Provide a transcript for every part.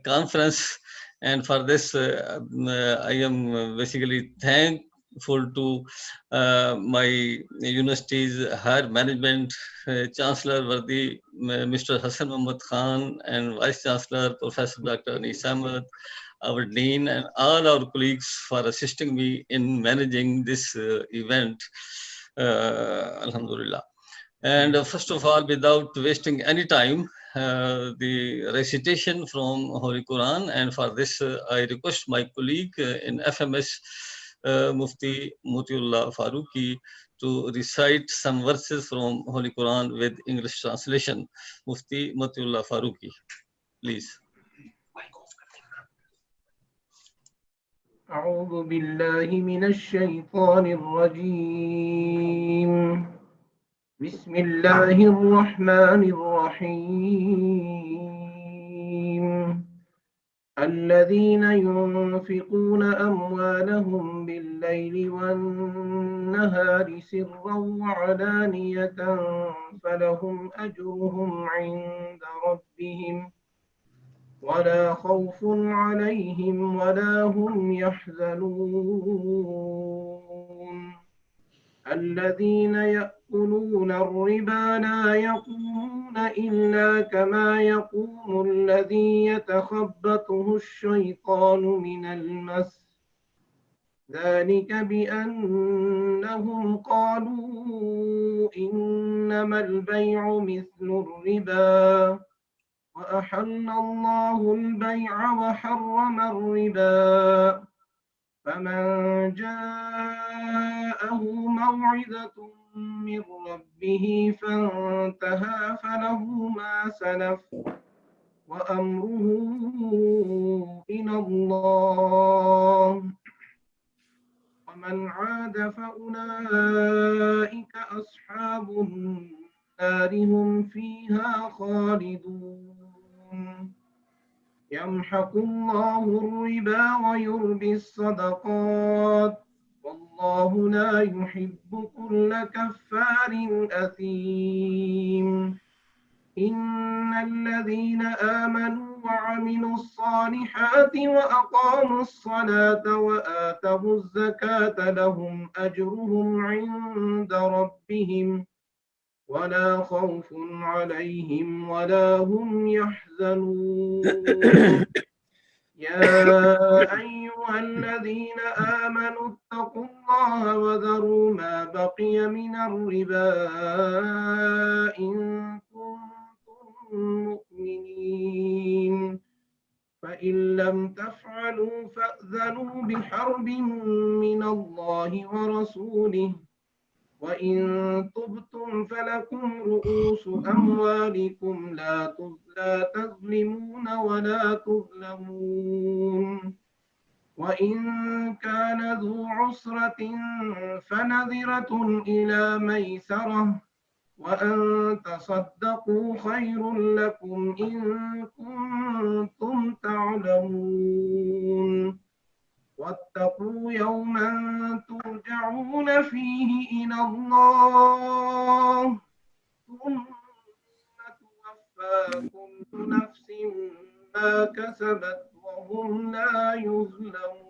conference, and for this I am basically thankful to my university's higher management, Chancellor Vardi, Mr. Hassan Muhammad Khan, and Vice Chancellor Professor Dr. Anis Ahmed, our dean, and all our colleagues for assisting me in managing this event. Alhamdulillah. And first of all, without wasting any time, the recitation from Holy Quran, and for this I request my colleague in FMS, Mufti Motiullah Faruqi, to recite some verses from Holy Quran with English translation. Mufti Motiullah Faruqi, please. أعوذ بالله من الشيطان الرجيم بسم الله الرحمن الرحيم الذين ينفقون أموالهم بالليل والنهار سرا وعلانية فلهم أجرهم عند ربهم ولا خوف عليهم ولا هم يحزنون الذين يأكلون الربا لا يقومون إلا كما يقوم الذي يتخبطه الشيطان من المس ذلك بأنهم قالوا إنما البيع مثل الربا وأحل الله البيع وحرم الربا فمن جاءه موعظة من ربه فانتهى فله ما سلف وأمره إلى الله ومن عاد فأولئك أصحاب النار هم فيها خالدون يمحق الله الربا ويربي الصدقات والله لا يحب كل كفار أثيم إن الذين آمنوا وعملوا الصالحات وأقاموا الصلاة وآتوا الزكاة لهم أجرهم عند ربهم ولا خوف عليهم ولا هم يحزنون يا أيها الذين آمنوا اتقوا الله وذروا ما بقي من الربا إن كنتم مؤمنين فإن لم تفعلوا فأذنوا بحرب من الله ورسوله وإن تبتم فلكم رؤوس أموالكم لا تظلمون ولا تظلمون وإن كان ذو عسرة فنظرة إلى ميسرة وأن تصدقوا خير لكم إن كنتم تعلمون واتقوا يوما ترجعون فيه إلى الله ثم توفى كل نفس ما كسبت وهم لا يظلمون.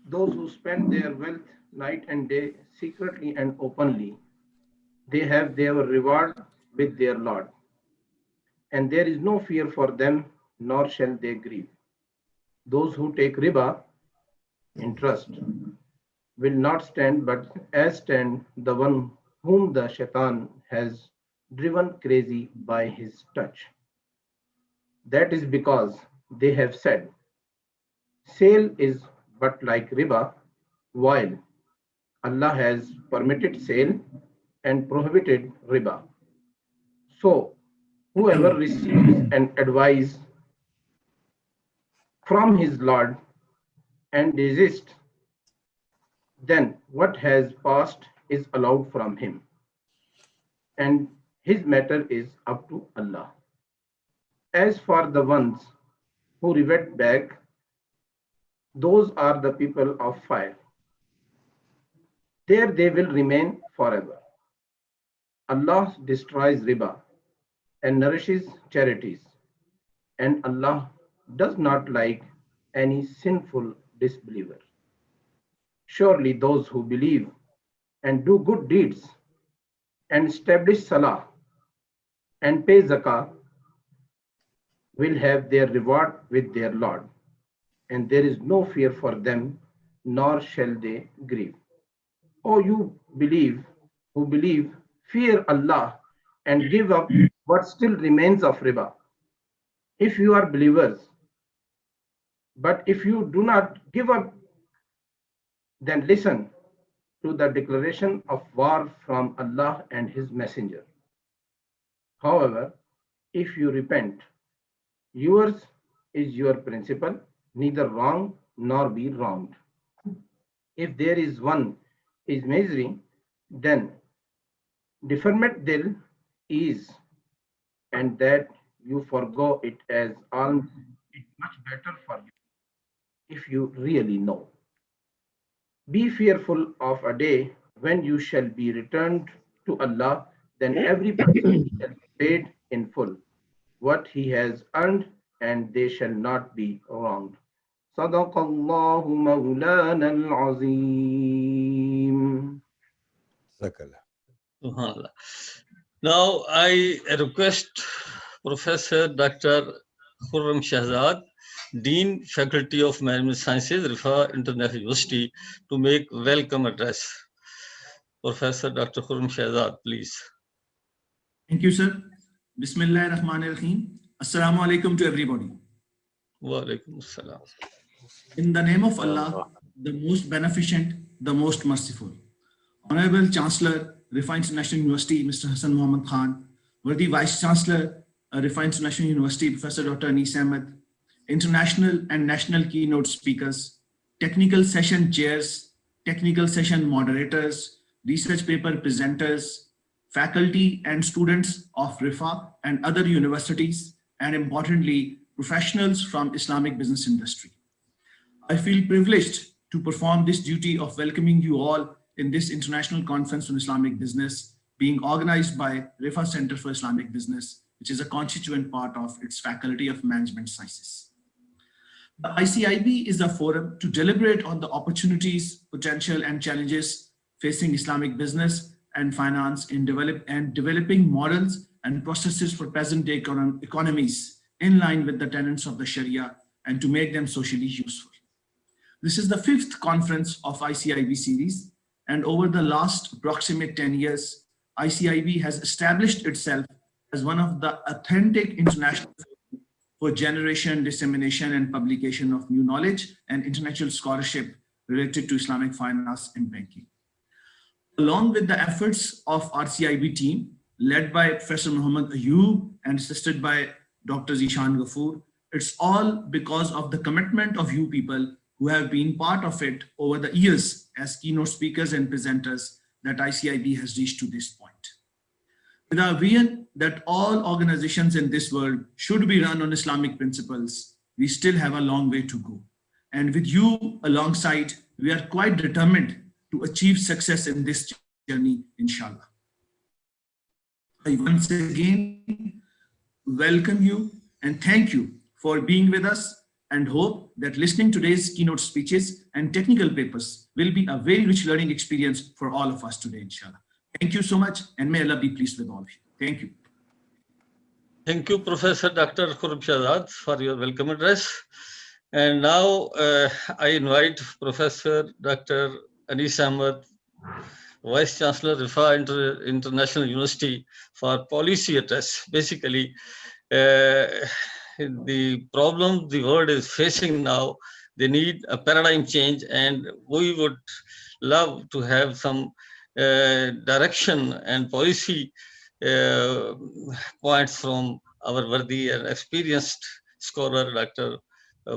Those who spend their wealth night and day secretly and openly, they have their reward with their Lord. And there is no fear for them, nor shall they grieve. Those who take riba, interest, will not stand, but as stand the one whom the shaitan has driven crazy by his touch. That is because they have said, sale is but like riba, while Allah has permitted sale and prohibited riba. So, whoever receives an advice from his Lord and desists, then what has passed is allowed from him, and his matter is up to Allah. As for the ones who revert back, those are the people of fire. There they will remain forever. Allah destroys riba and nourishes charities, and Allah does not like any sinful disbeliever. Surely those who believe and do good deeds and establish salah and pay zakah will have their reward with their Lord, and there is no fear for them, nor shall they grieve. O you believe who believe, fear Allah and give up what still remains of riba. If you are believers, but if you do not give up, then listen to the declaration of war from Allah and His Messenger. However, if you repent, yours is your principle, neither wrong nor be wronged. If there is one is misery, then deferment dil is, and that you forgo it as alms, it much better for you if you really know. Be fearful of a day when you shall be returned to Allah, then every person shall be paid in full what he has earned, and they shall not be wronged. صدق الله مولانا العظيم. Sakala. Subhanallah. Now I request Professor Dr. Khurram Shahzad, Dean, Faculty of Management Sciences, Rifa International University, to make welcome address. Professor Dr. Khurram Shahzad, please. Thank you, sir. Bismillah ar-Rahman ar-Rahim. Assalamu alaikum to everybody. Wa alaikum assalam. In the name of Allah, the most beneficent, the most merciful. Honorable Chancellor, Rifa International University, Mr. Hassan Muhammad Khan, worthy Vice Chancellor, Rifa International University, Professor Dr. Anis Ahmed, international and national keynote speakers, technical session chairs, technical session moderators, research paper presenters, faculty and students of Rifa and other universities, and importantly, professionals from Islamic business industry. I feel privileged to perform this duty of welcoming you all in this International Conference on Islamic Business being organized by Rifa Center for Islamic Business, which is a constituent part of its Faculty of Management Sciences. The ICIB is a forum to deliberate on the opportunities, potential, and challenges facing Islamic business and finance in developing models and processes for present-day economies in line with the tenets of the Sharia and to make them socially useful. This is the 5th conference of ICIB series, and over the last approximate 10 years, ICIB has established itself as one of the authentic international for generation, dissemination, and publication of new knowledge and intellectual scholarship related to Islamic finance and banking. Along with the efforts of our CIB team, led by Professor Muhammad Ayub and assisted by Dr. Zishan Ghafoor, it's all because of the commitment of you people who have been part of it over the years as keynote speakers and presenters that ICIB has reached to this point. With our vision that all organizations in this world should be run on Islamic principles, we still have a long way to go. And with you alongside, we are quite determined to achieve success in this journey, inshallah. I once again welcome you and thank you for being with us, and hope that listening to today's keynote speeches and technical papers will be a very rich learning experience for all of us today, inshallah. Thank you so much, and may Allah be pleased with all of you. Thank you. Thank you, Professor Dr. Khurram Shahzad, for your welcome address. And now I invite Professor Dr. Anis Ahmed, Vice Chancellor, Rifa International University, for policy address. Basically, the problem the world is facing now, they need a paradigm change, and we would love to have some direction and policy points from our worthy and experienced scholar,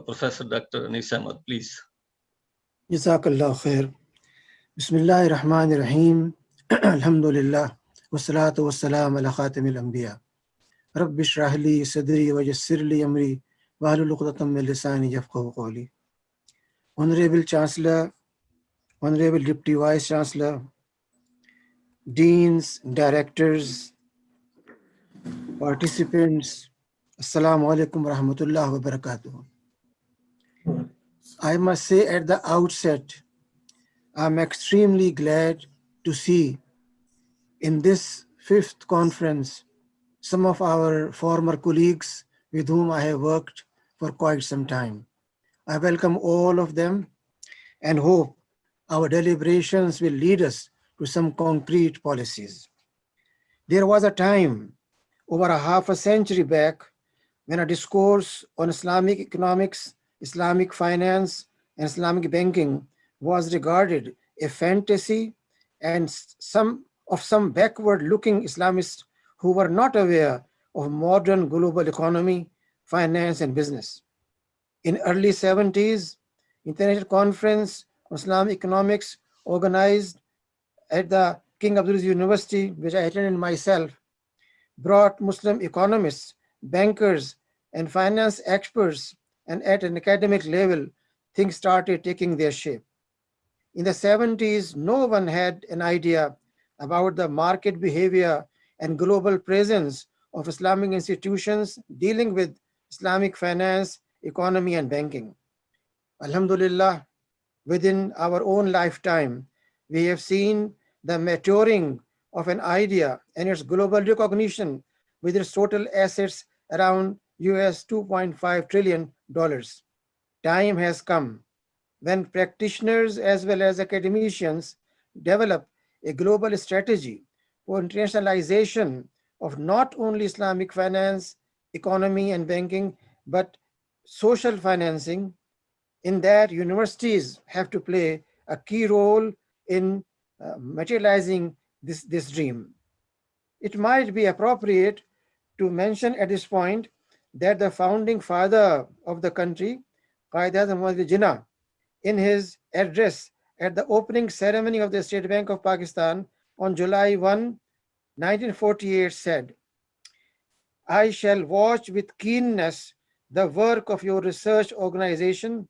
Professor Dr. Anis Ahmed, please. Jazakallah khair. Bismillahir Rahmanir Rahim. Alhamdulillah. Wassalatu wassalam ala khatamil anbiya. Rabbi shrah li sadri wa yassir li amri wahlul 'uqdatam min lisani yafqahu qawli. Honorable Chancellor, Honorable Deputy Vice Chancellor, deans, directors, participants, Assalamu alaikum wa rahmatullahi wa barakatuh. I must say at the outset, I'm extremely glad to see in this fifth conference some of our former colleagues with whom I have worked for quite some time. I welcome all of them and hope our deliberations will lead us to some concrete policies. There was a time over a half a century back when a discourse on Islamic economics, Islamic finance, and Islamic banking was regarded a fantasy and some backward-looking Islamists who were not aware of modern global economy, finance, and business. In early 70s, International Conference on Islamic Economics organized at the King Abdulaziz University, which I attended myself, brought Muslim economists, bankers, and finance experts, and at an academic level, things started taking their shape. In the 70s, no one had an idea about the market behavior and global presence of Islamic institutions dealing with Islamic finance, economy, and banking. Alhamdulillah, within our own lifetime, we have seen the maturing of an idea and its global recognition with its total assets around US $2.5 trillion. Time has come when practitioners as well as academicians develop a global strategy for internationalization of not only Islamic finance, economy, and banking, but social financing. In that, universities have to play a key role in materializing this dream. It might be appropriate to mention at this point that the founding father of the country, Qaid Azam Muhammad Jinnah, in his address at the opening ceremony of the State Bank of Pakistan on July 1, 1948 said, "I shall watch with keenness the work of your research organization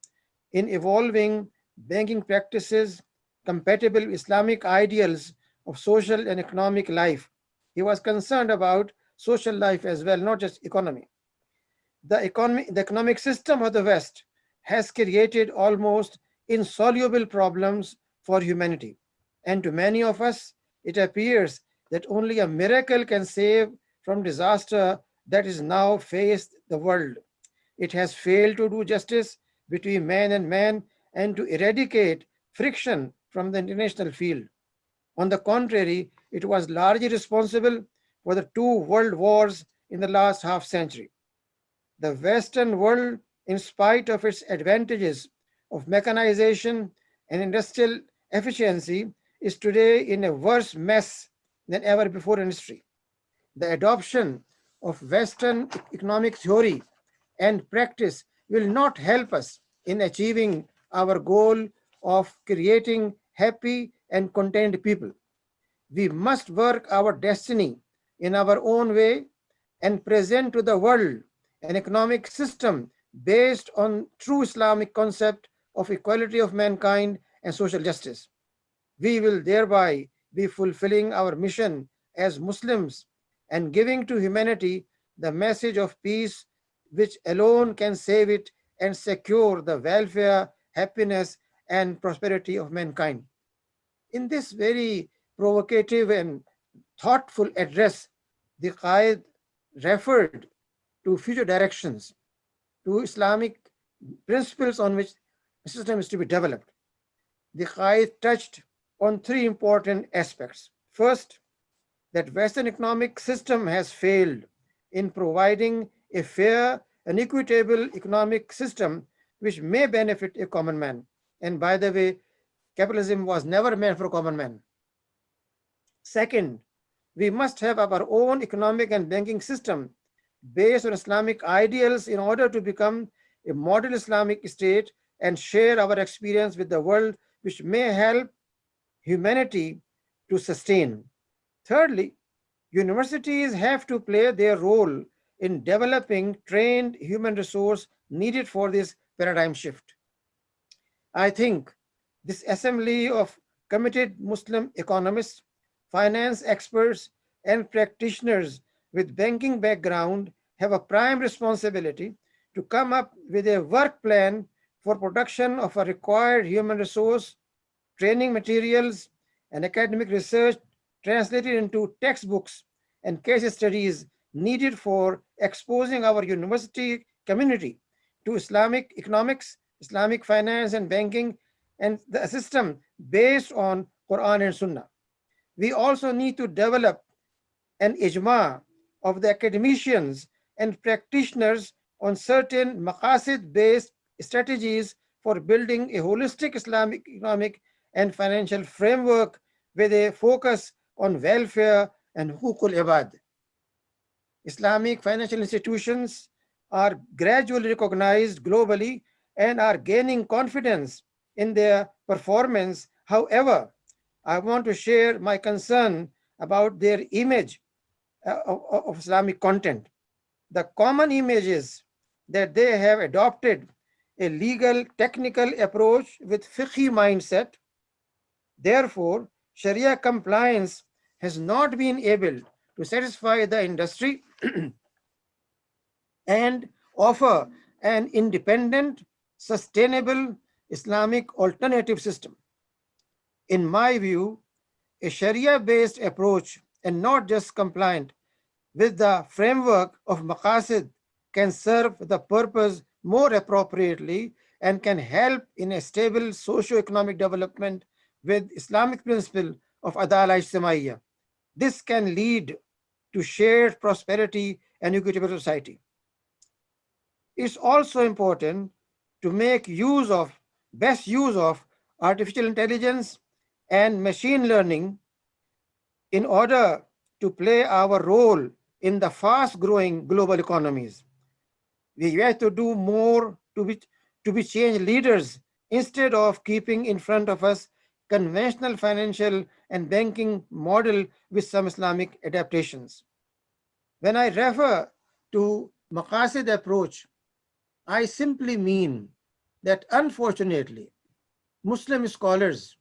in evolving banking practices compatible with Islamic ideals of social and economic life." He was concerned about social life as well, not just economy. The economic system of the West has created almost insoluble problems for humanity. And to many of us, it appears that only a miracle can save from disaster that is now faced the world. It has failed to do justice between man and to eradicate friction from the international field. On the contrary, it was largely responsible for the two world wars in the last half century. The Western world, in spite of its advantages of mechanization and industrial efficiency, is today in a worse mess than ever before in history. The adoption of Western economic theory and practice will not help us in achieving our goal of creating happy and content people. We must work our destiny in our own way and present to the world an economic system based on true Islamic concept of equality of mankind and social justice. We will thereby be fulfilling our mission as Muslims and giving to humanity the message of peace which alone can save it and secure the welfare, happiness, and prosperity of mankind. In this very provocative and thoughtful address, the Qaid referred to future directions, to Islamic principles on which a system is to be developed. The Qaid touched on three important aspects. First, that Western economic system has failed in providing a fair and equitable economic system which may benefit a common man. And by the way, capitalism was never meant for common man. Second, we must have our own economic and banking system based on Islamic ideals in order to become a model Islamic state and share our experience with the world, which may help humanity to sustain. Thirdly, universities have to play their role in developing trained human resource needed for this paradigm shift. I think this assembly of committed Muslim economists, finance experts, and practitioners with banking background have a prime responsibility to come up with a work plan for production of a required human resource, training materials, and academic research translated into textbooks and case studies needed for exposing our university community to Islamic economics, Islamic finance and banking, and the system based on Quran and Sunnah. We also need to develop an ijma of the academicians and practitioners on certain maqasid-based strategies for building a holistic Islamic economic and financial framework with a focus on welfare and hukul ibad. Islamic financial institutions are gradually recognized globally and are gaining confidence in their performance. However, I want to share my concern about their image of Islamic content. The common image is that they have adopted a legal technical approach with fiqhi mindset. Therefore, Sharia compliance has not been able to satisfy the industry and offer an independent, sustainable Islamic alternative system. In my view, a Sharia based approach and not just compliant with the framework of maqasid can serve the purpose more appropriately and can help in a stable socio-economic development with Islamic principle of adala ijtimaiyya. This can lead to shared prosperity and equitable society. It's also important to make best use of artificial intelligence and machine learning in order to play our role in the fast growing global economies. We have to do more to be change leaders instead of keeping in front of us conventional financial and banking model with some Islamic adaptations. When I refer to Maqasid approach, I simply mean that unfortunately, Muslim scholars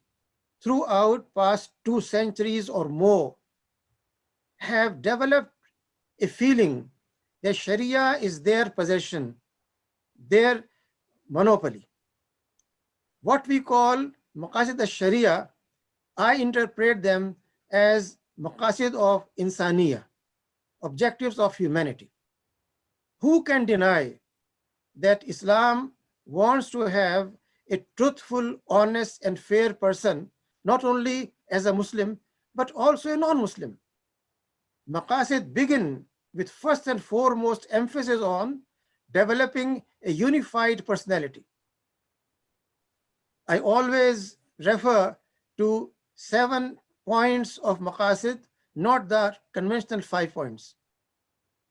throughout past 2 centuries or more have developed a feeling that Sharia is their possession, their monopoly. What we call Maqasid al-Sharia, I interpret them as Maqasid of Insaniya, objectives of humanity. Who can deny that Islam wants to have a truthful, honest, and fair person, not only as a Muslim, but also a non-Muslim? Maqasid begin with first and foremost emphasis on developing a unified personality. I always refer to 7 points of Maqasid, not the conventional 5 points.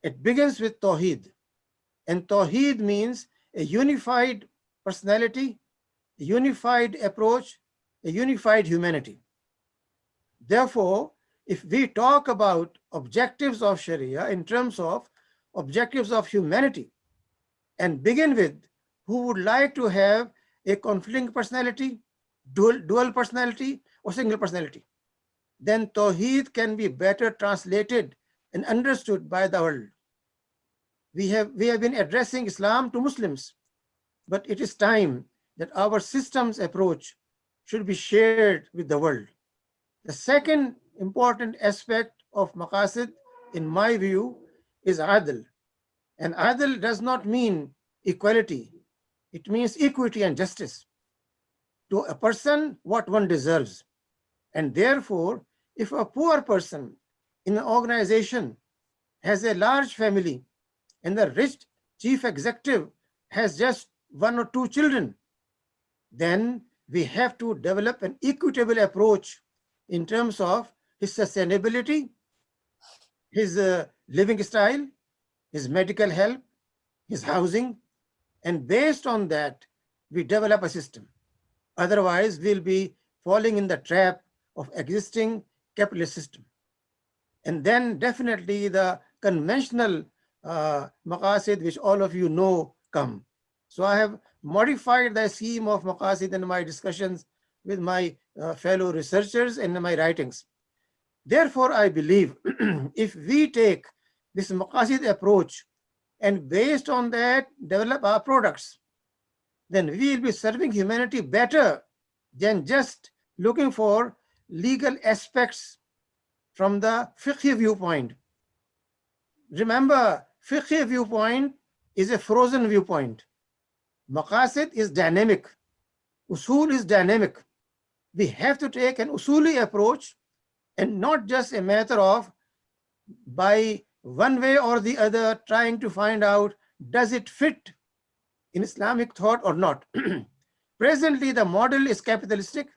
It begins with Tawheed, and Tawheed means a unified personality, a unified approach, a unified humanity. Therefore, if we talk about objectives of Sharia in terms of objectives of humanity and begin with who would like to have a conflicting personality, dual personality, or single personality, then Tawheed can be better translated and understood by the world. We have been addressing Islam to Muslims, but it is time that our systems approach should be shared with the world. The second important aspect of maqasid, in my view, is adl. And adl does not mean equality. It means equity and justice. To a person, what one deserves. And therefore, if a poor person in an organization has a large family and the rich chief executive has just 1 or 2 children, then we have to develop an equitable approach in terms of his sustainability, his living style, his medical help, his housing, and based on that, we develop a system. Otherwise, we'll be falling in the trap of existing capitalist system. And then definitely the conventional maqasid, which all of you know, come. So I have modified the scheme of maqasid in my discussions with my fellow researchers and in my writings. Therefore, I believe if we take this maqasid approach and based on that develop our products, then we will be serving humanity better than just looking for legal aspects from the fiqh viewpoint. Remember, fiqh viewpoint is a frozen viewpoint. Maqasid is dynamic. Usul is dynamic. We have to take an usuli approach and not just a matter of by one way or the other trying to find out does it fit in Islamic thought or not. Presently, the model is capitalistic.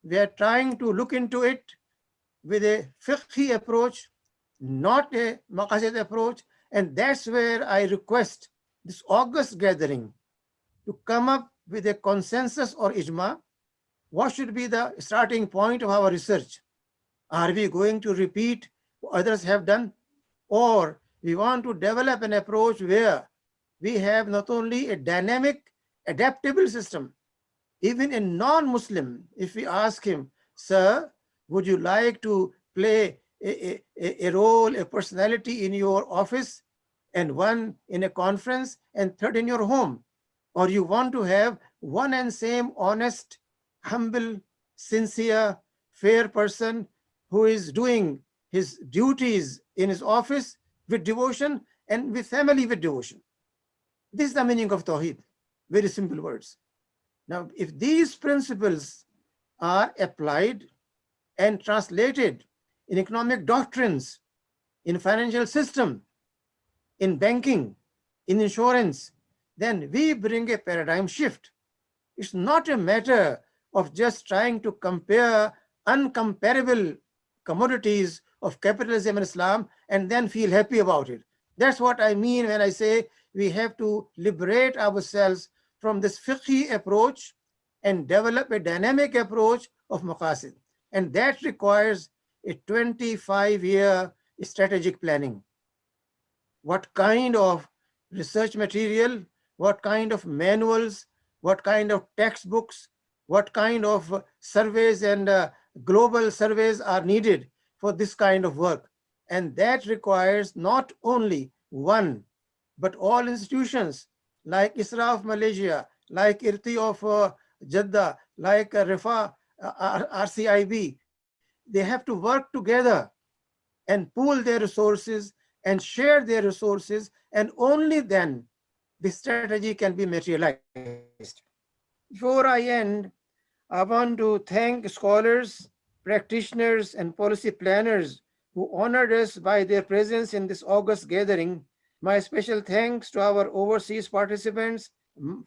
We are trying to look into it with a fiqhi approach, not a maqasid approach. And that's where I request this August gathering to come up with a consensus or ijma. What should be the starting point of our research? Are we going to repeat what others have done? Or we want to develop an approach where we have not only a dynamic, adaptable system, even a non-Muslim, if we ask him, sir, would you like to play a role, a personality in your office, and one in a conference, and third in your home? Or you want to have one and same honest, humble, sincere, fair person who is doing his duties in his office with devotion and with family with devotion. This is the meaning of Tawheed. Very simple words. Now, if these principles are applied and translated in economic doctrines, in financial system, in banking, in insurance, then we bring a paradigm shift. It's not a matter of just trying to compare uncomparable commodities of capitalism and Islam and then feel happy about it. That's what I mean when I say we have to liberate ourselves from this fiqhi approach and develop a dynamic approach of maqasid. And that requires a 25-year strategic planning. What kind of research material, what kind of manuals, what kind of textbooks, what kind of surveys and global surveys are needed for this kind of work. And that requires not only one, but all institutions like ISRA of Malaysia, like IRTI of Jeddah, like RIFA, RCIB. They have to work together and pool their resources and share their resources, and only then the strategy can be materialized. Before I end, I want to thank scholars, practitioners, and policy planners who honored us by their presence in this August gathering. My special thanks to our overseas participants.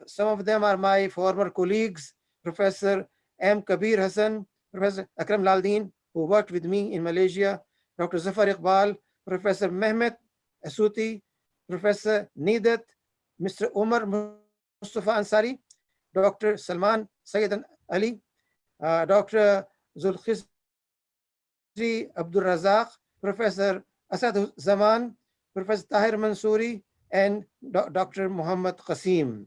Some of them are my former colleagues, Professor M. Kabir Hassan, Professor Akram Laldeen, who worked with me in Malaysia, Dr. Zafar Iqbal, Professor Mehmet Asuti, Professor Nidat, Mr. Umar Mustafa Ansari, Dr. Salman Sayyid Ali, Dr. Zulkhizri Abdul Razak, Professor Asad Zaman, Professor Tahir Mansouri, and Dr. Muhammad Qasim.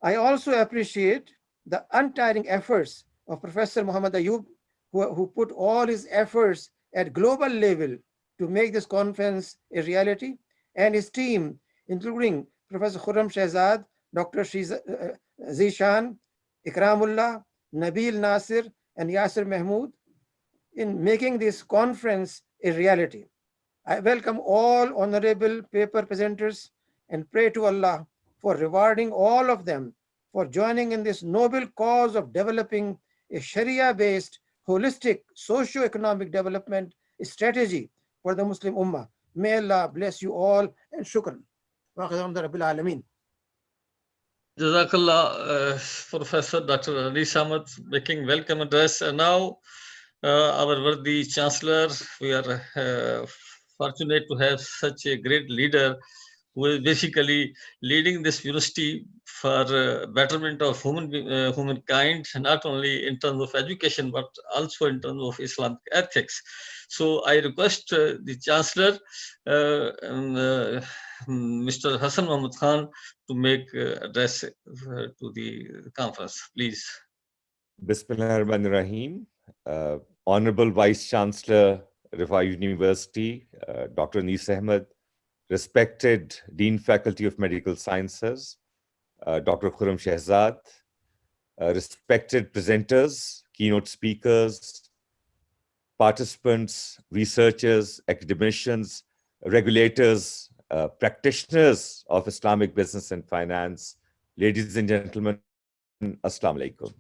I also appreciate the untiring efforts of Professor Muhammad Ayub, who put all his efforts at global level to make this conference a reality, and his team, including Professor Khurram Shehzad, Dr. Zishan, Ikramullah, Nabil Nasir, and Yasir Mahmood, in making this conference a reality. I welcome all honorable paper presenters and pray to Allah for rewarding all of them for joining in this noble cause of developing a Sharia-based, holistic, socio-economic development strategy for the Muslim Ummah. May Allah bless you all, and shukran. Wa Rabbil Alameen. Jazakallah, Professor Dr. Ali Samad, making welcome address. And now, our worthy Chancellor, we are fortunate to have such a great leader who is basically leading this university for betterment of humankind, not only in terms of education, but also in terms of Islamic ethics. So I request the Chancellor, Mr. Hassan Mahmud Khan, to make address to the conference, please. Bismillahirrahmanirrahim. Honorable Vice Chancellor, Rifa University, Dr. Anis Ahmed, respected Dean Faculty of Medical Sciences, Dr. Khurram Shehzad, respected presenters, keynote speakers, participants, researchers, academicians, regulators, practitioners of Islamic business and finance, ladies and gentlemen, Assalamu alaikum.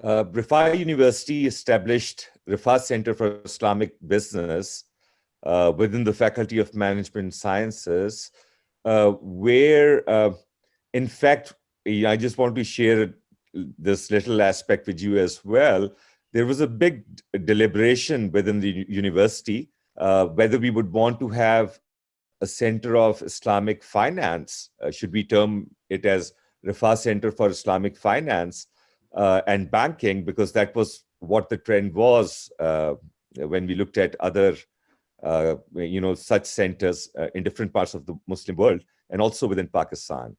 Rifa University established Rifa Center for Islamic Business within the Faculty of Management Sciences, where, in fact, I just want to share this little aspect with you as well. There was a big deliberation within the university whether we would want to have a center of Islamic finance, should we term it as Rifa Center for Islamic Finance and Banking, because that was what the trend was when we looked at other such centers in different parts of the Muslim world and also within Pakistan.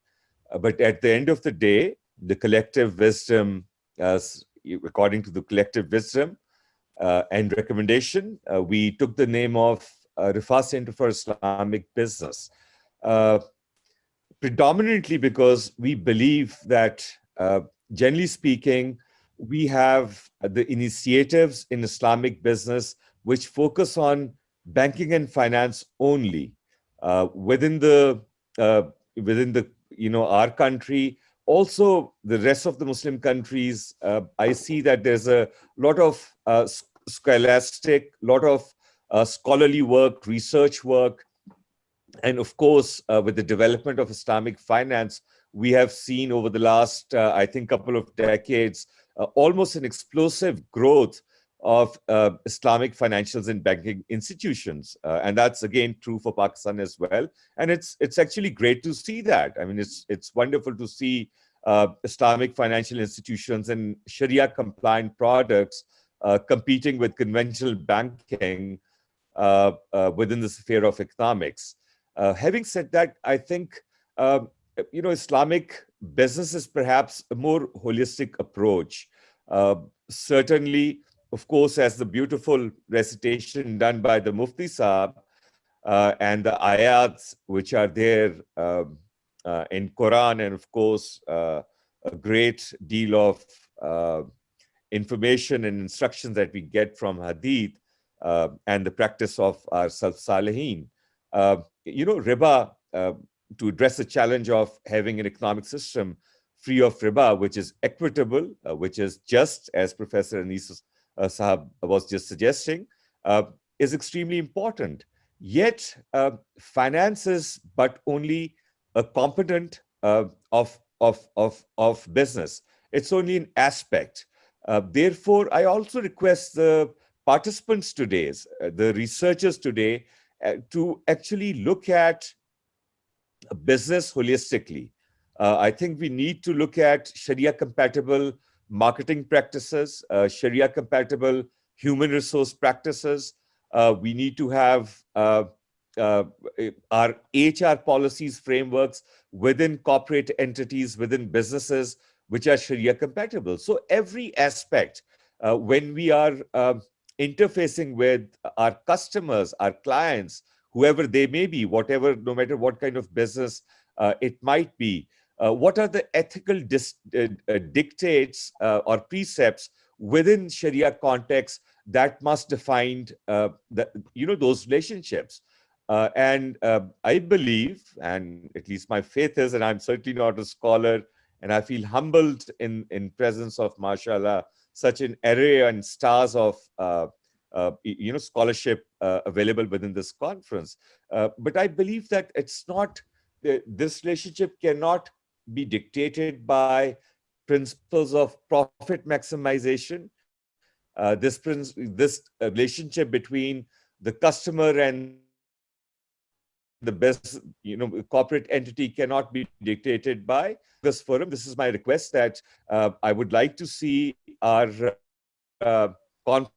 But at the end of the day, the collective wisdom, according to the collective wisdom and recommendation, we took the name of Rifa Center for Islamic Business, predominantly because we believe that, generally speaking, we have the initiatives in Islamic business which focus on banking and finance only within the our country. Also, the rest of the Muslim countries, I see that there's a lot of scholastic, lot of scholarly work, research work, and of course, with the development of Islamic finance, we have seen over the last, I think, couple of decades, almost an explosive growth of Islamic financials and banking institutions. And that's again true for Pakistan as well. And it's actually great to see that. I mean, it's wonderful to see Islamic financial institutions and Sharia compliant products competing with conventional banking within the sphere of economics. Having said that, I think Islamic business is perhaps a more holistic approach. Certainly, of course, as the beautiful recitation done by the Mufti Sahab and the ayats which are there in Quran, and of course, a great deal of information and instructions that we get from Hadith and the practice of our Salaf riba, to address the challenge of having an economic system free of riba, which is equitable, which is just, as Professor Anis Sahab was just suggesting, is extremely important. Yet, finance is but only a component of business. It's only an aspect. Therefore, I also request the participants today, the researchers today, to actually look at business holistically. I think we need to look at Sharia compatible marketing practices, Sharia compatible human resource practices. We need to have our HR policies, frameworks within corporate entities, within businesses, which are Sharia compatible. So every aspect, when we are interfacing with our customers, our clients, whoever they may be, whatever, no matter what kind of business it might be, what are the ethical dictates or precepts within Sharia context that must define those relationships? And I believe, and at least my faith is, and I'm certainly not a scholar, and I feel humbled in presence of, mashallah, such an array and stars of scholarship available within this conference. But I believe that it's not, this relationship cannot be dictated by principles of profit maximization. This relationship between the customer and the best, corporate entity cannot be dictated by this forum. This is my request that I would like to see our conferences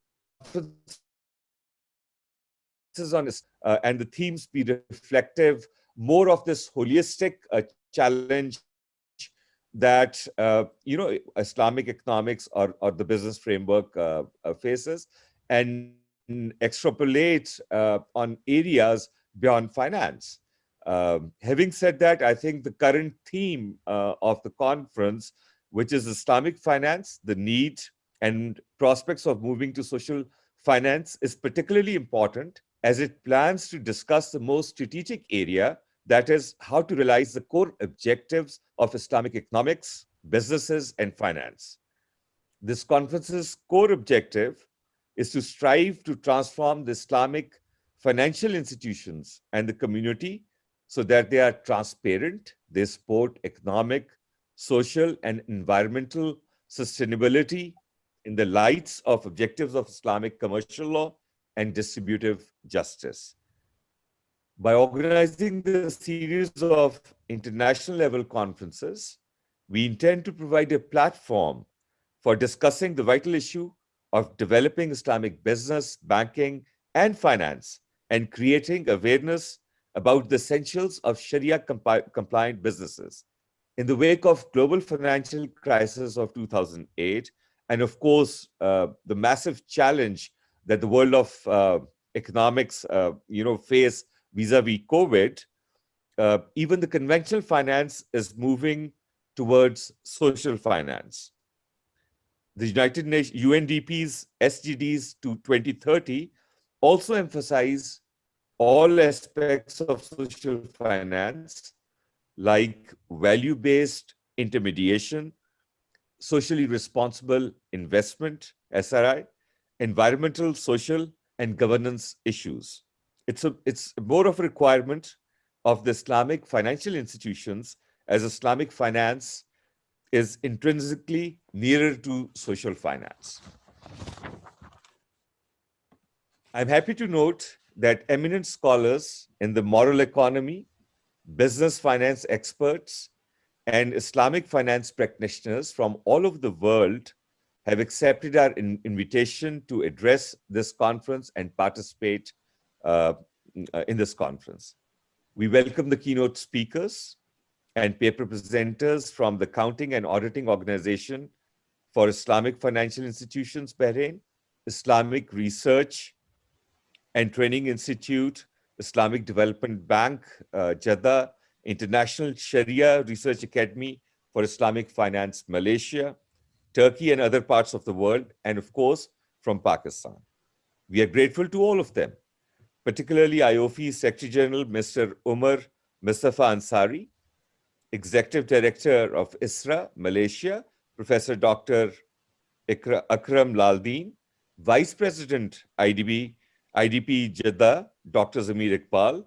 on and the themes be reflective more of this holistic challenge that Islamic economics or the business framework faces, and extrapolate on areas beyond finance. Having said that, I think the current theme of the conference, which is Islamic finance, the need and prospects of moving to social finance, is particularly important as it plans to discuss the most strategic area, that is, how to realize the core objectives of Islamic economics, businesses, and finance. This conference's core objective is to strive to transform the Islamic financial institutions and the community so that they are transparent, they support economic, social, and environmental sustainability in the lights of objectives of Islamic commercial law and distributive justice. By organizing the series of international level conferences, we intend to provide a platform for discussing the vital issue of developing Islamic business, banking, and finance, and creating awareness about the essentials of Sharia compliant businesses. In the wake of global financial crisis of 2008, and of course, the massive challenge that the world of economics, face vis-a-vis COVID, even the conventional finance is moving towards social finance. The United Nations UNDP's SDGs to 2030 also emphasize all aspects of social finance, like value-based intermediation, socially responsible investment, SRI, environmental, social, and governance issues. It's more of a requirement of the Islamic financial institutions, as Islamic finance is intrinsically nearer to social finance. I'm happy to note that eminent scholars in the moral economy, business finance experts, and Islamic finance practitioners from all over the world have accepted our invitation to address this conference and participate in this conference. We welcome the keynote speakers and paper presenters from the Accounting and Auditing Organization for Islamic Financial Institutions, Bahrain, Islamic Research and Training Institute, Islamic Development Bank, Jeddah, International Sharia Research Academy for Islamic Finance, Malaysia, Turkey, and other parts of the world, and of course, from Pakistan. We are grateful to all of them, particularly IOFI Secretary General, Mr. Umar Mustafa Ansari, Executive Director of ISRA, Malaysia, Professor Dr. Akram Laldeen, Vice President IDP Jeddah, Dr. Zamir Iqbal,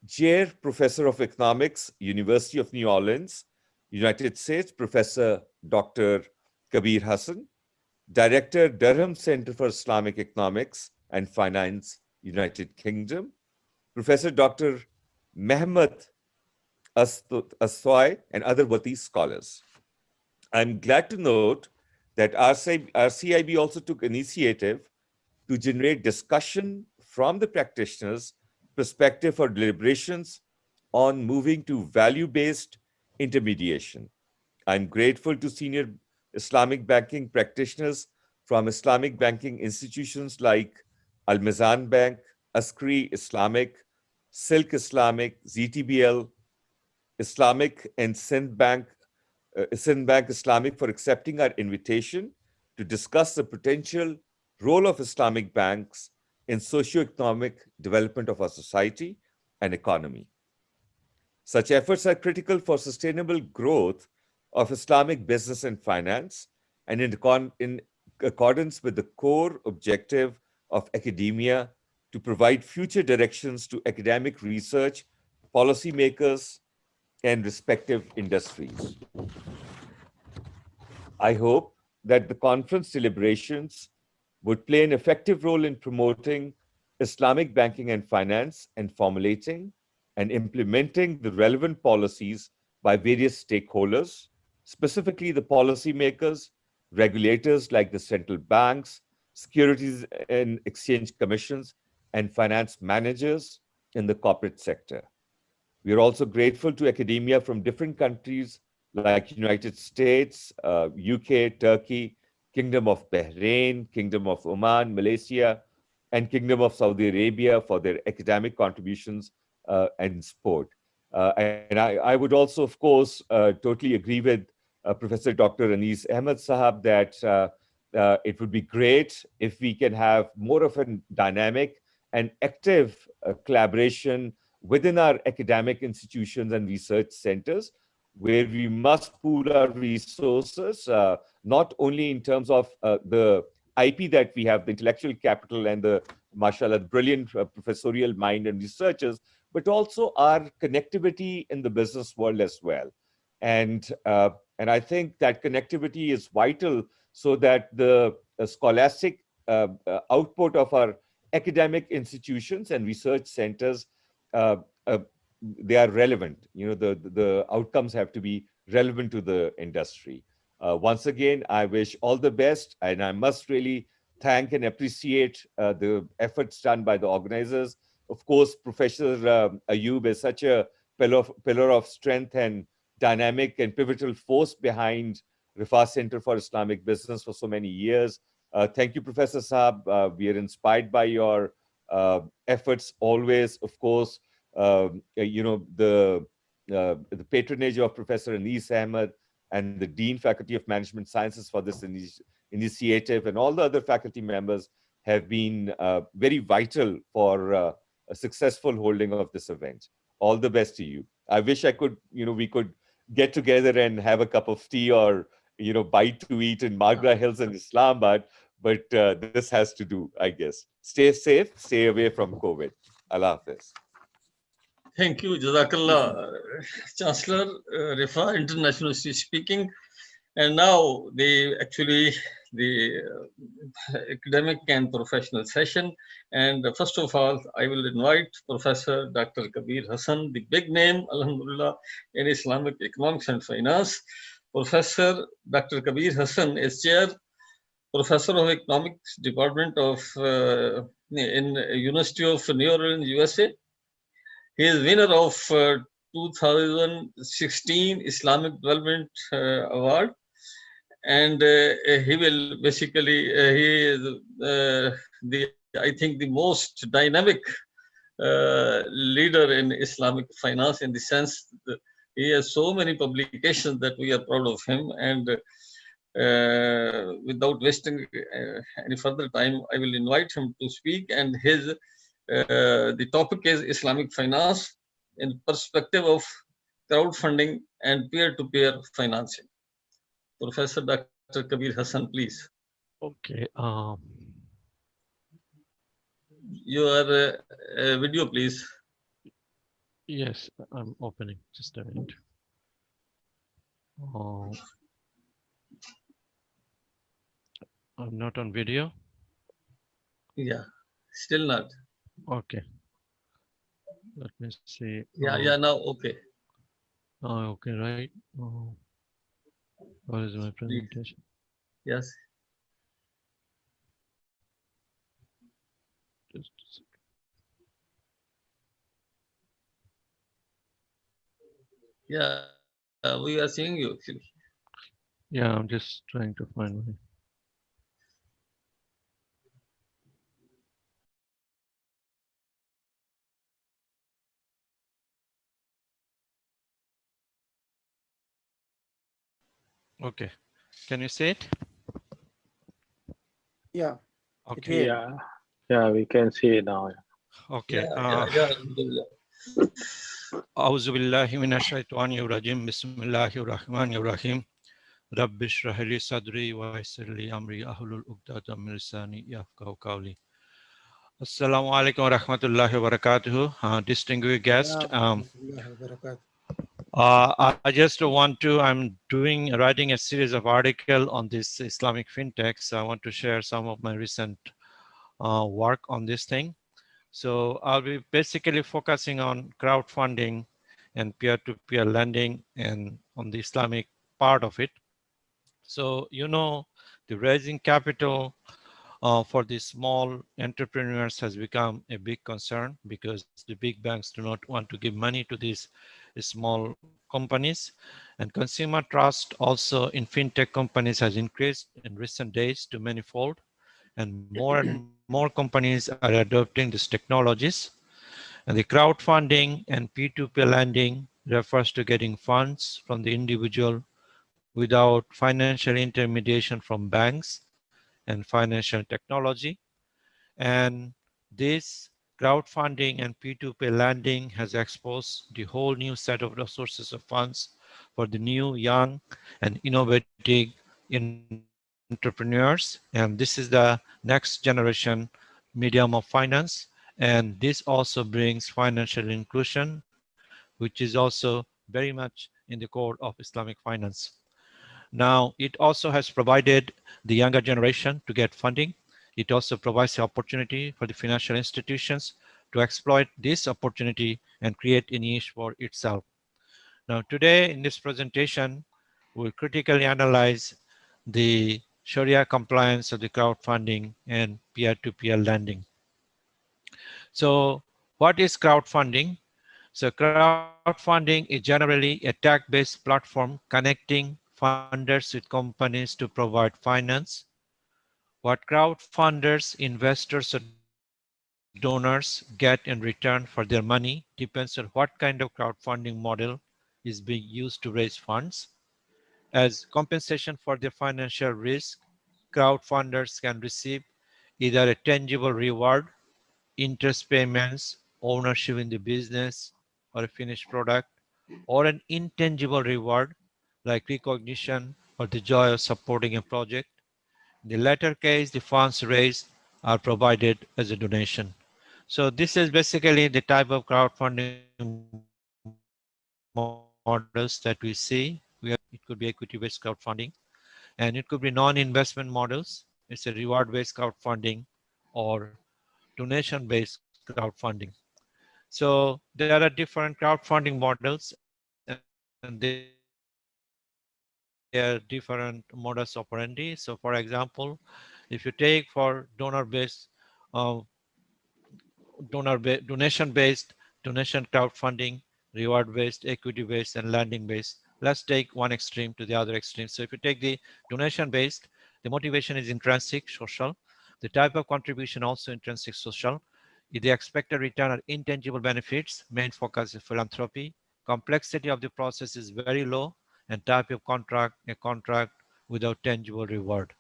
Chair Professor of Economics, University of New Orleans, United States, Professor Dr. Kabir Hassan, Director, Durham Center for Islamic Economics and Finance, United Kingdom, Professor Dr. Mehmet Aswai, and other worthy scholars. I'm glad to note that RCIB also took initiative to generate discussion from the practitioners' perspective for deliberations on moving to value-based intermediation. I'm grateful to senior Islamic banking practitioners from Islamic banking institutions like Al Mizan Bank, Askari Islamic, Silk Islamic, ZTBL, Islamic, and Sindh Bank Islamic for accepting our invitation to discuss the potential role of Islamic banks in socio-economic development of our society and economy. Such efforts are critical for sustainable growth of Islamic business and finance, and in accordance with the core objective of academia to provide future directions to academic research, policymakers, and respective industries. I hope that the conference deliberations would play an effective role in promoting Islamic banking and finance and formulating and implementing the relevant policies by various stakeholders, specifically the policymakers, regulators like the central banks, Securities and Exchange Commissions, and finance managers in the corporate sector. We are also grateful to academia from different countries like United States, UK, Turkey, Kingdom of Bahrain, Kingdom of Oman, Malaysia, and Kingdom of Saudi Arabia for their academic contributions and support. And I would also, of course, totally agree with Professor Dr. Anis Ahmed Sahab that it would be great if we can have more of a dynamic and active collaboration within our academic institutions and research centers, where we must pool our resources, not only in terms of the IP that we have, the intellectual capital and the, mashallah, brilliant professorial mind and researchers, but also our connectivity in the business world as well. And I think that connectivity is vital so that the scholastic output of our academic institutions and research centers, uh, uh, they are relevant. You know, the outcomes have to be relevant to the industry. Once again, I wish all the best, and I must really thank and appreciate the efforts done by the organizers. Of course, Professor Ayub is such a pillar of strength and dynamic and pivotal force behind Rifa Center for Islamic Business for so many years. Thank you, Professor Saab. We are inspired by your efforts always. Of course, you know, the patronage of Professor Anis Ahmed and the Dean Faculty of Management Sciences for this initiative, and all the other faculty members have been very vital for a successful holding of this event. All the best to you. I wish I could, you know, we could get together and have a cup of tea or, you know, bite to eat in Magra Hills in Islamabad, but this has to do, I guess. Stay safe, stay away from COVID. Allah Hafiz. Thank you, Jazakallah, Chancellor Rifa, International University speaking. And now the academic and professional session. And first of all, I will invite Professor Dr. Kabir Hassan, the big name, Alhamdulillah, in Islamic economics and finance. Professor Dr. Kabir Hassan is chair, professor of economics department of in University of New Orleans, USA. He is winner of 2016 Islamic Development Award, and he will basically he is the I think the most dynamic leader in Islamic finance, in the sense that he has so many publications that we are proud of him. And without wasting any further time, I will invite him to speak. And his the topic is Islamic finance in perspective of crowdfunding and peer-to-peer financing. Professor Dr. Kabir Hassan, please. Okay. Your video, please. Yes, I'm opening. Just a minute. I'm not on video. Yeah, still not. Okay. Let me see. Yeah, now okay. Okay, right. What is my presentation? Yes. Just a second. Yeah, we are seeing you actually. Yeah, I'm just trying to find my. Okay, can you see it? Yeah. Okay. Yeah, we can see it now. Okay. Alhamdulillah. أعوذ بالله من الشيطان الرجيم بسم الله الرحمن الرحيم رب اشرح لي صدري ويسر لي أمري أحلل عقدة من لساني يفقهوا قولي. Assalamu alaikum wa rahmatullahi wa barakatuh. Distinguished guest, I just want to, I'm writing a series of articles on this Islamic fintechs. I want to share some of my recent work on this thing. So I'll be basically focusing on crowdfunding and peer-to-peer lending and on the Islamic part of it. So, you know, the raising capital for the small entrepreneurs has become a big concern because the big banks do not want to give money to these small companies. And consumer trust also in fintech companies has increased in recent days to manifold, and more companies are adopting these technologies. And the crowdfunding and P2P lending refers to getting funds from the individual without financial intermediation from banks and financial technology. And this crowdfunding and P2P lending has exposed the whole new set of sources of funds for the new, young, and innovative entrepreneurs. And this is the next generation medium of finance. And this also brings financial inclusion, which is also very much in the core of Islamic finance. Now, it also has provided the younger generation to get funding. It also provides the opportunity for the financial institutions to exploit this opportunity and create a niche for itself. Now, today in this presentation, we'll critically analyze the Sharia compliance of the crowdfunding and peer-to-peer lending. So, what is crowdfunding? So crowdfunding is generally a tech-based platform connecting funders with companies to provide finance. What crowdfunders, investors, or donors get in return for their money depends on what kind of crowdfunding model is being used to raise funds. As compensation for their financial risk, crowdfunders can receive either a tangible reward, interest payments, ownership in the business or a finished product, or an intangible reward like recognition or the joy of supporting a project. In the latter case, the funds raised are provided as a donation. So this is basically the type of crowdfunding models that we see. It could be equity-based crowdfunding, and it could be non-investment models. It's a reward-based crowdfunding or donation-based crowdfunding. So there are different crowdfunding models, and there are different modus operandi. So for example, if you take for donor-based donation-based, donation crowdfunding, reward-based, equity-based, and landing-based. Let's take one extreme to the other extreme. So if you take the donation-based, the motivation is intrinsic, social. The type of contribution also intrinsic social. If they expect a return or intangible benefits, main focus is philanthropy. Complexity of the process is very low, and type of contract, a contract without tangible reward.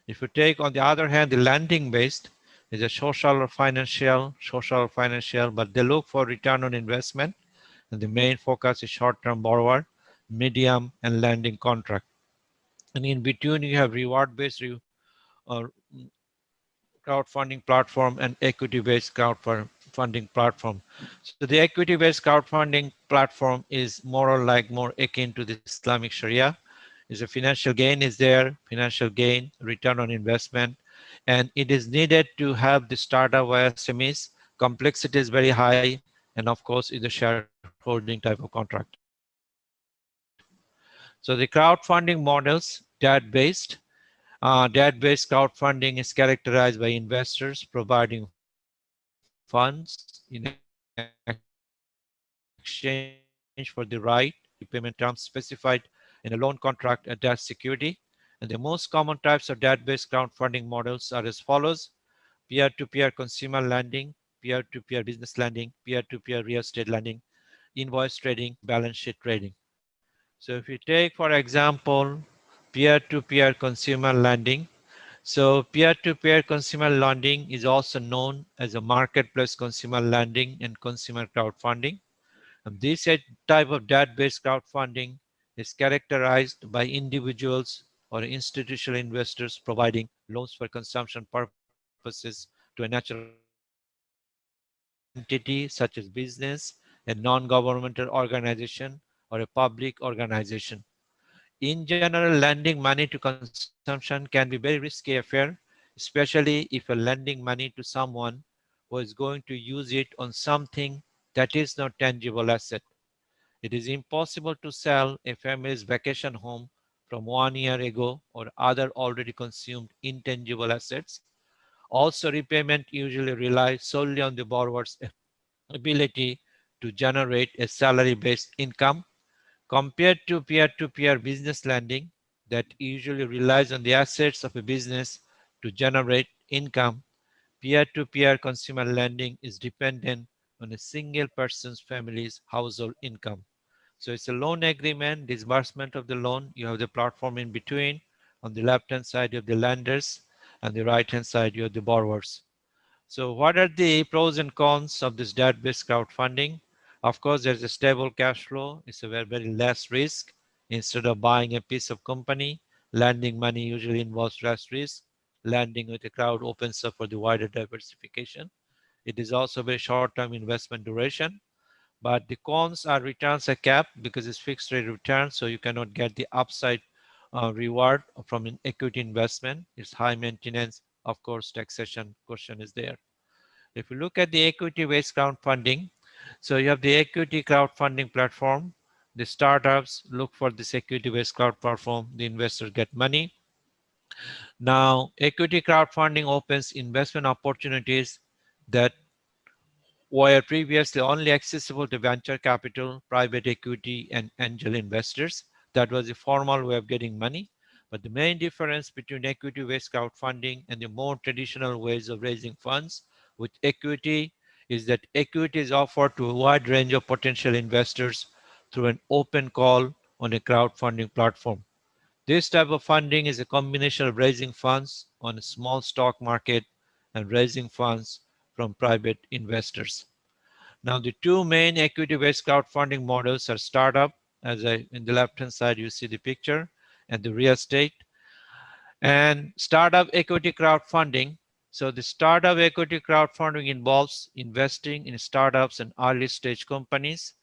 If you take, on the other hand, the landing-based, is a social or financial, but they look for return on investment, and the main focus is short-term borrower, medium, and landing contract. And in between, you have reward-based uh, crowdfunding platform and equity-based crowdfunding platform. So the equity-based crowdfunding platform is more akin to the Islamic Sharia. Is a financial gain is there, financial gain, return on investment, and it is needed to have the startup via SMEs. Complexity is very high, and of course, is a shareholding type of contract. So the crowdfunding models, debt-based. Debt-based crowdfunding is characterized by investors providing funds in exchange for the right repayment terms specified in a loan contract, a debt security. And the most common types of debt-based crowdfunding models are as follows: peer-to-peer consumer lending, peer-to-peer business lending, peer-to-peer business lending, peer-to-peer real estate lending, invoice trading, balance sheet trading. So if you take, for example, peer-to-peer consumer lending. So peer-to-peer consumer lending is also known as a marketplace consumer lending and consumer crowdfunding. And this type of debt-based crowdfunding is characterized by individuals or institutional investors providing loans for consumption purposes to a natural entity such as business, a non-governmental organization, or a public organization. In general, lending money to consumption can be very risky affair, especially if you're lending money to someone who is going to use it on something that is not tangible asset. It is impossible to sell a family's vacation home from 1 year ago or other already consumed intangible assets. Also, repayment usually relies solely on the borrower's ability to pay back the loan. to generate a salary-based income compared to peer-to-peer business lending that usually relies on the assets of a business to generate income. Peer-to-peer consumer lending is dependent on a single person's family's household income. So it's a loan agreement, disbursement of the loan. You have the platform in between. On the left-hand side, you have the lenders, and the right-hand side, you have the borrowers. So what are the pros and cons of this debt-based crowdfunding? Of course, there's a stable cash flow. It's a very, very less risk. Instead of buying a piece of company, lending money usually involves less risk. Lending with a crowd opens up for the wider diversification. It is also very short-term investment duration. But the cons are returns are capped because it's fixed rate return, so you cannot get the upside reward from an equity investment. It's high maintenance. Of course, taxation question is there. If you look at the equity-based crowdfunding, so you have the equity crowdfunding platform. The startups look for this equity-based crowd platform. The investors get money. Now, equity crowdfunding opens investment opportunities that were previously only accessible to venture capital, private equity, and angel investors. That was the formal way of getting money. But the main difference between equity-based crowdfunding and the more traditional ways of raising funds with equity is that equity is offered to a wide range of potential investors through an open call on a crowdfunding platform. This type of funding is a combination of raising funds on a small stock market and raising funds from private investors. Now, the two main equity-based crowdfunding models are startup, in the left-hand side, you see the picture, and the real estate. And startup equity crowdfunding. So the startup equity crowdfunding involves investing in startups and early-stage companies,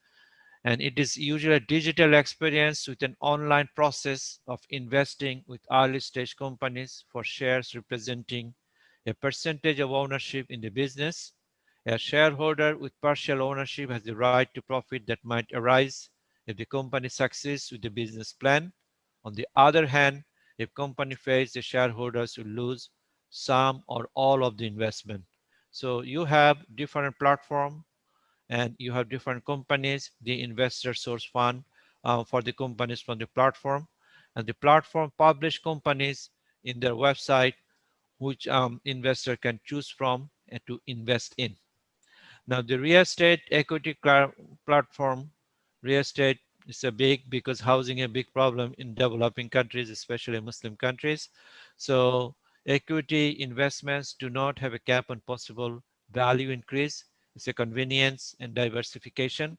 and it is usually a digital experience with an online process of investing with early-stage companies for shares representing a percentage of ownership in the business. A shareholder with partial ownership has the right to profit that might arise if the company succeeds with the business plan. On the other hand, if company fails, the shareholders will lose some or all of the investment. So you have different platform and you have different companies, the investor source fund for the companies from the platform, and the platform publish companies in their website which investor can choose from and to invest in. Now the real estate equity platform, real estate is a big because housing a big problem in developing countries, especially Muslim countries. So equity investments do not have a cap on possible value increase. It's a convenience and diversification.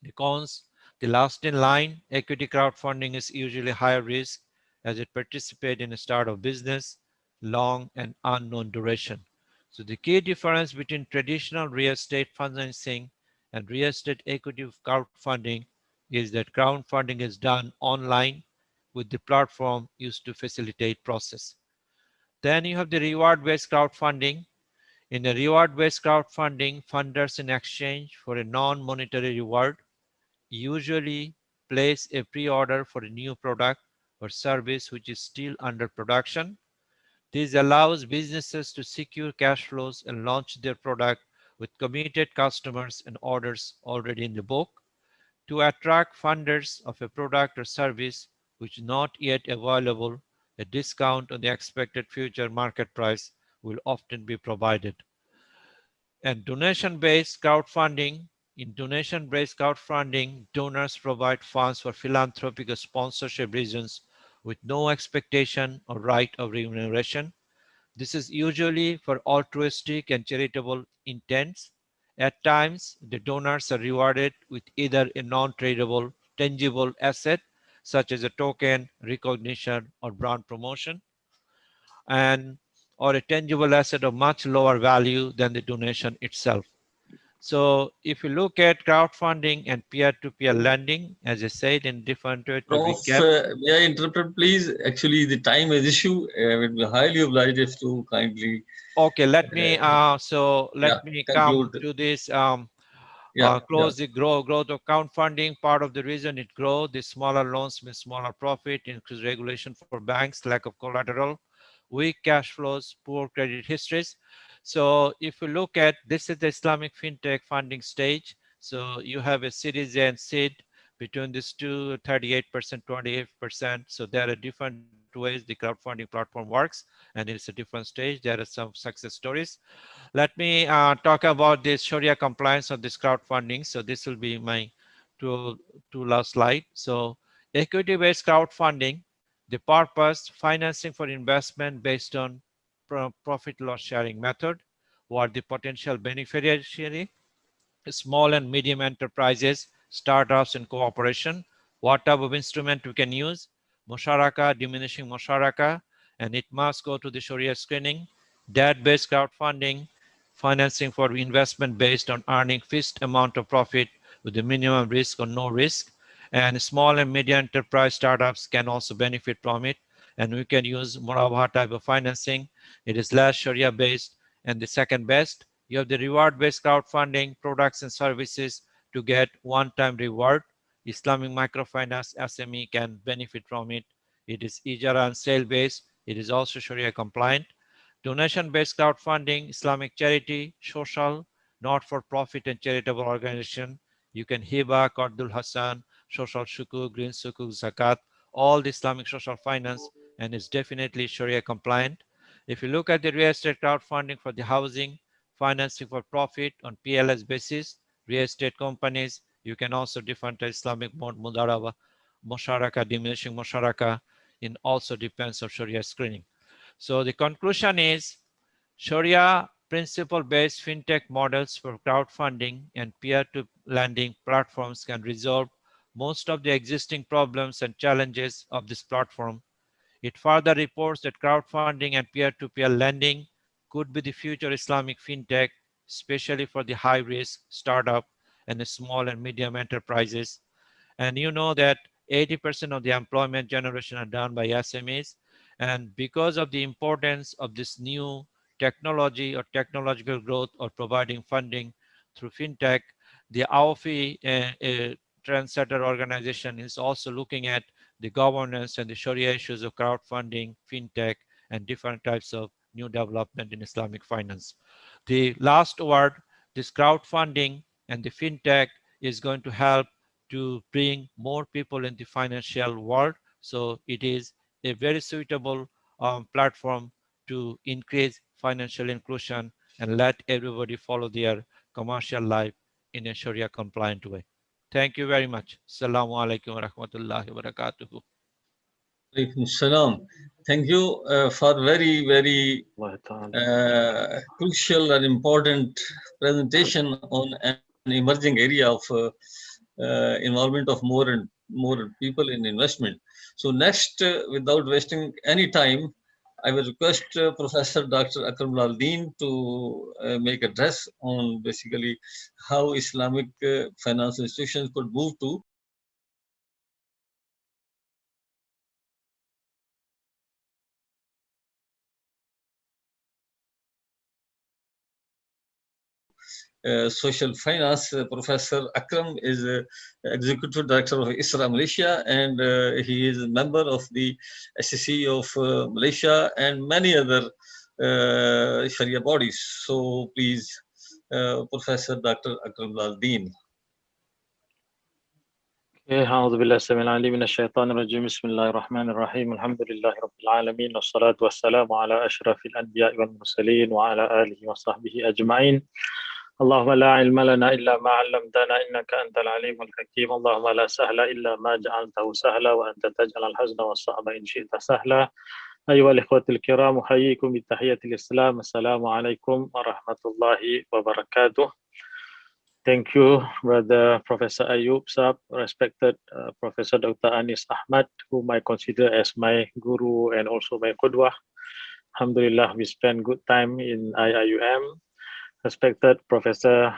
The cons, the last in line, equity crowdfunding is usually higher risk as it participates in a startup business, long and unknown duration. So the key difference between traditional real estate financing and real estate equity crowdfunding is that crowdfunding is done online with the platform used to facilitate process. Then you have the reward-based crowdfunding. In a reward-based crowdfunding, funders in exchange for a non-monetary reward usually place a pre-order for a new product or service which is still under production. This allows businesses to secure cash flows and launch their product with committed customers and orders already in the book. To attract funders of a product or service which is not yet available, a discount on the expected future market price will often be provided. And donation-based crowdfunding. In donation-based crowdfunding, donors provide funds for philanthropic or sponsorship reasons with no expectation or right of remuneration. This is usually for altruistic and charitable intents. At times, the donors are rewarded with either a non-tradable tangible asset, such as a token, recognition, or brand promotion, and or a tangible asset of much lower value than the donation itself. So if you look at crowdfunding and peer-to-peer lending, as I said, in different way to Prof, recap. may I interrupt, please? Actually, the time is issue. I would be highly obliged if to kindly, Okay, let me uh, yeah, let me come conclude. to this Yeah, yeah. close the growth of crowdfunding. Part of the reason it grow, the smaller loans mean smaller profit, increased regulation for banks, lack of collateral, weak cash flows, poor credit histories. So if you look at this is the Islamic fintech funding stage. So you have a Series A and seed between these two, 38%, 28%. So there are different ways the crowdfunding platform works, and it's a different stage. There are some success stories. Let me talk about this Sharia compliance of this crowdfunding. So this will be my two last slide. So equity-based crowdfunding, the purpose, financing for investment based on profit loss sharing method, what the potential beneficiary, small and medium enterprises, startups and cooperation. What type of instrument we can use? Musharaka, diminishing musharaka, and it must go to the Sharia screening. Debt-based crowdfunding, financing for investment based on earning fixed amount of profit with the minimum risk or no risk. And small and medium enterprise startups can also benefit from it. And we can use Murabaha type of financing. It is less Sharia based. And the second best, you have the reward-based crowdfunding products and services to get one-time reward. Islamic microfinance SME can benefit from it. It is ijara and sale-based. It is also Sharia compliant. Donation-based crowdfunding, Islamic charity, social, not-for-profit and charitable organization. You can Hiba, Qardul Hassan, Social Sukuk, Green Sukuk, Zakat, all the Islamic social finance, and is definitely Sharia compliant. If you look at the real estate crowdfunding for the housing, financing for profit on PLS basis, real estate companies, you can also define the Islamic mudaraba, musharaka, diminishing musharaka, it also depends on Sharia screening. So the conclusion is Sharia principle-based fintech models for crowdfunding and peer-to lending platforms can resolve most of the existing problems and challenges of this platform. It further reports that crowdfunding and peer-to-peer lending could be the future Islamic fintech, especially for the high-risk startup and the small and medium enterprises. And you know that 80% of the employment generation are done by SMEs. And because of the importance of this new technology or technological growth or providing funding through fintech, the AOFI Trendsetter organization is also looking at the governance and the Sharia issues of crowdfunding, fintech, and different types of new development in Islamic finance. The last word, this crowdfunding and the fintech is going to help to bring more people in the financial world. So it is a very suitable platform to increase financial inclusion and let everybody follow their commercial life in a Sharia compliant way. Thank you very much. Assalamu alaikum wa rahmatullahi wa barakatuhu. Alaikum salam. Thank you for very, very Allah Ta'ala. crucial and important presentation on an emerging area of involvement of more and more people in investment. So next, without wasting any time, I will request Professor Dr. Akram Laldeen to make a address on basically how Islamic financial institutions could move to social finance. Professor Akram is Executive Director of ISRA Malaysia, and he is a member of the SEC of Malaysia and many other Sharia bodies. So please, Professor Dr. Akram Laldeen. أعوذ بالله السميع العليم من الشيطان الرجيم بسم الله الرحمن الرحيم الحمد لله رب العالمين والصلاة والسلام على أشرف الأنبياء والمرسلين وعلى آله وصحبه أجمعين اللهم لا علم لنا إلا ما علمتنا إنك أنت العليم الحكيم اللهم لا سهل إلا ما جعلته سهلا وأنت تجعل الحزن والصعب إن شئت سهلا أيها الإخوة الكرام أحييكم بتحية الإسلام السلام عليكم ورحمة الله وبركاته. Thank you, Brother Professor Ayub Saab, respected Professor Dr. Anis Ahmad, whom I consider as my guru and also my qudwah. Alhamdulillah, we spent good time in IIUM. Respected Professor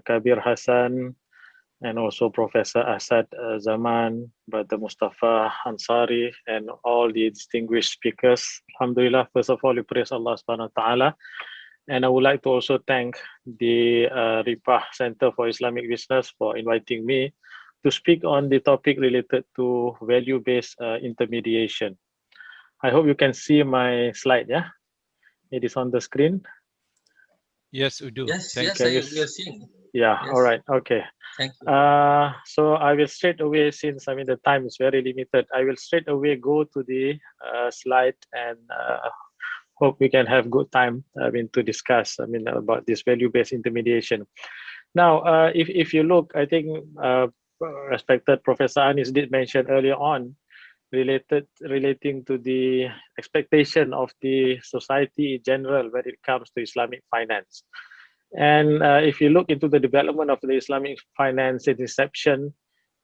Kabir Hassan and also Professor Asad Zaman, Brother Mustafa Ansari, and all the distinguished speakers. Alhamdulillah, first of all, we praise Allah subhanahu wa ta'ala. And I would like to also thank the Ripah Center for Islamic Business for inviting me to speak on the topic related to value-based intermediation. I hope you can see my slide, yeah? It is on the screen. Yes, we do. Yes, Thank yes, you. we are seeing. Yeah, all Yes. right, okay. Thank you. So I will straight away, since the time is very limited, I will straight away go to the slide and hope we can have good time to discuss about this value-based intermediation. Now, if you look, I think respected Professor Anis did mention earlier on relating to the expectation of the society in general when it comes to Islamic finance. And if you look into the development of the Islamic finance in inception,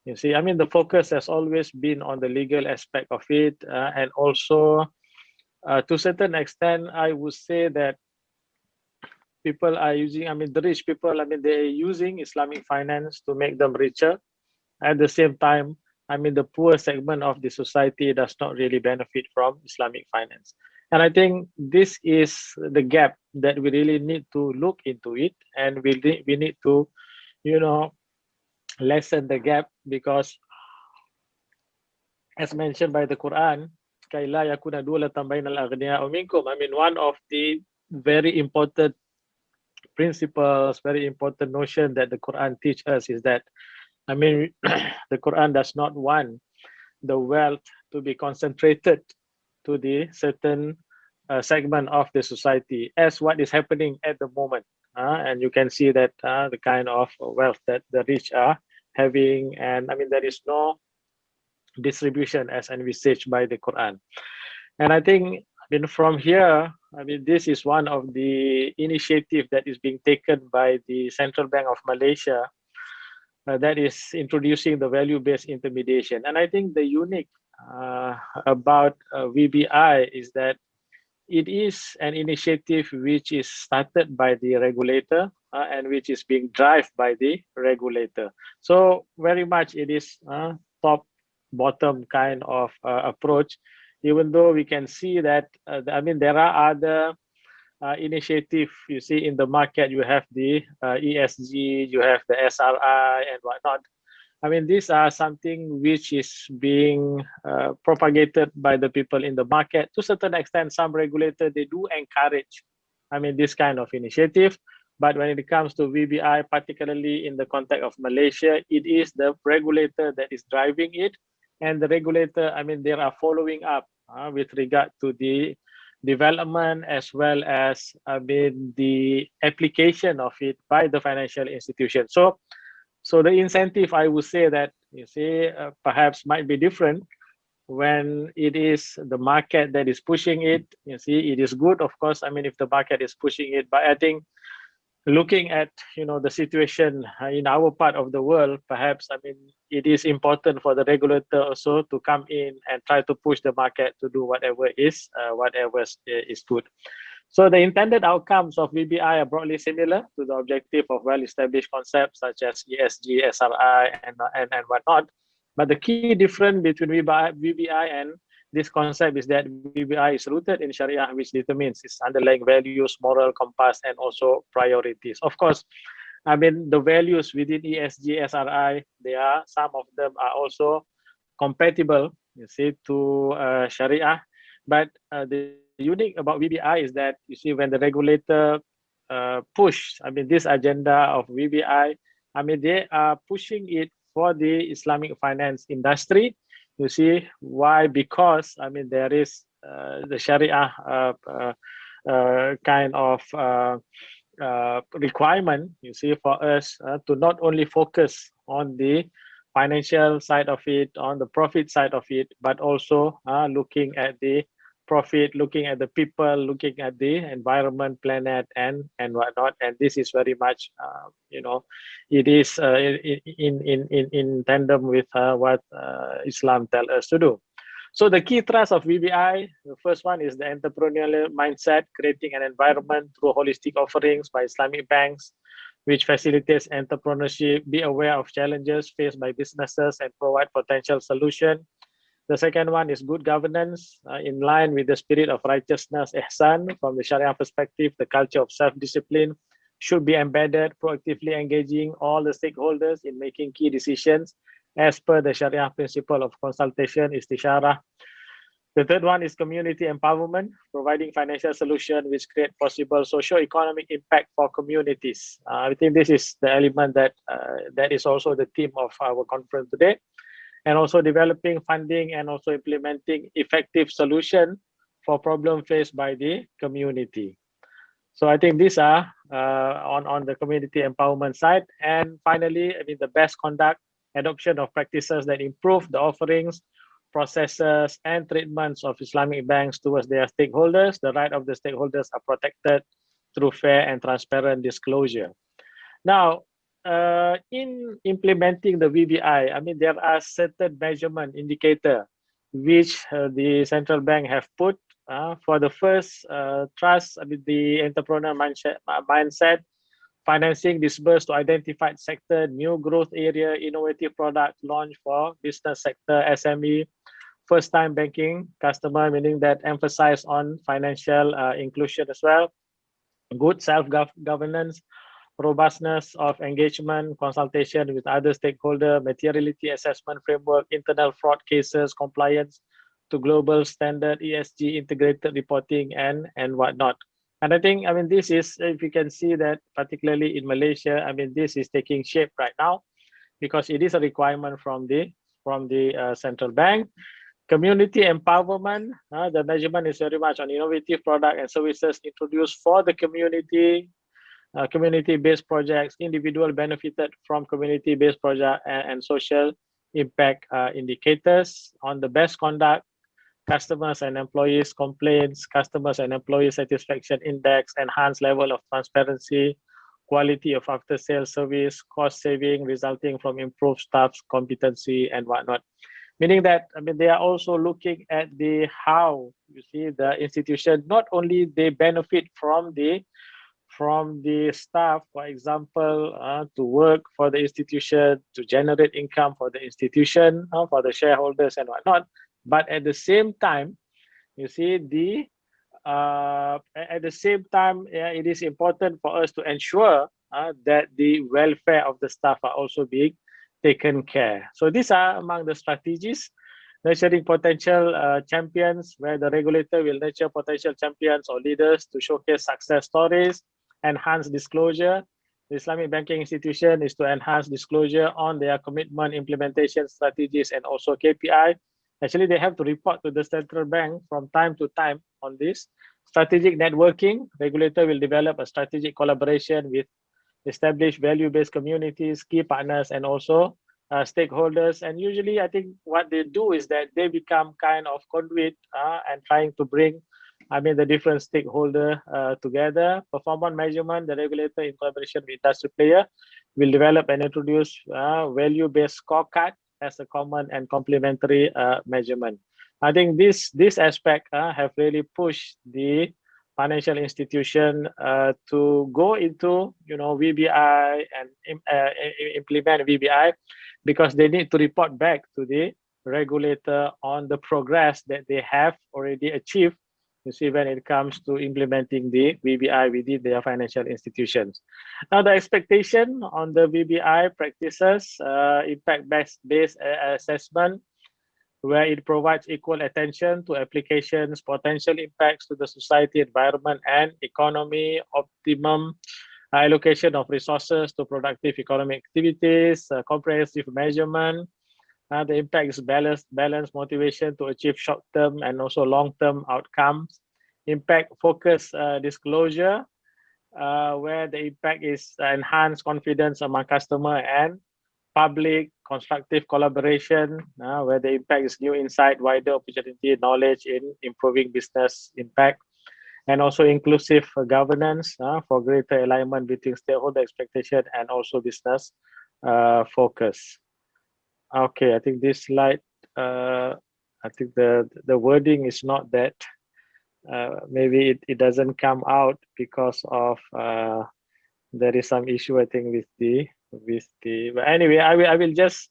you see, the focus has always been on the legal aspect of it, and also to a certain extent, I would say that people are using, the rich people, they're using Islamic finance to make them richer. At the same time, the poor segment of the society does not really benefit from Islamic finance. And I think this is the gap that we really need to look into it, and we need to, lessen the gap, because as mentioned by the Quran, one of the very important principles, very important notion that the Quran teaches us is that, the Quran does not want the wealth to be concentrated to the certain segment of the society, as what is happening at the moment. And you can see that the kind of wealth that the rich are having, and there is no distribution as envisaged by the Quran. And I think from here, this is one of the initiative that is being taken by the Central Bank of Malaysia, that is introducing the value-based intermediation. And I think the unique about VBI is that it is an initiative which is started by the regulator, and which is being driven by the regulator. So very much it is top bottom kind of approach, even though we can see that there are other initiative. You see in the market, you have the ESG, you have the SRI and whatnot. These are something which is being propagated by the people in the market. To a certain extent, some regulator, they do encourage, this kind of initiative. But when it comes to VBI, particularly in the context of Malaysia, it is the regulator that is driving it. And the regulator, they are following up with regard to the development, as well as the application of it by the financial institution. So the incentive, I would say that, perhaps might be different when it is the market that is pushing it. It is good, of course, if the market is pushing it. But I think looking at, the situation in our part of the world, perhaps, it is important for the regulator also to come in and try to push the market to do whatever is good. So the intended outcomes of VBI are broadly similar to the objective of well-established concepts such as ESG, SRI, and whatnot. But the key difference between VBI and this concept is that VBI is rooted in Sharia, which determines its underlying values, moral compass, and also priorities. Of course, the values within ESG, SRI, some of them are also compatible, to Sharia. But the unique about VBI is that, when the regulator push, this agenda of VBI, they are pushing it for the Islamic finance industry. Why? Because there is the Sharia kind of requirement, for us to not only focus on the financial side of it, on the profit side of it, but also looking at the profit, looking at the people, looking at the environment, planet, and whatnot. And this is very much, it is in tandem with what Islam tells us to do. So the key thrust of VBI, the first one is the entrepreneurial mindset, creating an environment through holistic offerings by Islamic banks, which facilitates entrepreneurship, be aware of challenges faced by businesses, and provide potential solution. The second one is good governance, in line with the spirit of righteousness, ihsan. From the Sharia perspective, the culture of self-discipline should be embedded, proactively engaging all the stakeholders in making key decisions as per the Sharia principle of consultation, istisharah. The third one is community empowerment, providing financial solutions which create possible socio-economic impact for communities. I think this is the element that that is also the theme of our conference today. And also developing funding and also implementing effective solution for problem faced by the community. So I think these are on the community empowerment side. And finally, I mean, the best conduct, adoption of practices that improve the offerings, processes, and treatments of Islamic banks towards their stakeholders. The right of the stakeholders are protected through fair and transparent disclosure. Now, in implementing the VBI, I mean, there are certain measurement indicator which the central bank have put for the first trust, I mean, the entrepreneur mindset, financing disbursed to identified sector, new growth area, innovative product launch for business sector, SME, first time banking customer, meaning that emphasize on financial inclusion as well, good self-governance, robustness of engagement, consultation with other stakeholder, materiality assessment framework, internal fraud cases, compliance to global standard, ESG integrated reporting, and whatnot. And I think, I mean, this is, if you can see that particularly in Malaysia, I mean, this is taking shape right now because it is a requirement from the central bank. Community empowerment, the measurement is very much on innovative product and services introduced for the community, community-based projects, individual benefited from community-based project and social impact indicators. On the best conduct, customers and employees complaints, customers and employee satisfaction index, enhanced level of transparency, quality of after-sales service, cost saving resulting from improved staff's competency and whatnot. Meaning that, I mean, they are also looking at the how, you see, the institution, not only they benefit from the staff, for example, to work for the institution, to generate income for the institution, for the shareholders and whatnot. But at the same time, you see, at the same time, it is important for us to ensure that the welfare of the staff are also being taken care. So these are among the strategies. Nurturing potential champions, where the regulator will nurture potential champions or leaders to showcase success stories, enhance disclosure. The Islamic banking institution is to enhance disclosure on their commitment, implementation strategies, and also KPI. Actually, they have to report to the central bank from time to time on this. Strategic networking, regulator will develop a strategic collaboration with established value-based communities, key partners, and also stakeholders. And usually, I think what they do is that they become kind of conduit and trying to bring, I mean, the different stakeholder together. Performance measurement, the regulator in collaboration with industry player will develop and introduce value-based scorecard as a common and complementary measurement. I think this aspect have really pushed the financial institution to go into, you know, VBI and implement VBI, because they need to report back to the regulator on the progress that they have already achieved, you see, when it comes to implementing the VBI within their financial institutions. Now, the expectation on the VBI practices, impact-based assessment, where it provides equal attention to applications, potential impacts to the society, environment, and economy, optimum allocation of resources to productive economic activities, comprehensive measurement. The impact is balance motivation to achieve short-term and also long-term outcomes. Impact focus disclosure, where the impact is enhanced confidence among customer and public, constructive collaboration, where the impact is new insight, wider opportunity, knowledge in improving business impact, and also inclusive governance for greater alignment between stakeholder expectation and also business focus. Okay, I think this slide, I think the wording is not that, maybe it doesn't come out because of there is some issue, I think, with the but anyway, I will just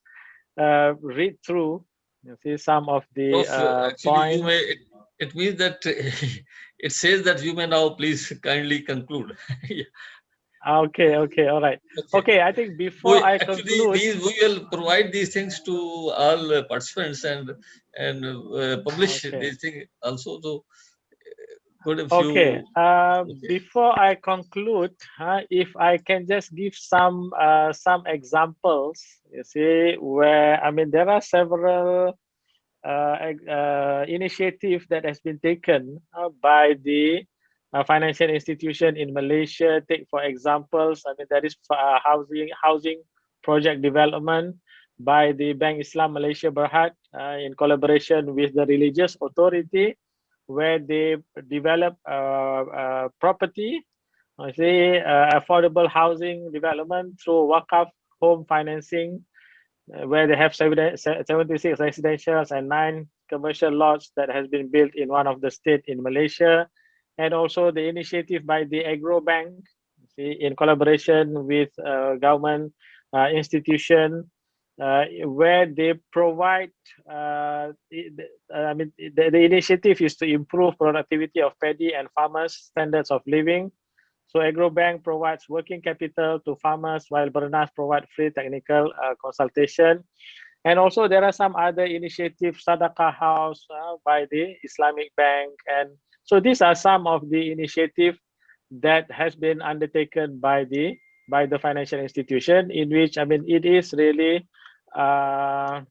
read through, you see, some of the Actually, points. you may, it means that it says that you may now please kindly conclude. Okay, okay, all right. Okay, I think before I conclude, we will provide these things to all participants and publish okay. these things also. So, got a Okay, few. Okay. before I conclude, if I can just give some examples, you see, where I mean there are several initiative that has been taken by the financial institution in Malaysia. Take for examples, I mean there is housing project development by the Bank Islam Malaysia Berhad in collaboration with the religious authority, where they develop property, I say affordable housing development through Wakaf home financing, where they have 76 residentials and 9 commercial lots that has been built in one of the state in Malaysia. And also the initiative by the Agro Bank, see, in collaboration with government institution, where they provide, I mean, the initiative is to improve productivity of paddy and farmers' standards of living. So Agro Bank provides working capital to farmers, while Bernas provide free technical consultation. And also there are some other initiatives, Sadaqah House by the Islamic Bank. And so these are some of the initiatives that has been undertaken by the financial institution, in which, I mean, it is really I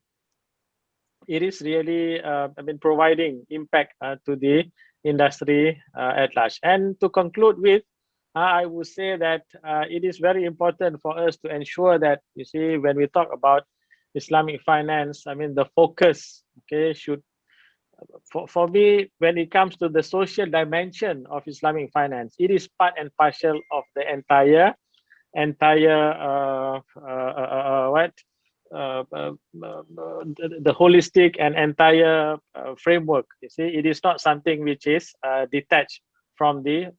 mean, providing impact to the industry at large. And to conclude with, I would say that it is very important for us to ensure that, you see, when we talk about Islamic finance, I mean, the focus, okay, should, for me, when it comes to the social dimension of Islamic finance, it is part and parcel of the entire the holistic and entire framework. You see, it is not something which is detached from the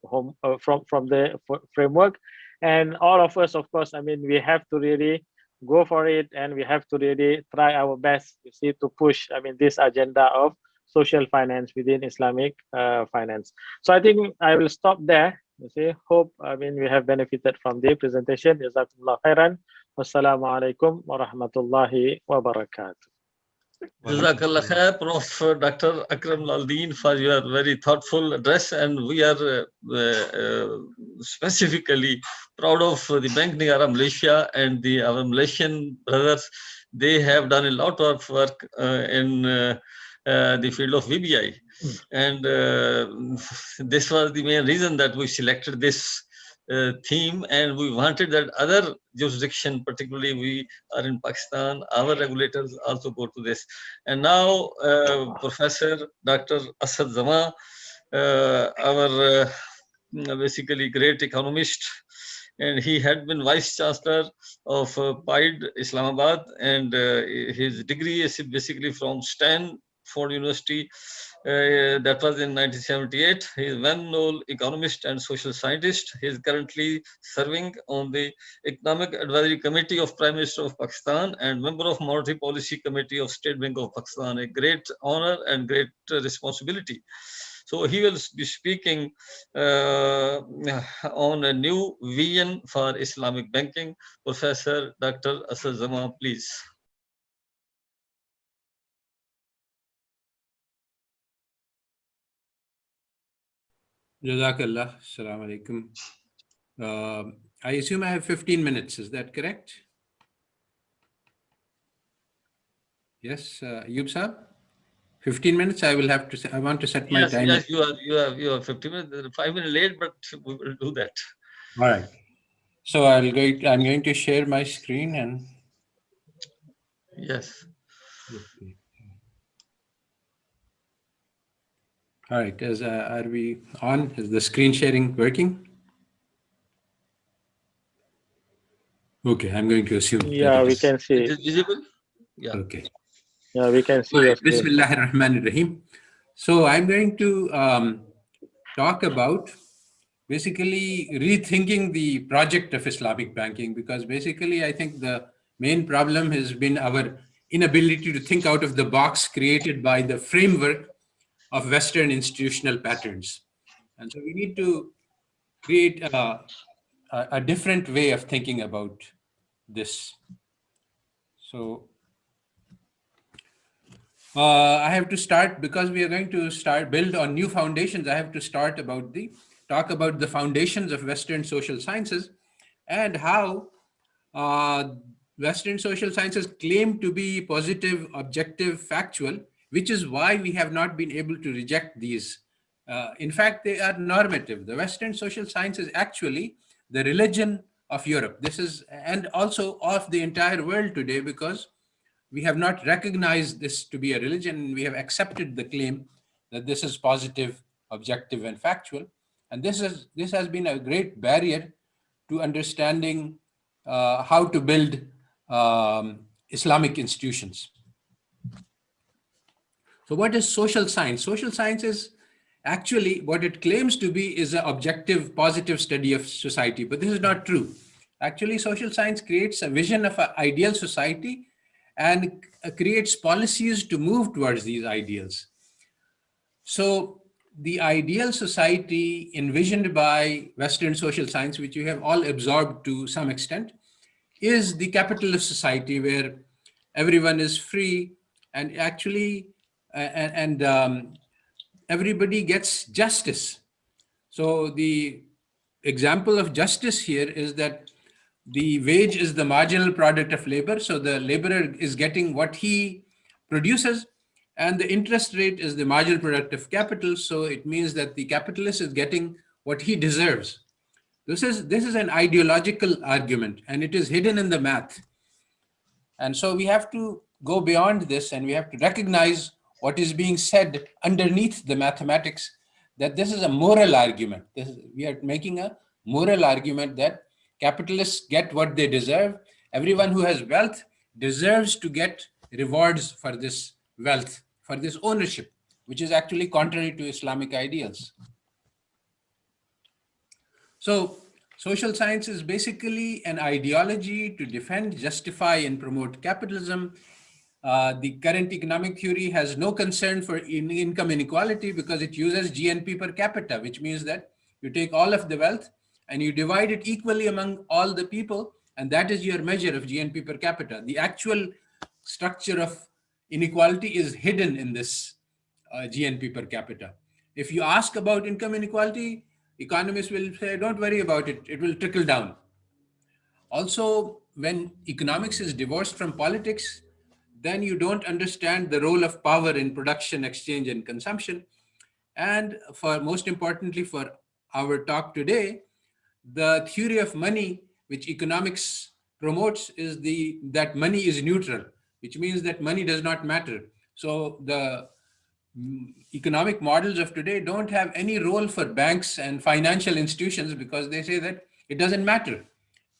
framework. And all of us, of course, I mean, we have to really go for it, and we have to really try our best, you see, to push, I mean, this agenda of social finance within Islamic finance. So I think I will stop there. You see, hope, I mean, we have benefited from the presentation. Jazakumullah khairan. Wassalamu alaikum wa rahmatullahi wa barakatuh. Jazakallah khair, Prof. Dr. Akram Laldeen, for your very thoughtful address, and we are specifically proud of the Bank Negara Malaysia and our Malaysian brothers. They have done a lot of work in the field of VBI, and this was the main reason that we selected this theme, and we wanted that other jurisdiction, particularly we are in Pakistan, our regulators also go to this. And now Professor Dr. Asad Zama, our basically great economist, and he had been vice chancellor of PIDE Islamabad, and his degree is basically from Stanford University. That was in 1978. He is a well-known economist and social scientist. He is currently serving on the Economic Advisory Committee of Prime Minister of Pakistan and member of Monetary Policy Committee of State Bank of Pakistan. A great honor and great responsibility. So he will be speaking on a new vision for Islamic banking. Professor Dr. Asad Zama, please. Jazakallah. Assalamu alaikum. I assume I have 15 minutes. Is that correct? Yes, Ayub sir? 15 minutes. I will have to. I want to set my time. Yes, you are 15 minutes, 5 minutes late, but we will do that. All right. So I'm going to share my screen and. Yes. Okay. All right. Are we on? Is the screen sharing working? Okay, I'm going to assume. Yeah, we can see. It is visible? Yeah. Okay. Yeah, we can see your screen. Bismillahir Rahmanir Rahim. So I'm going to talk about basically rethinking the project of Islamic banking, because basically I think the main problem has been our inability to think out of the box created by the framework of Western institutional patterns. And so we need to create a different way of thinking about this. So I have to start, because we are going to build on new foundations. I have to talk about the foundations of Western social sciences and how Western social sciences claim to be positive, objective, factual, which is why we have not been able to reject these. In fact, they are normative. The Western social science is actually the religion of Europe. And also of the entire world today, because we have not recognized this to be a religion. We have accepted the claim that this is positive, objective, and factual. And this has been a great barrier to understanding how to build Islamic institutions. So what is social science? Social science is actually what it claims to be is an objective, positive study of society, but this is not true. Actually, social science creates a vision of an ideal society and creates policies to move towards these ideals. So the ideal society envisioned by Western social science, which you have all absorbed to some extent, is the capitalist society where everyone is free and actually everybody gets justice. So the example of justice here is that the wage is the marginal product of labor. So the laborer is getting what he produces, and the interest rate is the marginal product of capital. So it means that the capitalist is getting what he deserves. This is an ideological argument, and it is hidden in the math. And so we have to go beyond this, and we have to recognize what is being said underneath the mathematics, that this is a moral argument. We are making a moral argument that capitalists get what they deserve. Everyone who has wealth deserves to get rewards for this wealth, for this ownership, which is actually contrary to Islamic ideals. So social science is basically an ideology to defend, justify, and promote capitalism. The current economic theory has no concern for income inequality because it uses GNP per capita, which means that you take all of the wealth and you divide it equally among all the people, and that is your measure of GNP per capita. The actual structure of inequality is hidden in this GNP per capita. If you ask about income inequality, economists will say, don't worry about it, it will trickle down. Also, when economics is divorced from politics, then you don't understand the role of power in production, exchange, and consumption. And most importantly for our talk today, the theory of money, which economics promotes, is that money is neutral, which means that money does not matter. So the economic models of today don't have any role for banks and financial institutions because they say that it doesn't matter.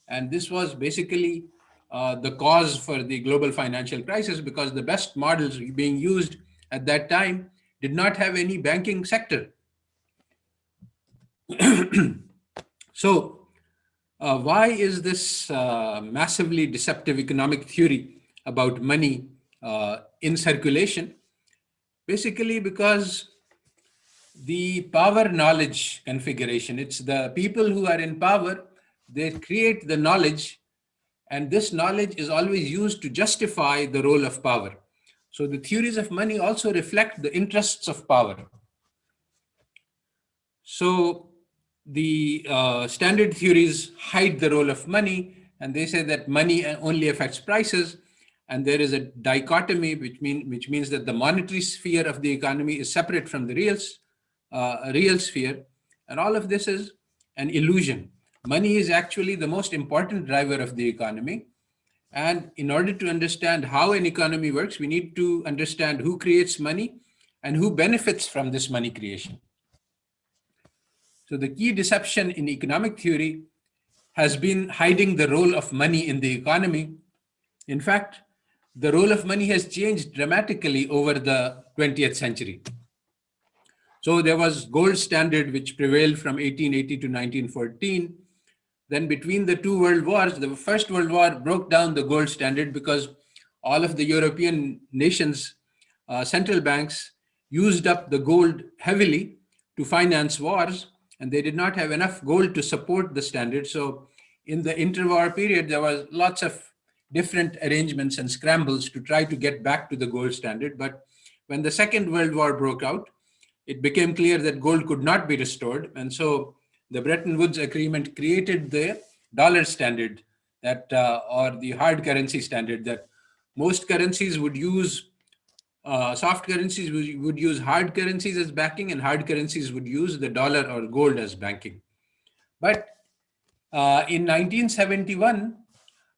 And this was basically the cause for the global financial crisis, because the best models being used at that time did not have any banking sector. So why is this massively deceptive economic theory about money in circulation? Basically because the power knowledge configuration, it's the people who are in power, they create the knowledge, and this knowledge is always used to justify the role of power. So the theories of money also reflect the interests of power. So the standard theories hide the role of money, and they say that money only affects prices. And there is a dichotomy, which means that the monetary sphere of the economy is separate from the real sphere. And all of this is an illusion. Money is actually the most important driver of the economy. And in order to understand how an economy works, we need to understand who creates money and who benefits from this money creation. So the key deception in economic theory has been hiding the role of money in the economy. In fact, the role of money has changed dramatically over the 20th century. So there was gold standard, which prevailed from 1880 to 1914. Then between the two world wars, the First World War broke down the gold standard because all of the European nations, central banks used up the gold heavily to finance wars. and they did not have enough gold to support the standard. So in the interwar period, there was lots of different arrangements and scrambles to try to get back to the gold standard. But when the Second World War broke out, it became clear that gold could not be restored. And so the Bretton Woods Agreement created the dollar standard, that or the hard currency standard, that most currencies would use, soft currencies would use hard currencies as backing, and hard currencies would use the dollar or gold as banking. But in 1971,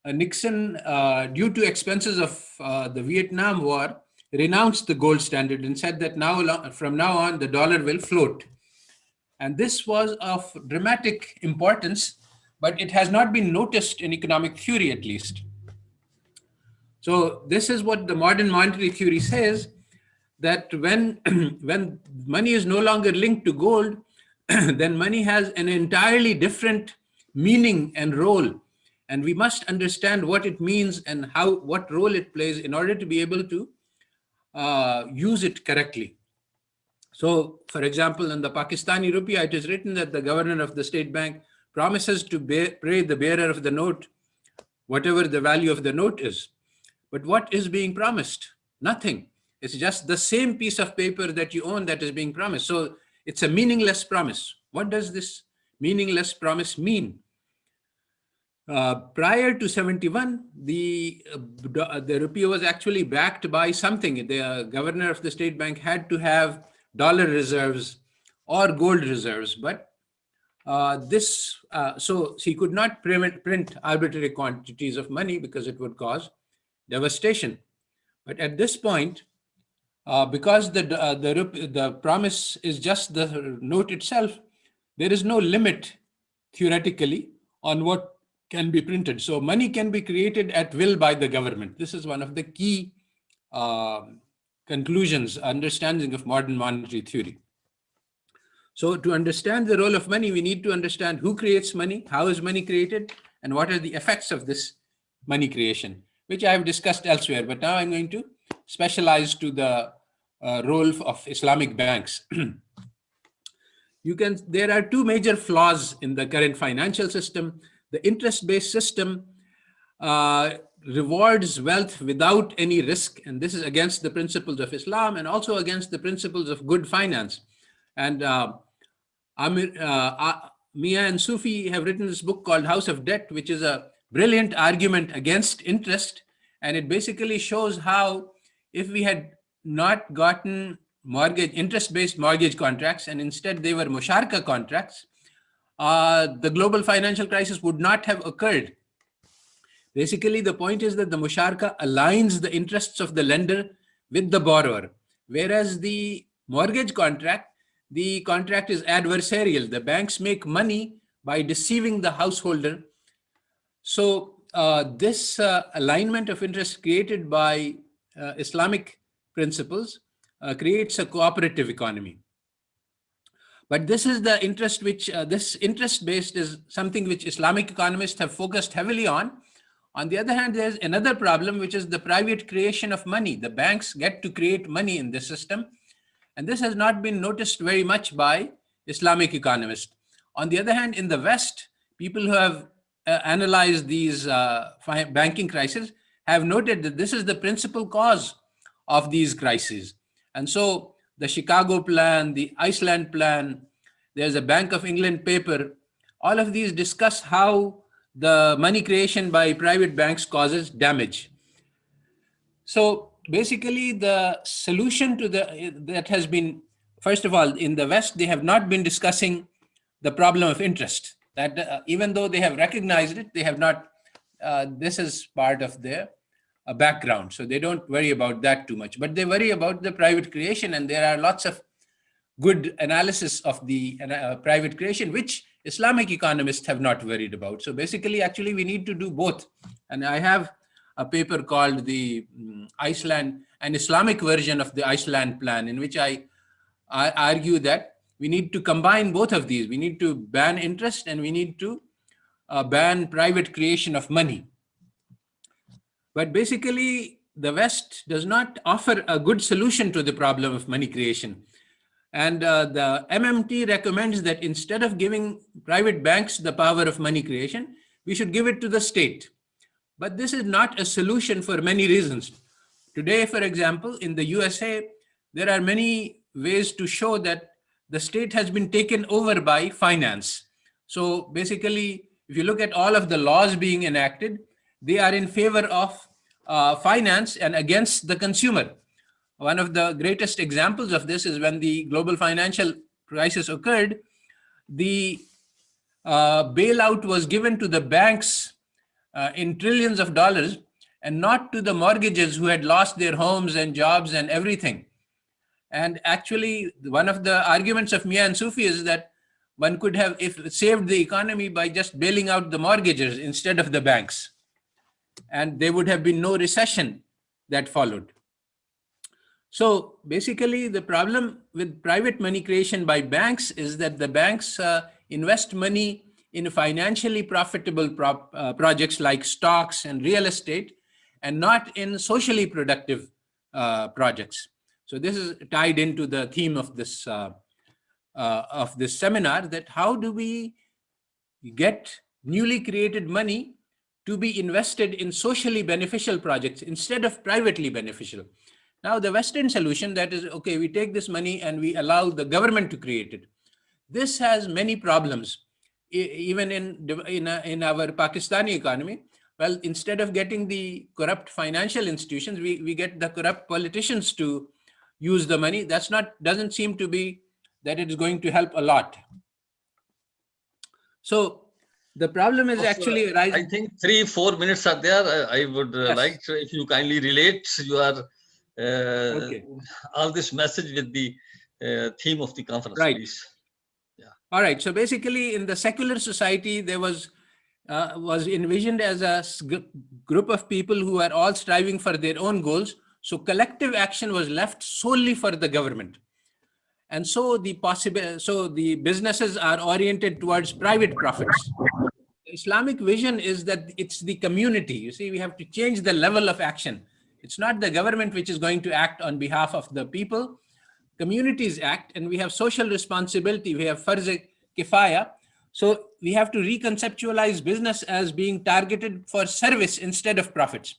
Nixon, due to expenses of the Vietnam War, renounced the gold standard and said that from now on, the dollar will float. And this was of dramatic importance, but it has not been noticed in economic theory, at least. So this is what the modern monetary theory says, that when, when money is no longer linked to gold, then money has an entirely different meaning and role. And we must understand what it means and what role it plays in order to be able to use it correctly. So, for example, in the Pakistani rupee, it is written that the governor of the state bank promises to pay the bearer of the note whatever the value of the note is. But what is being promised? Nothing. It's just the same piece of paper that you own that is being promised. So it's a meaningless promise. What does this meaningless promise mean? Prior to 71, the rupee was actually backed by something. The governor of the state bank had to have dollar reserves or gold reserves, but so he could not print arbitrary quantities of money because it would cause devastation. But at this point, because the promise is just the note itself, there is no limit theoretically on what can be printed. So money can be created at will by the government. This is one of the key conclusions, understanding of modern monetary theory. So to understand the role of money, we need to understand who creates money, how is money created, and what are the effects of this money creation, which I have discussed elsewhere. But now I'm going to specialize to the role of Islamic banks. There are two major flaws in the current financial system. The interest-based system rewards wealth without any risk, and this is against the principles of Islam and also against the principles of good finance. And Mia and Sufi have written this book called House of Debt, which is a brilliant argument against interest, and it basically shows how if we had not gotten interest-based mortgage contracts, and instead they were musharaka contracts, the global financial crisis would not have occurred. Basically, the point is that the musharaka aligns the interests of the lender with the borrower, whereas the mortgage contract, the contract is adversarial. The banks make money by deceiving the householder. So this alignment of interest created by Islamic principles creates a cooperative economy. But this is the interest which, this interest-based is something which Islamic economists have focused heavily on. On the other hand, there's another problem, which is the private creation of money. The banks get to create money in this system. And this has not been noticed very much by Islamic economists. On the other hand, in the West, people who have analyzed these banking crises have noted that this is the principal cause of these crises. And so the Chicago plan, the Iceland plan, there's a Bank of England paper, all of these discuss how the money creation by private banks causes damage. So basically the solution to that has been, first of all, in the West, they have not been discussing the problem of interest. That even though they have recognized it, they have not, this is part of their background. So they don't worry about that too much, but they worry about the private creation. And there are lots of good analysis of the private creation, which Islamic economists have not worried about. So basically, actually, we need to do both. And I have a paper called the Iceland, an Islamic version of the Iceland plan, in which I argue that we need to combine both of these. We need to ban interest and we need to ban private creation of money. But basically, the West does not offer a good solution to the problem of money creation. And the MMT recommends that instead of giving private banks the power of money creation, we should give it to the state. But this is not a solution for many reasons. Today, for example, in the USA, there are many ways to show that the state has been taken over by finance. So basically, if you look at all of the laws being enacted, they are in favor of finance and against the consumer. One of the greatest examples of this is when the global financial crisis occurred, the bailout was given to the banks in trillions of dollars and not to the mortgages who had lost their homes and jobs and everything. And actually, one of the arguments of Mia and Sufi is that one could have saved the economy by just bailing out the mortgages instead of the banks. And there would have been no recession that followed. So basically, the problem with private money creation by banks is that the banks invest money in financially profitable projects like stocks and real estate, and not in socially productive projects. So this is tied into the theme of this seminar, that how do we get newly created money to be invested in socially beneficial projects instead of privately beneficial. Now, the Western solution, that is, okay, we take this money and we allow the government to create it. This has many problems, even in our Pakistani economy. Well, instead of getting the corrupt financial institutions, we get the corrupt politicians to use the money. Doesn't seem to be that it is going to help a lot. So the problem is actually arising. I think 3-4 minutes are there. I would Yes. like to, if you kindly relate your Okay. all this message with the theme of the conference, Right. please. All right. So basically, in the secular society, there was envisioned as a group of people who are all striving for their own goals. So collective action was left solely for the government. And so the businesses are oriented towards private profits. The Islamic vision is that it's the community. You see, we have to change the level of action. It's not the government which is going to act on behalf of the people. Communities act, and we have social responsibility. We have farz kifaya. So we have to reconceptualize business as being targeted for service instead of profits.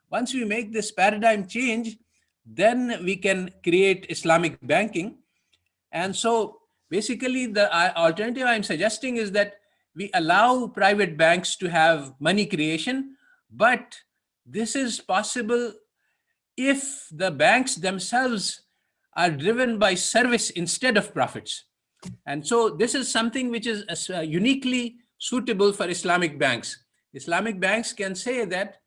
Once we make this paradigm change, then we can create Islamic banking. And so basically the alternative I'm suggesting is that we allow private banks to have money creation, but this is possible if the banks themselves are driven by service instead of profits. And so this is something which is uniquely suitable for Islamic banks. Islamic banks can say that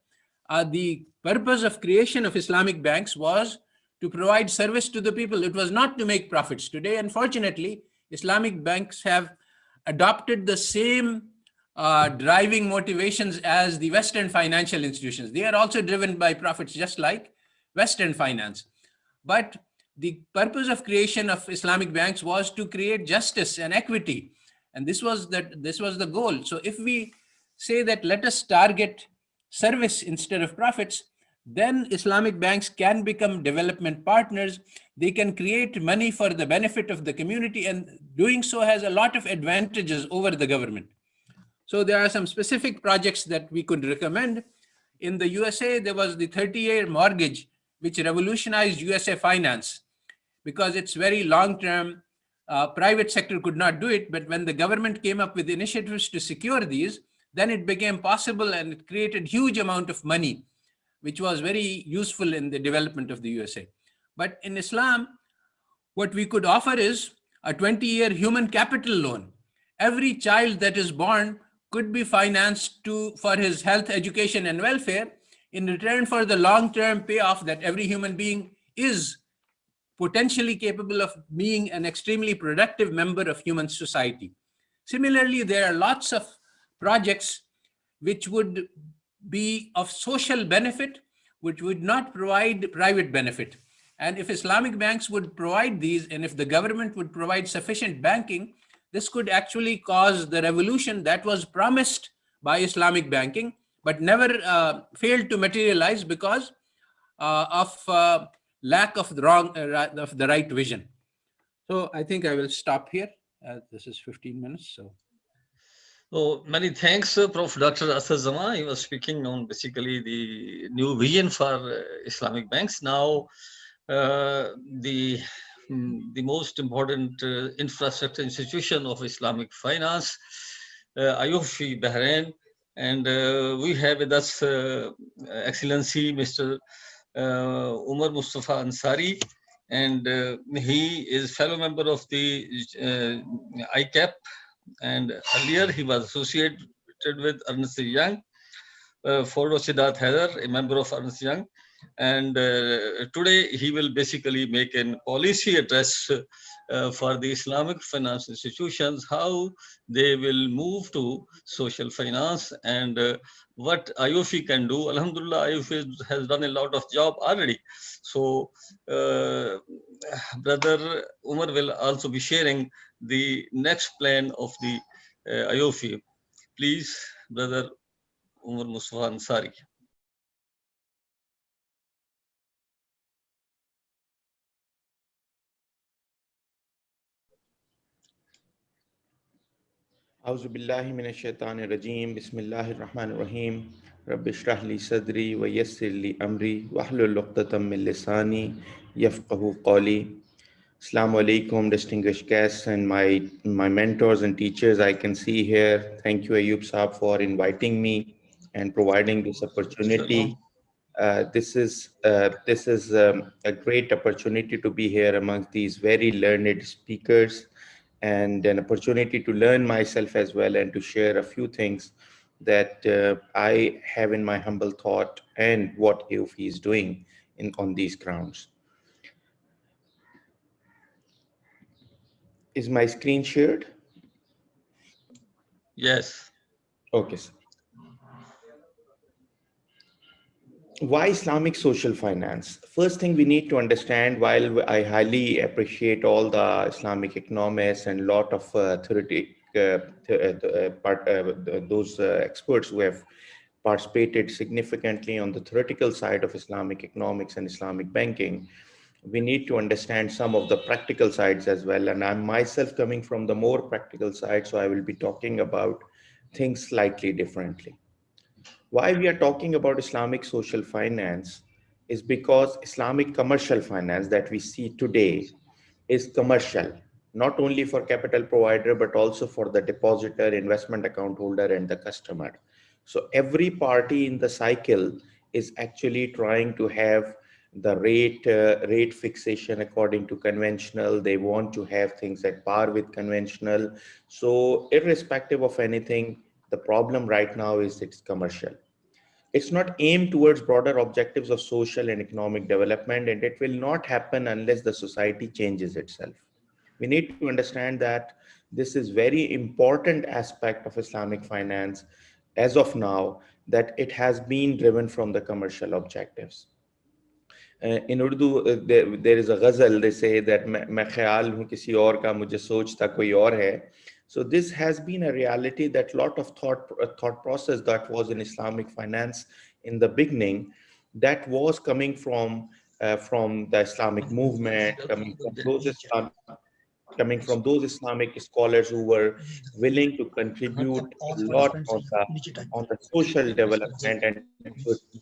the purpose of creation of Islamic banks was to provide service to the people. It was not to make profits. Today, unfortunately, Islamic banks have adopted the same driving motivations as the Western financial institutions. They are also driven by profits, just like Western finance. But the purpose of creation of Islamic banks was to create justice and equity. And this was the goal. So if we say that let us target service instead of profits, then Islamic banks can become development partners. They can create money for the benefit of the community, and doing so has a lot of advantages over the government. So there are some specific projects that we could recommend. In the USA, there was the 30-year mortgage, which revolutionized USA finance because it's very long-term. Private sector could not do it, but when the government came up with initiatives to secure these, then it became possible, and it created huge amount of money, which was very useful in the development of the USA. But in Islam, what we could offer is a 20-year human capital loan. Every child that is born could be financed for his health, education, and welfare in return for the long-term payoff that every human being is potentially capable of being an extremely productive member of human society. Similarly, there are lots of projects which would be of social benefit, which would not provide private benefit. And if Islamic banks would provide these, and if the government would provide sufficient banking, this could actually cause the revolution that was promised by Islamic banking, but never failed to materialize because of lack of the right vision. So I think I will stop here. This is 15 minutes. So So many thanks, Prof. Dr. Asad Zama. He was speaking on basically the new vision for Islamic banks. Now, the the most important infrastructure institution of Islamic finance, IOFI Bahrain, and we have with us Excellency Mr. Umar Mustafa Ansari, and he is fellow member of the ICAP, and earlier he was associated with Ernst Young. Fordo Siddharth Heather, a member of Ernst Young, and today he will basically make a policy address for the Islamic finance institutions, how they will move to social finance, and what IOFI can do. Alhamdulillah, IOFI has done a lot of job already. So, Brother Umar will also be sharing the next plan of the IOFI. Please, Brother Umar Mustafa Ansari. أعوذ بالله من الشيطان الرجيم بسم الله الرحمن الرحيم رب اشرح لي صدري ويسر لي أمري واحلل عقدة من لساني يفقه قولي. Assalamu alaikum, distinguished guests and my mentors and teachers I can see here. Thank you, Ayub Saab, for inviting me and providing this opportunity. This is a great opportunity to be here amongst these very learned speakers, and an opportunity to learn myself as well and to share a few things that I have in my humble thought and what AOFI is doing on these grounds. Is my screen shared? Yes. Okay, sir. Why Islamic social finance? First thing we need to understand, while I highly appreciate all the Islamic economists and lot of those experts who have participated significantly on the theoretical side of Islamic economics and Islamic banking, we need to understand some of the practical sides as well. And I'm myself coming from the more practical side, so I will be talking about things slightly differently. Why we are talking about Islamic social finance is because Islamic commercial finance that we see today is commercial, not only for capital provider, but also for the depositor, investment account holder, and the customer. So every party in the cycle is actually trying to have the rate fixation according to conventional. They want to have things at par with conventional. So irrespective of anything, the problem right now is it's commercial. It's not aimed towards broader objectives of social and economic development, and it will not happen unless the society changes itself. We need to understand that this is very important aspect of Islamic finance as of now, that it has been driven from the commercial objectives. In Urdu, there is a ghazal, they say that मैं ख्याल हूँ किसी और का मुझे सोचता कोई और है. So this has been a reality, that lot of thought process that was in Islamic finance in the beginning, that was coming from the Islamic movement, coming from those Islamic scholars who were willing to contribute a lot on the social development, and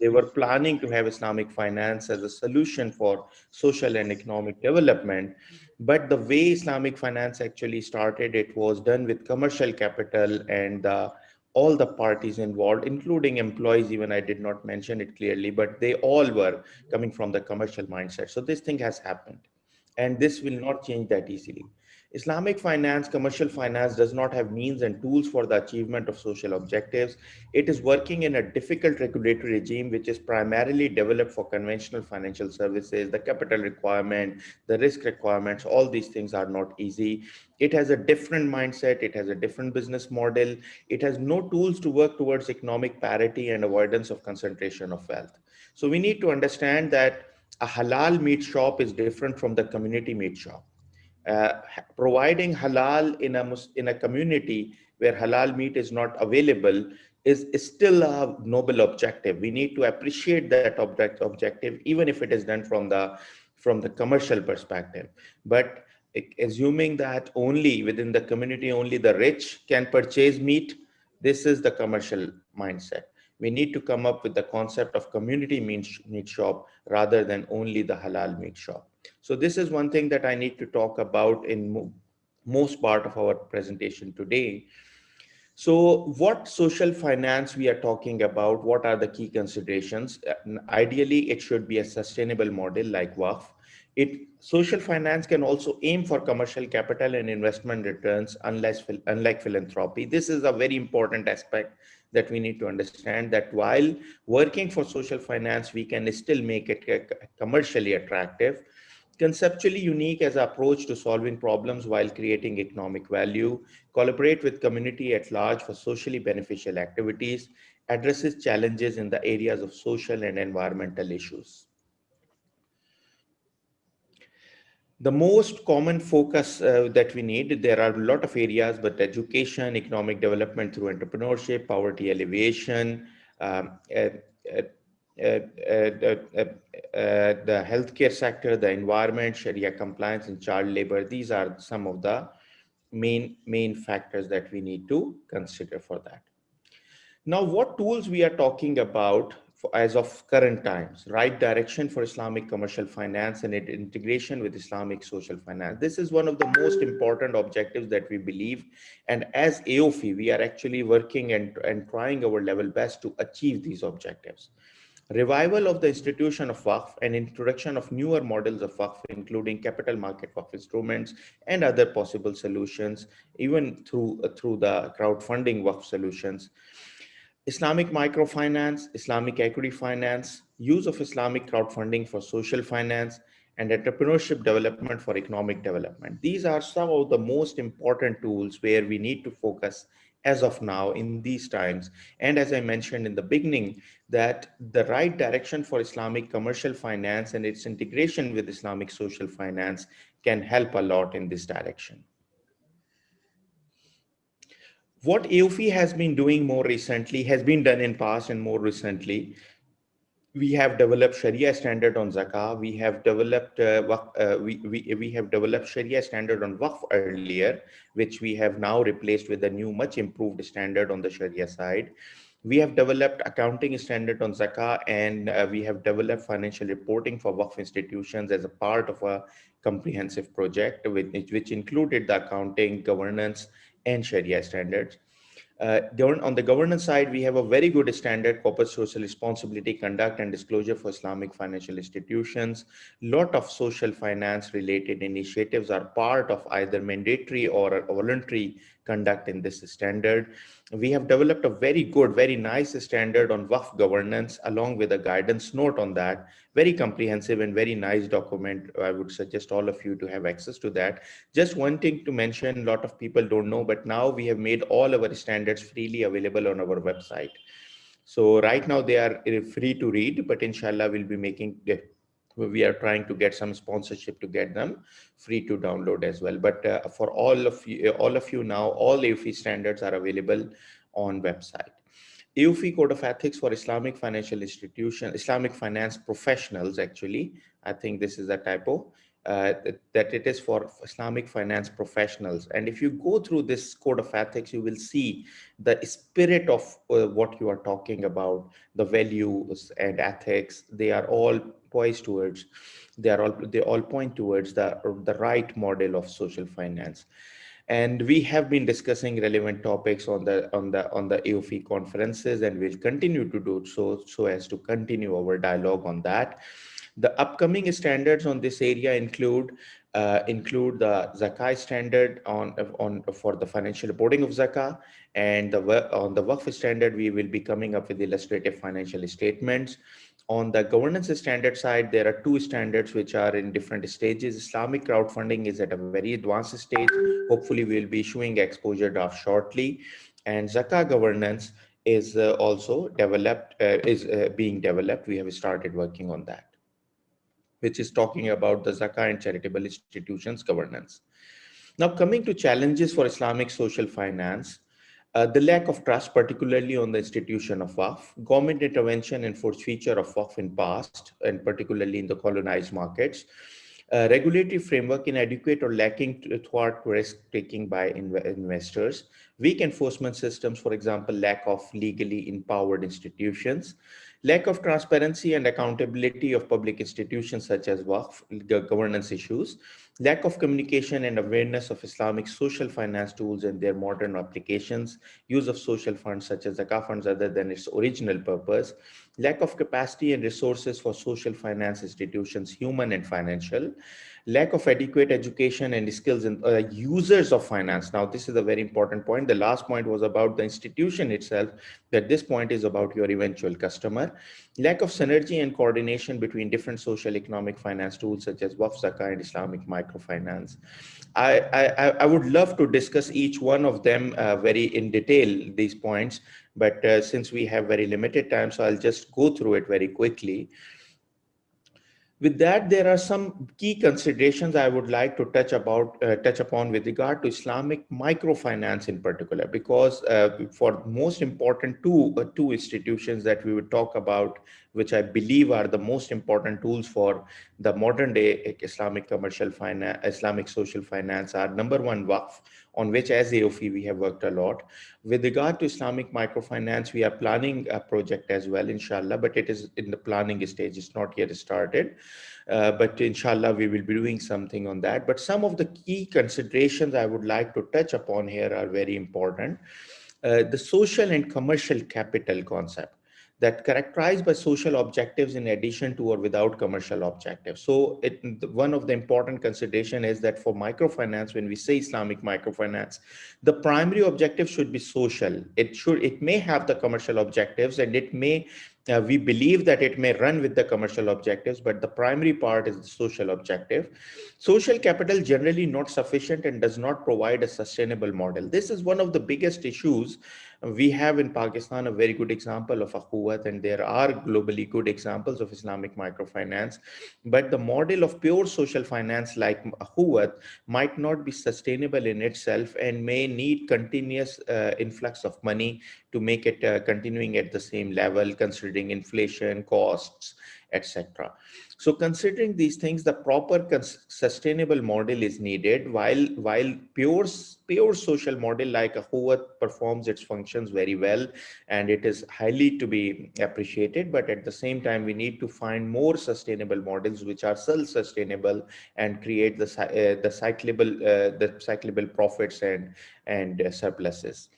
they were planning to have Islamic finance as a solution for social and economic development. But the way Islamic finance actually started, it was done with commercial capital, and all the parties involved, including employees, even I did not mention it clearly, but they all were coming from the commercial mindset. So this thing has happened, and this will not change that easily. Islamic finance, commercial finance, does not have means and tools for the achievement of social objectives. It is working in a difficult regulatory regime, which is primarily developed for conventional financial services. The capital requirement, the risk requirements, all these things are not easy. It has a different mindset. It has a different business model. It has no tools to work towards economic parity and avoidance of concentration of wealth. So we need to understand that a halal meat shop is different from the community meat shop. Providing halal in a community where halal meat is not available is still a noble objective. We need to appreciate that objective, even if it is done from the commercial perspective. But assuming that only within the community, only the rich can purchase meat. This is the commercial mindset. We need to come up with the concept of community meat shop rather than only the halal meat shop. So this is one thing that I need to talk about in most part of our presentation today. So what social finance we are talking about, what are the key considerations? Ideally, it should be a sustainable model like WAF. Social finance can also aim for commercial capital and investment returns, unlike philanthropy. This is a very important aspect that we need to understand, that while working for social finance, we can still make it commercially attractive, conceptually unique as an approach to solving problems while creating economic value, collaborate with community at large for socially beneficial activities, addresses challenges in the areas of social and environmental issues. The most common focus that we need, there are a lot of areas, but education, economic development through entrepreneurship, poverty alleviation, um, uh, uh, the healthcare sector, the environment, Sharia compliance, and child labor. These are some of the main factors that we need to consider for that. Now, what tools we are talking about as of current times? Right direction for Islamic commercial finance and integration with Islamic social finance. This is one of the most important objectives that we believe. And as AOFI, we are actually working and trying our level best to achieve these objectives. Revival of the institution of Waqf and introduction of newer models of Waqf, including capital market Waqf instruments and other possible solutions, even through the crowdfunding Waqf solutions. Islamic microfinance, Islamic equity finance, use of Islamic crowdfunding for social finance, and entrepreneurship development for economic development. These are some of the most important tools where we need to focus as of now in these times. And as I mentioned in the beginning, that the right direction for Islamic commercial finance and its integration with Islamic social finance can help a lot in this direction. What AOFI has been doing more recently, has been done in past and more recently, we have developed Sharia standard on zakah. We have developed we have developed Sharia standard on waqf earlier, which we have now replaced with a new, much improved standard on the Sharia side. We have developed accounting standard on zakah, and we have developed financial reporting for waqf institutions as a part of a comprehensive project, which included the accounting, governance, and Sharia standards. On the governance side, we have a very good standard corporate social responsibility, conduct, and disclosure for Islamic financial institutions. Lot of social finance related initiatives are part of either mandatory or voluntary conduct in this standard. We have developed a very good, very nice standard on Waqf governance, along with a guidance note on that. Very comprehensive and very nice document. I would suggest all of you to have access to that. Just one thing to mention, a lot of people don't know, but now we have made all our standards freely available on our website. So right now they are free to read, but inshallah we'll be we are trying to get some sponsorship to get them free to download as well. But for all of you now, all AOFI standards are available on website. AOFI Code of Ethics for Islamic Financial Institution, Islamic Finance Professionals, actually, I think this is a typo, that it is for Islamic finance professionals. And if you go through this Code of Ethics, you will see the spirit of what you are talking about, the values and ethics, they are all poised towards, they all point towards the right model of social finance. And we have been discussing relevant topics on the AOFI conferences, and we'll continue to do so as to continue our dialogue on that. The upcoming standards on this area include the Zakat standard on for the financial reporting of Zakah, and on the Waqf standard we will be coming up with illustrative financial statements. On the governance standard side, there are two standards which are in different stages. Islamic crowdfunding is at a very advanced stage. Hopefully, we will be issuing exposure draft shortly. And Zakah governance is also developed, being developed. We have started working on that, which is talking about the Zakah and charitable institutions governance. Now, coming to challenges for Islamic social finance, the lack of trust, particularly on the institution of Waqf, government intervention and forced feature of Waqf in past, and particularly in the colonized markets, Regulatory framework inadequate or lacking thwart risk taking by investors, weak enforcement systems, for example, lack of legally empowered institutions, lack of transparency and accountability of public institutions such as Waqf, governance issues, lack of communication and awareness of Islamic social finance tools and their modern applications, use of social funds such as zakah funds other than its original purpose, lack of capacity and resources for social finance institutions, human and financial, lack of adequate education and skills in users of finance. Now, this is a very important point. The last point was about the institution itself, that this point is about your eventual customer. Lack of synergy and coordination between different social economic finance tools such as Waqf, Zakah, and Islamic microfinance. I would love to discuss each one of them very in detail, these points, but since we have very limited time, so I'll just go through it very quickly. With that, there are some key considerations I would like to touch upon with regard to Islamic microfinance in particular, because for most important two institutions that we would talk about, which I believe are the most important tools for the modern day Islamic commercial finance, Islamic social finance, are number one, Waqf, on which as AOFI we have worked a lot. With regard to Islamic microfinance, we are planning a project as well, inshallah, but it is in the planning stage. It's not yet started. But inshallah, we will be doing something on that. But some of the key considerations I would like to touch upon here are very important. The social and commercial capital concept, that characterized by social objectives in addition to or without commercial objectives. So one of the important consideration is that for microfinance, when we say Islamic microfinance, the primary objective should be social. It may have the commercial objectives, and it may we believe that it may run with the commercial objectives, but the primary part is the social objective. Social capital generally not sufficient and does not provide a sustainable model. This is one of the biggest issues. We have in Pakistan a very good example of Akhuwat, and there are globally good examples of Islamic microfinance. But the model of pure social finance like Akhuwat might not be sustainable in itself and may need continuous influx of money to make it continuing at the same level, considering inflation, costs, etc. So considering these things, the proper sustainable model is needed, while pure social model like Akhuwat performs its functions very well, and it is highly to be appreciated. But at the same time, we need to find more sustainable models which are self-sustainable and create the cyclable profits and surpluses.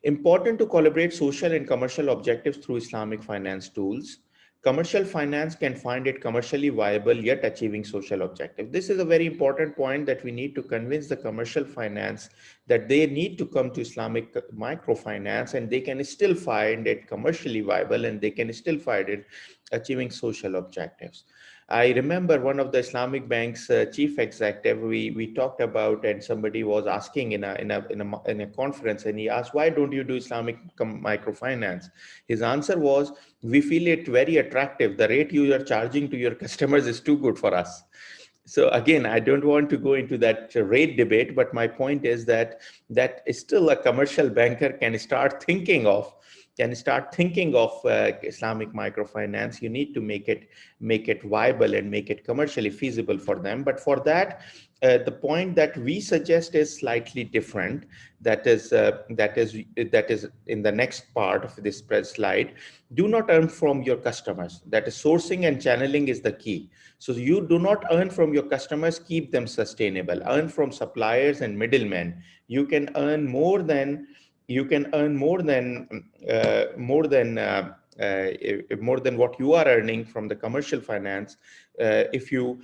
Important to collaborate social and commercial objectives through Islamic finance tools. Commercial finance can find it commercially viable yet achieving social objective. This is a very important point, that we need to convince the commercial finance that they need to come to Islamic microfinance and they can still find it commercially viable and they can still find it achieving social objectives. I remember one of the Islamic bank's chief executive, we talked about, and somebody was asking in a conference, and he asked, why don't you do Islamic microfinance? His answer was, we feel it very attractive. The rate you are charging to your customers is too good for us. So again, I don't want to go into that rate debate, but my point is that still a commercial banker can start thinking of Islamic microfinance. You need to make it viable and make it commercially feasible for them. But for that, the point that we suggest is slightly different. That is in the next part of this slide. Do not earn from your customers. That is, sourcing and channeling is the key. So you do not earn from your customers, keep them sustainable. Earn from suppliers and middlemen. You can earn more than what you are earning from the commercial finance if you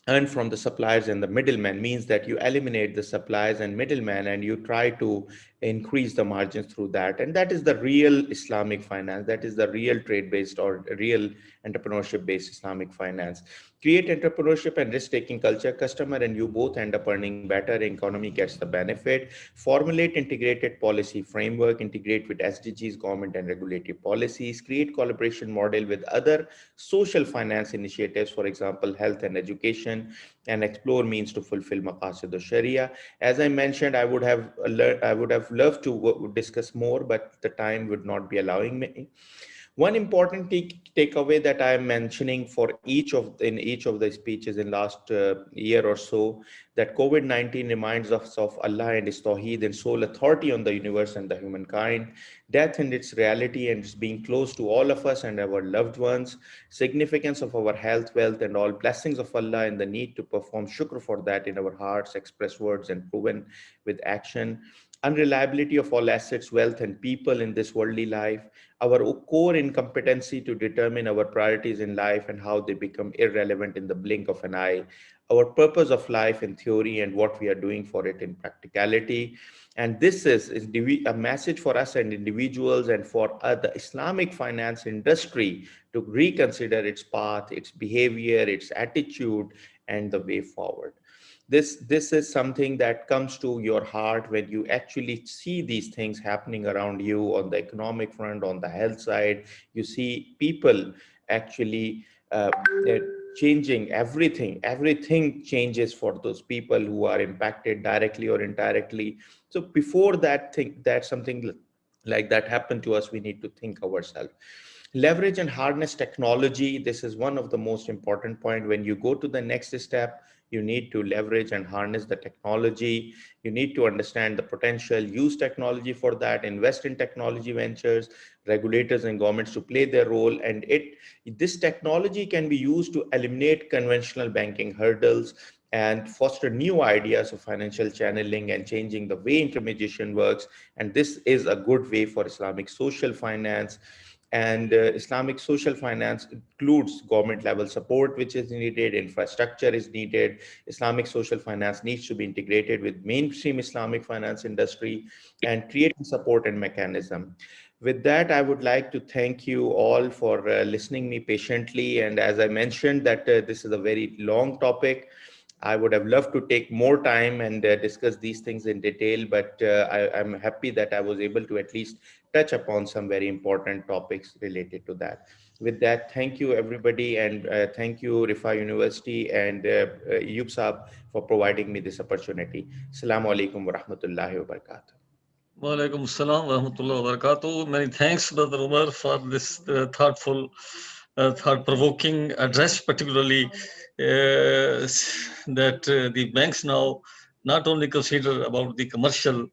earn from the suppliers and the middlemen. Means that you eliminate the suppliers and middlemen and you try to increase the margins through that. And that is the real Islamic finance. That is the real trade-based or real entrepreneurship-based Islamic finance. Create entrepreneurship and risk-taking culture. Customer and you both end up earning better. Economy gets the benefit. Formulate integrated policy framework. Integrate with SDGs, government and regulatory policies. Create collaboration model with other social finance initiatives, for example, health and education, and explore means to fulfill maqasid al-Sharia. As I mentioned, I would have loved to discuss more, but the time would not be allowing me. One important takeaway that I am mentioning for in each of the speeches in last year or so, that COVID-19 reminds us of Allah and His Tawheed and sole authority on the universe and the humankind, death and its reality and its being close to all of us and our loved ones, significance of our health, wealth, and all blessings of Allah, and the need to perform shukr for that in our hearts, express words, and proven with action, unreliability of all assets, wealth, and people in this worldly life, our core incompetency to determine our priorities in life and how they become irrelevant in the blink of an eye, our purpose of life in theory and what we are doing for it in practicality. And this is a message for us and individuals and for the Islamic finance industry to reconsider its path, its behavior, its attitude, and the way forward. This is something that comes to your heart when you actually see these things happening around you on the economic front, on the health side. You see people actually changing everything. Everything changes for those people who are impacted directly or indirectly. So before that something like that happened to us, we need to think ourselves. Leverage and harness technology. This is one of the most important point. When you go to the next step, you need to leverage and harness the technology. You need to understand the potential, use technology for that, invest in technology ventures, regulators and governments to play their role. And this technology can be used to eliminate conventional banking hurdles and foster new ideas of financial channeling and changing the way intermediation works. And this is a good way for Islamic social finance. And Islamic social finance includes government level support, which is needed, infrastructure is needed. Islamic social finance needs to be integrated with mainstream Islamic finance industry and creating support and mechanism. With that, I would like to thank you all for listening me patiently. And as I mentioned that this is a very long topic, I would have loved to take more time and discuss these things in detail, but I'm happy that I was able to at least touch upon some very important topics related to that. With that, thank you everybody, and thank you Rifa University and Yub Saab for providing me this opportunity. Assalamu alaikum wa rahmatullahi wa barakatuh. Walaikum assalam wa rahmatullahi wa barakatuh. Many thanks, Brother Umar, for this thoughtful, thought-provoking address, particularly that the banks now not only consider about the commercial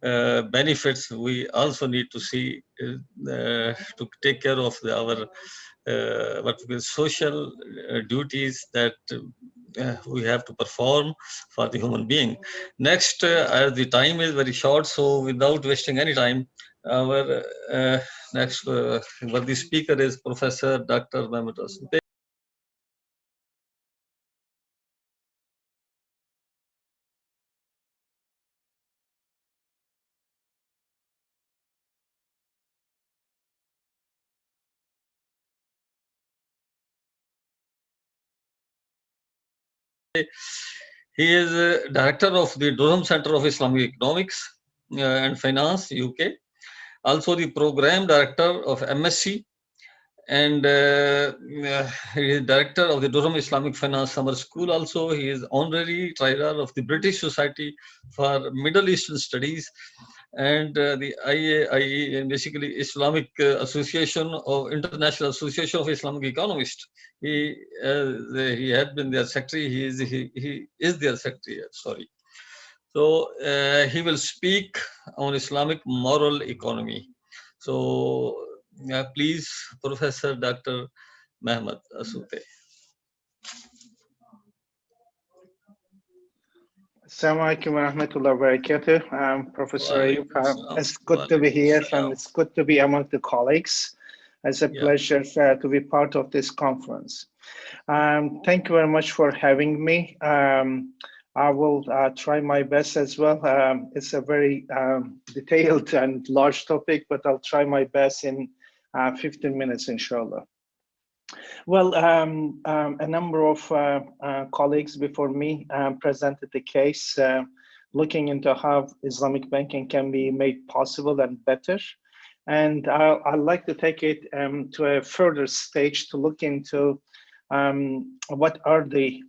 benefits, we also need to see to take care of our what we call social duties that we have to perform for the human being. Next, as the time is very short, so without wasting any time, our next worthy speaker is Professor Dr. Mehmet Asute. He is director of the Durham Center of Islamic Economics and Finance, UK. Also the program director of MSc, and he is director of the Durham Islamic Finance Summer School. Also, he is honorary treasurer of the British Society for Middle Eastern Studies and the IAIE, basically Islamic Association of International Association of Islamic Economists. He had been their secretary. He is their secretary. Sorry. So he will speak on Islamic moral economy. So please, Professor Dr. Mehmet Asute. Assalamu alaikum wa rahmatullahi wa barakatuh. Professor Ayub, it's good to be here and it's good to be among the colleagues. It's a pleasure to be part of this conference. Thank you very much for having me. I will try my best as well. It's a very detailed and large topic, but I'll try my best in 15 minutes, inshallah. Well, a number of colleagues before me presented the case looking into how Islamic banking can be made possible and better. And I'd like to take it to a further stage to look into what are the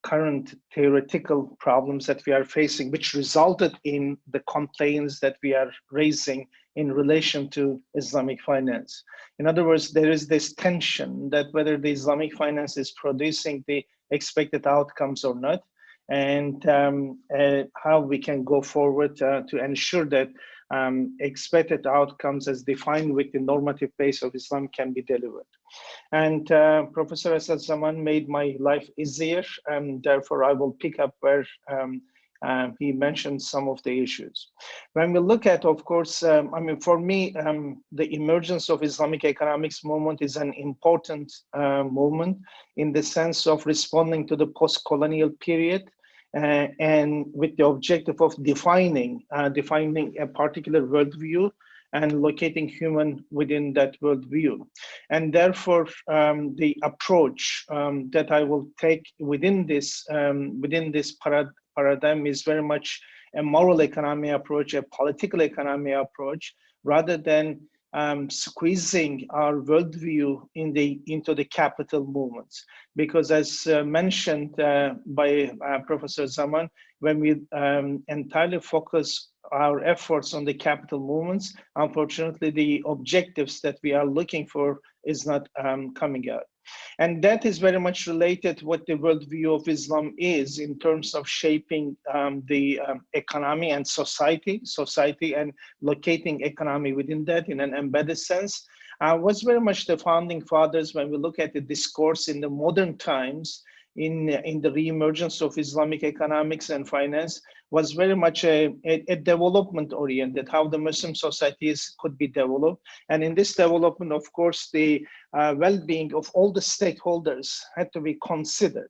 current theoretical problems that we are facing, which resulted in the complaints that we are raising in relation to Islamic finance. In other words, there is this tension that whether the Islamic finance is producing the expected outcomes or not, and how we can go forward to ensure that expected outcomes as defined with the normative base of Islam can be delivered. And Professor Asad Zaman made my life easier, and therefore I will pick up where he mentioned some of the issues. When we look at, of course, I mean, for me, the emergence of Islamic economics movement is an important movement in the sense of responding to the post-colonial period, and with the objective of defining a particular worldview and locating human within that worldview. And therefore, the approach that I will take within this paradigm is very much a moral economy approach, a political economy approach, rather than squeezing our worldview into the capital movements. Because as mentioned by Professor Zaman, when we entirely focus our efforts on the capital movements, unfortunately, the objectives that we are looking for is not coming out. And that is very much related to what the worldview of Islam is in terms of shaping the economy and society and locating economy within that in an embedded sense. Was very much the founding fathers, when we look at the discourse in the modern times, in the reemergence of Islamic economics and finance, was very much a development oriented, how the Muslim societies could be developed. And in this development, of course, the well-being of all the stakeholders had to be considered.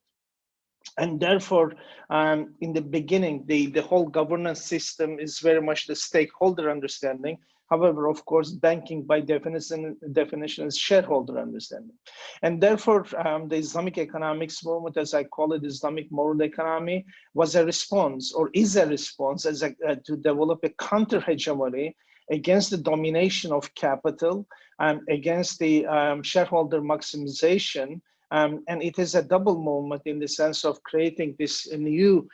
And therefore, in the beginning, the whole governance system is very much the stakeholder understanding. However, of course, banking by definition is shareholder understanding. And therefore, the Islamic economics movement, as I call it, Islamic moral economy, was a response, or is a response, to develop a counter-hegemony against the domination of capital, against the shareholder maximization. And it is a double movement in the sense of creating this new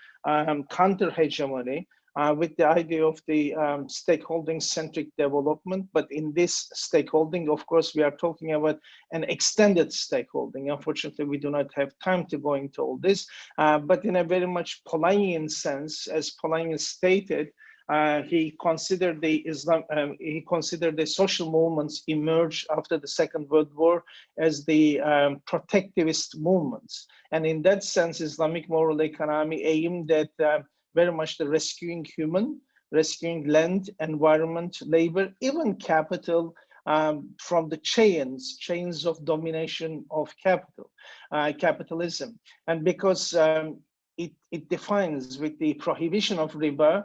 counter-hegemony with the idea of the stakeholding-centric development. But in this stakeholding, of course, we are talking about an extended stakeholding. Unfortunately, we do not have time to go into all this, but in a very much Polanyian sense, as Polanyi stated, he considered the social movements emerged after the Second World War as the protectivist movements. And in that sense, Islamic moral economy aimed at very much the rescuing human, rescuing land, environment, labor, even capital, from the chains of domination of capitalism. And because it defines with the prohibition of riba,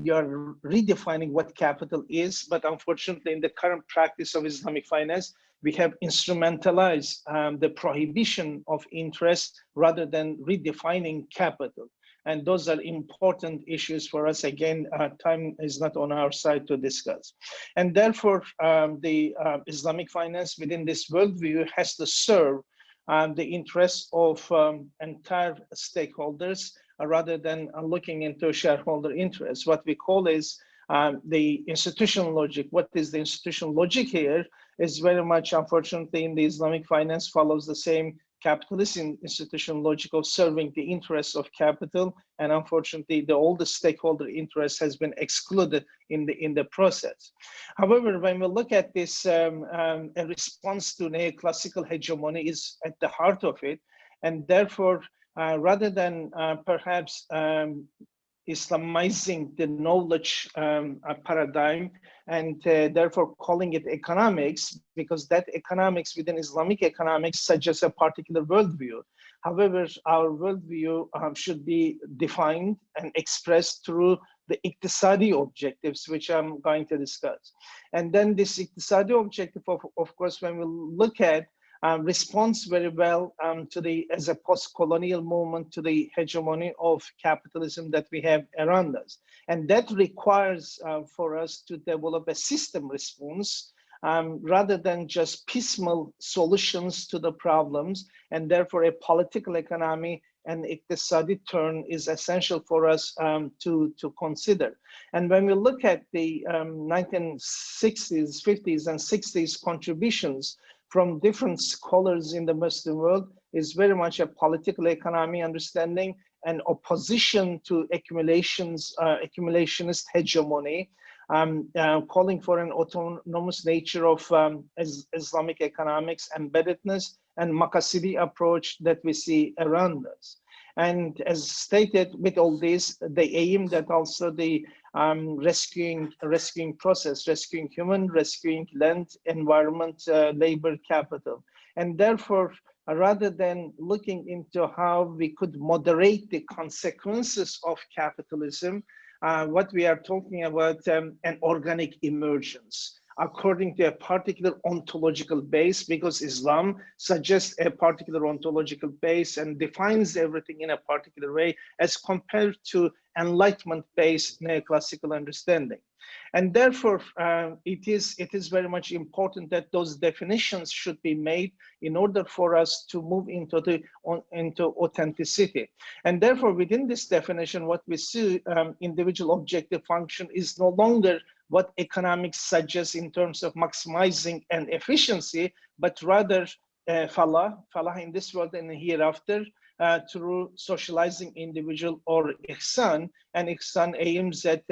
you're redefining what capital is. But unfortunately, in the current practice of Islamic finance, we have instrumentalized the prohibition of interest rather than redefining capital. And those are important issues for us. Again, time is not on our side to discuss. And therefore, the Islamic finance within this worldview has to serve the interests of entire stakeholders rather than looking into shareholder interests. What we call is the institutional logic. What is the institutional logic here is very much, unfortunately, in the Islamic finance follows the same capitalist institutional logic of serving the interests of capital, and unfortunately, all the stakeholder interest has been excluded in the process. However, when we look at this, a response to neoclassical hegemony is at the heart of it, and therefore, rather than perhaps Islamizing the knowledge paradigm and therefore calling it economics, because that economics within Islamic economics suggests a particular worldview. However, our worldview should be defined and expressed through the iqtisadi objectives, which I'm going to discuss. And then this iqtisadi objective, of course, when we look at responds very well as a post-colonial movement to the hegemony of capitalism that we have around us. And that requires for us to develop a system response rather than just piecemeal solutions to the problems, and therefore a political economy and iqtisadi turn is essential for us to consider. And when we look at the 1960s, 50s, and 60s contributions from different scholars in the Muslim world, is very much a political economy understanding and opposition to accumulationist hegemony, calling for an autonomous nature of Islamic economics, embeddedness, and Makasidi approach that we see around us. And as stated, with all this, they aim that also the rescuing process, rescuing human, rescuing land, environment, labor, capital. And therefore, rather than looking into how we could moderate the consequences of capitalism, what we are talking about an organic emergence according to a particular ontological base, because Islam suggests a particular ontological base and defines everything in a particular way as compared to enlightenment-based neoclassical understanding. And therefore, it is very much important that those definitions should be made in order for us to move into authenticity. And therefore, within this definition, what we see, individual objective function is no longer what economics suggests in terms of maximizing and efficiency, but rather falah in this world and hereafter, through socializing individual, or ihsan, and ihsan aims at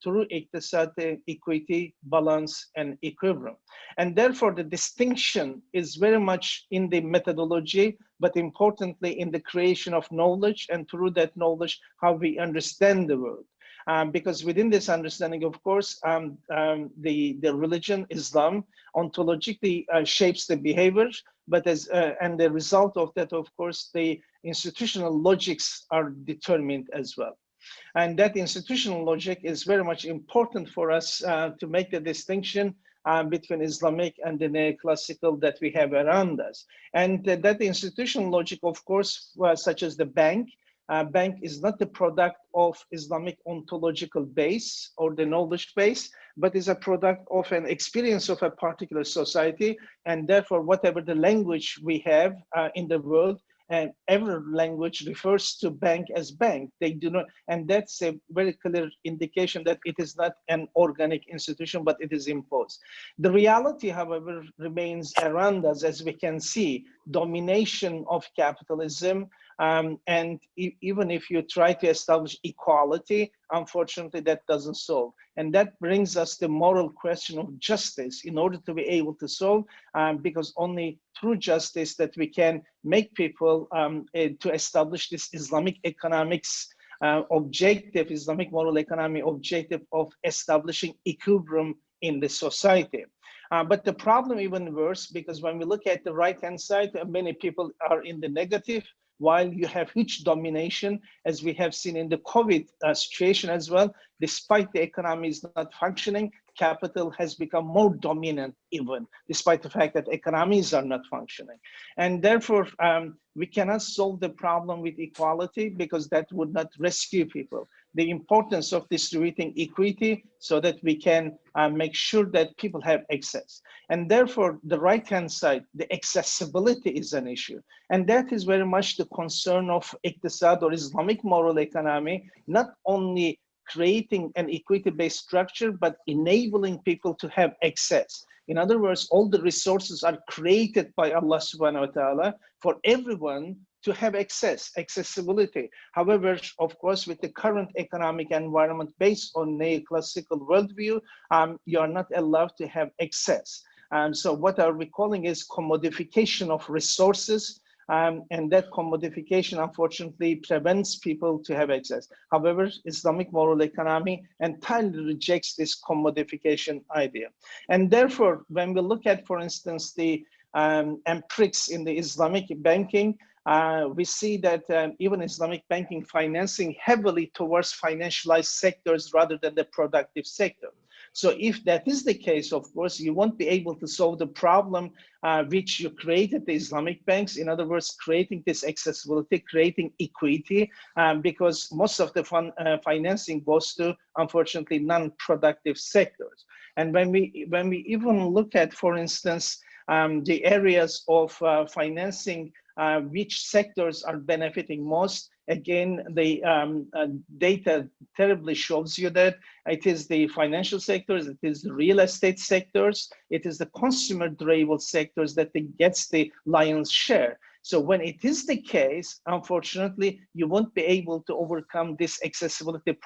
through iqtisad, equity, balance, and equilibrium. And therefore, the distinction is very much in the methodology, but importantly in the creation of knowledge, and through that knowledge, how we understand the world. Because within this understanding, of course, the religion, Islam, ontologically shapes the behavior, but and the result of that, of course, the institutional logics are determined as well. And that institutional logic is very much important for us to make the distinction between Islamic and the neoclassical that we have around us. And that institutional logic, of course, such as the bank is not the product of Islamic ontological base or the knowledge base, but is a product of an experience of a particular society. And therefore, whatever the language we have in the world, and every language refers to bank as bank. They do not, and that's a very clear indication that it is not an organic institution, but it is imposed. The reality, however, remains around us, as we can see, domination of capitalism, and even if you try to establish equality, unfortunately, that doesn't solve. And that brings us the moral question of justice in order to be able to solve, because only through justice that we can make people to establish this Islamic economics objective, Islamic moral economy objective of establishing equilibrium in the society. But the problem even worse, because when we look at the right-hand side, many people are in the negative, while you have huge domination, as we have seen in the COVID situation as well. Despite the economy is not functioning, capital has become more dominant even, despite the fact that economies are not functioning. And therefore, we cannot solve the problem with equality, because that would not rescue people. The importance of distributing equity so that we can make sure that people have access. And therefore, the right-hand side, the accessibility is an issue. And that is very much the concern of iqtisad or Islamic moral economy, not only creating an equity-based structure, but enabling people to have access. In other words, all the resources are created by Allah subhanahu wa ta'ala for everyone to have accessibility. However, of course, with the current economic environment based on neoclassical worldview, you are not allowed to have access. So what are we calling is commodification of resources, and that commodification, unfortunately, prevents people to have access. However, Islamic moral economy entirely rejects this commodification idea. And therefore, when we look at, for instance, the empirics in the Islamic banking, we see that even Islamic banking financing heavily towards financialized sectors rather than the productive sector. So if that is the case, of course, you won't be able to solve the problem which you created the Islamic banks. In other words, creating this accessibility, creating equity, because most of the financing goes to, unfortunately, non-productive sectors. And when we even look at, for instance, the areas of financing which sectors are benefiting most. Again, the data terribly shows you that it is the financial sectors, it is the real estate sectors, it is the consumer durable sectors that gets the lion's share. So when it is the case, unfortunately, you won't be able to overcome this accessibility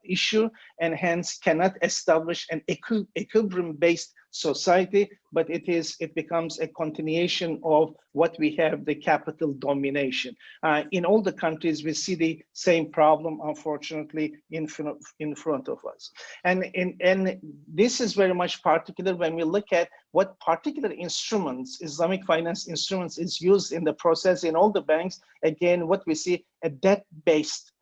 issue, and hence cannot establish an equilibrium-based society, but it becomes a continuation of what we have, the capital domination. In all the countries, we see the same problem, unfortunately, in front of us. And this is very much particular when we look at what particular instruments, Islamic finance instruments, is used in the process in all the banks. Again, what we see, debt-based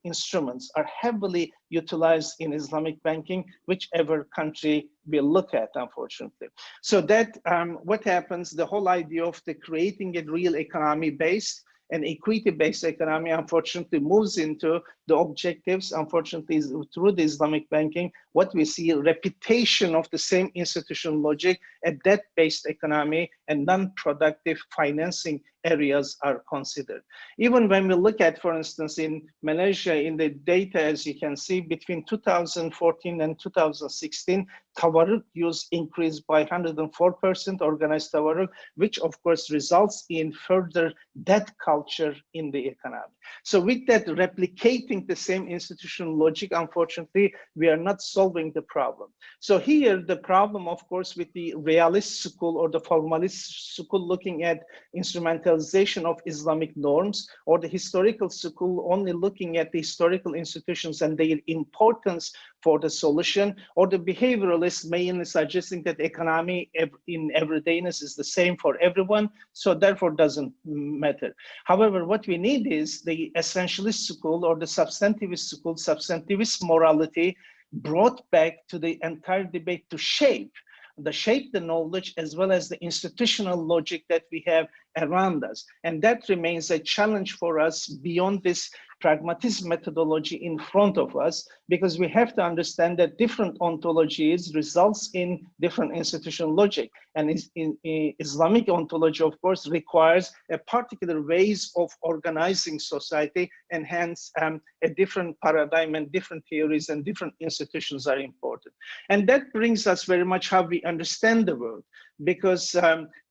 instruments are heavily utilized in Islamic banking, whichever country we look at, unfortunately. So that what happens, the whole idea of the creating a real economy based and equity-based economy, unfortunately, moves into the objectives, unfortunately, through the Islamic banking. What we see, repetition of the same institutional logic, a debt-based economy and non-productive financing areas are considered. Even when we look at, for instance, in Malaysia, in the data, as you can see, between 2014 and 2016, tawarruk use increased by 104%, organized tawarruk, which of course results in further debt culture in the economy. So with that, replicating the same institutional logic, unfortunately, we are not solving the problem. So here, the problem, of course, with the realist school or the formalist school looking at instrumentalization of Islamic norms, or the historical school only looking at the historical institutions and their importance for the solution, or the behavioralists mainly suggesting that economy in everydayness is the same for everyone, so therefore doesn't matter. However, what we need is the essentialist school or the substantivist school, substantivist morality, brought back to the entire debate to shape the knowledge as well as the institutional logic that we have around us. And that remains a challenge for us beyond this pragmatism methodology in front of us, because we have to understand that different ontologies results in different institutional logic. And in Islamic ontology, of course, requires a particular ways of organizing society, and hence a different paradigm and different theories and different institutions are important. And that brings us very much how we understand the world, because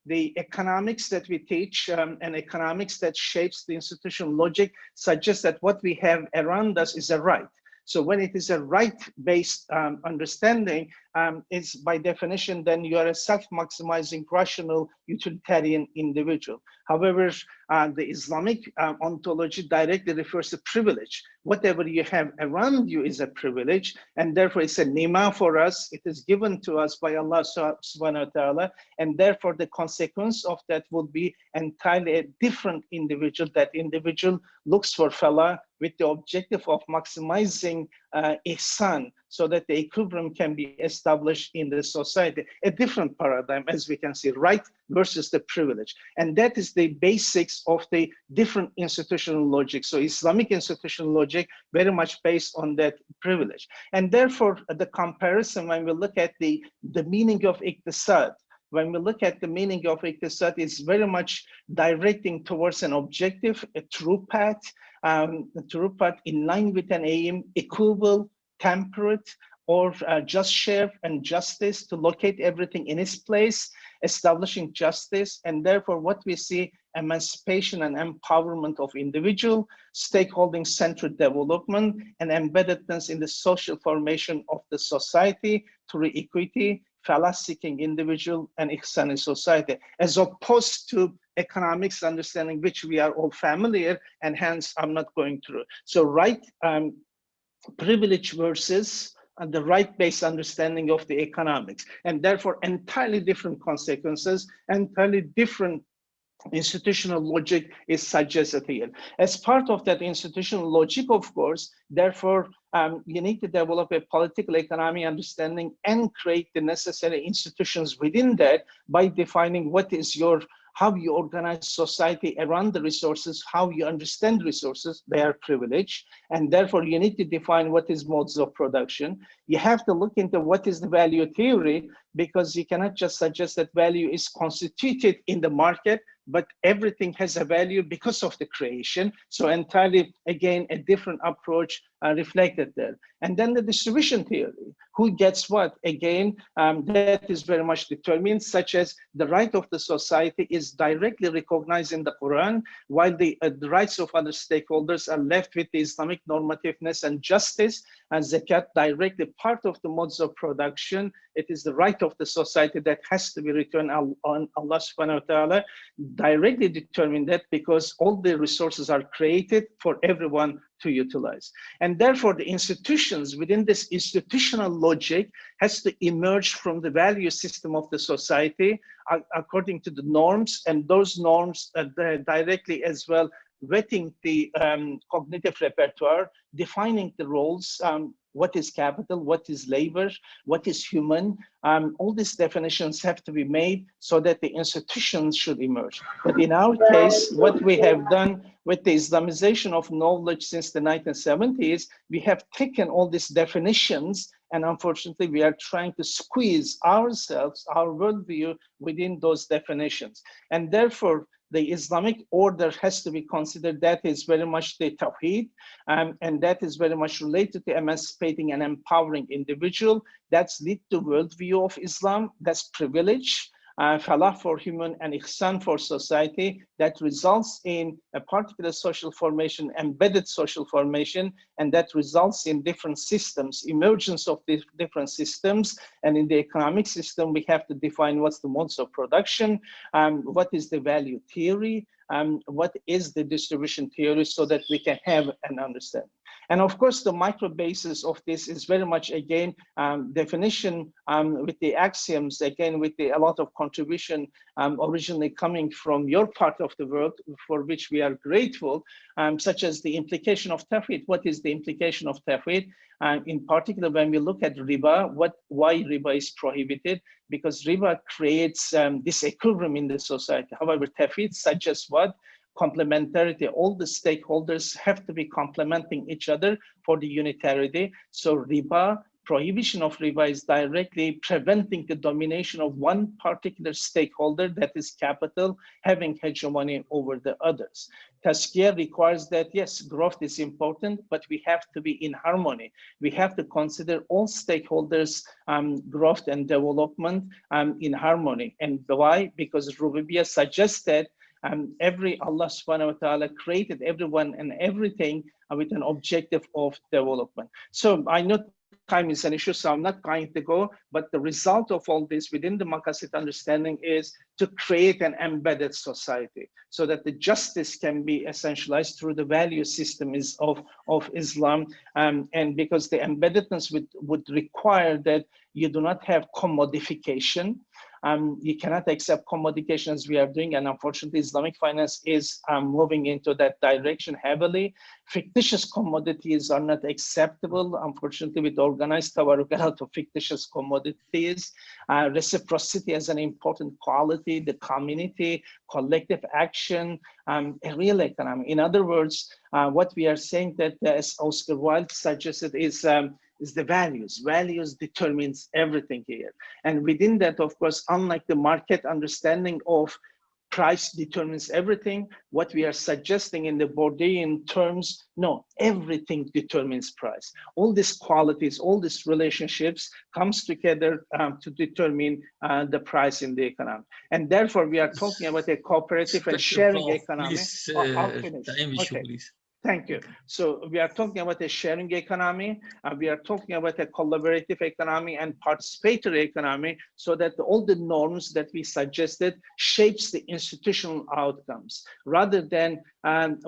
the economics that we teach and economics that shapes the institutional logic suggests that what we have around us is a right. So when it is a right-based understanding, it's by definition, then you are a self-maximizing, rational, utilitarian individual. However, the Islamic ontology directly refers to privilege. Whatever you have around you is a privilege, and therefore it's a nima for us. It is given to us by Allah subhanahu wa ta'ala, and therefore the consequence of that would be entirely a different individual. That individual looks for falah with the objective of maximizing ihsan, so that the equilibrium can be established in the society. A different paradigm, as we can see, right versus the privilege. And that is the basics of the different institutional logic. So Islamic institutional logic very much based on that privilege. And therefore, the comparison, when we look at the meaning of iqtisad, when we look at the meaning of iqtisad, it's very much directing towards an objective, a true path in line with an aim, equable, temperate, or just share and justice, to locate everything in its place, establishing justice. And therefore what we see, emancipation and empowerment of individual, stakeholding centered development, and embeddedness in the social formation of the society through equity, falah-seeking individual, and ihsan in society, as opposed to economics understanding, which we are all familiar, and hence I'm not going through. So right privilege versus the right-based understanding of the economics, and therefore entirely different consequences, entirely different institutional logic is suggested here. As part of that institutional logic, of course, therefore, you need to develop a political economy understanding and create the necessary institutions within that by defining what is how you organize society around the resources, how you understand resources, they are privileged, and therefore you need to define what is modes of production. You have to look into what is the value theory, because you cannot just suggest that value is constituted in the market, but everything has a value because of the creation. So entirely, again, a different approach reflected there. And then the distribution theory, who gets what? Again, that is very much determined, such as the right of the society is directly recognized in the Quran, while the rights of other stakeholders are left with the Islamic normativeness and justice, and zakat directly part of the modes of production. It is the right of the society that has to be returned on Allah subhanahu wa ta'ala, directly determined that because all the resources are created for everyone to utilize. And therefore the institutions within this institutional logic has to emerge from the value system of the society according to the norms, and those norms directly as well vetting the cognitive repertoire, defining the roles, what is capital, what is labor, what is human. All these definitions have to be made so that the institutions should emerge. But in our case, what we have done with the Islamization of knowledge since the 1970s, we have taken all these definitions, and unfortunately, we are trying to squeeze ourselves, our worldview within those definitions. And therefore, the Islamic order has to be considered. That is very much the Tawheed, and that is very much related to emancipating and empowering individual. That's lead to worldview of Islam. That's privilege. Falah for human and ihsan for society, that results in a particular social formation, embedded social formation, and that results in different systems, emergence of these different systems. And in the economic system, we have to define what's the modes of production, what is the value theory, what is the distribution theory, so that we can have an understanding. And of course, the micro basis of this is very much, again, definition with the axioms, again, with a lot of contribution originally coming from your part of the world, for which we are grateful, such as the implication of Tawheed. What is the implication of Tawheed? In particular, when we look at riba, why riba is prohibited? Because riba creates disequilibrium in the society. However, Tawheed suggests what? Complementarity. All the stakeholders have to be complementing each other for the unitarity. So riba, prohibition of riba, is directly preventing the domination of one particular stakeholder, that is capital, having hegemony over the others. Tazkiyah requires that, yes, growth is important, but we have to be in harmony. We have to consider all stakeholders' growth and development in harmony. And why? Because Rububiyyah suggests that every Allah subhanahu wa ta'ala created everyone and everything with an objective of development. So I know time is an issue, so I'm not going to go, but the result of all this within the Maqasid understanding is to create an embedded society so that the justice can be essentialized through the value system of Islam. And because the embeddedness would require that you do not have commodification. You cannot accept commodification as we are doing, and unfortunately Islamic finance is moving into that direction heavily. Fictitious commodities are not acceptable, unfortunately, with organized tawarrukat of fictitious commodities. Reciprocity as an important quality, the community, collective action, a real economy. In other words, what we are saying that, as Oscar Wilde suggested, is the values. Values determines everything here. And within that, of course, unlike the market understanding of price determines everything, what we are suggesting in the Bourdieuian terms, no, everything determines price. All these qualities, all these relationships comes together to determine the price in the economy. And therefore, we are talking about a cooperative and sharing economy. Please, I'll finish. time issue, Okay. please. Thank you. So we are talking about a sharing economy, we are talking about a collaborative economy and participatory economy, so that all the norms that we suggested shapes the institutional outcomes, rather than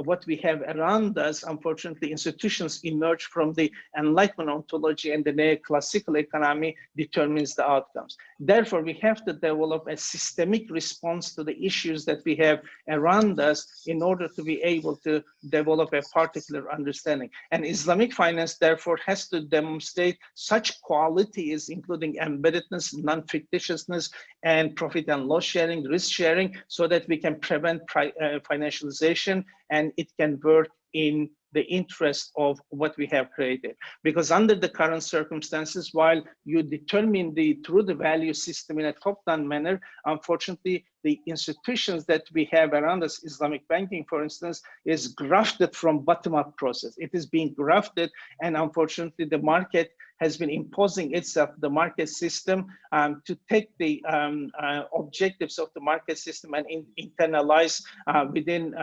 what we have around us. Unfortunately, institutions emerge from the Enlightenment ontology, and the neoclassical economy determines the outcomes. Therefore, we have to develop a systemic response to the issues that we have around us in order to be able to develop a particular understanding. And Islamic finance, therefore, has to demonstrate such qualities, including embeddedness, non-fictitiousness, and profit and loss sharing, risk sharing, so that we can prevent financialization, and it can work in the interest of what we have created. Because under the current circumstances, while you determine through the value system in a top-down manner, unfortunately, the institutions that we have around us, Islamic banking, for instance, is grafted from bottom-up process. It is being grafted, and unfortunately, the market has been imposing itself, the market system, to take the objectives of the market system and internalize within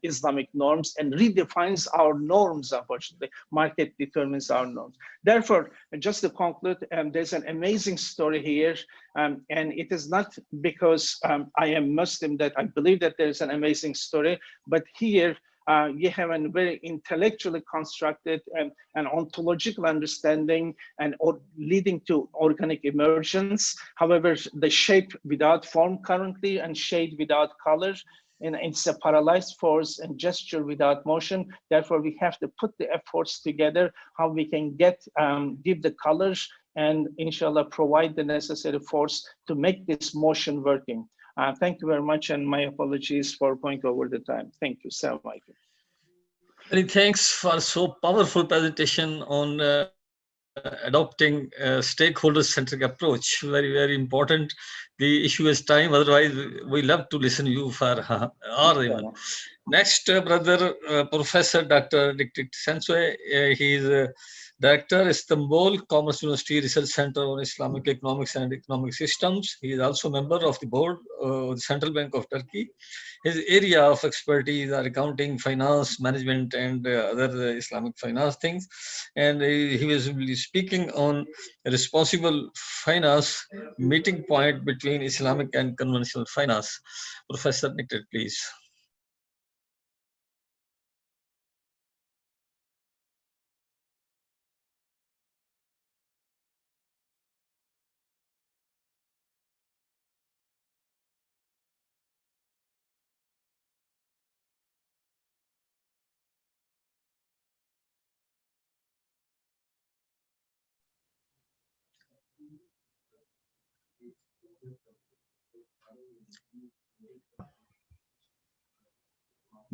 Islamic norms, and redefines our norms. Unfortunately, market determines our norms. Therefore, just to conclude, there's an amazing story here, and it is not because I am Muslim that I believe that there's an amazing story, but here you have a very intellectually constructed and ontological understanding and leading to organic emergence. However, the shape without form currently and shade without color, and it's a paralyzed force and gesture without motion. Therefore, we have to put the efforts together, how we can give the colors and inshallah provide the necessary force to make this motion working. Thank you very much, and my apologies for going over the time. Thank you. Assalamu alaikum. Many thanks for so powerful presentation on adopting a stakeholder-centric approach. Very, very important. The issue is time. Otherwise, we love to listen to you for hour even. Next, brother, Professor Dr. Diktik Sensoy. He is Director, Istanbul Commerce University Research Center on Islamic Economics and Economic Systems. He is also a member of the board of the Central Bank of Turkey. His area of expertise are accounting, finance, management, and other Islamic finance things. And he was speaking on responsible finance, meeting point between Islamic and conventional finance. Professor Diktik, please.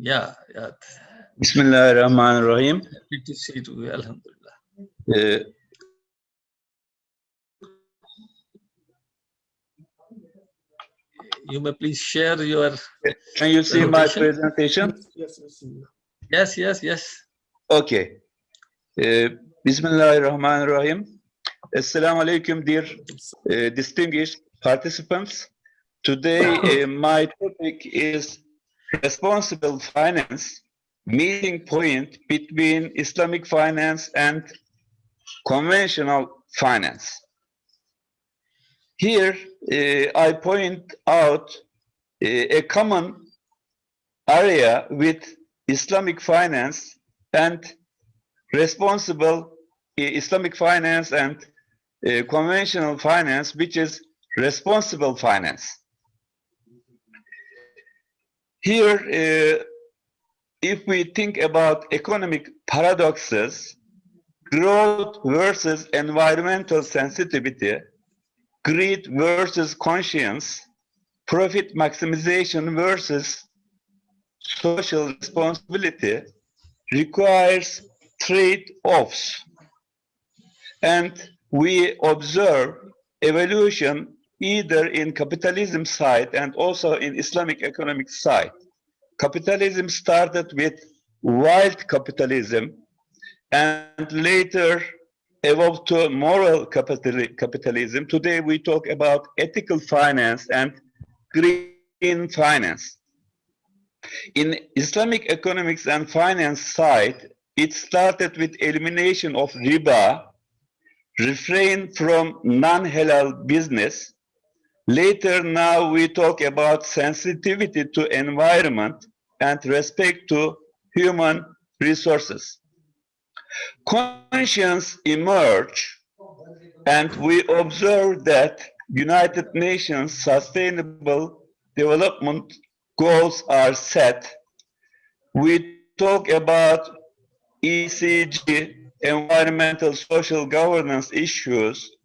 Yeah. Bismillah ar-Rahman ar-Rahim. Happy to see you. Alhamdulillah. You may please share your. Can you see my presentation? Yes. Okay. Bismillah ar-Rahman ar-Rahim. Assalamu alaikum, dear distinguished participants. Today, my topic is responsible finance, meeting point between Islamic finance and conventional finance. Here, I point out a common area with Islamic finance and responsible Islamic finance and conventional finance, which is responsible finance. Here, if we think about economic paradoxes, growth versus environmental sensitivity, greed versus conscience, profit maximization versus social responsibility requires trade-offs. And we observe evolution either in capitalism side and also in Islamic economic side. Capitalism started with wild capitalism and later evolved to moral capitalism. Today we talk about ethical finance and green finance. In Islamic economics and finance side, it started with elimination of riba, refrain from non-halal business. Later now we talk about sensitivity to environment and respect to human resources. Conscience emerge, and we observe that United Nations Sustainable Development Goals are set. We talk about ESG, environmental social governance issues.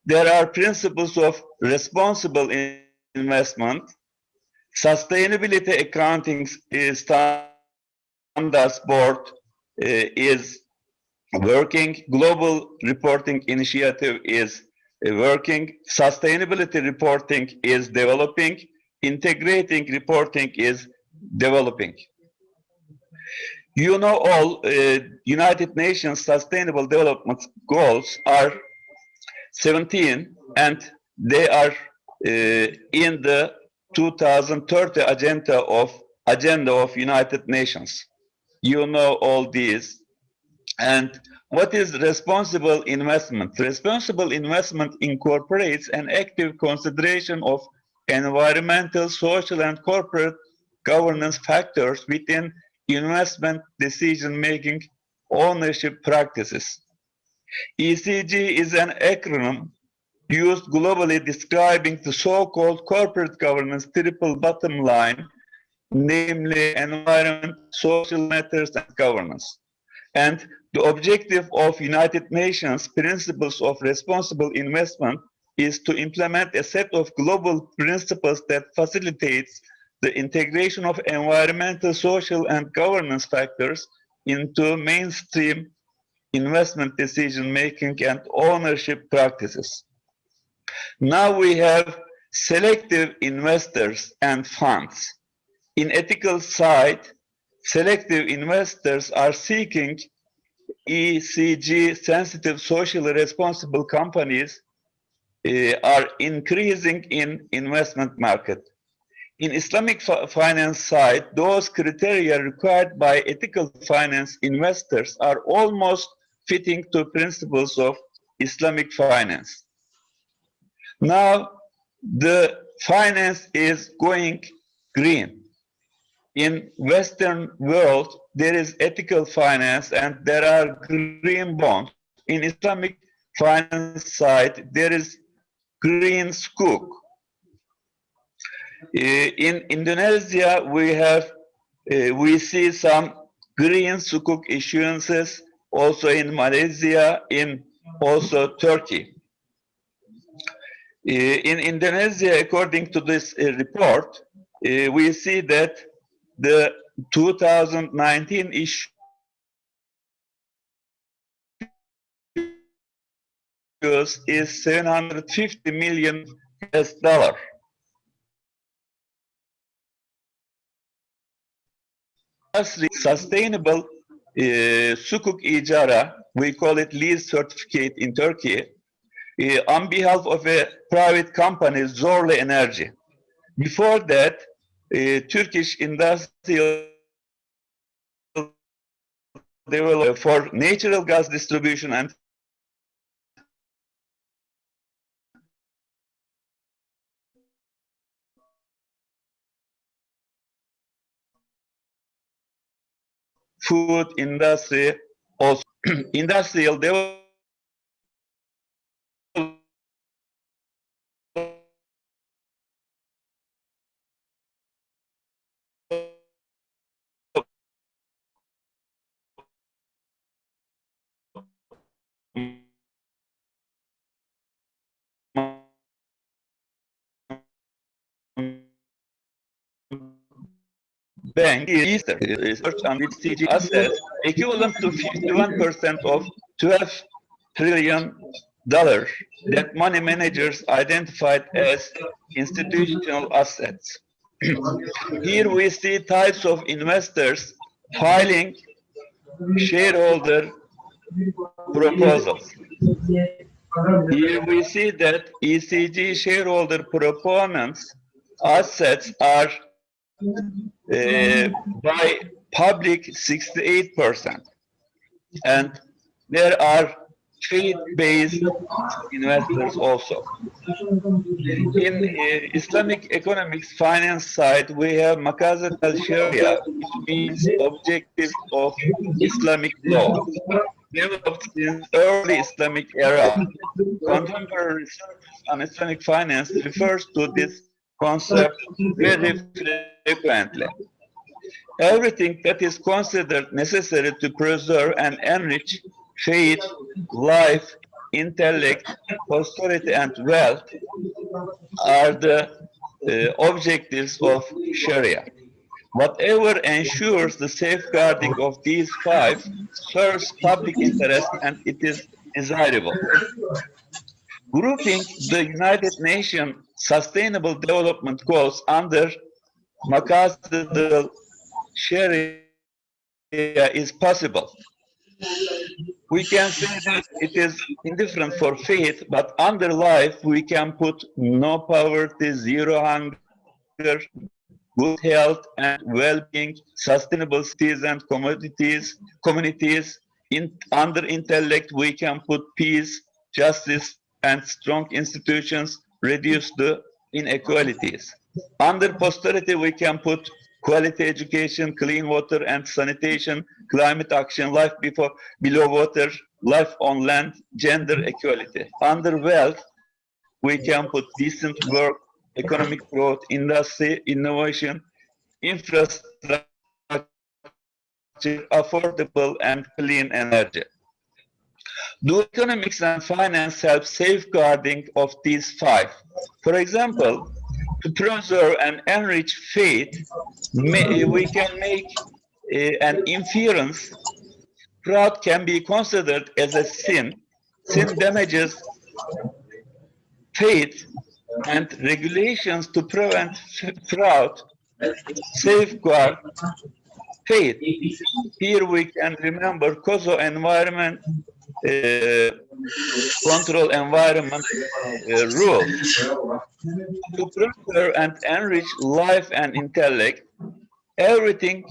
There are principles of responsible investment, sustainability accounting standards, Standards Board is working, Global Reporting Initiative is working, sustainability reporting is developing, integrating reporting is developing. You know all United Nations Sustainable Development Goals are 17 and they are in the 2030 agenda of United Nations. You know all these. And what is responsible investment? Responsible investment incorporates an active consideration of environmental, social, and corporate governance factors within investment decision-making ownership practices. ECG is an acronym used globally describing the so-called corporate governance triple bottom line, namely environment, social matters, and governance. And the objective of United Nations Principles of Responsible Investment is to implement a set of global principles that facilitates the integration of environmental, social, and governance factors into mainstream investment decision-making and ownership practices. Now we have selective investors and funds. In ethical side, selective investors are seeking ECG sensitive socially responsible companies are increasing in investment market. In Islamic finance side, those criteria required by ethical finance investors are almost fitting to principles of Islamic finance. Now, the finance is going green. In Western world, there is ethical finance and there are green bonds. In Islamic finance side, there is green sukuk. In Indonesia, we see some green sukuk issuances, also in Malaysia, in also Turkey. In Indonesia, according to this report, we see that the 2019 issues is $750 million. Sustainable sukuk ijara, we call it lease certificate in Turkey, on behalf of a private company, Zorlu Energy. Before that, Turkish industrial developer for natural gas distribution and food industry, also industrial development bank research and its CG assets equivalent to 51% of $12 trillion that money managers identified as institutional assets. Here we see types of investors filing shareholder proposals. Here we see that ECG shareholder proponents' assets are by public 68%. And there are faith-based investors also. In Islamic economics finance side, we have Makazat al-Sharia, which means objectives of Islamic law. Developed since early Islamic era, contemporary research on Islamic finance refers to this concept very frequently. Everything that is considered necessary to preserve and enrich faith, life, intellect, posterity, and wealth are the objectives of Sharia. Whatever ensures the safeguarding of these five serves public interest and it is desirable. Grouping the United Nations Sustainable Development Goals under Maqasid al-Sharia is possible. We can say that it is indifferent for faith, but under life we can put no poverty, zero hunger, good health and well-being, sustainable cities and communities. Under intellect, we can put peace, justice, and strong institutions, reduce the inequalities. Under posterity, we can put quality education, clean water and sanitation, climate action, life below water, life on land, gender equality. Under wealth, we can put decent work, economic growth, industry, innovation, infrastructure, affordable and clean energy. Do economics and finance help safeguarding of these five? For example, to preserve and enrich faith, we can make an inference. Fraud can be considered as a sin. Sin damages faith and regulations to prevent fraud safeguard faith. Here we can remember COSO environment control environment rules. To preserve and enrich life and intellect, everything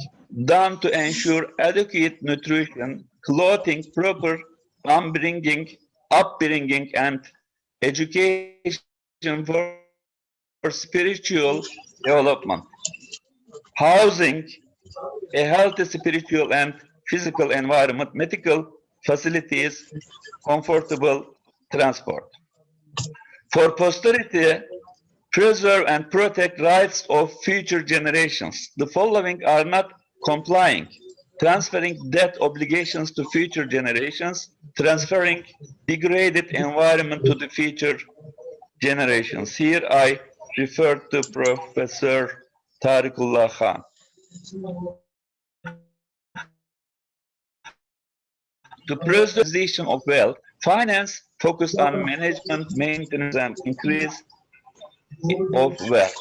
done to ensure adequate nutrition, clothing, proper upbringing and education for spiritual development. Housing, a healthy spiritual and physical environment, medical facilities, comfortable transport. For posterity, preserve and protect rights of future generations. The following are not complying. Transferring debt obligations to future generations, transferring degraded environment to the future generations. Here I refer to Professor Tariqullah Khan. To preserve the position of wealth, finance focused on management, maintenance, and increase of wealth.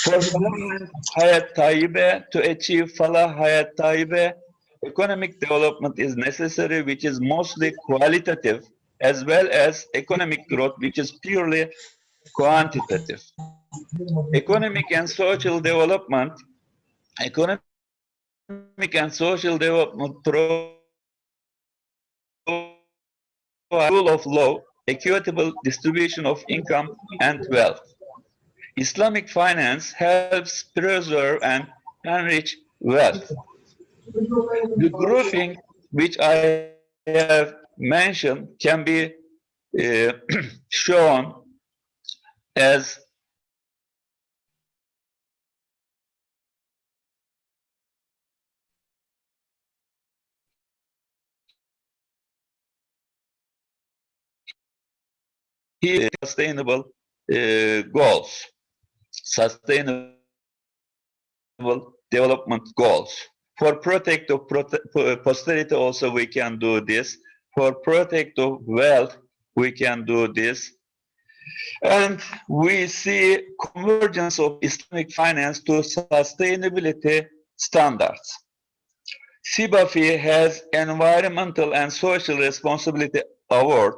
For Falah Hayat Tayyibe, to achieve Falah Hayat Tayyibe, economic development is necessary, which is mostly qualitative, as well as economic growth, which is purely quantitative. Economic and social development, rule of law, equitable distribution of income and wealth. Islamic finance helps preserve and enrich wealth. The grouping which I have mentioned can be shown as here sustainable goals, sustainable development goals. For protect of posterity also we can do this. For protect of wealth we can do this. And we see convergence of Islamic finance to sustainability standards. CIBAFI has Environmental and Social Responsibility Award,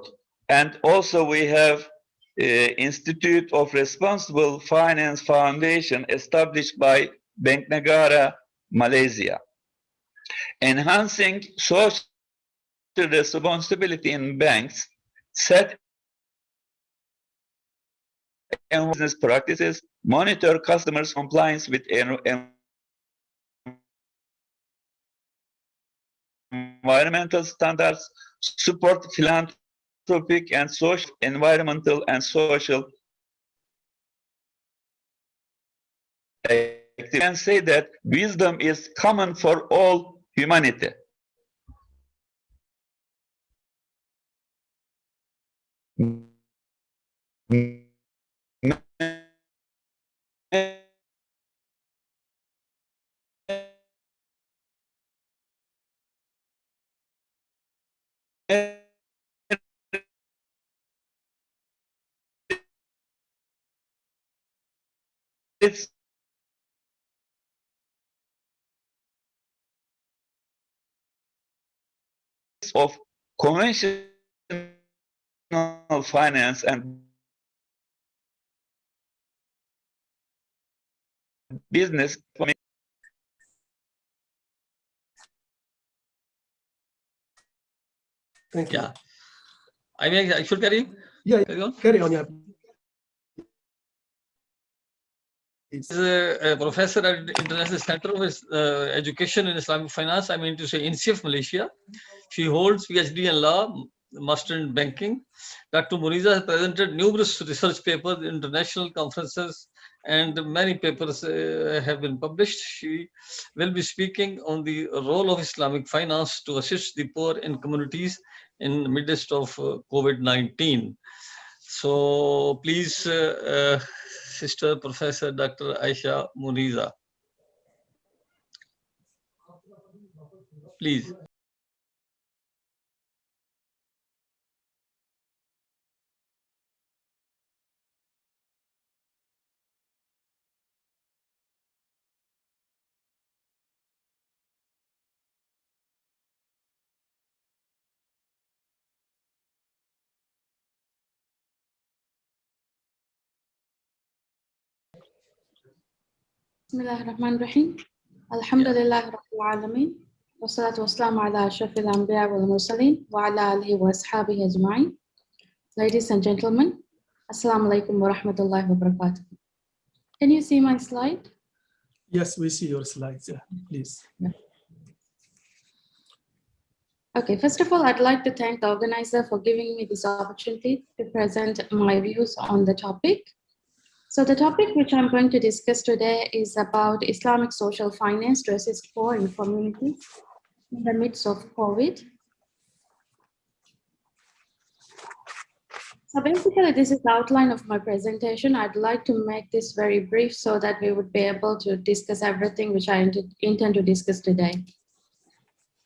and also we have Institute of Responsible Finance Foundation established by Bank Negara, Malaysia. Enhancing social responsibility in banks, set business practices, monitor customers' compliance with environmental standards, support philanthropic and social, environmental and social activities. We can say that wisdom is common for all humanity. merits of conventional finance and business. Thank you. Yeah. I mean, I should carry on? Carry on, yeah. Is a professor at International Center of Education in Islamic Finance. I mean to say INSIF, Malaysia. She holds PhD in law, master in banking. Dr. Muniza has presented numerous research papers, international conferences, and many papers have been published. She will be speaking on the role of Islamic finance to assist the poor in communities in the midst of COVID-19. So please, Sister Professor Dr. Aisha Muniza, please. Bismillahirrahmanirrahim. Alhamdulillah Rabbil Alameen. Wassalatu wassalamu ala ashrafil anbiya wal mursaleen wa ala alihi wa ashabihi ajma'in. Ladies and gentlemen, Assalamu alaikum wa rahmatullahi wa barakatuh. Can you see my slide? Yes, we see your slides. Yeah, please. Yeah. Okay, first of all, I'd like to thank the organizer for giving me this opportunity to present my views on the topic. So the topic which I'm going to discuss today is about Islamic social finance to assist poor in communities in the midst of COVID. So basically, this is the outline of my presentation. I'd like to make this very brief so that we would be able to discuss everything which I intend to discuss today.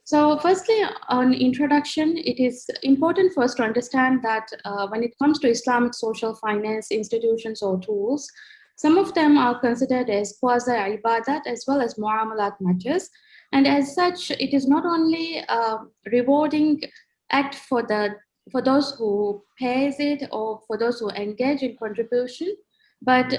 So firstly, on introduction, it is important for us to understand that when it comes to Islamic social finance institutions or tools, some of them are considered as quasi-ibadat as well as muamalat matters. And as such, it is not only a rewarding act for those who pays it or for those who engage in contribution, but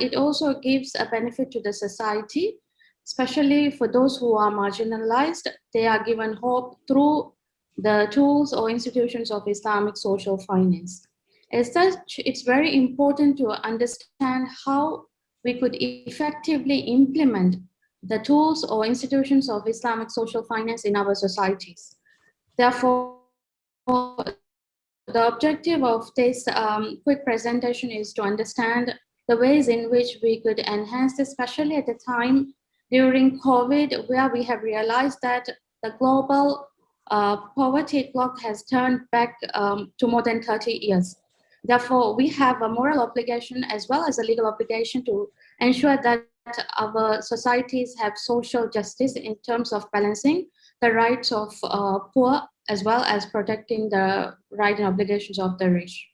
it also gives a benefit to the society. Especially for those who are marginalized, they are given hope through the tools or institutions of Islamic social finance. As such, it's very important to understand how we could effectively implement the tools or institutions of Islamic social finance in our societies. Therefore, the objective of this quick presentation is to understand the ways in which we could enhance, especially at a time during COVID, where we have realized that the global poverty clock has turned back to more than 30 years. Therefore, we have a moral obligation as well as a legal obligation to ensure that our societies have social justice in terms of balancing the rights of poor as well as protecting the rights and obligations of the rich.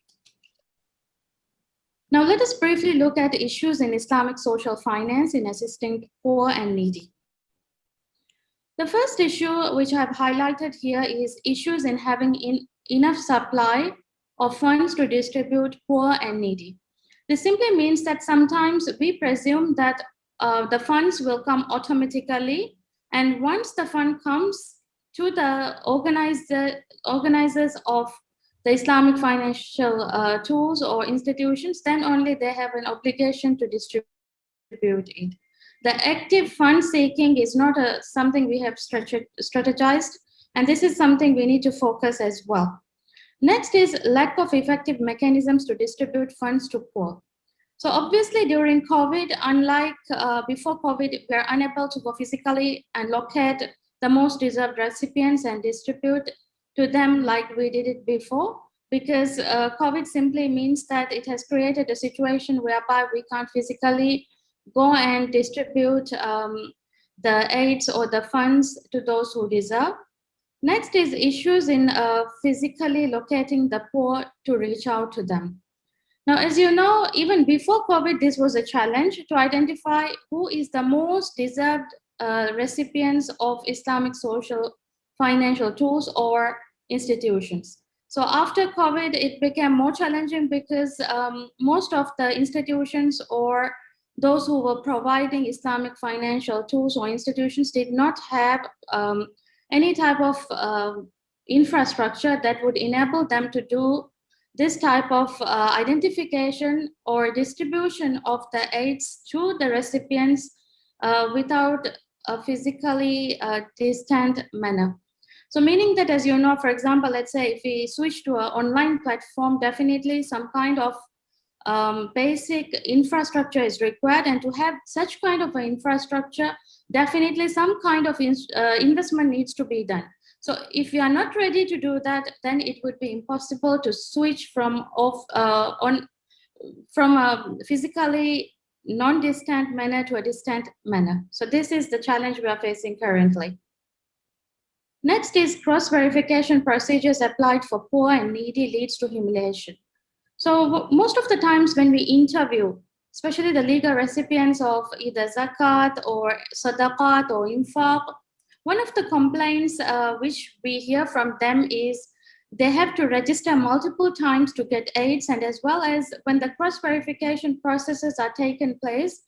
Now, let us briefly look at issues in Islamic social finance in assisting poor and needy. The first issue which I've highlighted here is issues in having enough supply of funds to distribute poor and needy. This simply means that sometimes we presume that the funds will come automatically, and once the fund comes to the organizers of the Islamic financial tools or institutions, then only they have an obligation to distribute it. The active fund seeking is not something we have strategized, and this is something we need to focus as well. Next is lack of effective mechanisms to distribute funds to poor. So obviously during COVID, unlike before COVID, we are unable to go physically and locate the most deserved recipients and distribute to them like we did it before, because COVID simply means that it has created a situation whereby we can't physically go and distribute the aids or the funds to those who deserve. Next is issues in physically locating the poor to reach out to them. Now, as you know, even before COVID, this was a challenge to identify who is the most deserved recipients of Islamic social financial tools or institutions. So after COVID, it became more challenging because most of the institutions or those who were providing Islamic financial tools or institutions did not have any type of infrastructure that would enable them to do this type of identification or distribution of the aids to the recipients without a physically distant manner. So meaning that, as you know, for example, let's say if we switch to an online platform, definitely some kind of basic infrastructure is required, and to have such kind of an infrastructure, definitely some kind of investment needs to be done. So if you are not ready to do that, then it would be impossible to switch from a physically non-distant manner to a distant manner. So this is the challenge we are facing currently. Next is cross-verification procedures applied for poor and needy leads to humiliation. So most of the times when we interview, especially the legal recipients of either zakat or sadaqat or infaq, one of the complaints which we hear from them is they have to register multiple times to get aids, and as well as when the cross-verification processes are taken place,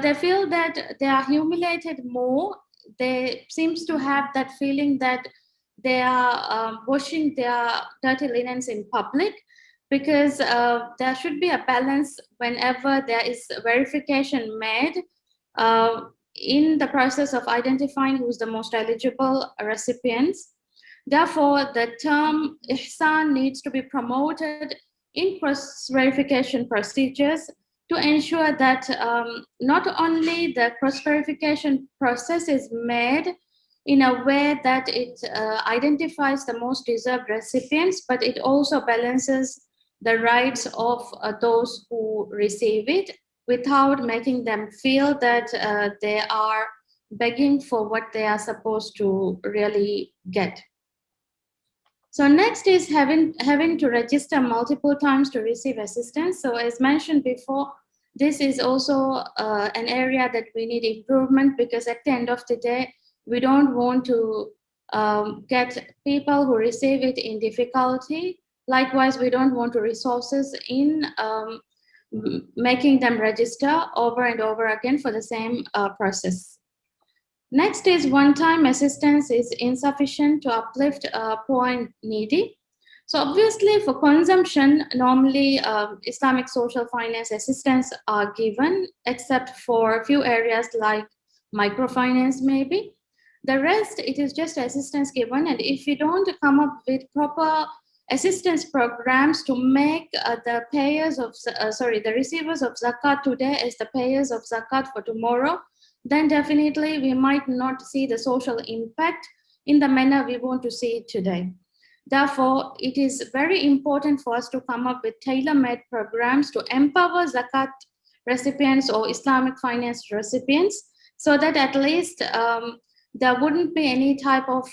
they feel that they are humiliated more. They seems to have that feeling that they are washing their dirty linens in public, because there should be a balance whenever there is verification made in the process of identifying who's the most eligible recipients. Therefore, the term ihsan needs to be promoted in cross-verification procedures to ensure that not only the cross-verification process is made in a way that it identifies the most deserved recipients, but it also balances the rights of those who receive it without making them feel that they are begging for what they are supposed to really get. So next is having to register multiple times to receive assistance. So as mentioned before, this is also an area that we need improvement, because at the end of the day, we don't want to get people who receive it in difficulty. Likewise, we don't want resources in making them register over and over again for the same process. Next is one-time assistance is insufficient to uplift poor and needy. So obviously for consumption, normally Islamic social finance assistance are given, except for a few areas like microfinance maybe. The rest, it is just assistance given. And if you don't come up with proper assistance programs to make the receivers of zakat today as the payers of zakat for tomorrow, then definitely we might not see the social impact in the manner we want to see it today. Therefore, it is very important for us to come up with tailor-made programs to empower zakat recipients or Islamic finance recipients, so that at least there wouldn't be any type of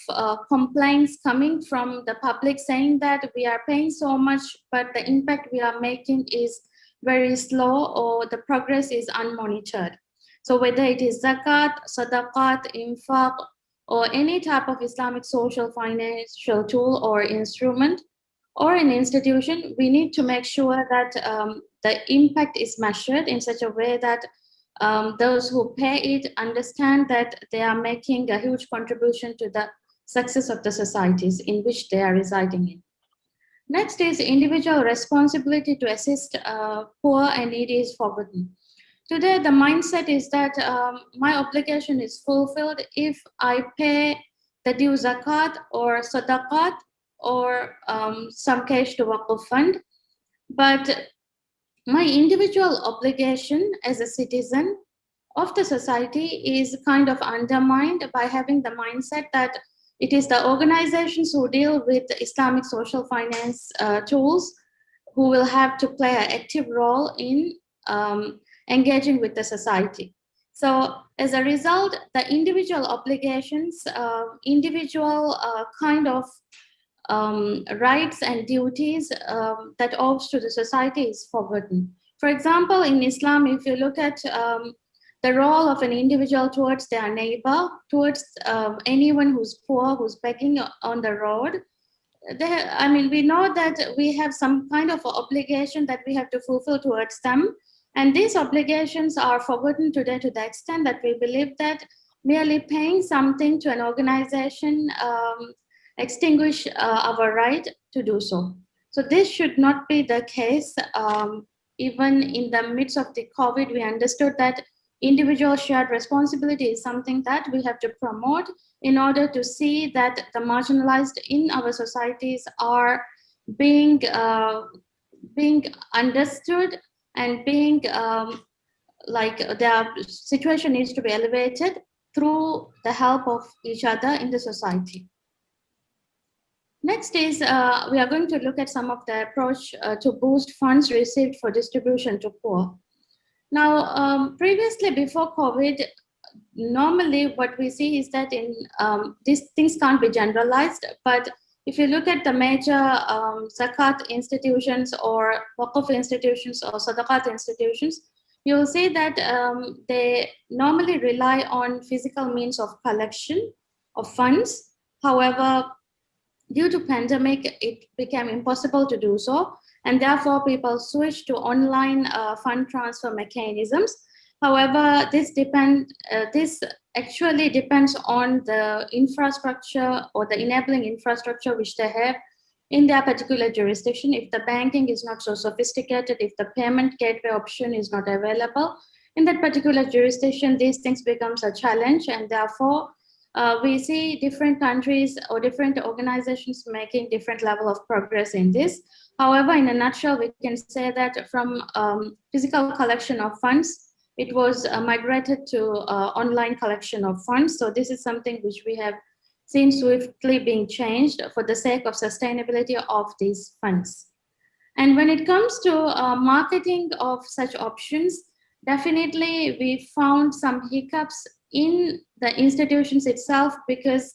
complaints coming from the public saying that we are paying so much, but the impact we are making is very slow or the progress is unmonitored. So whether it is zakat, sadaqat, infaq, or any type of Islamic social financial tool or instrument or an institution, we need to make sure that the impact is measured in such a way that those who pay it understand that they are making a huge contribution to the success of the societies in which they are residing in. Next is individual responsibility to assist poor and needy is forgotten. Today, the mindset is that my obligation is fulfilled if I pay the due zakat or sadaqat or some cash to waqf fund. But my individual obligation as a citizen of the society is kind of undermined by having the mindset that it is the organizations who deal with Islamic social finance tools who will have to play an active role in engaging with the society. So as a result, the individual obligations, individual kind of rights and duties that owes to the society is forgotten. For example, in Islam, if you look at the role of an individual towards their neighbor, towards anyone who's poor, who's begging on the road, we know that we have some kind of obligation that we have to fulfill towards them. And these obligations are forgotten today to the extent that we believe that merely paying something to an organization extinguish our right to do so. So this should not be the case. Even in the midst of the COVID, we understood that individual shared responsibility is something that we have to promote in order to see that the marginalized in our societies are being understood and being like their situation needs to be elevated through the help of each other in the society. Next is we are going to look at some of the approach to boost funds received for distribution to poor. Now, previously before COVID, normally what we see is that in these things can't be generalized, but if you look at the major zakat institutions or waqf institutions or sadaqat institutions, you will see that they normally rely on physical means of collection of funds. However, due to pandemic, it became impossible to do so, and therefore people switched to online fund transfer mechanisms. However, this actually depends on the infrastructure or the enabling infrastructure which they have in their particular jurisdiction. If the banking is not so sophisticated, if the payment gateway option is not available in that particular jurisdiction, these things becomes a challenge, and therefore we see different countries or different organizations making different level of progress in this. However, in a nutshell, we can say that from physical collection of funds, it was migrated to online collection of funds. So this is something which we have seen swiftly being changed for the sake of sustainability of these funds. And when it comes to marketing of such options, definitely we found some hiccups in the institutions itself, because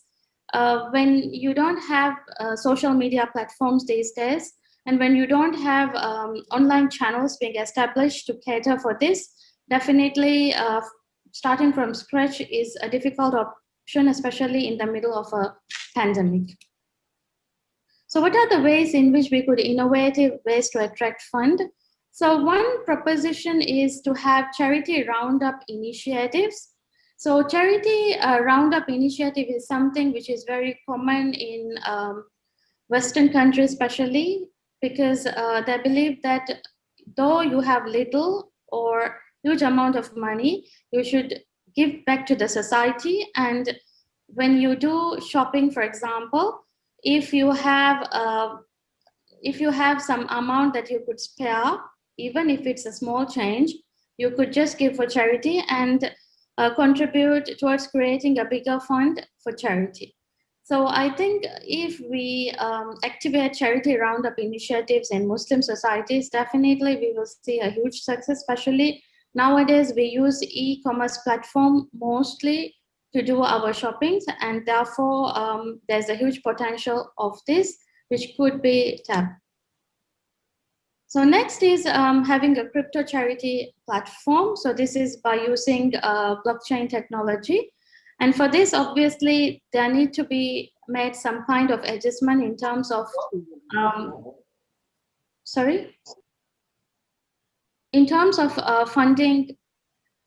when you don't have social media platforms these days, and when you don't have online channels being established to cater for this, definitely starting from scratch is a difficult option, especially in the middle of a pandemic. So what are the ways in which we could innovative ways to attract fund? So one proposition is to have charity roundup initiatives. So charity roundup initiative is something which is very common in Western countries, especially because they believe that though you have little or huge amount of money, you should give back to the society. And when you do shopping, for example, if you have some amount that you could spare, even if it's a small change, you could just give for charity and contribute towards creating a bigger fund for charity. So I think if we activate charity roundup initiatives in Muslim societies, definitely we will see a huge success, especially nowadays we use e-commerce platform mostly to do our shoppings, and therefore there's a huge potential of this which could be tapped. So next is having a crypto charity platform. So this is by using blockchain technology. And for this, obviously, there need to be made some kind of adjustment in terms of, in terms of funding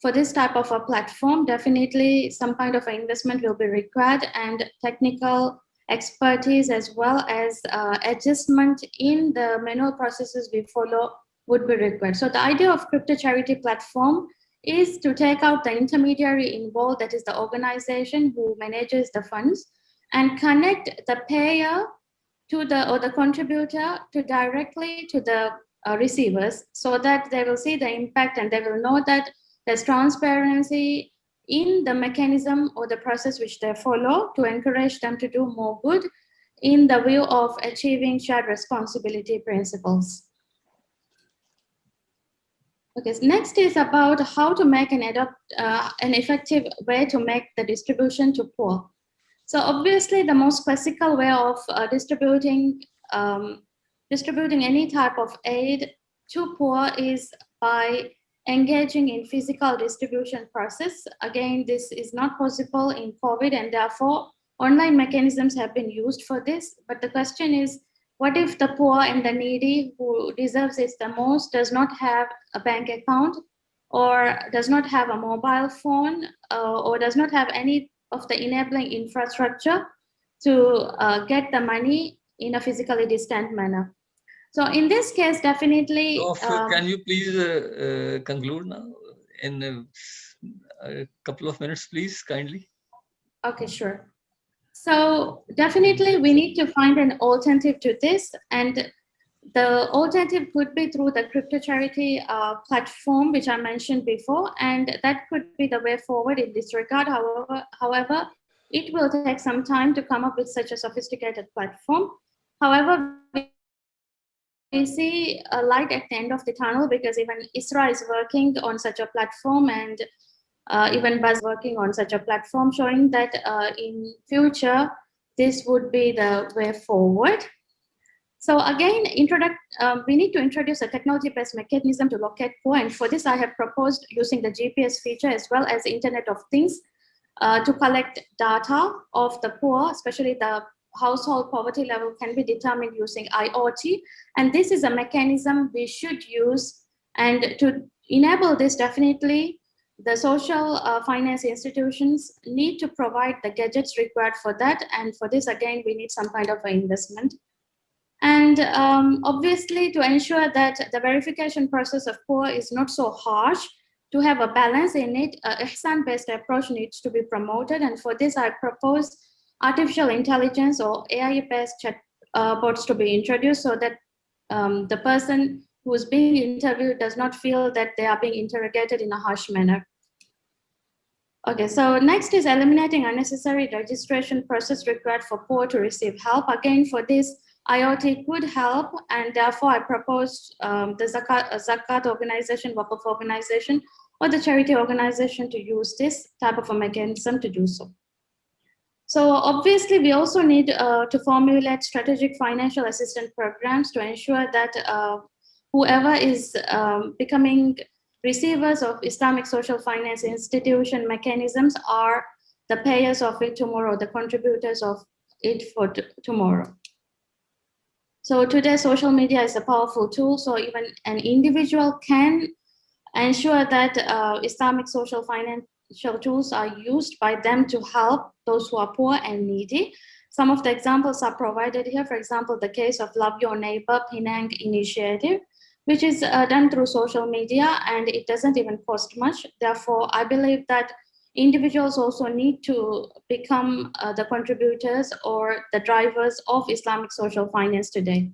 for this type of a platform. Definitely some kind of investment will be required, and technical expertise as well as adjustment in the manual processes we follow would be required. So the idea of crypto charity platform is to take out the intermediary involved, that is the organization who manages the funds, and connect the payer to the contributor to directly to the receivers, so that they will see the impact and they will know that there's transparency in the mechanism or the process which they follow to encourage them to do more good in the view of achieving shared responsibility principles. Okay, so next is about how to make an effective way to make the distribution to poor. So obviously, the most classical way of distributing any type of aid to poor is by engaging in physical distribution process. Again, this is not possible in COVID, and therefore online mechanisms have been used for this. But the question is, what if the poor and the needy who deserves it the most does not have a bank account, or does not have a mobile phone, or does not have any of the enabling infrastructure to get the money in a physically distant manner? So in this case, definitely. So, can you please conclude now in a couple of minutes, please, kindly? Okay, sure. So definitely we need to find an alternative to this, and the alternative could be through the crypto charity platform, which I mentioned before, and that could be the way forward in this regard. However, it will take some time to come up with such a sophisticated platform. However, we see a light at the end of the tunnel, because even ISRA is working on such a platform, and even Buzz is working on such a platform, showing that in future this would be the way forward. So again, we need to introduce a technology-based mechanism to locate poor, and for this I have proposed using the GPS feature as well as Internet of Things to collect data of the poor, especially the household poverty level can be determined using IoT, and this is a mechanism we should use. And to enable this, definitely the social finance institutions need to provide the gadgets required for that, and for this again we need some kind of an investment. And obviously, to ensure that the verification process of poor is not so harsh, to have a balance in it, ihsan-based approach needs to be promoted. And for this, I propose artificial intelligence or AI-based chat bots to be introduced, so that the person who is being interviewed does not feel that they are being interrogated in a harsh manner. Okay, so next is eliminating unnecessary registration process required for poor to receive help. Again, for this, IoT could help, and therefore I proposed the Zakat organization, Waqf organization, or the charity organization to use this type of a mechanism to do so. So obviously, we also need to formulate strategic financial assistance programs to ensure that whoever is becoming receivers of Islamic social finance institution mechanisms are the payers of it tomorrow, the contributors of it for tomorrow. So today, social media is a powerful tool. So even an individual can ensure that Islamic social financial tools are used by them to help those who are poor and needy. Some of the examples are provided here. For example, the case of Love Your Neighbor Penang initiative, which is done through social media, and it doesn't even cost much. Therefore, I believe that individuals also need to become the contributors or the drivers of Islamic social finance today.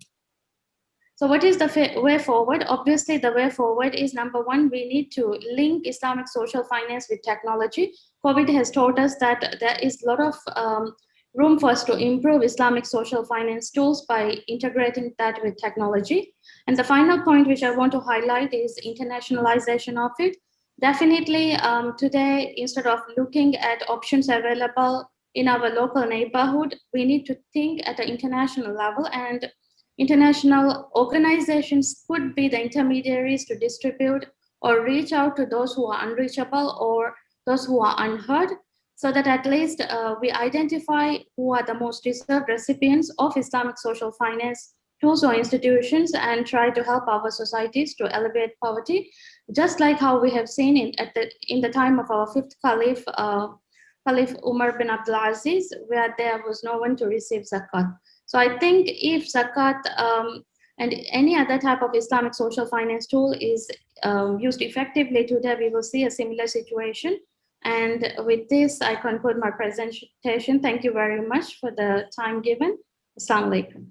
So what is the way forward? Obviously, the way forward is, number one, we need to link Islamic social finance with technology. COVID has taught us that there is a lot of room for us to improve Islamic social finance tools by integrating that with technology. And the final point which I want to highlight is internationalization of it. Definitely today, instead of looking at options available in our local neighborhood, we need to think at an international level, and international organizations could be the intermediaries to distribute or reach out to those who are unreachable or those who are unheard, so that at least we identify who are the most deserved recipients of Islamic social finance tools or institutions, and try to help our societies to alleviate poverty, just like how we have seen in the time of our fifth Caliph, Caliph Umar bin Abdul Aziz, where there was no one to receive zakat. So I think if zakat and any other type of Islamic social finance tool is used effectively today, we will see a similar situation. And with this, I conclude my presentation. Thank you very much for the time given. Assalamu alaikum.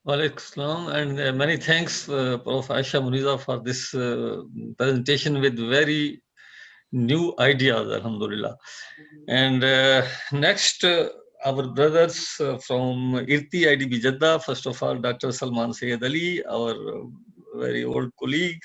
Walaikum Salam, and many thanks, Prof. Aisha Muniza, for this presentation with very new ideas, Alhamdulillah. And next, our brothers from IRTI IDB Jeddah, first of all, Dr. Salman Sayyid Ali, our very old colleague.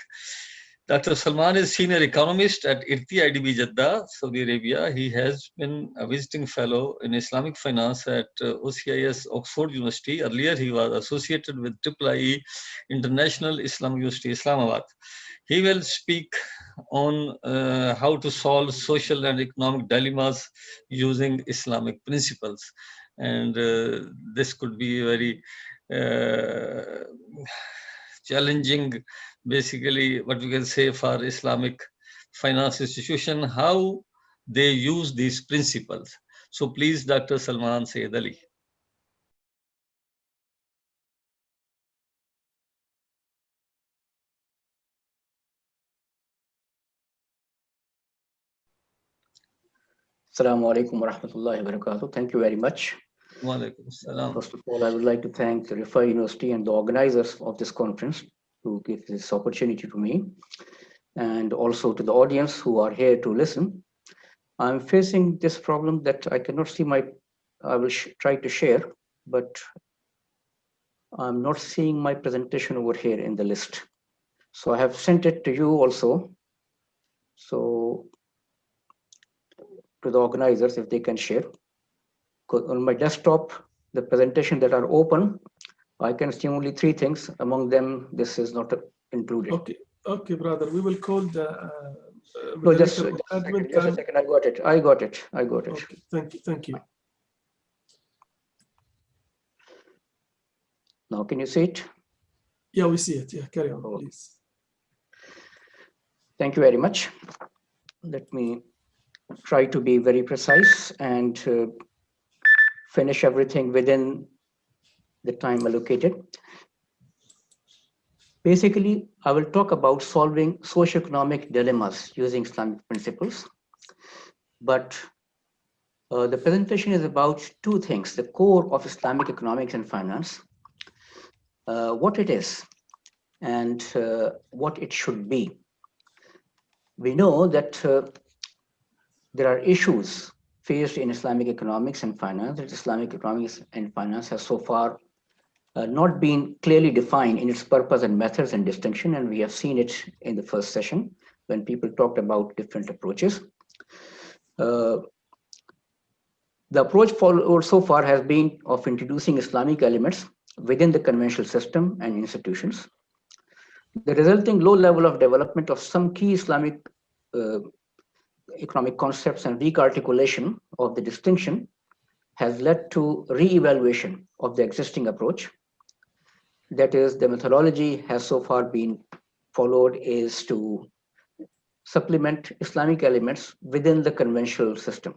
Dr. Salman is senior economist at ICIB Jeddah, Saudi Arabia. He has been a visiting fellow in Islamic finance at OCIS Oxford University. Earlier, he was associated with IIIE International Islamic University, Islamabad. He will speak on how to solve social and economic dilemmas using Islamic principles. And this could be very challenging, basically, what we can say for Islamic finance institution, how they use these principles. So please, Dr. Salman Sayyid Ali. Assalamu alaikum wa rahmatullahi wa barakatuh. Thank you very much. Wa alaikum assalam. First of all, I would like to thank the Rifa University and the organizers of this conference to give this opportunity to me, and also to the audience who are here to listen. I'm facing this problem that I cannot see I will try to share, but I'm not seeing my presentation over here in the list. So I have sent it to you also. So to the organizers, if they can share. On my desktop, the presentation that are open, I can see only 3 things. Among them, this is not included. Okay, brother. We will call the. No, just a second. I got it. Okay, thank you. Now, can you see it? Yeah, we see it. Yeah, carry on, please. Thank you very much. Let me try to be very precise and finish everything within the time allocated. Basically, I will talk about solving socioeconomic dilemmas using Islamic principles. But the presentation is about 2 things: the core of Islamic economics and finance, what it is, and what it should be. We know that there are issues faced in Islamic economics and finance, that Islamic economics and finance has so far not been clearly defined in its purpose and methods and distinction, and we have seen it in the first session when people talked about different approaches. The approach followed so far has been of introducing Islamic elements within the conventional system and institutions. The resulting low level of development of some key Islamic economic concepts and weak articulation of the distinction has led to re-evaluation of the existing approach. That is, the methodology has so far been followed is to supplement Islamic elements within the conventional system.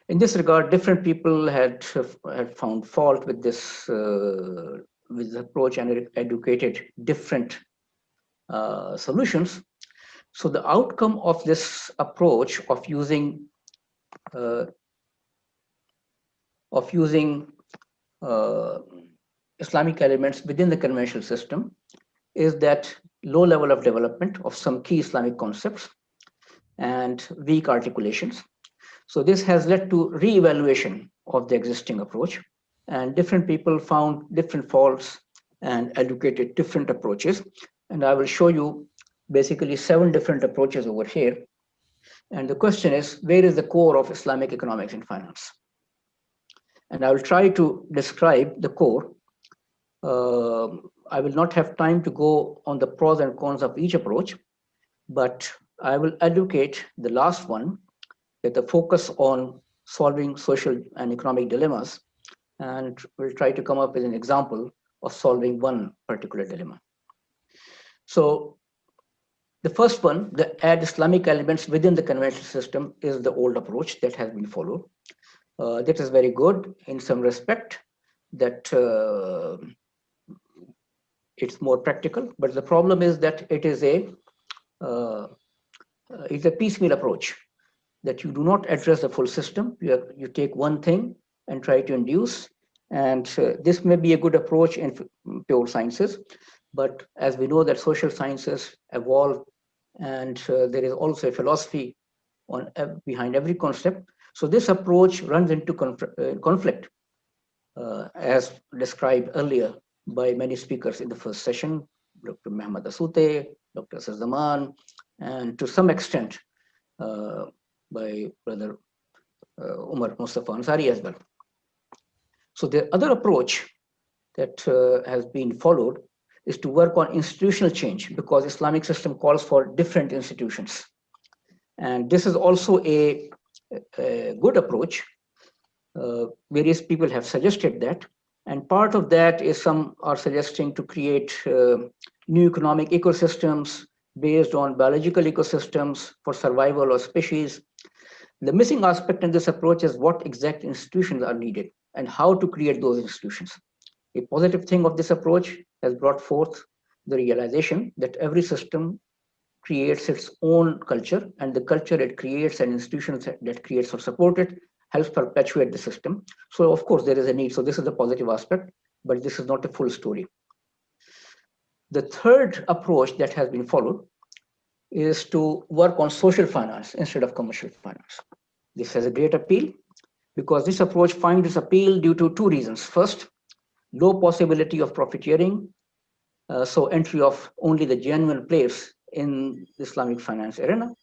In this regard, different people had found fault with this with the approach and educated different solutions. So the outcome of this approach of using Islamic elements within the conventional system is that low level of development of some key Islamic concepts and weak articulations. So this has led to re-evaluation of the existing approach, and different people found different faults and educated different approaches. And I will show you basically 7 different approaches over here. And the question is, where is the core of Islamic economics and finance? And I will try to describe the core. I will not have time to go on the pros and cons of each approach, but I will educate the last one, with the focus on solving social and economic dilemmas, and we'll try to come up with an example of solving one particular dilemma. So the first one, the add Islamic elements within the conventional system, is the old approach that has been followed. That is very good in some respect, that it's more practical, but the problem is that it is it's a piecemeal approach, that you do not address the full system. You take one thing and try to induce, and this may be a good approach in pure sciences, but as we know that social sciences evolve, and there is also a philosophy behind every concept. So this approach runs into conflict, as described earlier by many speakers in the first session, Dr. Mehmet Asute, Dr. Zaman, and to some extent by Brother Umar Mustafa Ansari as well. So the other approach that has been followed is to work on institutional change, because Islamic system calls for different institutions. And this is also a good approach. Various people have suggested that. And part of that is some are suggesting to create new economic ecosystems based on biological ecosystems for survival of species. The missing aspect in this approach is what exact institutions are needed and how to create those institutions. A positive thing of this approach has brought forth the realization that every system creates its own culture, and the culture it creates and institutions that creates or support it helps perpetuate the system. So of course there is a need. So this is the positive aspect, but this is not a full story. The third approach that has been followed is to work on social finance instead of commercial finance. This has a great appeal because this approach finds its appeal due to two reasons. First, low possibility of profiteering, so entry of only the genuine players in the Islamic finance arena.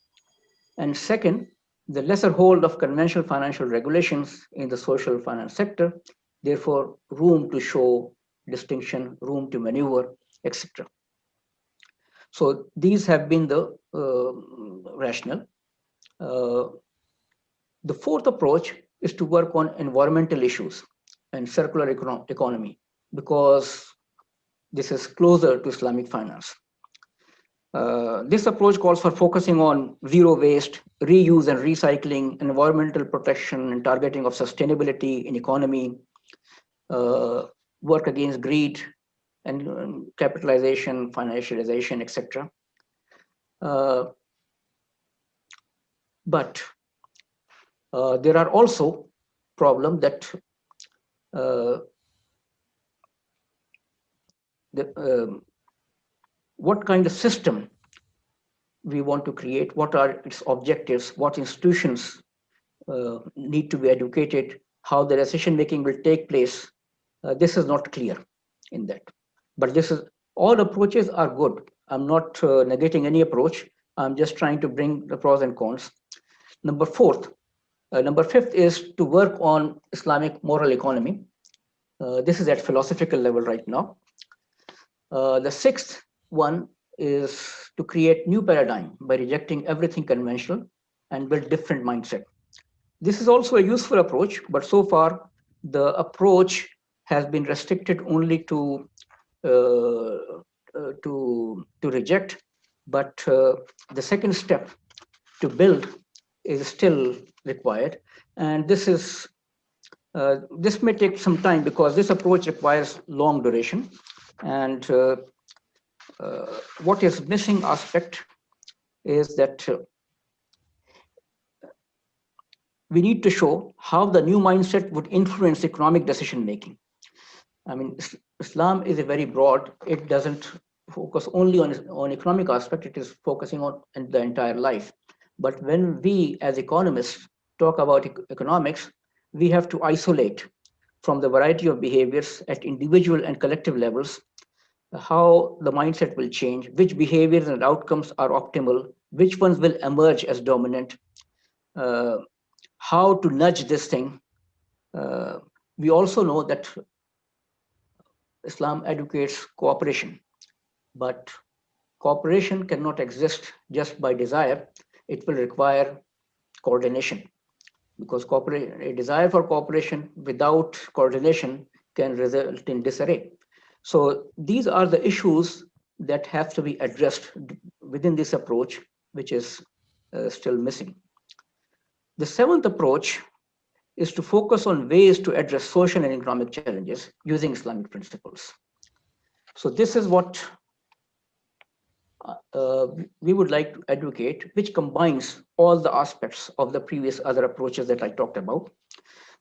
And second, the lesser hold of conventional financial regulations in the social finance sector, therefore room to show distinction, room to maneuver, etc. So these have been the rationale. The fourth approach is to work on environmental issues and circular economy, because this is closer to Islamic finance. This approach calls for focusing on zero waste, reuse and recycling, environmental protection and targeting of sustainability in economy, work against greed and capitalization, financialization, etc. But there are also problems that what kind of system we want to create, what are its objectives, what institutions need to be educated, how the decision making will take place. This is not clear in that. But this is, all approaches are good. I'm not negating any approach. I'm just trying to bring the pros and cons. Number fifth is to work on Islamic moral economy. This is at philosophical level right now. The sixth one is to create new paradigm by rejecting everything conventional and build different mindset. This is also a useful approach, but so far the approach has been restricted only to reject. But the second step to build is still required, and this is this may take some time because this approach requires long duration. And what is missing aspect is that we need to show how the new mindset would influence economic decision making. I mean, Islam is a very broad, it doesn't focus only on economic aspect, it is focusing on the entire life. But when we as economists talk about economics, we have to isolate from the variety of behaviors at individual and collective levels, how the mindset will change, which behaviors and outcomes are optimal, which ones will emerge as dominant, how to nudge this thing. We also know that Islam advocates cooperation, but cooperation cannot exist just by desire. It will require coordination, because a desire for cooperation without coordination can result in disarray. So these are the issues that have to be addressed within this approach, which is still missing. The seventh approach is to focus on ways to address social and economic challenges using Islamic principles. So this is what we would like to advocate, which combines all the aspects of the previous other approaches that I talked about.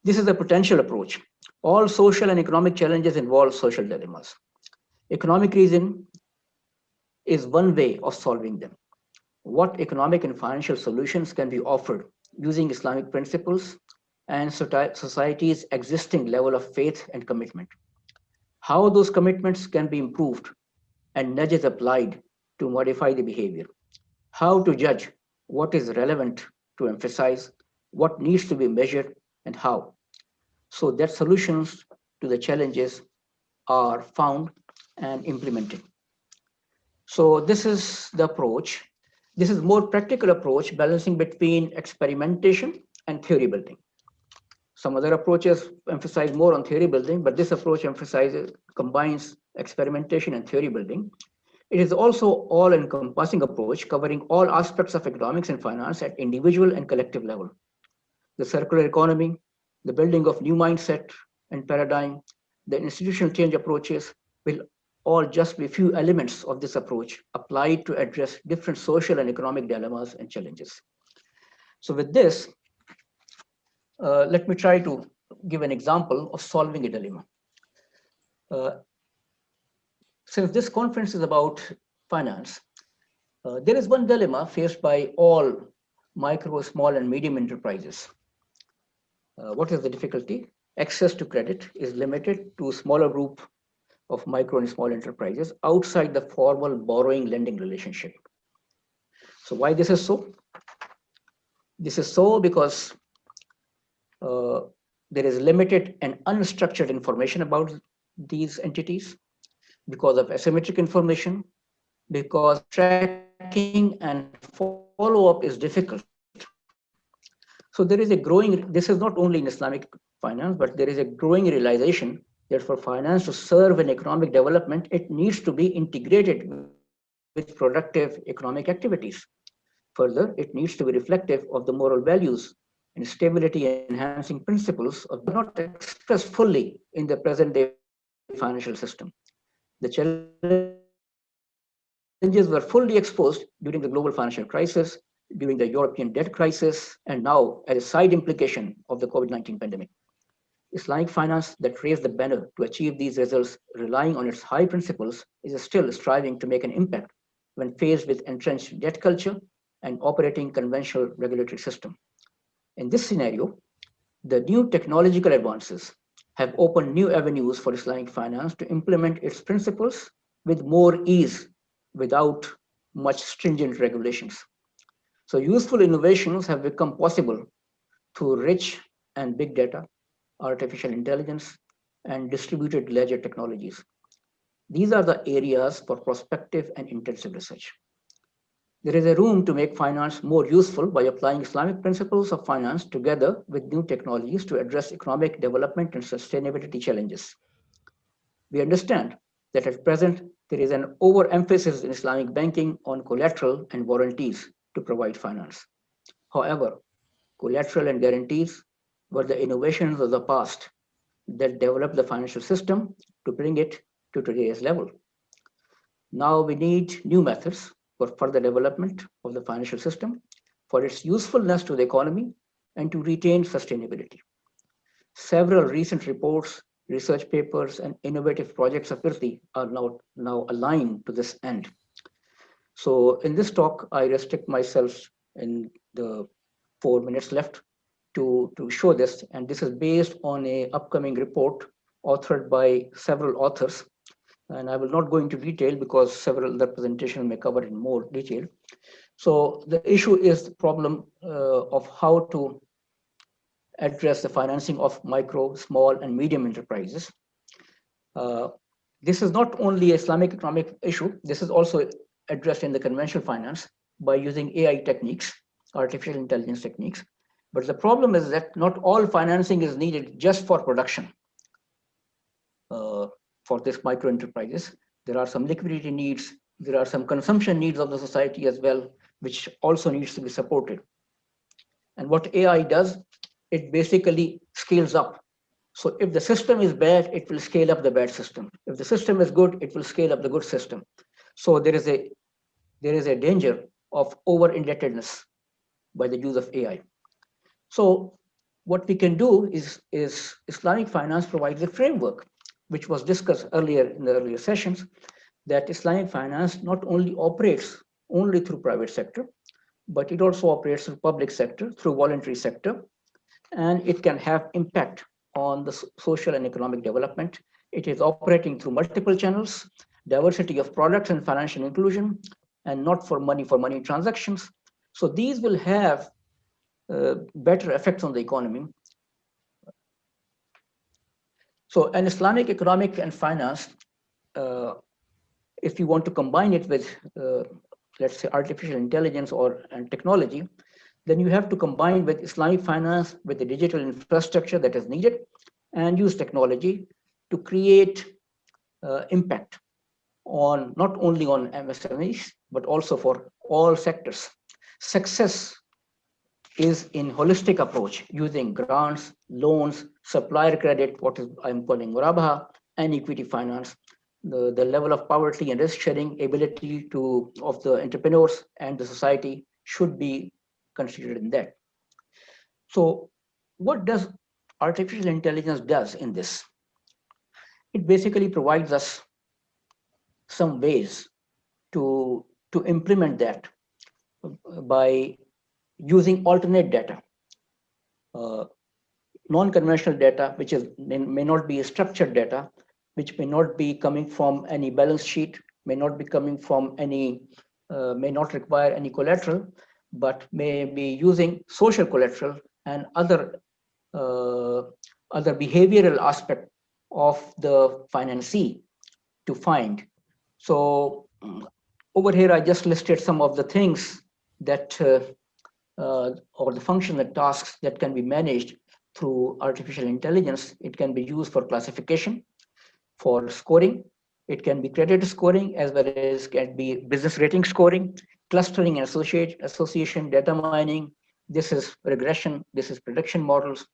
This is the potential approach. All social and economic challenges involve social dilemmas. Economic reason is one way of solving them. What economic and financial solutions can be offered using Islamic principles and society's existing level of faith and commitment? How those commitments can be improved and nudges applied to modify the behavior. How to judge what is relevant to emphasize, what needs to be measured, and how, so that solutions to the challenges are found and implemented. So this is the approach. This is more practical approach, balancing between experimentation and theory building. Some other approaches emphasize more on theory building, but this approach combines experimentation and theory building. It is also all-encompassing approach covering all aspects of economics and finance at individual and collective level. The circular economy, the building of new mindset and paradigm, the institutional change approaches will all just be few elements of this approach applied to address different social and economic dilemmas and challenges. So with this, let me try to give an example of solving a dilemma. Since this conference is about finance, there is one dilemma faced by all micro, small, and medium enterprises. What is the difficulty? Access to credit is limited to a smaller group of micro and small enterprises outside the formal borrowing lending relationship. So why this is so? This is so because there is limited and unstructured information about these entities, because of asymmetric information, because tracking and follow-up is difficult. So there is a growing, this is not only in Islamic finance, but there is a growing realization that for finance to serve in economic development, it needs to be integrated with productive economic activities. Further, it needs to be reflective of the moral values and stability enhancing principles of not expressed fully in the present day financial system. The challenges were fully exposed during the global financial crisis, during the European debt crisis, and now as a side implication of the COVID-19 pandemic. Islamic finance that raised the banner to achieve these results, relying on its high principles, is still striving to make an impact when faced with entrenched debt culture and operating conventional regulatory system. In this scenario, the new technological advances have opened new avenues for Islamic finance to implement its principles with more ease without much stringent regulations. So useful innovations have become possible through rich and big data, artificial intelligence, and distributed ledger technologies. These are the areas for prospective and intensive research. There is a room to make finance more useful by applying Islamic principles of finance together with new technologies to address economic development and sustainability challenges. We understand that at present, there is an overemphasis in Islamic banking on collateral and warranties to provide finance. However, collateral and guarantees were the innovations of the past that developed the financial system to bring it to today's level. Now we need new methods for further development of the financial system, for its usefulness to the economy, and to retain sustainability. Several recent reports, research papers, and innovative projects of IRTI are now aligned to this end. So in this talk, I restrict myself in the 4 minutes left to show this, and this is based on an upcoming report authored by several authors. And I will not go into detail because several other presentations may cover in more detail. So the issue is the problem of how to address the financing of micro, small, and medium enterprises. This is not only an Islamic economic issue. This is also addressed in the conventional finance by using AI techniques, artificial intelligence techniques. But the problem is that not all financing is needed just for production. For this micro enterprises, there are some liquidity needs, there are some consumption needs of the society as well, which also needs to be supported. And what AI does, it basically scales up. So if the system is bad, it will scale up the bad system. If the system is good, it will scale up the good system. So there is a danger of over-indebtedness by the use of AI. So what we can do is Islamic finance provides a framework, which was discussed earlier in the earlier sessions, that Islamic finance not only operates only through private sector, but it also operates through public sector, through voluntary sector, and it can have impact on the social and economic development. It is operating through multiple channels, diversity of products and financial inclusion, and not for money transactions. So these will have better effects on the economy. So an Islamic economic and finance, if you want to combine it with, let's say, artificial intelligence and technology, then you have to combine with Islamic finance with the digital infrastructure that is needed and use technology to create impact on not only on MSMEs, but also for all sectors. Success is in holistic approach using grants, loans, supplier credit, what is I'm calling murabaha, and equity finance. The level of poverty and risk sharing ability of the entrepreneurs and the society should be considered in that. So what does artificial intelligence does in this? It basically provides us some ways to implement that by using alternate data, non-conventional data, which may not be structured data, which may not be coming from any balance sheet, may not be coming from any, may not require any collateral, but may be using social collateral and other behavioral aspect of the financee to find. So over here, I just listed some of the things that or the functional tasks that can be managed through artificial intelligence. It can be used for classification, for scoring. It can be credit scoring, as well as can be business rating scoring, clustering and association, data mining. This is regression. This is prediction models,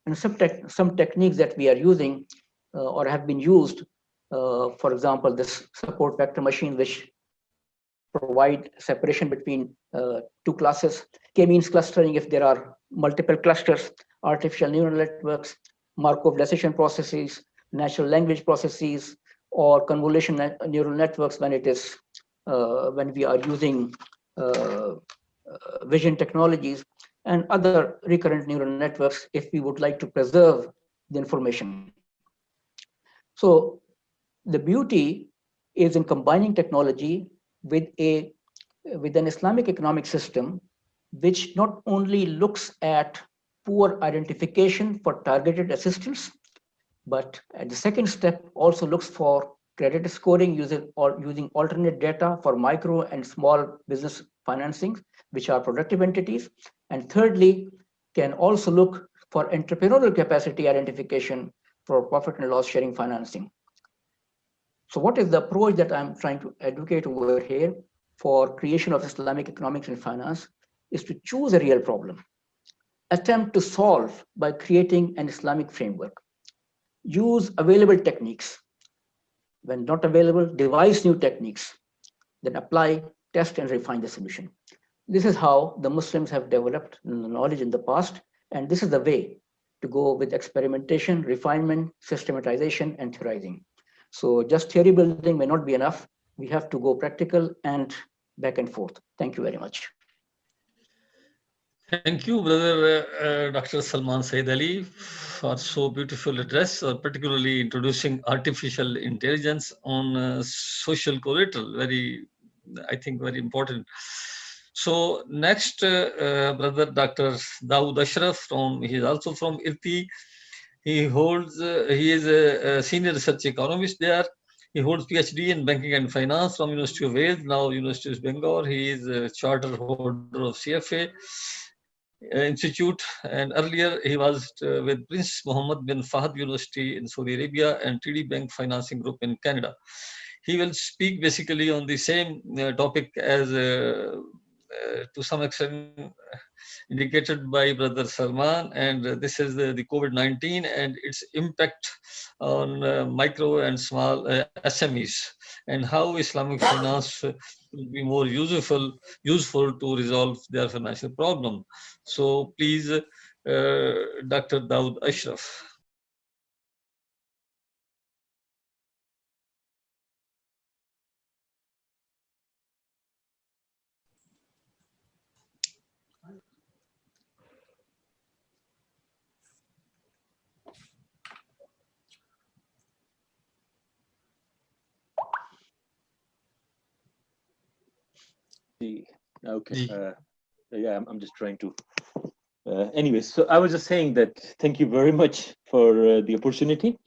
and some techniques that we are using or have been used. For example, this support vector machine, which provide separation between two classes. K-means clustering if there are multiple clusters, artificial neural networks, Markov decision processes, natural language processes, or convolution neural networks when it is when we are using vision technologies, and other recurrent neural networks if we would like to preserve the information. So the beauty is in combining technology with an Islamic economic system, which not only looks at poor identification for targeted assistance, but at the second step also looks for credit scoring using alternate data for micro and small business financing, which are productive entities. And thirdly, can also look for entrepreneurial capacity identification for profit and loss sharing financing. So what is the approach that I'm trying to advocate over here for creation of Islamic economics and finance is to choose a real problem, attempt to solve by creating an Islamic framework, use available techniques. When not available, devise new techniques, then apply, test, and refine the solution. This is how the Muslims have developed knowledge in the past, and this is the way to go with experimentation, refinement, systematization, and theorizing. So just theory building may not be enough. We have to go practical and back and forth. Thank you very much. Thank you, brother Dr. Salman Said Ali, for so beautiful address, particularly introducing artificial intelligence on social collateral. I think, very important. So next, brother Dr. Dawood Ashraf, he is also from IRTI. He is a senior research economist there. He holds PhD in banking and finance from University of Wales, now University of Bengal. He is a charter holder of CFA Institute, and earlier he was with Prince Mohammed bin Fahd University in Saudi Arabia and TD Bank Financing Group in Canada. He will speak basically on the same topic as to some extent indicated by Brother Salman, and this is the COVID-19 and its impact on micro and small SMEs, and how Islamic finance will be more useful to resolve their financial problem. So please, Dr. Dawood Ashraf. Okay. Ji. Yeah, I'm just trying to. Anyways, so I was just saying that thank you very much for the opportunity.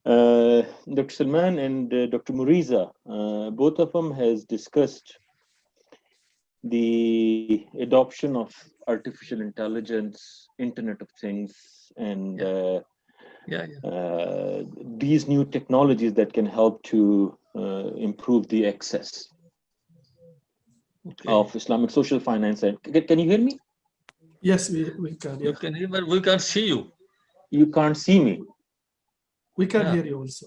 Dr. Salman and Dr. Muriza, both of them has discussed the adoption of artificial intelligence, Internet of Things, and these new technologies that can help to improve the access of Islamic social finance. And can you hear me? Yes, we can. You can hear, but we can't see you. You can't see me. We can hear you also.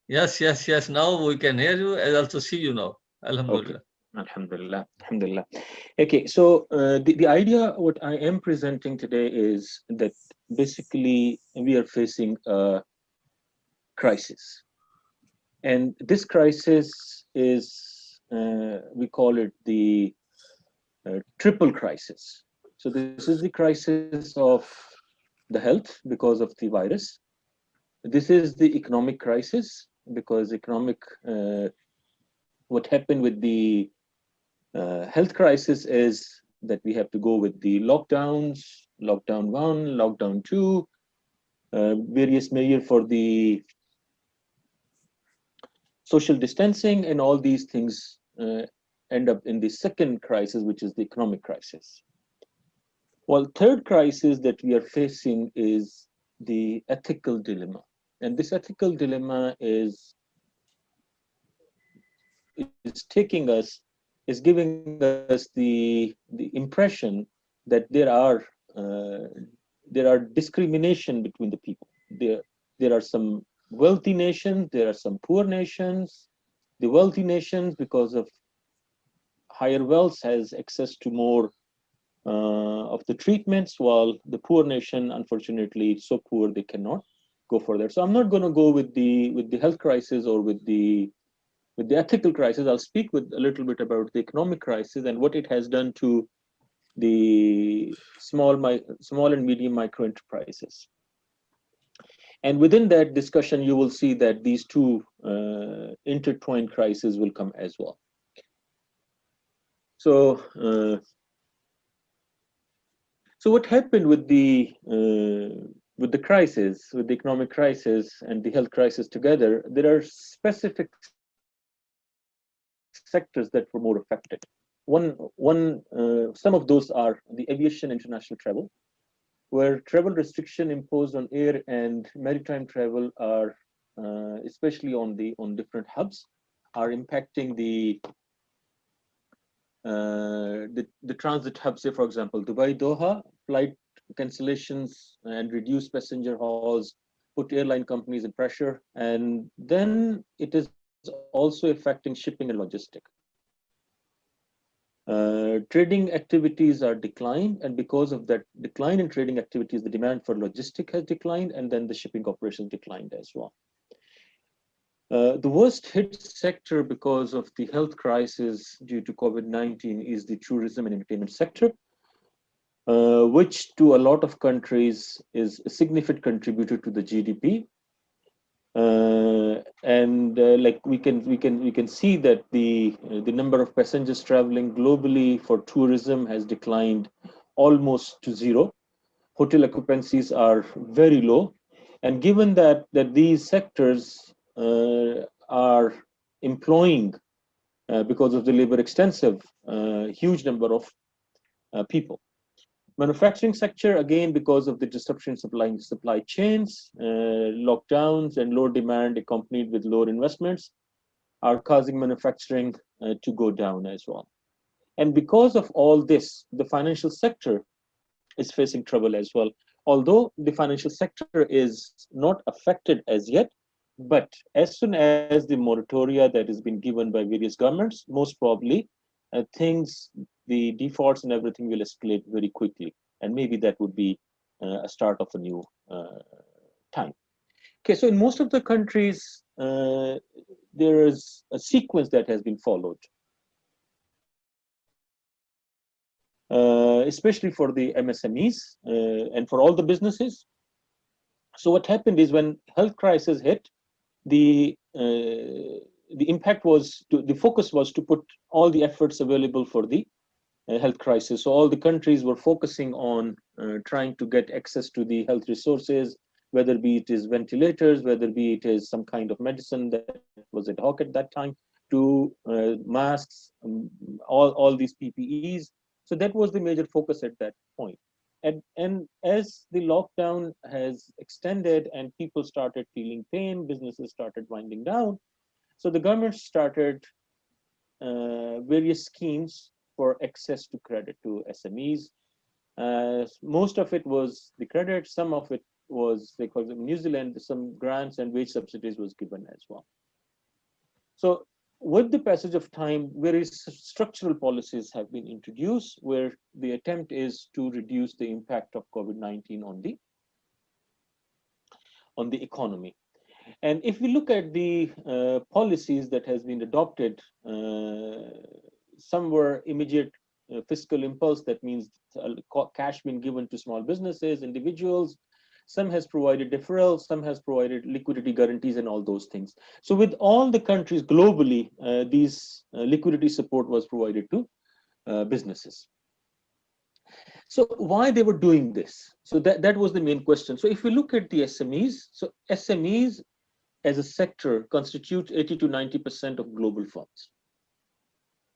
Yes, yes, yes. Now we can hear you and also see you now. Alhamdulillah. Okay. Alhamdulillah. Alhamdulillah. Okay, so the idea what I am presenting today is that basically we are facing a crisis. And this crisis is, we call it the triple crisis. So this is the crisis of the health because of the virus. This is the economic crisis because what happened with the health crisis is that we have to go with the lockdowns, lockdown 1, lockdown 2, various measures for the social distancing, and all these things end up in the second crisis, which is the economic crisis. Well, third crisis that we are facing is the ethical dilemma. And this ethical dilemma is giving us the impression that there are discrimination between the people. There are some wealthy nations, there are some poor nations. The wealthy nations, because of higher wealth, has access to more of the treatments, while the poor nation, unfortunately, it's so poor they cannot go further. So I'm not going to go with the health crisis or with the ethical crisis. I'll speak with a little bit about the economic crisis and what it has done to the small and medium micro enterprises. And within that discussion, you will see that these two intertwined crises will come as well. So, so what happened with the crisis, with the economic crisis and the health crisis together? There are specific sectors that were more affected. Some of those are the aviation, international travel, where travel restriction imposed on air and maritime travel are, especially on different hubs, are impacting the transit hubs. Say, for example, Dubai Doha, flight cancellations and reduced passenger hauls put airline companies in pressure, and then it is also affecting shipping and logistics. Trading activities are declined, and because of that decline in trading activities, the demand for logistics has declined, and then the shipping operations declined as well. The worst hit sector because of the health crisis due to COVID-19 is the tourism and entertainment sector, which to a lot of countries is a significant contributor to the GDP. Like we can see that the number of passengers traveling globally for tourism has declined almost to zero. Hotel occupancies are very low, and given that these sectors are employing because of the labor extensive huge number of people. Manufacturing sector, again, because of the disruption in supply chains, lockdowns, and low demand accompanied with lower investments, are causing manufacturing to go down as well. And because of all this, the financial sector is facing trouble as well. Although the financial sector is not affected as yet, but as soon as the moratoria that has been given by various governments, most probably the defaults and everything will escalate very quickly. And maybe that would be a start of a new time. Okay, so in most of the countries, there is a sequence that has been followed. Especially for the MSMEs and for all the businesses. So what happened is when health crisis hit, the the impact was the focus was to put all the efforts available for the health crisis. So all the countries were focusing on trying to get access to the health resources, whether be it is ventilators, whether be it is some kind of medicine that was ad hoc at that time, to masks, all these PPEs. So that was the major focus at that point. And as the lockdown has extended and people started feeling pain, businesses started winding down. So the government started various schemes for access to credit to SMEs. Most of it was the credit, some of it was, they call them New Zealand, some grants and wage subsidies was given as well. So with the passage of time, various structural policies have been introduced where the attempt is to reduce the impact of COVID-19 on the economy. And if we look at the policies that has been adopted, some were immediate fiscal impulse, that means cash being given to small businesses, individuals. Some has provided deferral, some has provided liquidity guarantees and all those things. So with all the countries globally, these liquidity support was provided to businesses. So why they were doing this? So that was the main question. So if we look at the SMEs, so SMEs as a sector constitute 80 to 90% of global firms.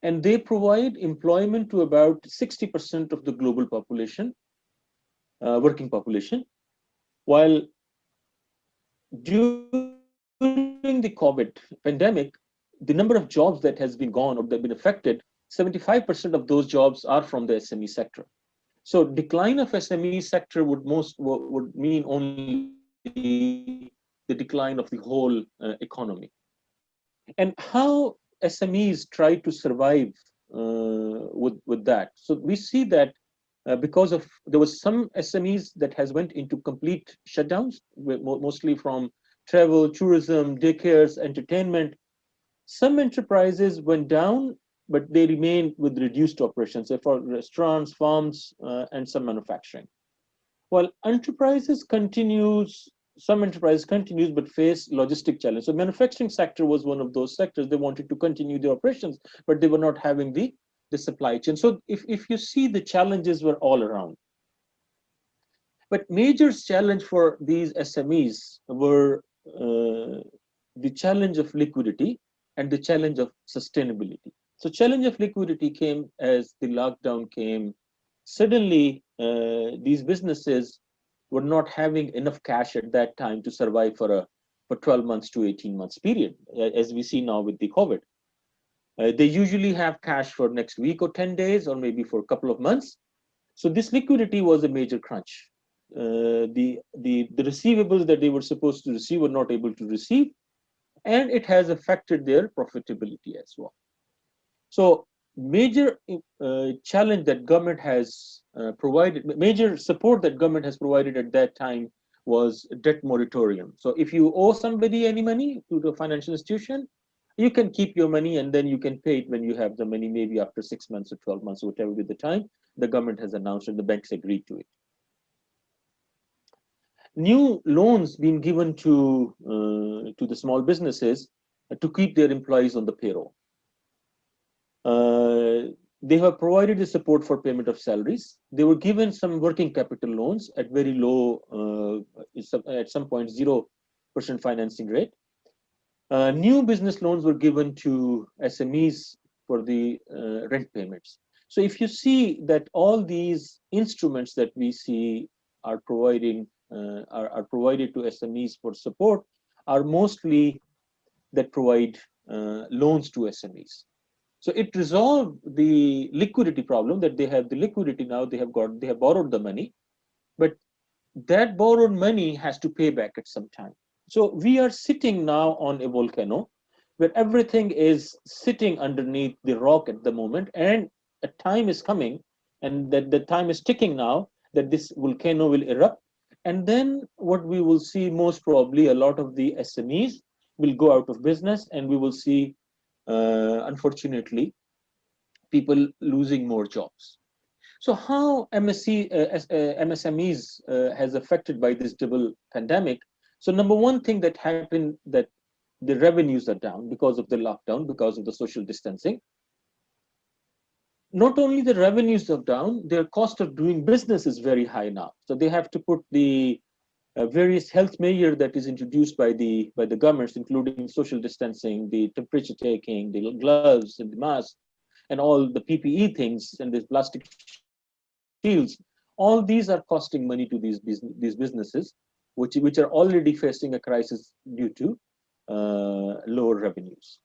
And they provide employment to about 60% of the global population, working population, while during the COVID pandemic, the number of jobs that has been gone or that have been affected, 75% of those jobs are from the SME sector. So decline of SME sector would mean only the decline of the whole economy. And how SMEs try to survive with that. So we see that because of there was some SMEs that has went into complete shutdowns, mostly from travel, tourism, daycares, entertainment. Some enterprises went down, but they remain with reduced operations, so for restaurants, farms, and some manufacturing. While enterprises continues, some enterprises continues but face logistic challenge. So manufacturing sector was one of those sectors. They wanted to continue their operations, but they were not having the supply chain. So if you see, the challenges were all around. But major challenge for these SMEs were the challenge of liquidity and the challenge of sustainability. So challenge of liquidity came as the lockdown came. Suddenly, these businesses were not having enough cash at that time to survive for 12 months to 18 months period, as we see now with the COVID. They usually have cash for next week or 10 days, or maybe for a couple of months. So this liquidity was a major crunch. The receivables that they were supposed to receive were not able to receive, and it has affected their profitability as well. So major challenge that government has provided, major support that government has provided at that time was debt moratorium. So if you owe somebody any money to the financial institution, you can keep your money and then you can pay it when you have the money, maybe after 6 months or 12 months or whatever with the time the government has announced and the banks agreed to it. New loans being given to the small businesses to keep their employees on the payroll. They have provided the support for payment of salaries. They were given some working capital loans at very low, at some point 0% financing rate. New business loans were given to SMEs for the rent payments. So if you see that all these instruments that we see are providing are provided to SMEs for support are mostly that provide loans to SMEs. So it resolved the liquidity problem, that they have the liquidity now, they have borrowed the money, but that borrowed money has to pay back at some time. So we are sitting now on a volcano where everything is sitting underneath the rock at the moment, and a time is coming, and that the time is ticking now, that this volcano will erupt. And then what we will see, most probably a lot of the SMEs will go out of business, and we will see, unfortunately, people losing more jobs. So how MSMEs has affected by this double pandemic? So number one thing that happened, that the revenues are down because of the lockdown, because of the social distancing. Not only the revenues are down, their cost of doing business is very high now. So they have to put the various health measures that is introduced by the governments, including social distancing, the temperature taking, the gloves and the mask, and all the PPE things and the plastic shields. All these are costing money to these businesses, which are already facing a crisis due to lower revenues.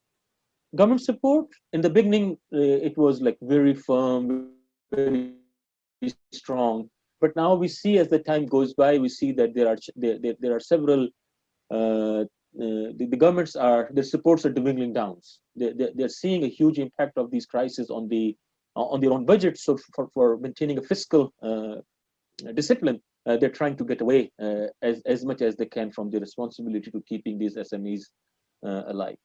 Government support in the beginning, it was like very firm, very strong. But now we see as the time goes by, we see that there are several the governments are, their supports are dwindling down. They're seeing a huge impact of these crises on their own budget. So for maintaining a fiscal discipline, they're trying to get away as much as they can from the responsibility to keeping these SMEs alive.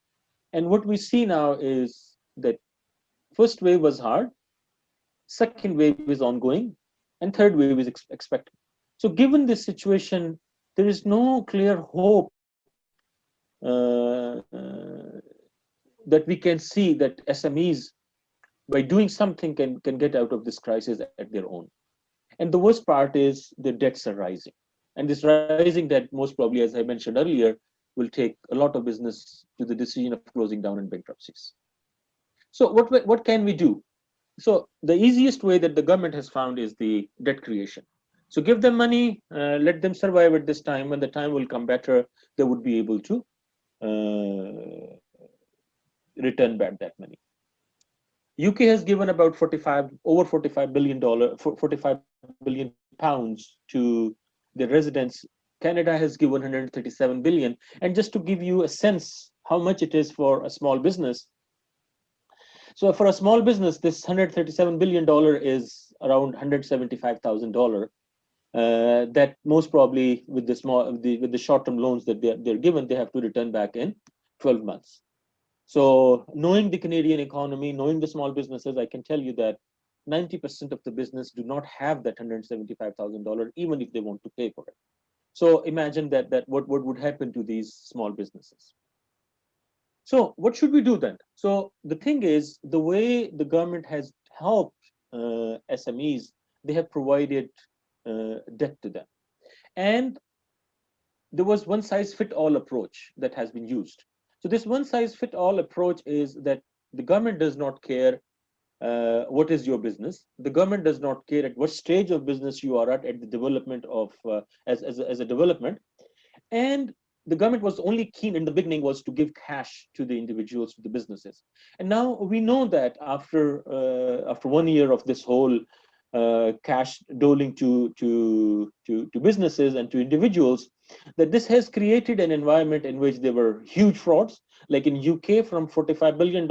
And what we see now is that first wave was hard, second wave is ongoing, and third wave is expected. So given this situation, there is no clear hope that we can see that SMEs, by doing something, can get out of this crisis at their own. And the worst part is the debts are rising. And this rising debt, most probably, as I mentioned earlier, will take a lot of business to the decision of closing down and bankruptcies. So what can we do? So the easiest way that the government has found is the debt creation. So give them money, let them survive at this time. When the time will come better, they would be able to return back that money. UK has given about over $45 billion pounds to the residents. Canada has given 137 billion. And just to give you a sense how much it is for a small business. So for a small business, this $137 billion is around $175,000. That most probably with the short-term loans that they're given, they have to return back in 12 months. So knowing the Canadian economy, knowing the small businesses, I can tell you that 90% of the business do not have that $175,000, even if they want to pay for it. So imagine that what would happen to these small businesses. So what should we do then? So the thing is, the way the government has helped SMEs, they have provided debt to them. And there was one size fit all approach that has been used. So this one size fit all approach is that the government does not care what is your business. The government does not care at what stage of business you are at the development of as a development. And the government was only keen in the beginning was to give cash to the individuals, to the businesses. And now we know that after 1 year of this whole cash doling to businesses and to individuals, that this has created an environment in which there were huge frauds. Like in UK, from $45 billion,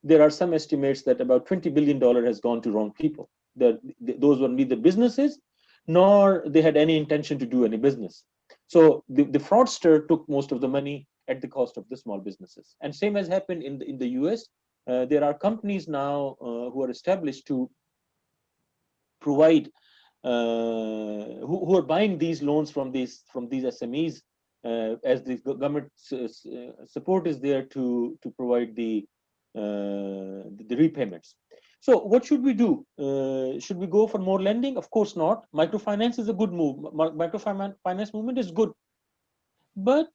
there are some estimates that about $20 billion has gone to wrong people. Those were neither businesses, nor they had any intention to do any business. So the fraudster took most of the money at the cost of the small businesses. And same has happened in the US. There are companies now who are established to provide, who are buying these loans from these SMEs, as the government support is there to provide the repayments. So what should we do? Should we go for more lending? Of course not. Microfinance is a good move. Microfinance movement is good. But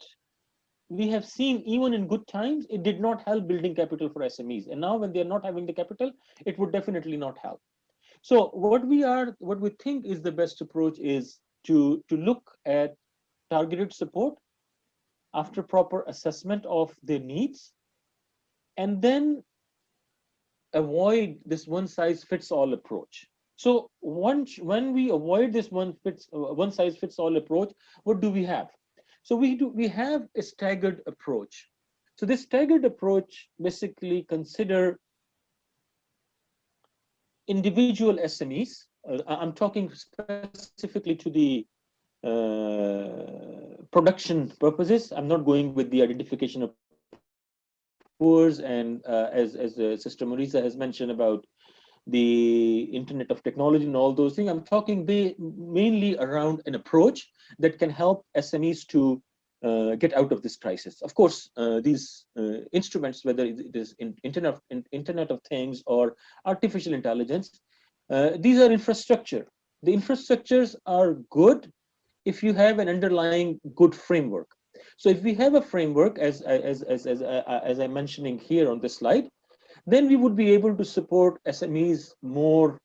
we have seen even in good times, it did not help building capital for SMEs. And now when they're not having the capital, it would definitely not help. So what we think is the best approach is to look at targeted support after proper assessment of their needs, and then avoid this one size fits all approach. So when we avoid this one size fits all approach, what do we have? So we have a staggered approach. So this staggered approach basically consider individual SMEs. I'm talking specifically to the production purposes. I'm not going with the identification of poors, and as Sister Marisa has mentioned about the Internet of Technology and all those things. I'm talking mainly around an approach that can help SMEs to get out of this crisis. Of course, these instruments, whether it is Internet of Things or artificial intelligence, these are infrastructure. The infrastructures are good if you have an underlying good framework. So if we have a framework, as I'm mentioning here on this slide, then we would be able to support SMEs more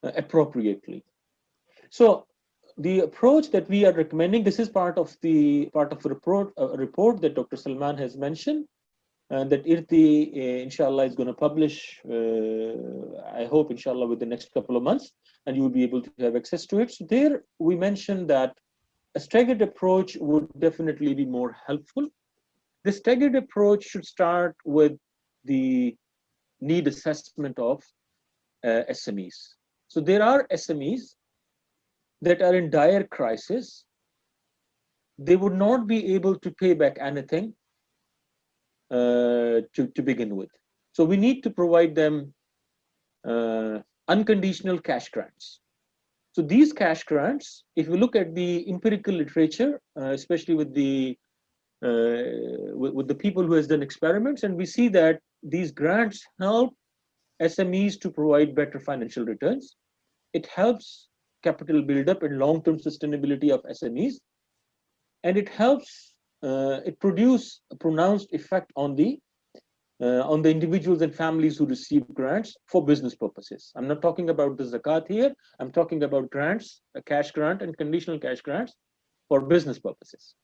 appropriately. So the approach that we are recommending, this is part of the report that Dr. Salman has mentioned, and that IRTI, inshallah, is going to publish, I hope, inshallah, with the next couple of months, and you will be able to have access to it. So there we mentioned that a staggered approach would definitely be more helpful. The staggered approach should start with the need assessment of SMEs. So there are SMEs that are in dire crisis. They would not be able to pay back anything to begin with. So we need to provide them unconditional cash grants. So these cash grants, if we look at the empirical literature, especially with the people who has done experiments, and we see that these grants help SMEs to provide better financial returns. It helps capital buildup and long-term sustainability of SMEs, and it helps it produce a pronounced effect on the individuals and families who receive grants for business purposes. I'm not talking about the zakat here. I'm talking about grants, a cash grant and conditional cash grants for business purposes.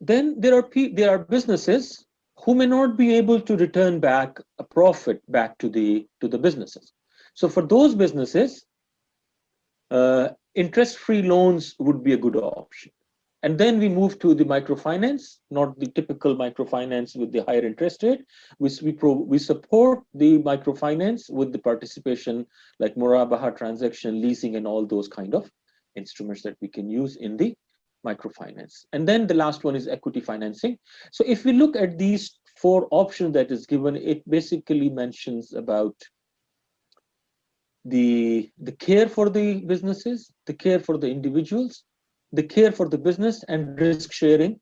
Then there are businesses who may not be able to return back a profit back to the businesses. So for those businesses, interest-free loans would be a good option. And then we move to the microfinance, not the typical microfinance with the higher interest rate. We support the microfinance with the participation like Murabaha, transaction, leasing, and all those kind of instruments that we can use in the microfinance. And then the last one is equity financing. So if we look at these four options that is given, it basically mentions about the care for the businesses, the care for the individuals, the care for the business, and risk sharing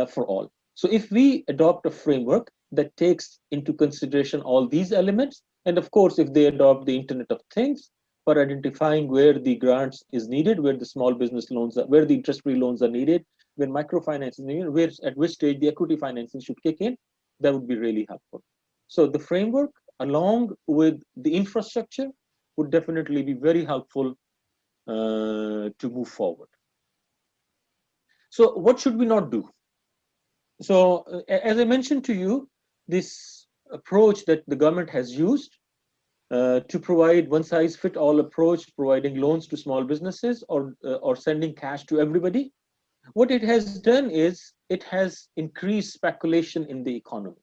for all. So if we adopt a framework that takes into consideration all these elements, and of course, if they adopt the Internet of Things for identifying where the grants is needed, where the small business loans are, where the interest-free loans are needed, where microfinance is needed, where at which stage the equity financing should kick in, that would be really helpful. So the framework, along with the infrastructure, would definitely be very helpful to move forward. So what should we not do? So as I mentioned to you, this approach that the government has used to provide one-size-fit-all approach, providing loans to small businesses or sending cash to everybody, what it has done is it has increased speculation in the economy.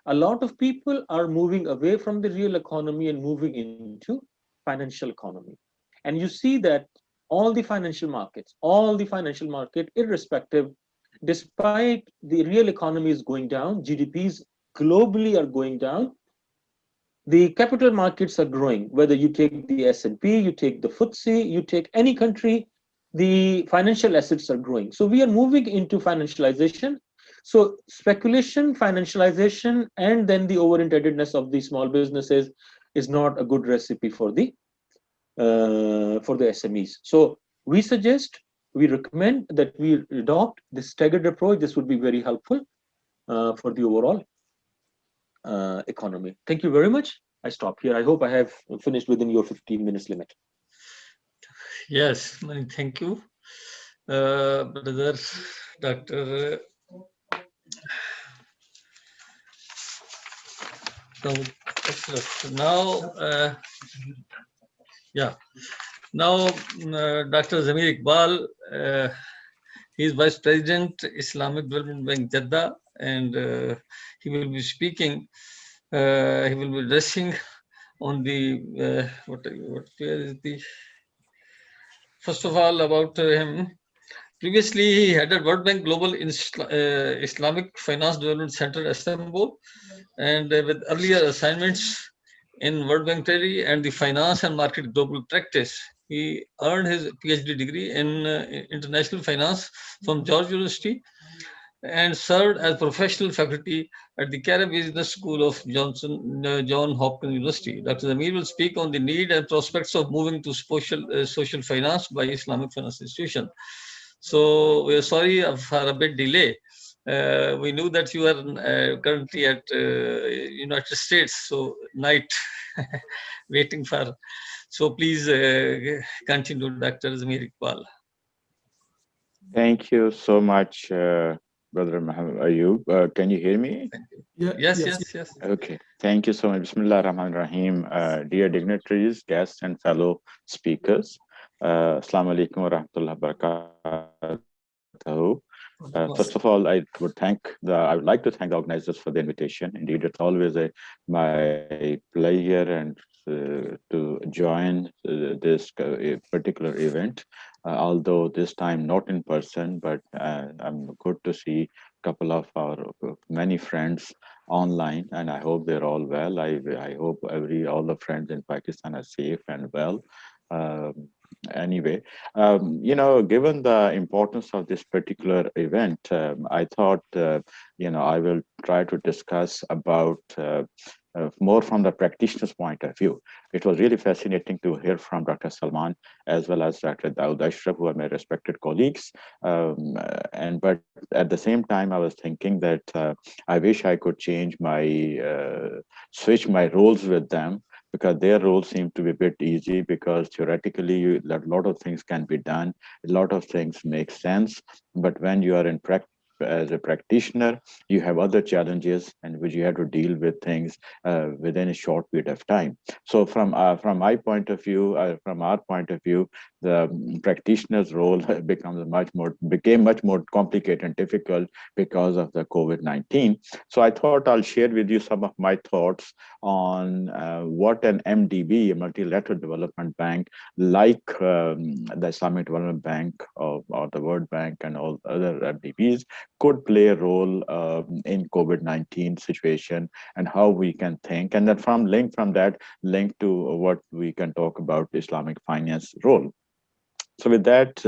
A lot of people are moving away from the real economy and moving into financial economy. And you see that all the financial market, irrespective, despite the real economy is going down, GDPs globally are going down, the capital markets are growing. Whether you take the S&P, you take the FTSE, you take any country, the financial assets are growing. So we are moving into financialization. So speculation, financialization, and then the over-indebtedness of the small businesses is not a good recipe for the SMEs. So we recommend that we adopt this staggered approach. This would be very helpful for the overall economy. Thank you very much. I stop here. I hope I have finished within your 15 minutes limit. Yes, thank you, brother Dr. Now, now Dr. Zamir Iqbal, he is Vice President, Islamic Development Bank, Jeddah, and he will be speaking. He will be addressing on the first of all about him. Previously, he headed World Bank Global Islamic Finance Development Center, Istanbul, and with earlier assignments in World Bank Treasury and the Finance and Market Global Practice. He earned his PhD degree in international finance from George University and served as professional faculty at the Carib Business School of John Hopkins University. Dr. Zamir will speak on the need and prospects of moving to social finance by Islamic finance institution. So we are sorry for a bit delay. We knew that you are currently at United States, so night waiting for. So please continue, Dr. Zamir Iqbal. Thank you so much, Brother Muhammad Ayub. Can you hear me? Yeah, Yes, yes. yes, yes. Okay. Thank you so much. Bismillah ar-Rahman ar-Rahim. Dear dignitaries, guests, and fellow speakers, Assalamu alaikum wa rahmatullahi wa barakatuh. First of all, I would like to thank the organizers for the invitation. Indeed, it's always my pleasure and to join this particular event. Although this time not in person, but I'm good to see a couple of our many friends online, and I hope they're all well. I hope all the friends in Pakistan are safe and well. Um, anyway, given the importance of this particular event, I thought, I will try to discuss about more from the practitioner's point of view. It was really fascinating to hear from Dr. Salman as well as Dr. Dawood Ashraf, who are my respected colleagues. But at the same time, I was thinking that I wish I could switch my roles with them, because their roles seem to be a bit easy, because theoretically a lot of things can be done, a lot of things make sense, but when you are in practice as a practitioner, you have other challenges and which you have to deal with things within a short period of time. So from my point of view, from our point of view, the practitioner's role became much more complicated and difficult because of the COVID-19. So I thought I'll share with you some of my thoughts on what an MDB, a multilateral development bank, like the Islamic Development Bank or the World Bank and all other MDBs, could play a role in COVID-19 situation, and how we can think, and then from that link to what we can talk about Islamic finance role. So with that,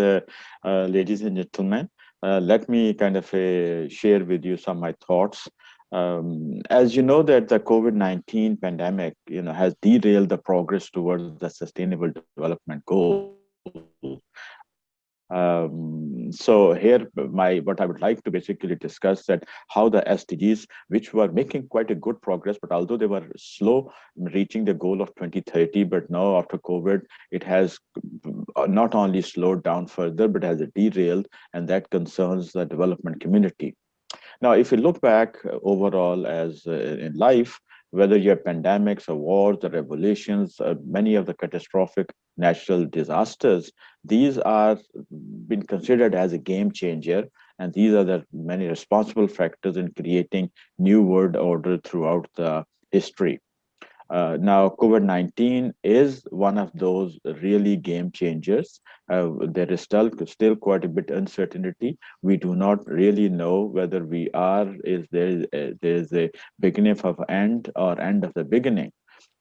ladies and gentlemen, let me kind of share with you some of my thoughts. As you know, that the COVID-19 pandemic, has derailed the progress towards the Sustainable Development Goals. So here, what I would like to basically discuss that how the SDGs, which were making quite a good progress, but although they were slow in reaching the goal of 2030, but now after COVID, it has not only slowed down further, but has derailed, and that concerns the development community. Now, if you look back overall as in life, whether you have pandemics or wars or revolutions, many of the catastrophic natural disasters, these are been considered as a game changer, and these are the many responsible factors in creating new world order throughout the history. Now, COVID-19 is one of those really game changers. There is still quite a bit uncertainty. We do not really know whether there is a beginning of end or end of the beginning.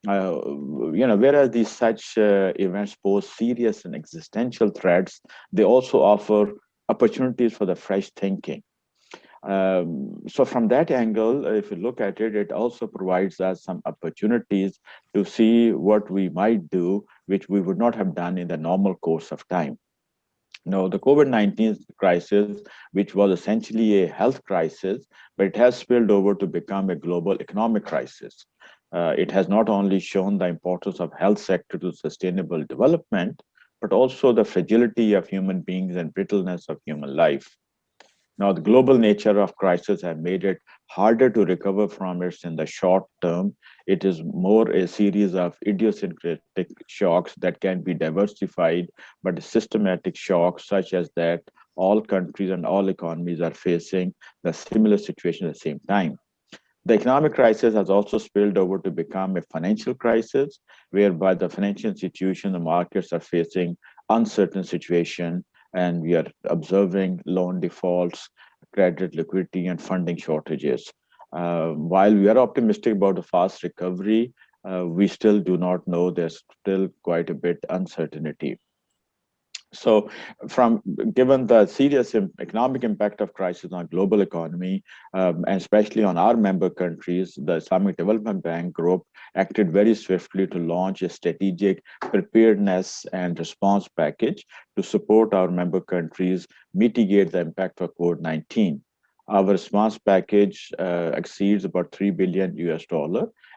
Whereas these such events pose serious and existential threats, they also offer opportunities for the fresh thinking. So from that angle, if you look at it, it also provides us some opportunities to see what we might do, which we would not have done in the normal course of time. Now, the COVID-19 crisis, which was essentially a health crisis, but it has spilled over to become a global economic crisis. It has not only shown the importance of health sector to sustainable development, but also the fragility of human beings and brittleness of human life. Now, the global nature of crisis has made it harder to recover from it in the short term. It is more a series of idiosyncratic shocks that can be diversified, but systematic shocks such as that all countries and all economies are facing the similar situation at the same time. The economic crisis has also spilled over to become a financial crisis, whereby the financial institutions and markets are facing uncertain situation, and we are observing loan defaults, credit liquidity, and funding shortages. While we are optimistic about a fast recovery, we still do not know. There's still quite a bit uncertainty. So, from given the serious economic impact of crisis on global economy, and especially on our member countries, the Islamic Development Bank Group acted very swiftly to launch a strategic preparedness and response package to support our member countries mitigate the impact of COVID-19. Our response package exceeds about $3 billion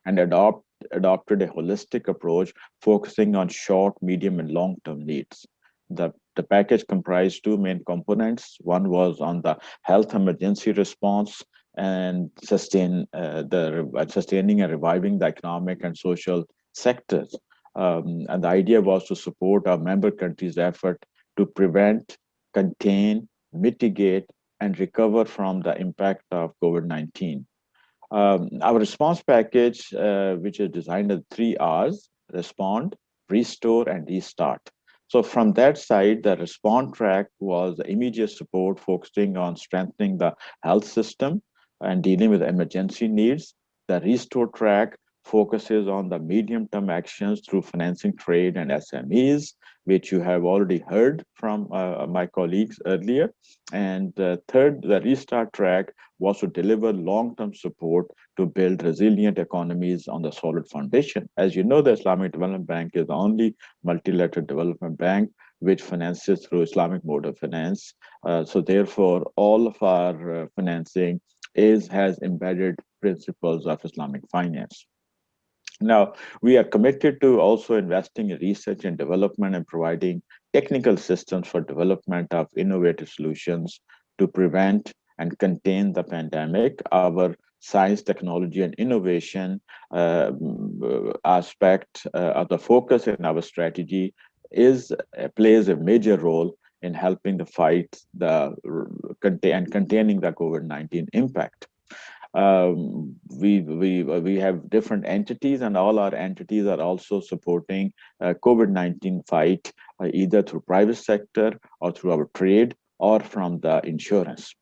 and adopted a holistic approach focusing on short, medium, and long-term needs. The package comprised two main components. One was on the health emergency response and sustaining and reviving the economic and social sectors. And the idea was to support our member countries' effort to prevent, contain, mitigate, and recover from the impact of COVID-19. Our response package, which is designed as 3 Rs: respond, restore, and restart. So from that side, the respond track was immediate support focusing on strengthening the health system and dealing with emergency needs. The restore track focuses on the medium-term actions through financing trade and SMEs, which you have already heard from my colleagues earlier. And third, the restart track was to deliver long-term support to build resilient economies on the solid foundation. As you know, the Islamic Development Bank is the only multilateral development bank which finances through Islamic mode of finance. So therefore, all of our financing has embedded principles of Islamic finance. Now, we are committed to also investing in research and development and providing technical systems for development of innovative solutions to prevent and contain the pandemic. Our science, technology, and innovation aspect of the focus in our strategy plays a major role in helping the fight and containing the COVID-19 impact. We have different entities, and all our entities are also supporting COVID-19 fight either through private sector or through our trade or from the insurance.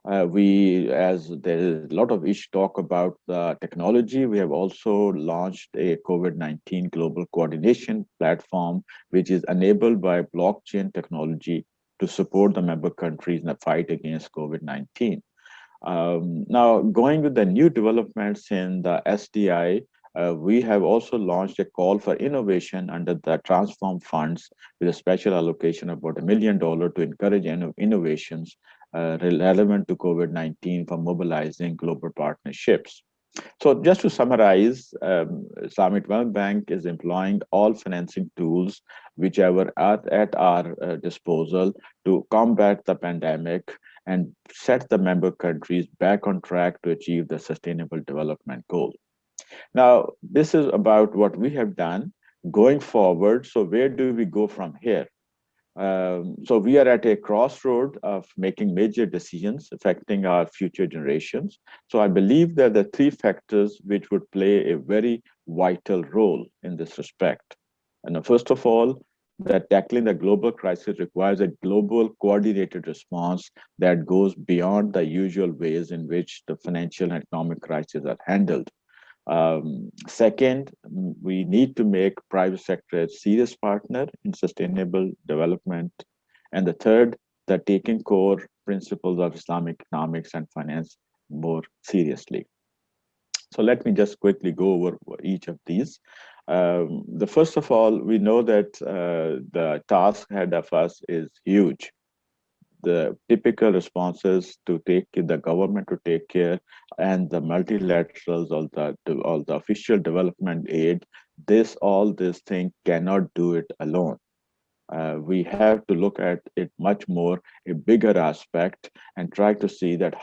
As there is a lot of talk about the technology, we have also launched a COVID-19 global coordination platform, which is enabled by blockchain technology to support the member countries in the fight against COVID-19. Now, going with the new developments in the SDI, we have also launched a call for innovation under the Transform Funds with a special allocation of about $1 million to encourage innovations relevant to COVID-19 for mobilizing global partnerships. So just to summarize, Islamic Development Bank is employing all financing tools whichever are at our disposal to combat the pandemic and set the member countries back on track to achieve the sustainable development goal. Now, this is about what we have done going forward. So where do we go from here? So we are at a crossroad of making major decisions affecting our future generations. So I believe that the three factors which would play a very vital role in this respect. And first of all, that tackling the global crisis requires a global coordinated response that goes beyond the usual ways in which the financial and economic crises are handled. Second, we need to make private sector a serious partner in sustainable development. And the third, that taking core principles of Islamic economics and finance more seriously. So let me just quickly go over each of these. The first of all, we know that the task ahead of us is huge. The typical responses to take the government to take care and the multilaterals or the official development aid, all this thing cannot do it alone. We have to look at it much more a bigger aspect and try to see that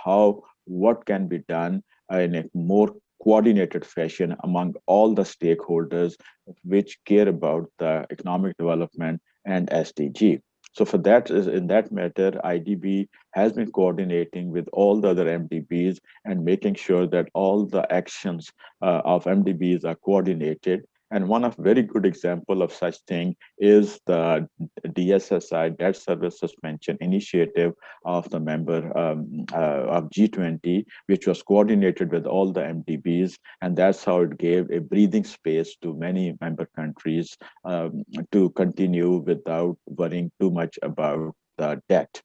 what can be done in a more coordinated fashion among all the stakeholders which care about the economic development and SDG. So for that, in that matter, IDB has been coordinating with all the other MDBs and making sure that all the actions of MDBs are coordinated And one of very good example of such thing is the DSSI, Debt Service Suspension Initiative of the member of G20, which was coordinated with all the MDBs, and that's how it gave a breathing space to many member countries to continue without worrying too much about the debt.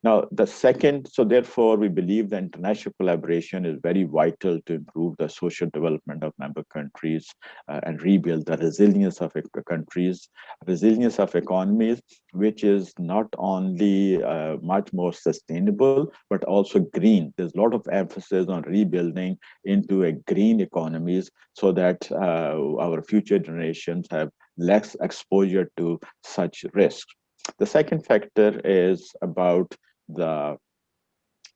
Now, the second, so therefore, we believe that international collaboration is very vital to improve the social development of member countries and rebuild the resilience of countries, resilience of economies, which is not only much more sustainable, but also green. There's a lot of emphasis on rebuilding into a green economies so that our future generations have less exposure to such risks. The second factor is about the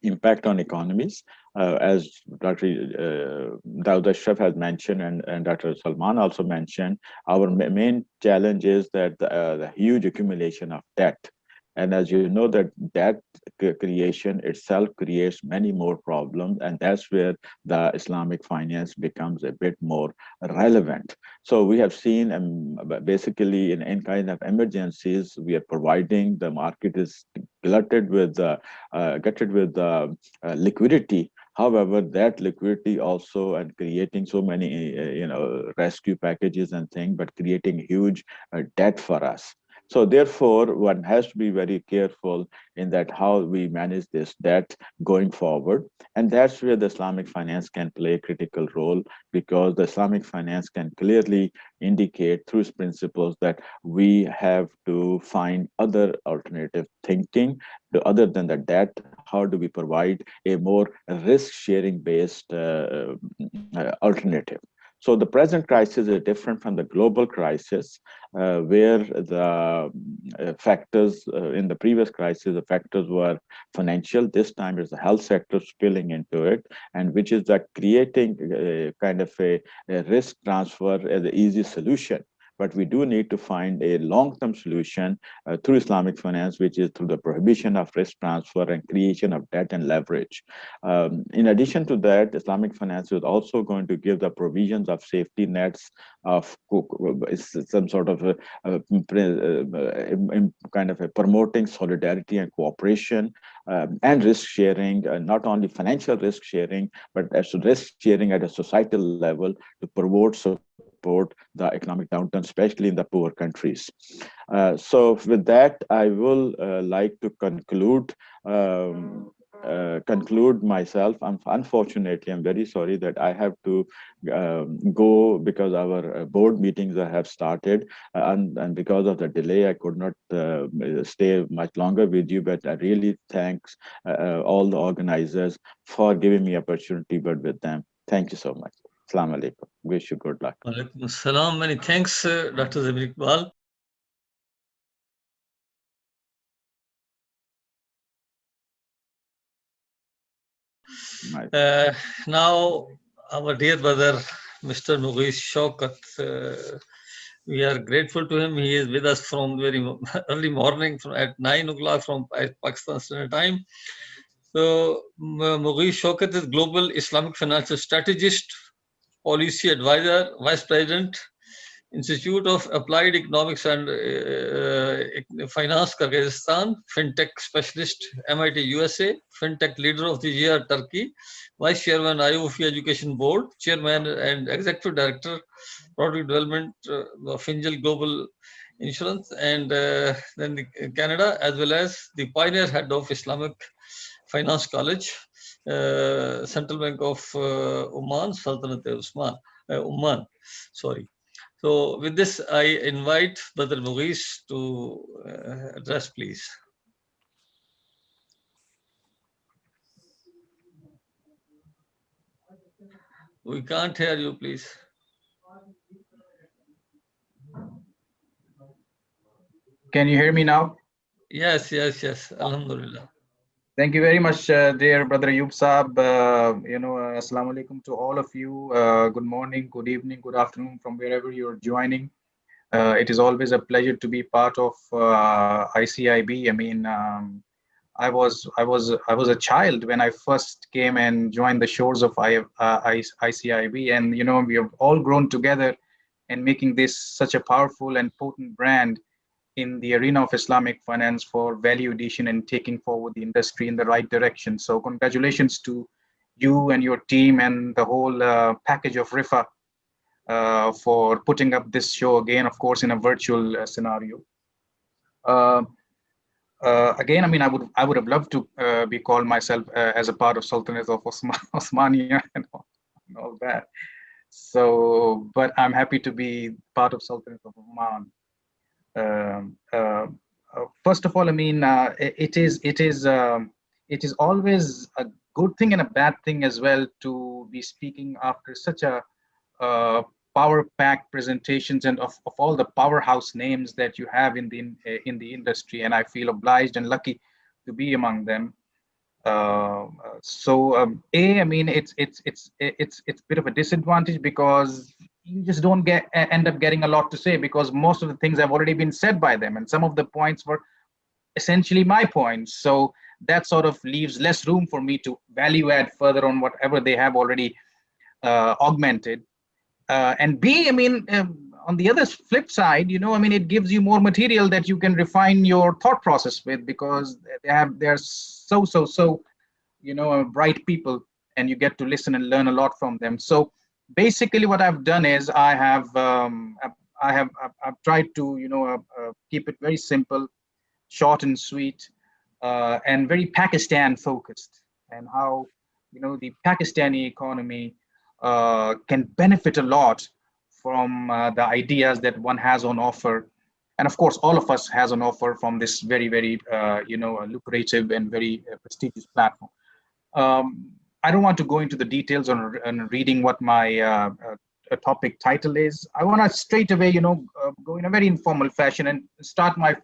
impact on economies. As Dr. Daud Ashraf has mentioned and Dr. Salman also mentioned, our main challenge is that the huge accumulation of debt. And as you know, that debt creation itself creates many more problems, and that's where the Islamic finance becomes a bit more relevant. So we have seen basically in kind of emergencies, we are providing, the market is glutted with liquidity. However, that liquidity also and creating so many rescue packages and things, but creating huge debt for us. So therefore, one has to be very careful in that how we manage this debt going forward. And that's where the Islamic finance can play a critical role, because the Islamic finance can clearly indicate through its principles that we have to find other alternative thinking other than the debt. How do we provide a more risk-sharing based alternative? So the present crisis is different from the global crisis, where the factors in the previous crisis, the factors were financial. This time is the health sector spilling into it, and which is that creating kind of a risk transfer as an easy solution. But we do need to find a long-term solution through Islamic finance, which is through the prohibition of risk transfer and creation of debt and leverage. In addition to that, Islamic finance is also going to give the provisions of safety nets of some sort of kind of a promoting solidarity and cooperation and risk sharing, not only financial risk sharing, but as risk sharing at a societal level to support the economic downturn, especially in the poor countries. So with that, I will like to conclude myself. Unfortunately, I'm very sorry that I have to go because our board meetings have started, and because of the delay, I could not stay much longer with you. But I really thanks all the organizers for giving me opportunity, but with them. Thank you so much. Assalamu alaikum. Wish you good luck. Walaikum Assalam. Many thanks, Dr. Zabir Iqbal. Now, our dear brother, Mr. Mughis Shaukat, we are grateful to him. He is with us from very early morning, at 9 o'clock from Pakistan Standard Time. So, Mughis Shaukat is Global Islamic Financial Strategist, Policy Advisor, Vice President, Institute of Applied Economics and Finance, Kyrgyzstan, FinTech Specialist, MIT, USA, FinTech Leader of the Year, Turkey, Vice Chairman, IOFI Education Board, Chairman and Executive Director, Product Development of Angel Global Insurance, and then Canada, as well as the Pioneer Head of Islamic Finance College, Central Bank of Oman, Sultanate Oman. Sorry. So with this, I invite Brother Mughis to address, please. We can't hear you, please. Can you hear me now? Yes. Alhamdulillah. Thank you very much, dear brother Ayub Saab. Assalamu alaikum to all of you. Good morning, good evening, good afternoon from wherever you're joining. It is always a pleasure to be part of ICIB. I mean, I was a child when I first came and joined the shores of ICIB, and we have all grown together and making this such a powerful and potent brand in the arena of Islamic finance for value addition and taking forward the industry in the right direction. So congratulations to you and your team and the whole package of RIFA for putting up this show again, of course, in a virtual scenario. Uh, Again, I mean, I would have loved to be called myself as a part of Sultanate of Osmania and all that. So, but I'm happy to be part of Sultanate of Oman. First of all, I mean, it is always a good thing and a bad thing as well to be speaking after such a power-packed presentations and of all the powerhouse names that you have in the industry, and I feel obliged and lucky to be among them. I mean, it's a bit of a disadvantage because you just don't end up getting a lot to say because most of the things have already been said by them, and some of the points were essentially my points. So that sort of leaves less room for me to value add further on whatever they have already augmented. And B, I mean, on the other flip side, you know, I mean, it gives you more material that you can refine your thought process with because they're so, you know, bright people, and you get to listen and learn a lot from them. So basically, what I've done is I've tried to, you know, keep it very simple, short and sweet, and very Pakistan focused, and how, you know, the Pakistani economy can benefit a lot from the ideas that one has on offer. And of course, all of us has on offer from this very, you know, lucrative and very prestigious platform. I don't want to go into the details on reading what my topic title is. I want to straight away, you know, go in a very informal fashion and start my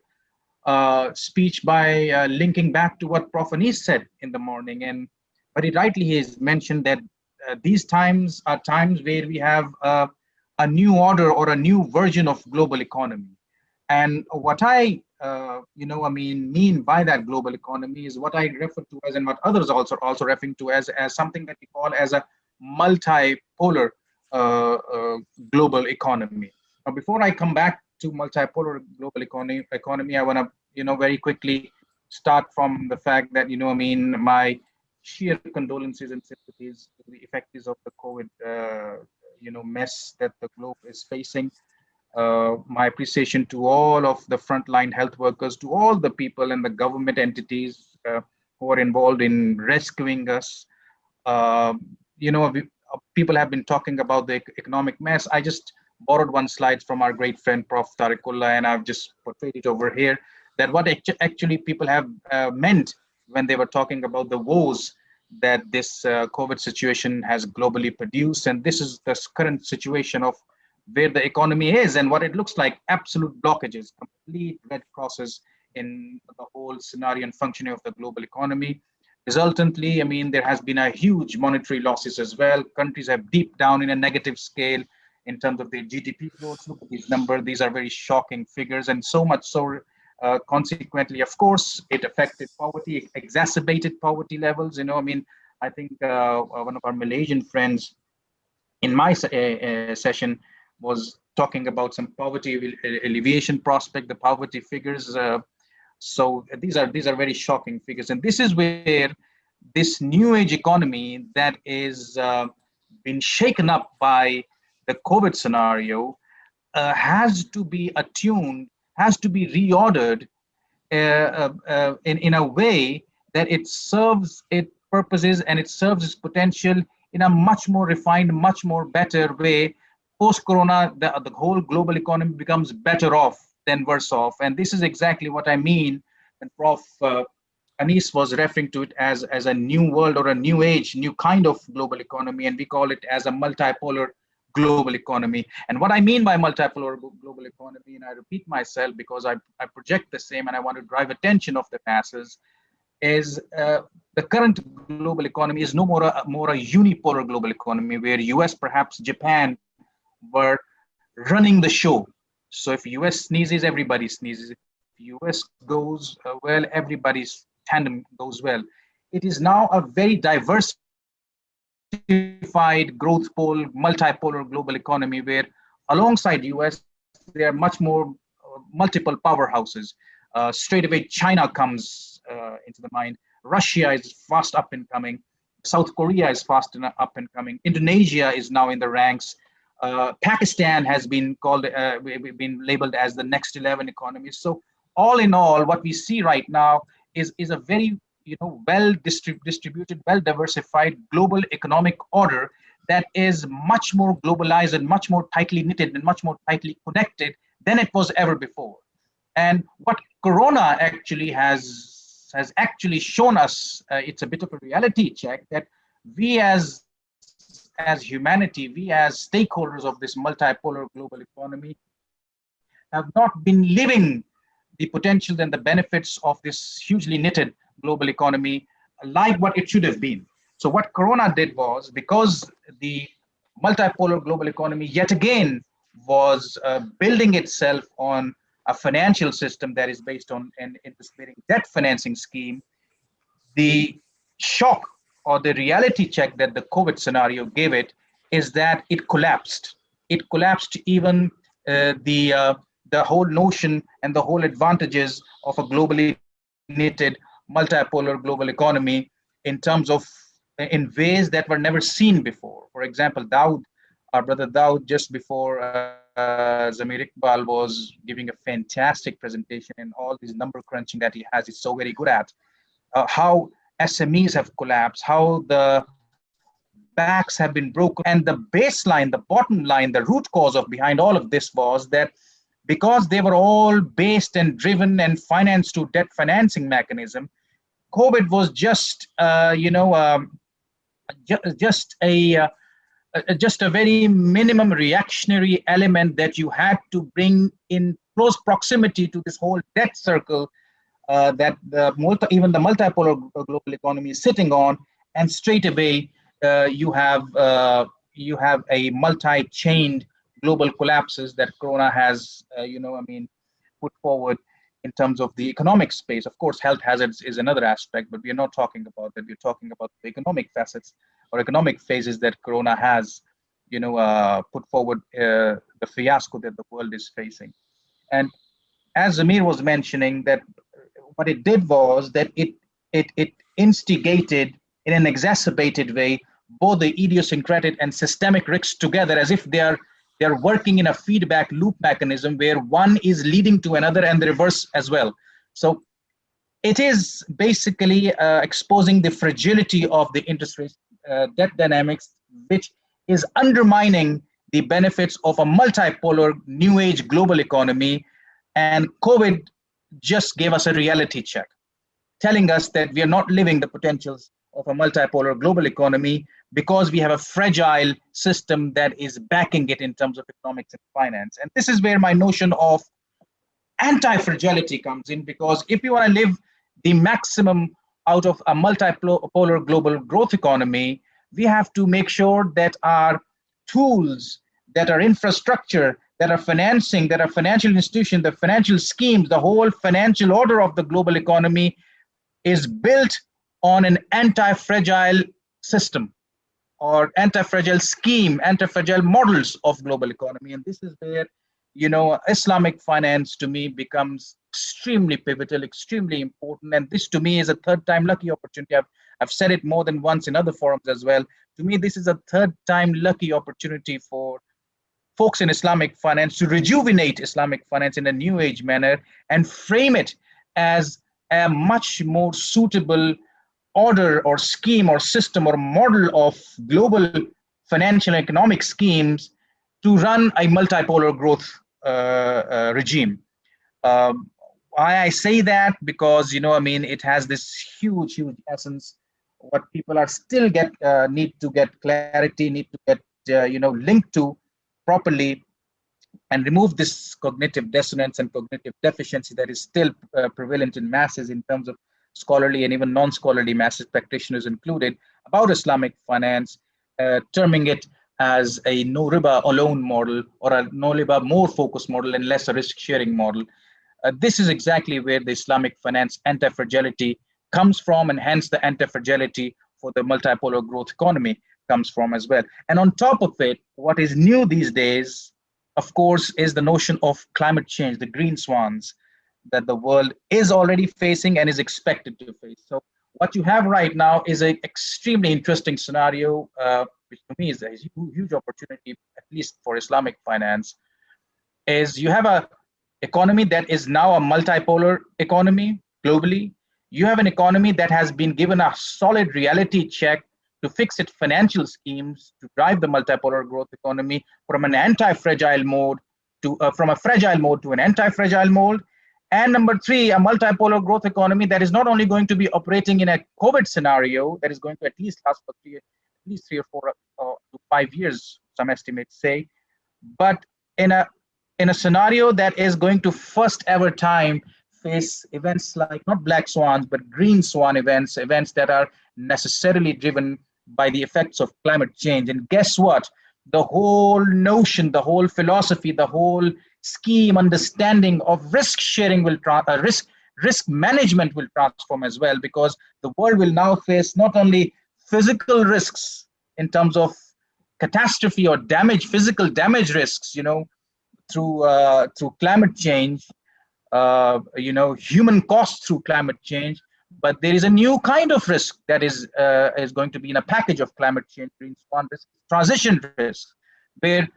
speech by linking back to what Prof. Anis said in the morning. And very rightly, he has mentioned that these times are times where we have a new order or a new version of global economy. And what I, you know, I mean by that global economy is what I refer to as, and what others also referring to as something that we call as a multipolar global economy. Now, before I come back to multipolar global economy, I want to, you know, very quickly start from the fact that, you know, I mean, my sheer condolences and sympathies to the effects of the COVID, you know, mess that the globe is facing. My appreciation to all of the frontline health workers, to all the people and the government entities who are involved in rescuing us. You know, people have been talking about the economic mess. I just borrowed one slide from our great friend, Prof. Tariqullah, and I've just portrayed it over here, that what actually people have meant when they were talking about the woes that this COVID situation has globally produced. And this is the current situation of where the economy is and what it looks like: absolute blockages, complete red crosses in the whole scenario and functioning of the global economy. Resultantly, I mean, there has been a huge monetary losses as well. Countries have deep down in a negative scale in terms of their GDP growth. Look at these numbers; these are very shocking figures, and so much so. Consequently, of course, it affected poverty, it exacerbated poverty levels. You know, I mean, I think one of our Malaysian friends in my session was talking about some poverty alleviation prospect, the poverty figures. So these are very shocking figures, and this is where this new age economy that is been shaken up by the COVID scenario has to be attuned, has to be reordered in a way that it serves its purposes and it serves its potential in a much more refined, much more better way. Post-corona, the whole global economy becomes better off than worse off. And this is exactly what I mean when Prof. Anis was referring to it as a new world or a new age, new kind of global economy, and we call it as a multipolar global economy. And what I mean by multipolar global economy, and I repeat myself because I project the same and I want to drive attention of the masses, is the current global economy is no more a unipolar global economy where US, perhaps Japan, were running the show. So if US sneezes, everybody sneezes. If US goes well, everybody's tandem goes well. It is now a very diversified growth pole, multipolar global economy where alongside US, there are much more multiple powerhouses. Straight away, China comes into the mind. Russia is fast up and coming. South Korea is fast and up and coming. Indonesia is now in the ranks. Pakistan has been called, been labeled as the next 11 economies. So all in all, what we see right now is a very well distributed, well diversified global economic order that is much more globalized and much more tightly knitted and much more tightly connected than it was ever before. And what Corona actually has actually shown us, it's a bit of a reality check that we as humanity, we as stakeholders of this multipolar global economy have not been living the potential and the benefits of this hugely knitted global economy like what it should have been. So what Corona did was, because the multipolar global economy yet again was building itself on a financial system that is based on an interest-bearing debt financing scheme, the shock or the reality check that the COVID scenario gave it is that it collapsed. It collapsed even the whole notion and the whole advantages of a globally knitted multipolar global economy in terms of in ways that were never seen before. For example, Dawood, our brother Dawood, just before Zamir Iqbal was giving a fantastic presentation, and all this number crunching that he has is so very good at. How SMEs have collapsed, how the backs have been broken, and the baseline, the bottom line, the root cause of behind all of this was that because they were all based and driven and financed to debt financing mechanism, COVID was just just a very minimum reactionary element that you had to bring in close proximity to this whole debt circle that even the multipolar global economy is sitting on, and straight away you have a multi-chained global collapses that Corona has put forward in terms of the economic space. Of course, health hazards is another aspect, but we are not talking about that. We're talking about the economic facets or economic phases that Corona has put forward, the fiasco that the world is facing. And as Zamir was mentioning, that what it did was that it instigated in an exacerbated way both the idiosyncratic and systemic risks together, as if they're working in a feedback loop mechanism where one is leading to another and the reverse as well. So it is basically exposing the fragility of the interest rate debt dynamics, which is undermining the benefits of a multipolar new age global economy. And COVID just gave us a reality check, telling us that we are not living the potentials of a multipolar global economy because we have a fragile system that is backing it in terms of economics and finance. And this is where my notion of anti-fragility comes in, because if you want to live the maximum out of a multipolar global growth economy, we have to make sure that our tools, that our infrastructure, that our financing, that our financial institution, the financial schemes, the whole financial order of the global economy is built on an anti-fragile system or anti-fragile scheme, anti-fragile models of global economy. And this is where, Islamic finance to me becomes extremely pivotal, extremely important. And this to me is a third time lucky opportunity. I've said it more than once in other forums as well. To me, this is a third time lucky opportunity for folks in Islamic finance to rejuvenate Islamic finance in a new age manner and frame it as a much more suitable order or scheme or system or model of global financial and economic schemes to run a multipolar growth regime. Why I say that? Because, it has this huge essence. What people are still need to get clarity, need to get, linked to properly, and remove this cognitive dissonance and cognitive deficiency that is still prevalent in masses in terms of scholarly and even non-scholarly masses, practitioners included, about Islamic finance, terming it as a no riba alone model or a no riba more focused model and less a risk sharing model. This is exactly where the Islamic finance anti-fragility comes from, and hence the anti-fragility for the multipolar growth economy comes from as well. And on top of it, what is new these days, of course, is the notion of climate change, the green swans that the world is already facing and is expected to face. So what you have right now is an extremely interesting scenario, which to me is a huge opportunity, at least for Islamic finance, is you have a economy that is now a multipolar economy globally. You have an economy that has been given a solid reality check to fix its financial schemes to drive the multipolar growth economy from an anti-fragile mode to from a fragile mode to an anti-fragile mode. And number three, a multipolar growth economy that is not only going to be operating in a COVID scenario that is going to at least last for at least 3 or 4 to 5 years, some estimates say, but in a scenario that is going to first ever time face events like not black swans, but green swan events that are necessarily driven by the effects of climate change. And guess what? The whole notion, the whole philosophy, the whole scheme, understanding of risk sharing will risk management will transform as well, because the world will now face not only physical risks in terms of catastrophe or damage, physical damage risks, through climate change, human costs through climate change, but there is a new kind of risk that is going to be in a package of climate change, green swan risk, transition risk, where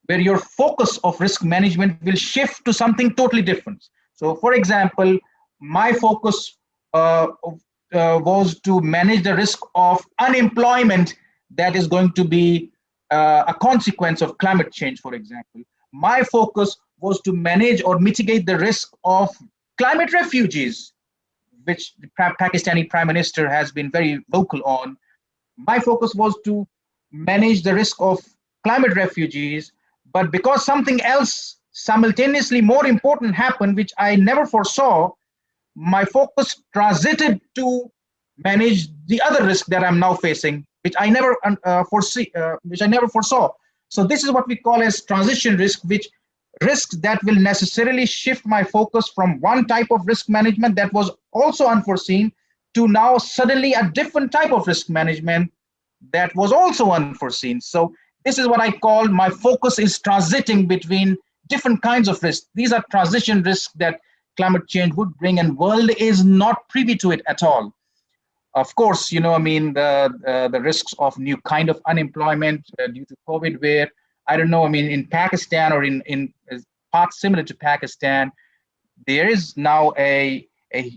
your focus of risk management will shift to something totally different. So, for example, my focus was to manage the risk of unemployment that is going to be a consequence of climate change, for example. My focus was to manage or mitigate the risk of climate refugees, which the Pakistani Prime Minister has been very vocal on. My focus was to manage the risk of climate refugees, but because something else simultaneously more important happened, which I never foresaw, my focus transited to manage the other risk that I'm now facing, which I never foresaw. So this is what we call as transition risk, which risks that will necessarily shift my focus from one type of risk management that was also unforeseen to now suddenly a different type of risk management that was also unforeseen. So this is what I call my focus is transiting between different kinds of risks. These are transition risks that climate change would bring, and world is not privy to it at all. Of course, the risks of new kind of unemployment due to COVID, where I don't know, in Pakistan or in parts similar to Pakistan, there is now a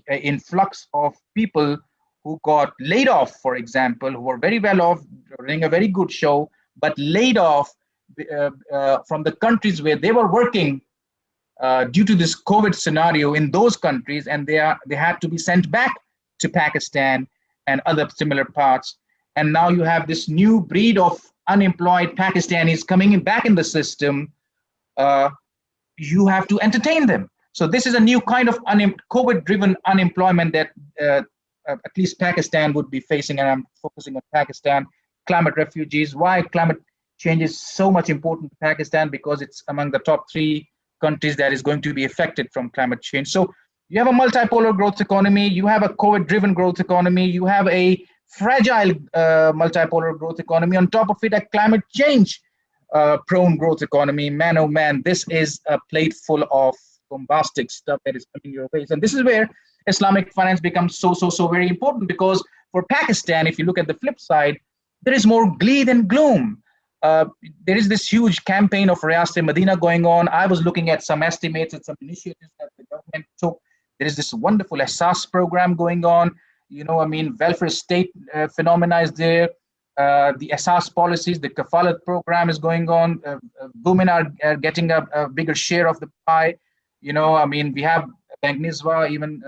influx of people who got laid off, for example, who are very well off, running a very good show, but laid off from the countries where they were working due to this COVID scenario in those countries, and they had to be sent back to Pakistan and other similar parts. And now you have this new breed of unemployed Pakistanis coming back in the system. You have to entertain them. So this is a new kind of COVID-driven unemployment that at least Pakistan would be facing, and I'm focusing on Pakistan. Climate refugees. Why climate change is so much important to Pakistan? Because it's among the top 3 countries that is going to be affected from climate change. So you have a multipolar growth economy, you have a COVID-driven growth economy, you have a fragile multipolar growth economy, on top of it a climate change prone growth economy. Man, oh man, this is a plate full of bombastic stuff that is coming your face. And this is where Islamic finance becomes so very important, because for Pakistan, if you look at the flip side, there is more glee than gloom. There is this huge campaign of Riyast-e-Medina going on. I was looking at some estimates and some initiatives that the government took. There is this wonderful Asas program going on. Welfare state phenomena is there. The Asas policies, the Kafalat program is going on. Women are getting a bigger share of the pie. We have Bank Nizwa, even,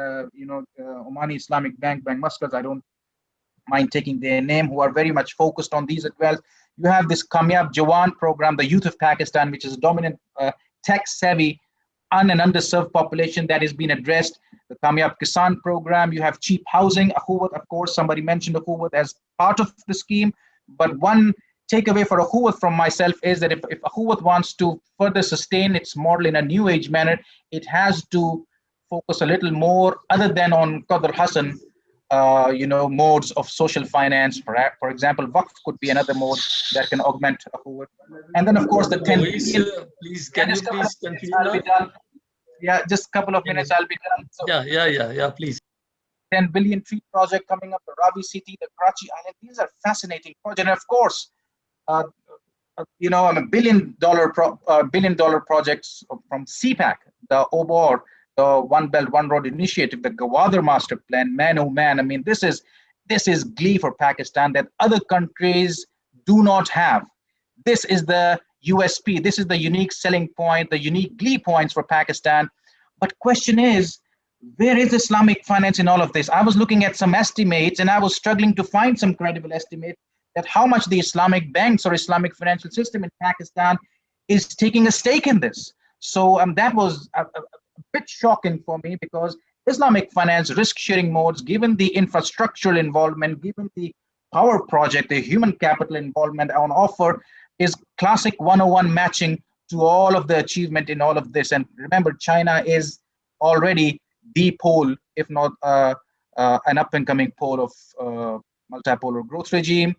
Omani Islamic Bank, Bank Muscat, I don't mind taking their name, who are very much focused on these as well. You have this Kamyab Jawan program, the youth of Pakistan, which is a dominant tech-savvy and underserved population that is being addressed. The Kamyab Kisan program, you have cheap housing, Akhuwat, of course, somebody mentioned Akhuwat as part of the scheme. But one takeaway for Akhuwat from myself is that if Akhuwat wants to further sustain its model in a new age manner, it has to focus a little more, other than on Qadr Hassan, modes of social finance. For example, Waqf could be another mode that can augment a forward. And then, of course, the 10 billion. Please, can you please continue I'll now? be done. Yeah, just a couple of minutes, I'll be done. So, Yeah, please. 10 billion tree project coming up, the Ravi City, the Karachi Island. These are fascinating projects. And of course, I'm a billion dollar projects from CPAC, the OBOR, the One Belt, One Road initiative, the Gwadar Master Plan. Man, oh man, I mean, this is glee for Pakistan that other countries do not have. This is the USP. This is the unique selling point, the unique glee points for Pakistan. But question is, where is Islamic finance in all of this? I was looking at some estimates and I was struggling to find some credible estimates that how much the Islamic banks or Islamic financial system in Pakistan is taking a stake in this. So that was a bit shocking for me, because Islamic finance risk-sharing modes, given the infrastructural involvement, given the power project, the human capital involvement on offer, is classic 101 matching to all of the achievement in all of this. And remember, China is already the pole, if not an up-and-coming pole of multipolar growth regime.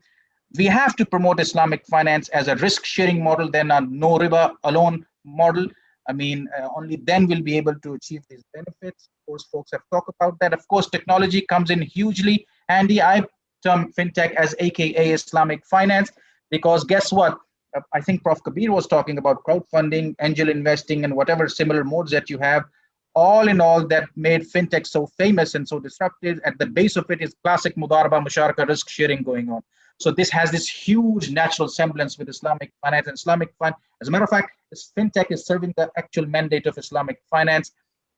We have to promote Islamic finance as a risk-sharing model, then a no riba alone model. I mean, only then we'll be able to achieve these benefits. Of course, folks have talked about that. Of course, technology comes in hugely handy. I term fintech as AKA Islamic finance, because guess what? I think Prof. Kabir was talking about crowdfunding, angel investing, and whatever similar modes that you have. All in all, that made fintech so famous and so disruptive. At the base of it is classic mudaraba, musharaka, risk sharing going on. So this has this huge natural semblance with Islamic finance and Islamic fund. As a matter of fact, this fintech is serving the actual mandate of Islamic finance.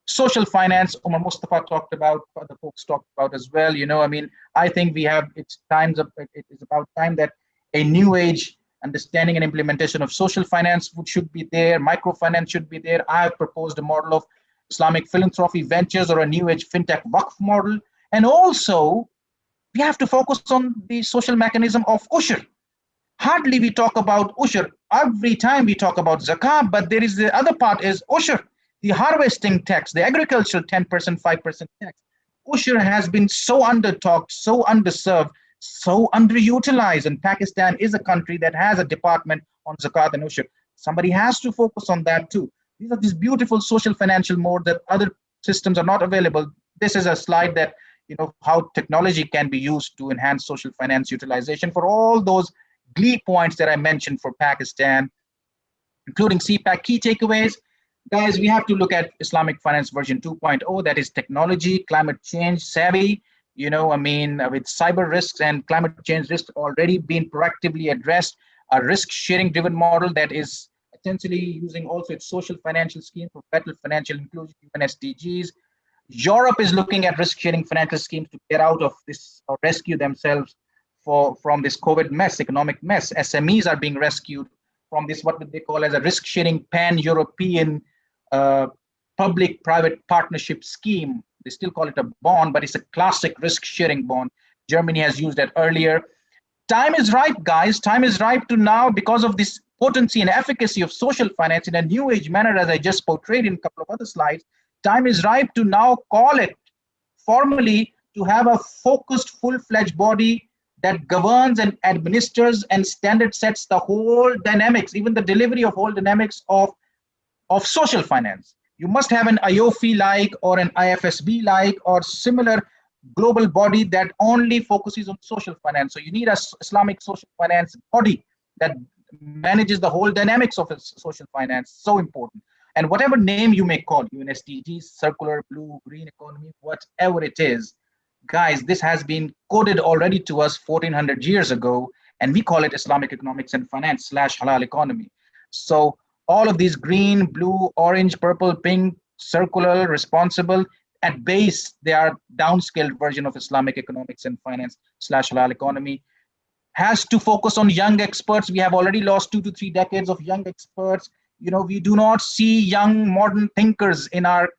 Social finance, Umar Mustafa talked about, other folks talked about as well. I mean, I think it is about time that a new age understanding and implementation of social finance should be there. Microfinance should be there. I have proposed a model of Islamic philanthropy ventures or a new age fintech Waqf model. And also, we have to focus on the social mechanism of Ushr. Hardly we talk about Ushr. Every time we talk about Zakah, but there is the other part is Ushr, the harvesting tax, the agricultural 10%, 5% tax. Ushr has been so under-talked, so underserved, so underutilized, and Pakistan is a country that has a department on Zakat and Ushr. Somebody has to focus on that too. These are these beautiful social financial modes that other systems are not available. This is a slide that how technology can be used to enhance social finance utilization for all those glee points that I mentioned for Pakistan, including CPAC. Key takeaways, guys, we have to look at Islamic finance version 2.0, that is technology, climate change savvy, with cyber risks and climate change risks already being proactively addressed, a risk sharing driven model that is essentially using also its social financial scheme for better financial inclusion, UN SDGs. Europe is looking at risk-sharing financial schemes to get out of this or rescue themselves from this COVID mess, economic mess. SMEs are being rescued from this, what they call as a risk-sharing pan-European public-private partnership scheme. They still call it a bond, but it's a classic risk-sharing bond. Germany has used that earlier. Time is ripe, guys. Time is ripe to now, because of this potency and efficacy of social finance in a new age manner, as I just portrayed in a couple of other slides. Time is ripe to now call it formally to have a focused, full-fledged body that governs and administers and standard sets the whole dynamics, even the delivery of whole dynamics of social finance. You must have an IOFI-like or an IFSB-like or similar global body that only focuses on social finance. So you need a Islamic social finance body that manages the whole dynamics of social finance. So important. And whatever name you may call, UN SDGs, circular, blue, green economy, whatever it is, guys, this has been coded already to us 1400 years ago, and we call it Islamic economics and finance / halal economy. So all of these green, blue, orange, purple, pink, circular, responsible, at base, they are downscaled version of Islamic economics and finance / halal economy. Has to focus on young experts. We have already lost 2 to 3 decades of young experts. We do not see young modern thinkers in our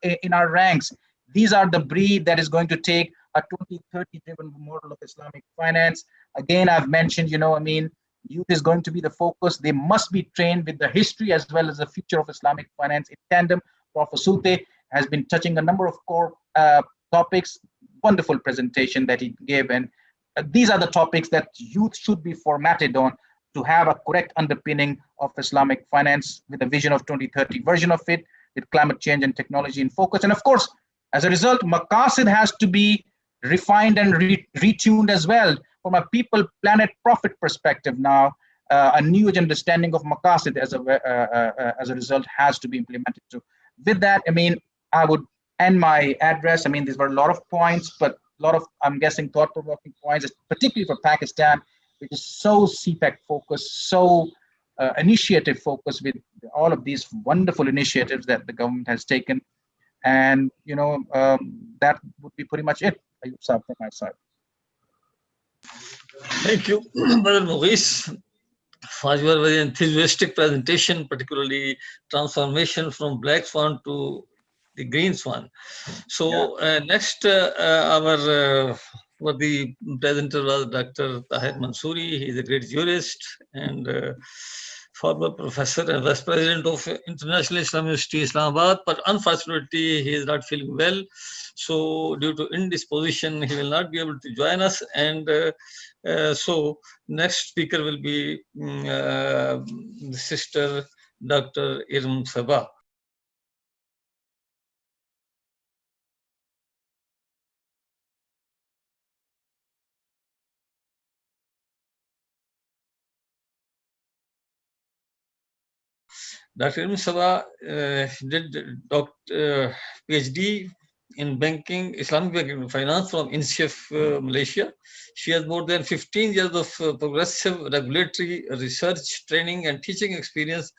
ranks. These are the breed that is going to take a 2030 driven model of Islamic finance. Again, I've mentioned, youth is going to be the focus. They must be trained with the history as well as the future of Islamic finance in tandem. Prof. Sulte has been touching a number of core topics. wonderful presentation that he gave. And these are the topics that youth should be formatted on to have a correct underpinning of Islamic finance with a vision of 2030 version of it, with climate change and technology in focus. And of course, as a result, Maqasid has to be refined and retuned as well from a people, planet, profit perspective. Now, a new age understanding of Maqasid as a result has to be implemented too. With that, I mean, I would end my address. I mean, these were a lot of points, but a lot of, I'm guessing, thought-provoking points, particularly for Pakistan, which is so CPEC focused, so initiative focused with all of these wonderful initiatives that the government has taken. And, you know, that would be pretty much it, Ayub Saab, from my side. Thank you, Brother Maurice, for your very enthusiastic presentation, particularly transformation from black swan to the green swan. So next, our the presenter was Dr. Tahir Mansouri. He is a great jurist and former professor and vice president of International Islamic University, Islamabad. But unfortunately, he is not feeling well. So due to indisposition, he will not be able to join us. And so next speaker will be Sister Dr. Irm Sabah. Dr. Irm Sabah did PhD in banking, Islamic banking and finance from INSEAD, Malaysia. She has more than 15 years of progressive regulatory research, training, and teaching experience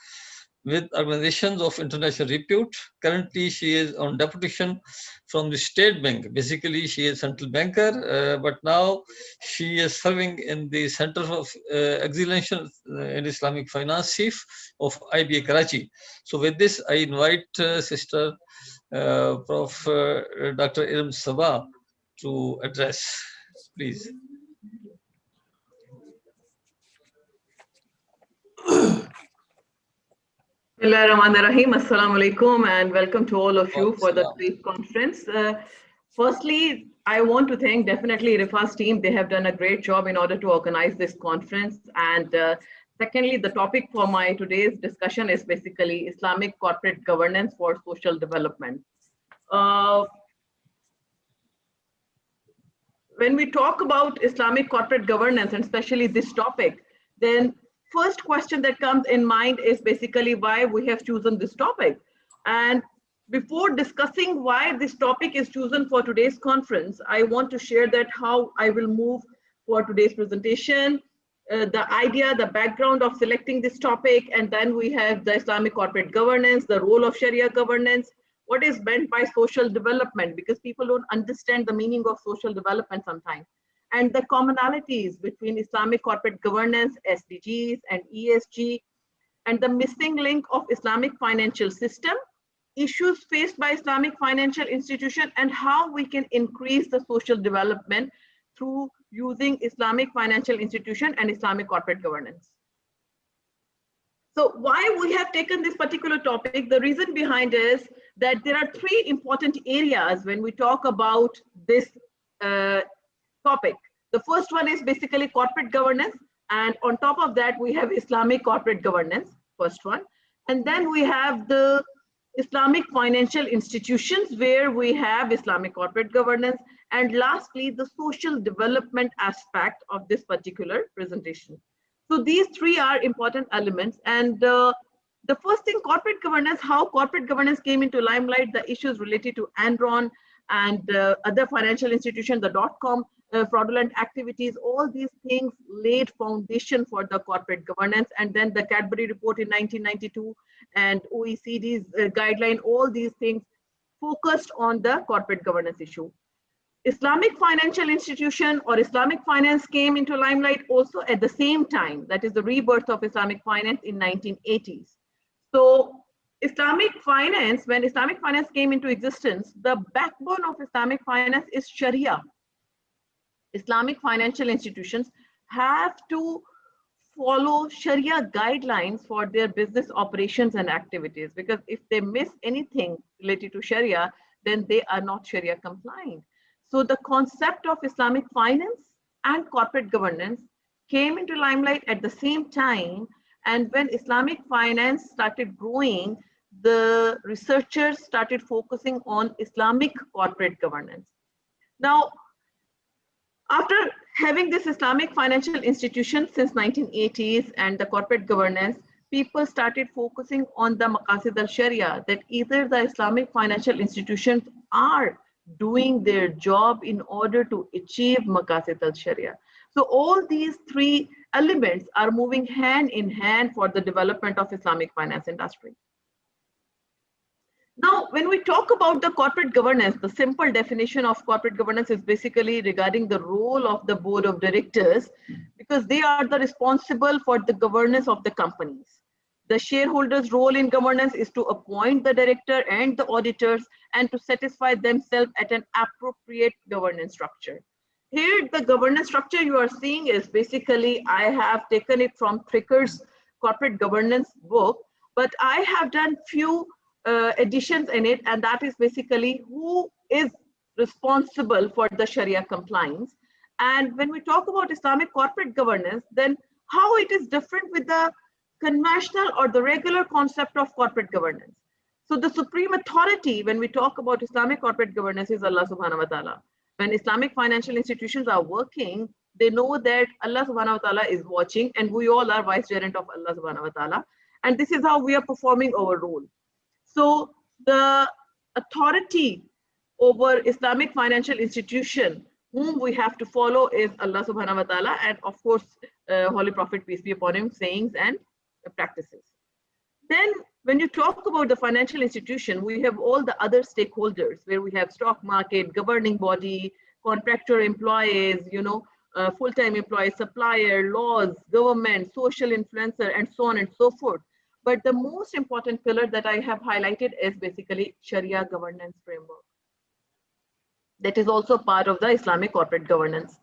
with organizations of international repute. Currently, she is on deputation from the State Bank. Basically, she is a central banker, but now she is serving in the Center of Excellence in Islamic Finance, chief of IBA Karachi. So with this, I invite Sister Prof. Dr. Irm Sabah to address, please. Bismillahirrahmanirrahim. Assalamu alaikum and welcome to all of you for the today's conference. Firstly, I want to thank definitely Rifa's team. They have done a great job in order to organize this conference. And secondly, the topic for my today's discussion is basically Islamic corporate governance for social development. When we talk about Islamic corporate governance, and especially this topic, then first question that comes in mind is basically why we have chosen this topic. And before discussing why this topic is chosen for today's conference, I want to share that how I will move for today's presentation, the idea, the background of selecting this topic, and then we have the Islamic corporate governance, the role of Sharia governance, what is meant by social development, because people don't understand the meaning of social development sometimes, and the commonalities between Islamic corporate governance, SDGs, and ESG, and the missing link of Islamic financial system, issues faced by Islamic financial institution, and how we can increase the social development through using Islamic financial institution and Islamic corporate governance. So why we have taken this particular topic, the reason behind is that there are three important areas when we talk about this topic. The first one is basically corporate governance, and on top of that we have Islamic corporate governance, first one, and then we have the Islamic financial institutions where we have Islamic corporate governance, and lastly the social development aspect of this particular presentation. So these three are important elements, and the first thing, corporate governance, how corporate governance came into limelight, the issues related to Enron and other financial institutions, the dot-com fraudulent activities, all these things laid foundation for the corporate governance. And then the Cadbury report in 1992 and OECD's guideline, all these things focused on the corporate governance issue. Islamic financial institution or Islamic finance came into limelight also at the same time, that is the rebirth of Islamic finance in 1980s. So Islamic finance, when Islamic finance came into existence, the backbone of Islamic finance is Sharia. Islamic financial institutions have to follow Sharia guidelines for their business operations and activities, because if they miss anything related to Sharia, then they are not Sharia compliant. So the concept of Islamic finance and corporate governance came into limelight at the same time. And when Islamic finance started growing, the researchers started focusing on Islamic corporate governance. Now, after having this Islamic financial institution since 1980s and the corporate governance, people started focusing on the maqasid al-sharia, that either the Islamic financial institutions are doing their job in order to achieve maqasid al-sharia. So all these three elements are moving hand in hand for the development of Islamic finance industry. Now, when we talk about the corporate governance, the simple definition of corporate governance is basically regarding the role of the board of directors, because they are the responsible for the governance of the companies. The shareholders' role in governance is to appoint the director and the auditors and to satisfy themselves at an appropriate governance structure. Here, the governance structure you are seeing is basically, I have taken it from Tricker's corporate governance book, but I have done few additions in it, and that is basically who is responsible for the Sharia compliance. And when we talk about Islamic corporate governance, then how it is different with the conventional or the regular concept of corporate governance. So the supreme authority when we talk about Islamic corporate governance is Allah subhanahu wa ta'ala. When Islamic financial institutions are working, they know that Allah subhanahu wa ta'ala is watching, and we all are vicegerent of Allah subhanahu wa ta'ala. And this is how we are performing our role. So the authority over Islamic financial institution whom we have to follow is Allah subhanahu wa ta'ala, and of course, Holy Prophet, peace be upon him, sayings and practices. Then when you talk about the financial institution, we have all the other stakeholders where we have stock market, governing body, contractor employees, full-time employees, supplier, laws, government, social influencer, and so on and so forth. But the most important pillar that I have highlighted is basically Sharia governance framework. That is also part of the Islamic corporate governance.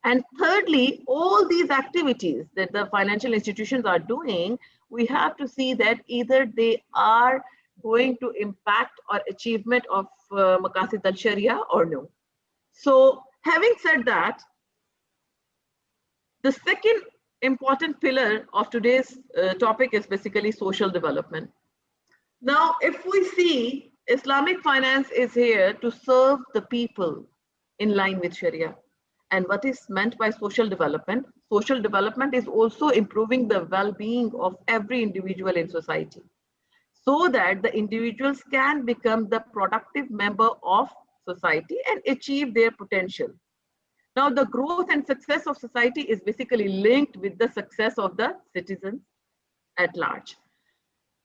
And thirdly, all these activities that the financial institutions are doing, we have to see that either they are going to impact or achievement of Maqasid al-Sharia or no. So having said that, the second important pillar of today's topic is basically social development. Now, if we see Islamic finance is here to serve the people in line with Sharia. And what is meant by social development? Social development is also improving the well-being of every individual in society, so that the individuals can become the productive member of society and achieve their potential. Now, the growth and success of society is basically linked with the success of the citizens at large.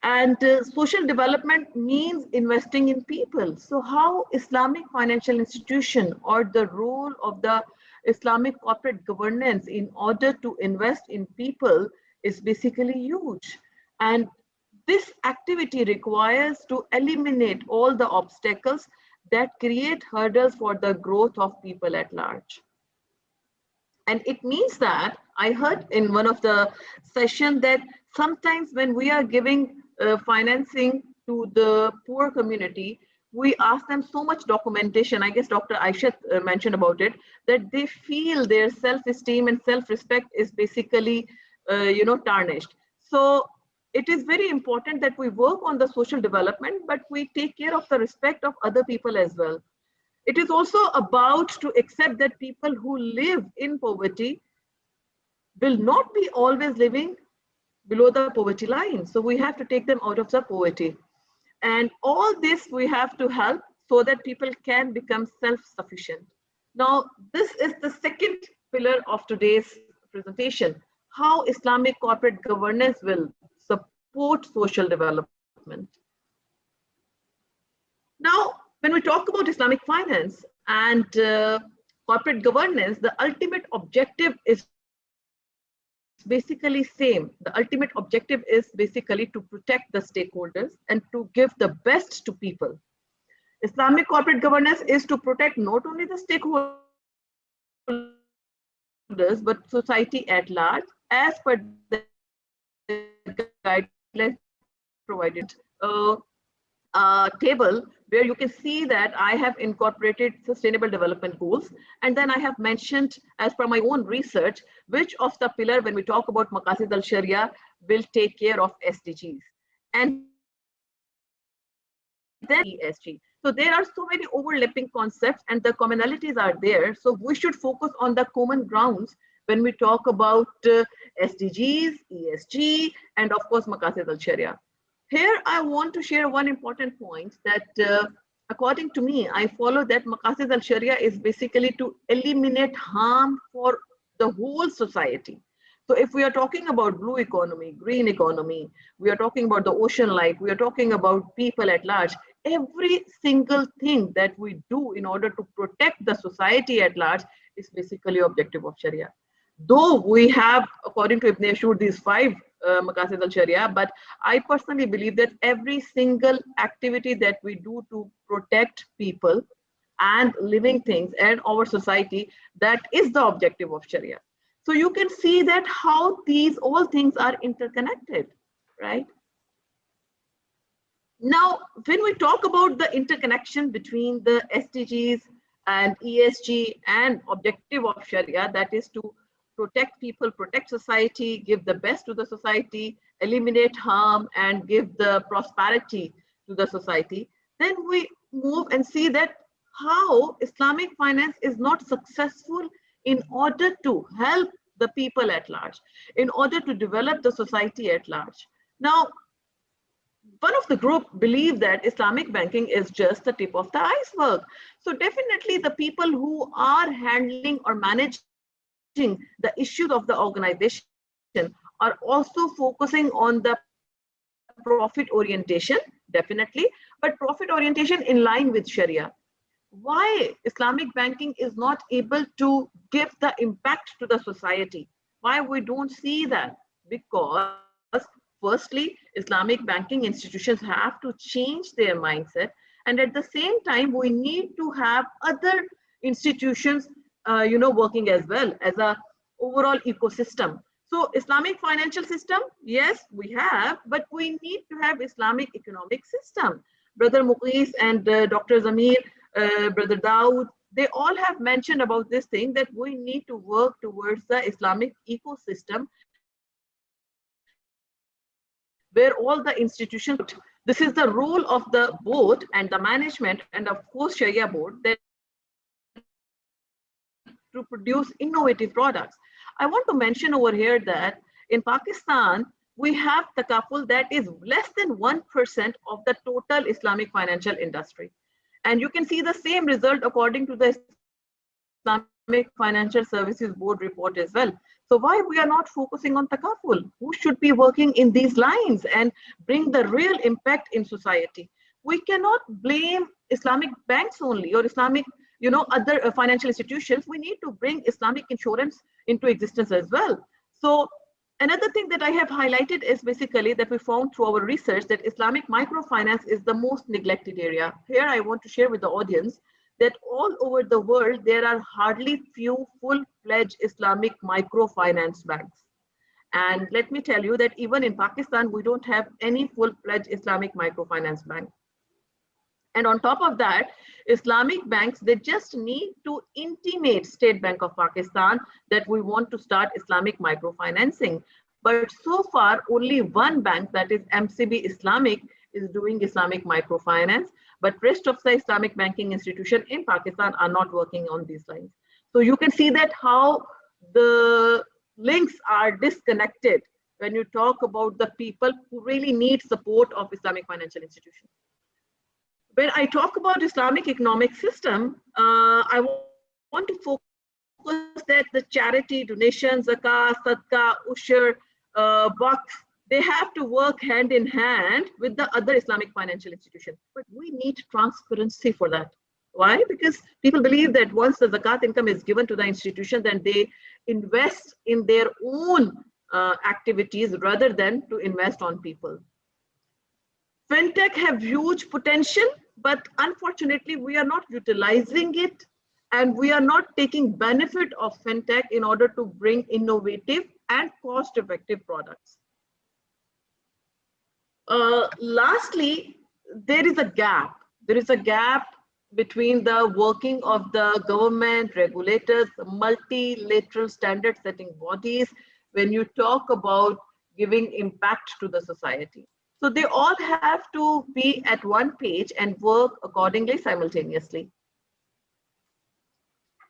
And social development means investing in people. So how Islamic financial institution or the role of the Islamic corporate governance in order to invest in people is basically huge. And this activity requires to eliminate all the obstacles that create hurdles for the growth of people at large. And it means that I heard in one of the sessions that sometimes when we are giving financing to the poor community, we ask them so much documentation. I guess Dr. Aisha mentioned about it, that they feel their self-esteem and self-respect is basically, tarnished. So it is very important that we work on the social development, but we take care of the respect of other people as well. It is also about to accept that people who live in poverty will not be always living below the poverty line. So we have to take them out of the poverty. And all this we have to help so that people can become self-sufficient. Now, this is the second pillar of today's presentation, how Islamic corporate governance will support social development. Now, when we talk about Islamic finance and corporate governance, the ultimate objective is basically same. The ultimate objective is basically to protect the stakeholders and to give the best to people. Islamic corporate governance is to protect not only the stakeholders but society at large as per the guidelines provided. table where you can see that I have incorporated sustainable development goals. And then I have mentioned, as per my own research, which of the pillar when we talk about Maqasid al-Sharia will take care of SDGs. And then ESG. So there are so many overlapping concepts and the commonalities are there. So we should focus on the common grounds when we talk about SDGs, ESG, and of course, Maqasid al-Sharia. Here, I want to share one important point that according to me, I follow that Maqasid al-Sharia is basically to eliminate harm for the whole society. So if we are talking about blue economy, green economy, we are talking about the ocean life, we are talking about people at large, every single thing that we do in order to protect the society at large is basically objective of Sharia. Though we have, according to Ibn Ashur, these 5 Maqasid al-Sharia, but I personally believe that every single activity that we do to protect people and living things and our society, that is the objective of Sharia. So you can see that how these all things are interconnected, right? Now, when we talk about the interconnection between the SDGs and ESG and objective of Sharia, that is to protect people, protect society, give the best to the society, eliminate harm, and give the prosperity to the society, then we move and see that how Islamic finance is not successful in order to help the people at large, in order to develop the society at large. Now, one of the group believe that Islamic banking is just the tip of the iceberg. So definitely the people who are handling or managing the issues of the organization are also focusing on the profit orientation, definitely, but profit orientation in line with Sharia. Why Islamic banking is not able to give the impact to the society? Why we don't see that? Because firstly, Islamic banking institutions have to change their mindset, and at the same time, we need to have other institutions, working as well as a overall ecosystem. So Islamic financial system, yes, we have, but we need to have Islamic economic system. Brother Muqis and Dr. Zamir, Brother Dawood, they all have mentioned about this thing that we need to work towards the Islamic ecosystem where all the institutions, this is the role of the board and the management and of course Sharia board that to produce innovative products. I want to mention over here that in Pakistan, we have takaful that is less than 1% of the total Islamic financial industry. And you can see the same result according to the Islamic Financial Services Board report as well. So why we are not focusing on takaful? Who should be working in these lines and bring the real impact in society? We cannot blame Islamic banks only or Islamic, other financial institutions. We need to bring Islamic insurance into existence as well. So another thing that I have highlighted is basically that we found through our research that Islamic microfinance is the most neglected area. Here I want to share with the audience that all over the world, there are hardly few full-fledged Islamic microfinance banks. And let me tell you that even in Pakistan, we don't have any full-fledged Islamic microfinance bank. And on top of that, Islamic banks, they just need to intimate State Bank of Pakistan that we want to start Islamic microfinancing. But so far, only one bank, that is MCB Islamic, is doing Islamic microfinance. But rest of the Islamic banking institution in Pakistan are not working on these lines. So you can see that how the links are disconnected when you talk about the people who really need support of Islamic financial institutions. When I talk about Islamic economic system, I want to focus that the charity, donations, zakah, sadaqah, ushur, waqf, they have to work hand in hand with the other Islamic financial institutions. But we need transparency for that. Why? Because people believe that once the zakat income is given to the institution, then they invest in their own activities rather than to invest on people. Fintech have huge potential, but unfortunately, we are not utilizing it and we are not taking benefit of fintech in order to bring innovative and cost-effective products. Lastly, there is a gap. There is a gap between the working of the government, regulators, multilateral standard setting bodies when you talk about giving impact to the society. So they all have to be at one page and work accordingly simultaneously.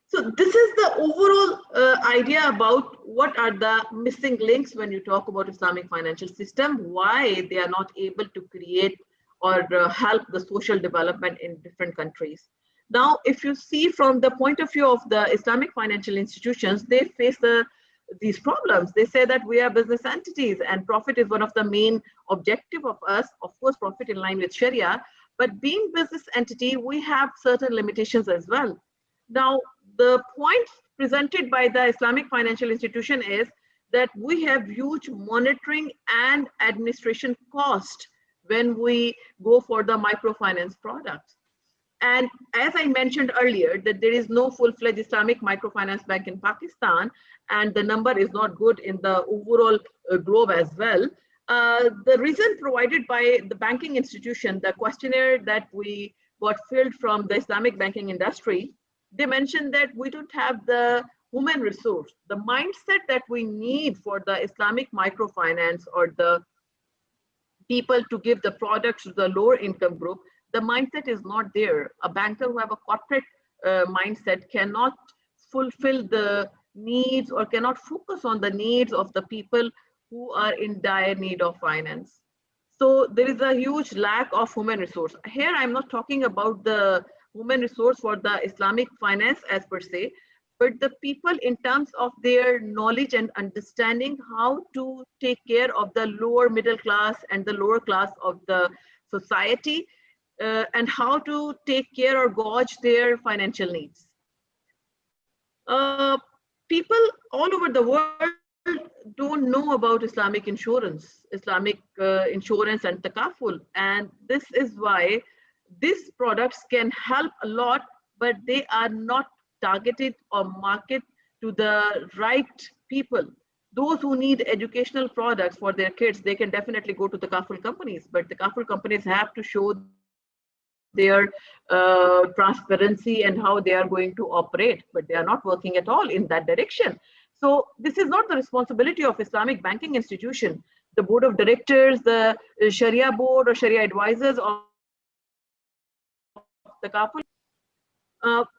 So this is the overall idea about what are the missing links when you talk about Islamic financial system, why they are not able to create or help the social development in different countries. Now, if you see from the point of view of the Islamic financial institutions, they face these problems. They say that we are business entities and profit is one of the main objective of us, of course, profit in line with Sharia, but being business entity, we have certain limitations as well. Now, the point presented by the Islamic financial institution is that we have huge monitoring and administration cost when we go for the microfinance products. And as I mentioned earlier, that there is no full-fledged Islamic microfinance bank in Pakistan, and the number is not good in the overall globe as well. The reason provided by the banking institution, the questionnaire that we got filled from the Islamic banking industry, they mentioned that we don't have the human resource, the mindset that we need for the Islamic microfinance or the people to give the products to the lower income group. The mindset is not there. A banker who have a corporate mindset cannot fulfill the needs or cannot focus on the needs of the people who are in dire need of finance. So there is a huge lack of human resource. Here I'm not talking about the human resource for the Islamic finance as per se, but the people in terms of their knowledge and understanding how to take care of the lower middle class and the lower class of the society, and how to take care or gauge their financial needs. People all over the world don't know about Islamic insurance and takaful, and this is why these products can help a lot, but they are not targeted or marketed to the right people. Those who need educational products for their kids, they can definitely go to the takaful companies, but the takaful companies have to show their transparency and how they are going to operate, but they are not working at all in that direction. So this is not the responsibility of Islamic banking institution. The board of directors, the Sharia board or Sharia advisors of the Takaful.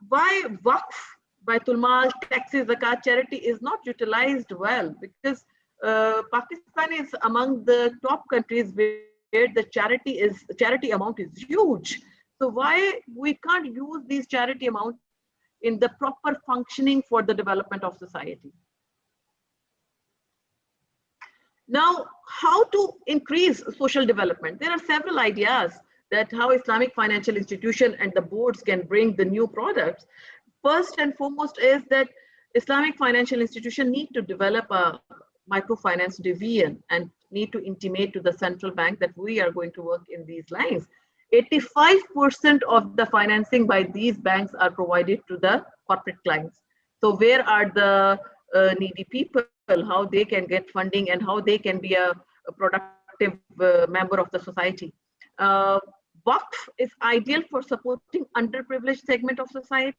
Why Waqf, Baitul Mal, taxes, zakat, charity is not utilized well, because Pakistan is among the top countries where the charity amount is huge. So why we can't use these charity amount in the proper functioning for the development of society? Now, how to increase social development? There are several ideas that how Islamic financial institution and the boards can bring the new products. First and foremost is that Islamic financial institution need to develop a microfinance division and need to intimate to the central bank that we are going to work in these lines. 85% of the financing by these banks are provided to the corporate clients. So where are the needy people, how they can get funding and how they can be a productive member of the society. Waqf is ideal for supporting underprivileged segment of society.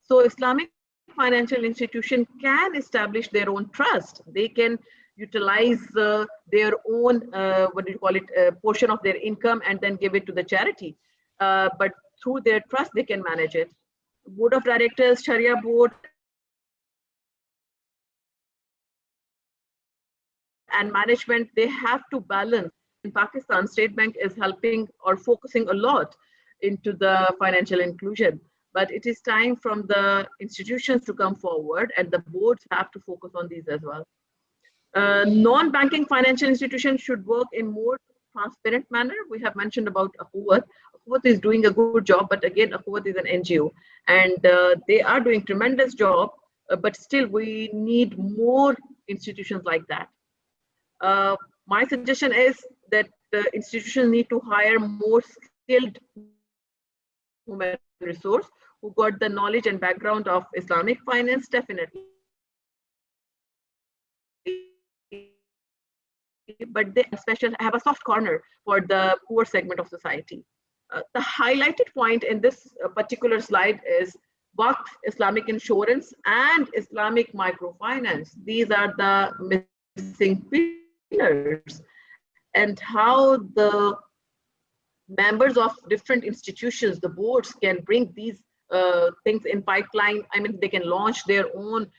So Islamic financial institution can establish their own trust. They can utilize their own, portion of their income and then give it to the charity. But through their trust, they can manage it. Board of directors, Sharia board, and management, they have to balance. In Pakistan, State Bank is helping or focusing a lot into the financial inclusion. But it is time from the institutions to come forward, and the boards have to focus on these as well. Non-banking financial institutions should work in more transparent manner. We have mentioned about Akhuwat. Akhuwat is doing a good job, but again, Akhuwat is an NGO, and they are doing tremendous job, but still we need more institutions like that. My suggestion is that the institutions need to hire more skilled human resource who got the knowledge and background of Islamic finance, definitely. but they special have a soft corner for the poor segment of society. The highlighted point in this particular slide is Waqf, Islamic insurance, and Islamic microfinance. These are the missing pillars, and how the members of different institutions, the boards, can bring these things in pipeline. I mean, they can launch their own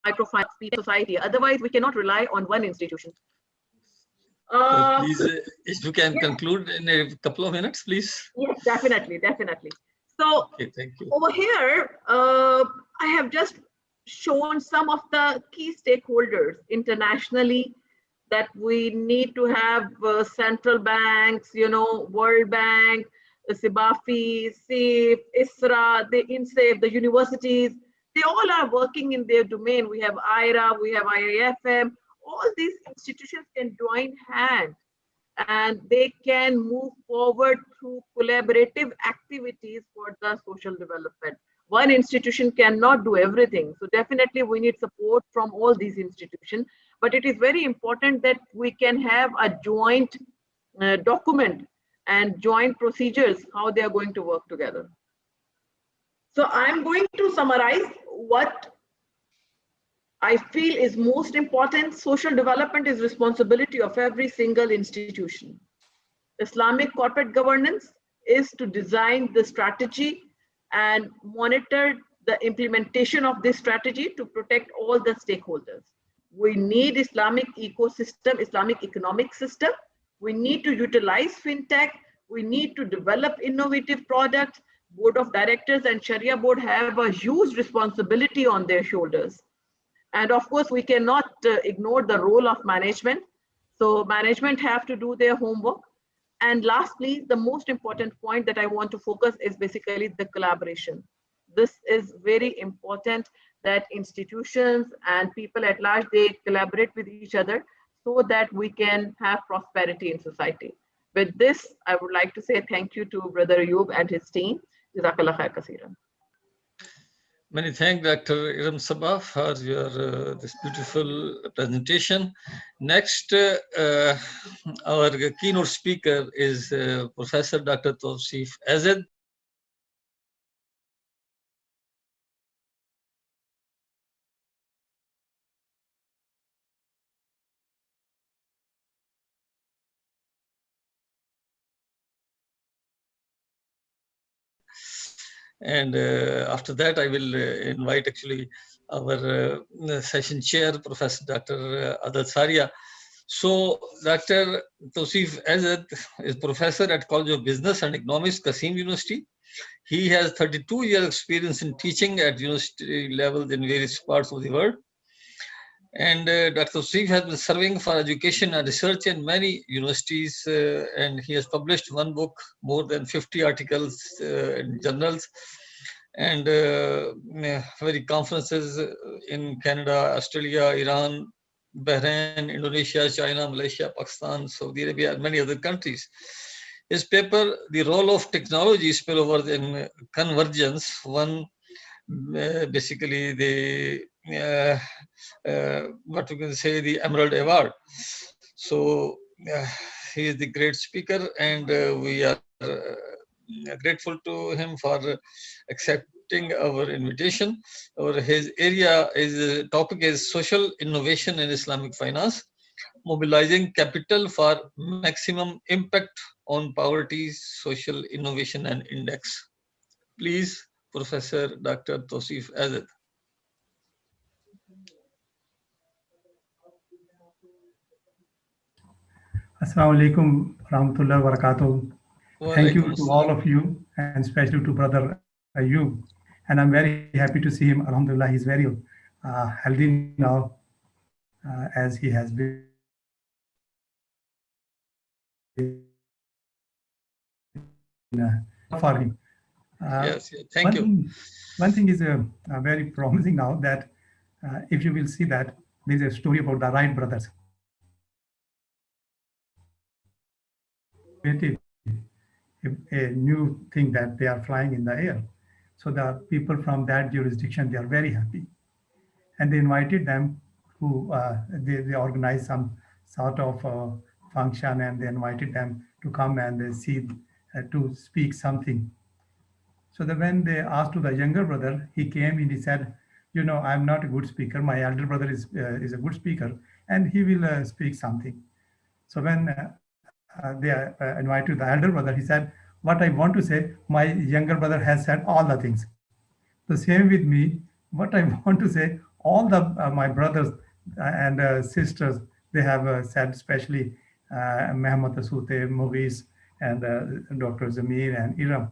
microfinance society. Otherwise, we cannot rely on one institution. Please, if you can conclude in a couple of minutes, please. Yes, definitely, definitely. So okay, thank you. Over here, I have just shown some of the key stakeholders internationally that we need to have central banks, World Bank, SIBAFI, SIF, ISRA, the INSAFE, the universities. They all are working in their domain. We have IRA, we have IIFM. All these institutions can join hands and they can move forward through collaborative activities for the social development. One institution cannot do everything. So definitely we need support from all these institutions, but it is very important that we can have a joint document and joint procedures, how they are going to work together. So I'm going to summarize what I feel is most important. Social development is responsibility of every single institution. Islamic corporate governance is to design the strategy and monitor the implementation of this strategy to protect all the stakeholders. We need Islamic ecosystem, Islamic economic system. We need to utilize fintech. We need to develop innovative products. Board of directors and Sharia board have a huge responsibility on their shoulders. And of course, we cannot ignore the role of management. So management have to do their homework. And lastly, the most important point that I want to focus is basically the collaboration. This is very important that institutions and people at large, they collaborate with each other so that we can have prosperity in society. With this, I would like to say thank you to Brother Ayub and his team. Jazakallah khair kaseeran. Many thanks, Dr. Iram Sabah, for your this beautiful presentation. Next, our keynote speaker is Professor Dr. Tawsif Azad. And after that, I will invite actually our session chair, Professor Dr. Adad Saria. So Dr. Tawsif Azad is professor at College of Business and Economics, Qasim University. He has 32 years experience in teaching at university levels in various parts of the world. And Dr. Tawsif has been serving for education and research in many universities, and he has published one book, more than 50 articles in journals, and very conferences in Canada, Australia, Iran, Bahrain, Indonesia, China, Malaysia, Pakistan, Saudi Arabia, and many other countries. His paper, The Role of Technology Spillover in Convergence, won basically the what we can say, the Emerald Award. So he is the great speaker, and we are grateful to him for accepting our invitation. His area is topic is social innovation in Islamic finance, mobilizing capital for maximum impact on poverty, social innovation, and index. Please, Professor Dr. Tawsif Azad. Assalamu alaikum rahmatullah wa barakatuh. Thank you to all of you, and especially to Brother Ayub. And I'm very happy to see him. Alhamdulillah, he's very healthy now, as he has been for him. Yes, thank you. One thing is very promising now, that if you will see that there's a story about the Wright brothers. a new thing that they are flying in the air. So the people from that jurisdiction, they are very happy. And they invited them to, they organized some sort of function, and they invited them to come and see, to speak something. So that when they asked to the younger brother, he came and he said, you know, I'm not a good speaker. My elder brother is a good speaker, and he will speak something. So when they invited the elder brother, he said, what I want to say, my younger brother has said all the things. The same with me. What I want to say, all the my brothers and sisters, they have said, especially Mehmet Asute, Maurice, and Dr. Zamir and Iram.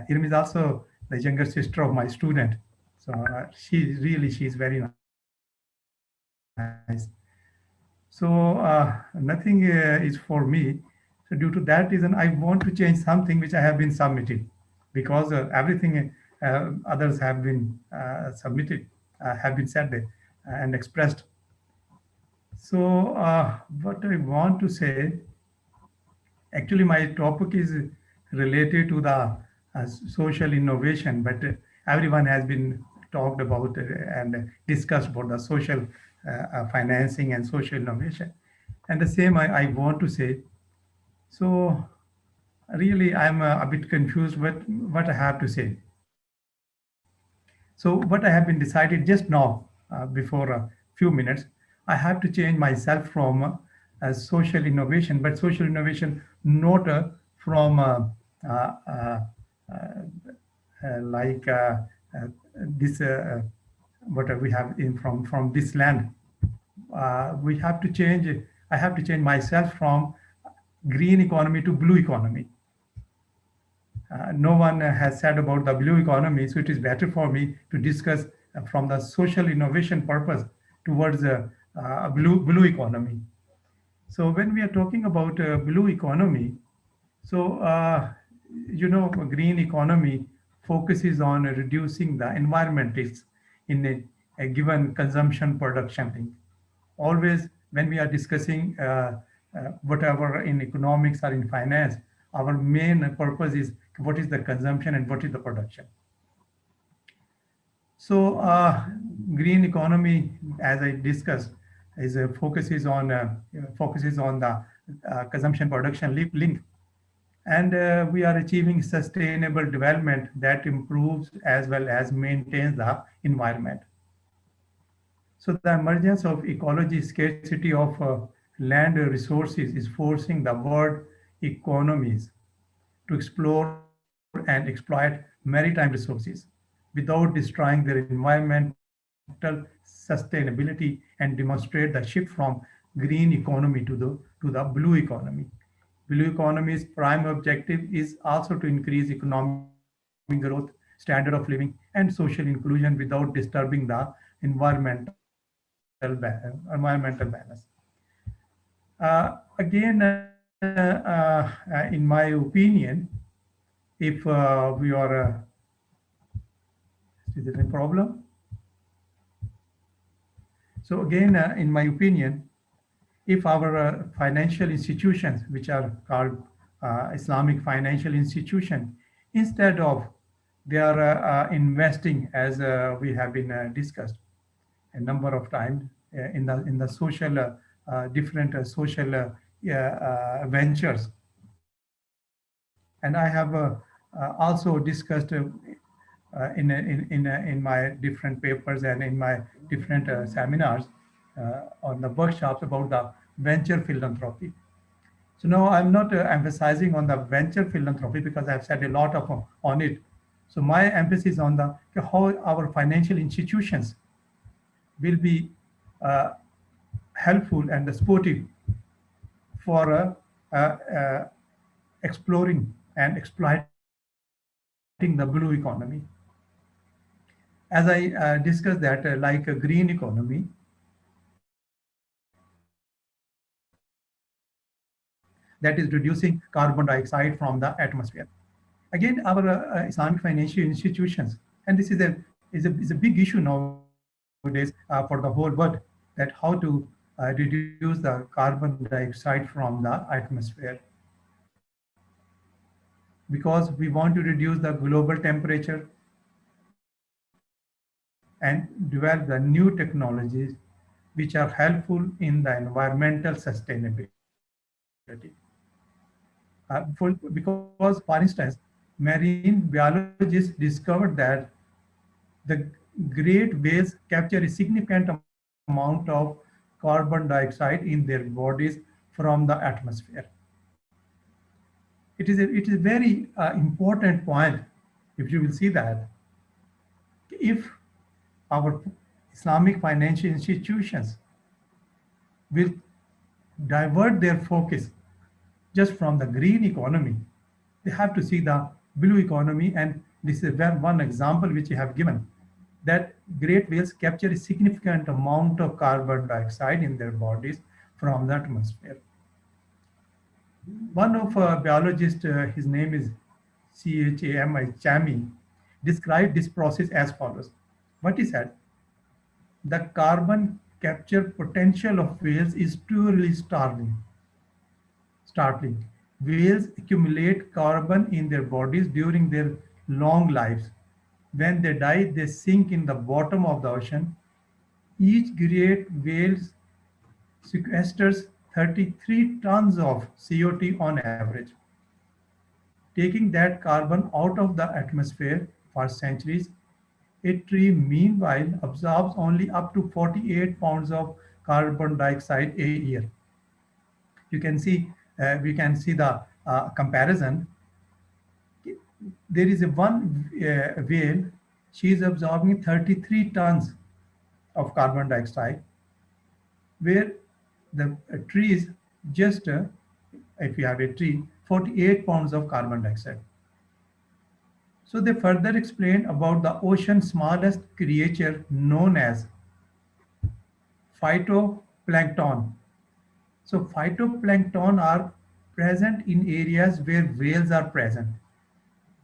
Iram is also the younger sister of my student. So she's very nice. So nothing is for me. So due to that reason, I want to change something which I have been submitted, because everything others have been submitted, have been said and expressed. So what I want to say, actually my topic is related to the social innovation, but everyone has been talked about and discussed about the social financing and social innovation. And the same I want to say. So really, I'm a bit confused what I have to say. So what I have been decided just now, before a few minutes, I have to change myself from social innovation, but social innovation not from like this what we have in from this land. We have to change. I have to change myself from green economy to blue economy. No one has said about the blue economy, so it is better for me to discuss from the social innovation purpose towards a blue economy. So when we are talking about blue economy, so you know, green economy focuses on reducing the environment risks in a given consumption production thing. Always when we are discussing whatever in economics or in finance, our main purpose is what is the consumption and what is the production. So green economy, as I discussed, is focuses on the consumption production link, and we are achieving sustainable development that improves as well as maintains the environment. So the emergence of ecology, scarcity of land resources is forcing the world economies to explore and exploit maritime resources without destroying their environmental sustainability, and demonstrate the shift from green economy to the blue economy. Blue economy's prime objective is also to increase economic growth, standard of living, and social inclusion without disturbing the environmental balance. Again, in my opinion, if we are, is there a problem? So again, in my opinion, if our financial institutions, which are called Islamic financial institution, instead of they are investing, as we have been discussed a number of times, in the social different social ventures, and I have also discussed in my different papers and in my different seminars on the workshops about the venture philanthropy. So now I'm not emphasizing on the venture philanthropy because I've said a lot of on it. So my emphasis on the how our financial institutions will be helpful and supportive for exploring and exploiting the blue economy. As I discussed that like a green economy, that is reducing carbon dioxide from the atmosphere. Again, our Islamic financial institutions, and this is a big issue nowadays for the whole world, that how to reduce the carbon dioxide from the atmosphere. Because because we want to reduce the global temperature and develop the new technologies which are helpful in the environmental sustainability. Because, for instance, marine biologists discovered that the great whales capture a significant amount of carbon dioxide in their bodies from the atmosphere. It is a very important point. If you will see that, if our Islamic financial institutions will divert their focus just from the green economy, they have to see the blue economy. And this is one example which I have given, that great whales capture a significant amount of carbon dioxide in their bodies from the atmosphere. One of biologist, his name is Chami, described this process as follows. What he said: the carbon capture potential of whales is truly startling. Whales accumulate carbon in their bodies during their long lives. When they die, they sink in the bottom of the ocean. Each great whale sequesters 33 tons of CO2 on average. Taking that carbon out of the atmosphere for centuries, a tree meanwhile absorbs only up to 48 pounds of carbon dioxide a year. You can see, we can see the comparison. There is a one whale, she is absorbing 33 tons of carbon dioxide, where the tree is just, if you have a tree, 48 pounds of carbon dioxide. So they further explained about the ocean's smallest creature known as phytoplankton. So phytoplankton are present in areas where whales are present,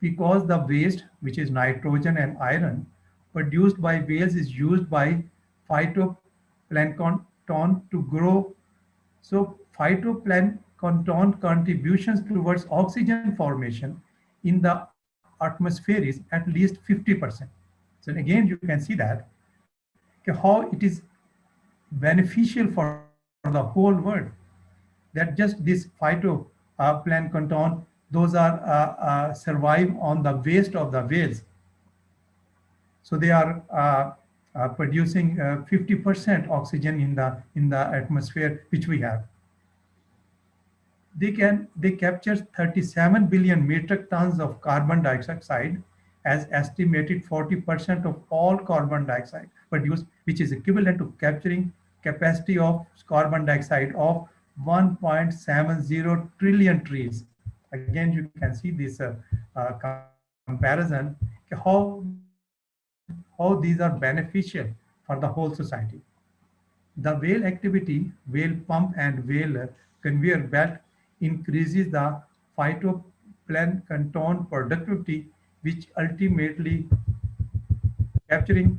because the waste, which is nitrogen and iron, produced by whales is used by phytoplankton to grow. So phytoplankton contributions towards oxygen formation in the atmosphere is at least 50%. So again, you can see that how it is beneficial for the whole world, that just this phytoplankton, those are survive on the waste of the whales. So they are producing 50% oxygen in the atmosphere which we have. They capture 37 billion metric tons of carbon dioxide, as estimated 40% of all carbon dioxide produced, which is equivalent to capturing capacity of carbon dioxide of 1.70 trillion trees. Again, you can see this comparison, how these are beneficial for the whole society. The whale activity, whale pump and whale conveyor belt increases the phytoplankton productivity, which ultimately capturing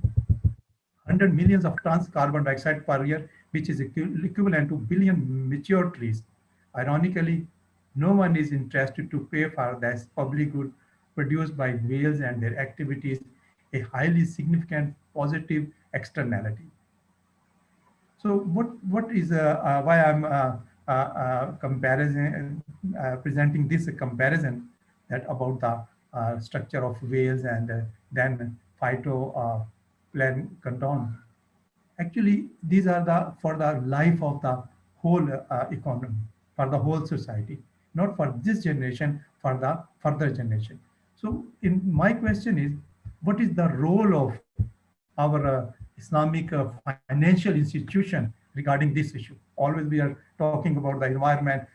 100 millions of tons carbon dioxide per year, which is equivalent to billion mature trees. Ironically, no one is interested to pay for this public good produced by whales, and their activities a highly significant positive externality. So what is why I'm presenting this comparison, that about the structure of whales and then phytoplankton. Actually, these are for the life of the whole economy, for the whole society, not for this generation, for the further generation. So my question is, what is the role of our Islamic financial institution regarding this issue? Always we are talking about the environment,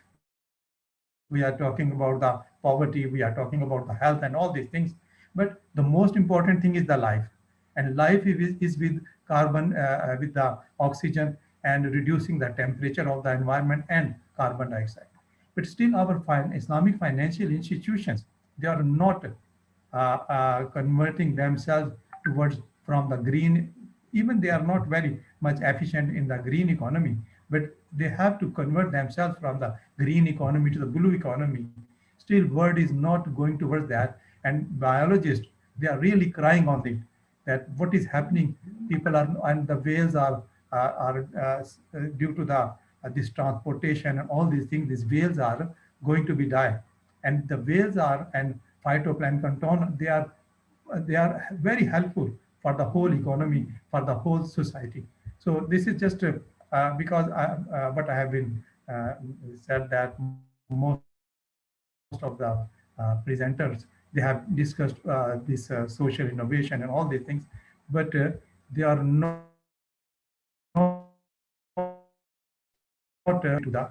we are talking about the poverty, we are talking about the health and all these things. But the most important thing is the life. And life is with carbon, with the oxygen, and reducing the temperature of the environment and carbon dioxide. But still our Islamic financial institutions, they are not converting themselves towards from the green. Even they are not very much efficient in the green economy, but they have to convert themselves from the green economy to the blue economy. Still, world is not going towards that. And biologists, they are really crying on it, that what is happening. People are, and the whales are due to the this transportation and all these things. These whales are going to be die, and the whales are and phytoplankton. They are very helpful for the whole economy, for the whole society. So this is just because what I have been said, that most of the presenters, they have discussed this social innovation and all these things, but they are not to the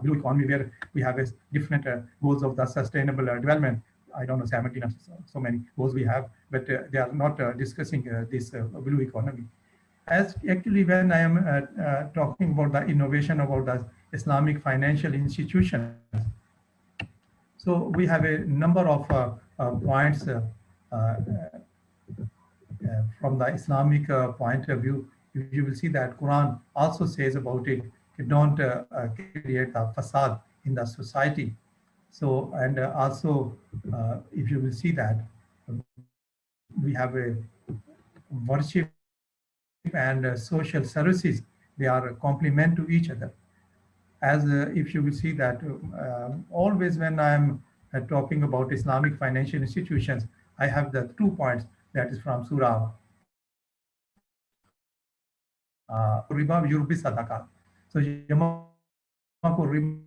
blue economy, where we have a different goals of the sustainable development. I don't know, 17 or so many goals we have, but they are not discussing this blue economy. As actually, when I am talking about the innovation about the Islamic financial institutions, so we have a number of points uh, from the Islamic point of view. You will see that Quran also says about it, don't create a facade in the society. So, and also, if you will see that we have a worship and social services, they are complement to each other. As if you will see that always when I am talking about Islamic financial institutions, I have the 2 points that is from Surah Riba Yurbi Sadakat. So Yamako Riba,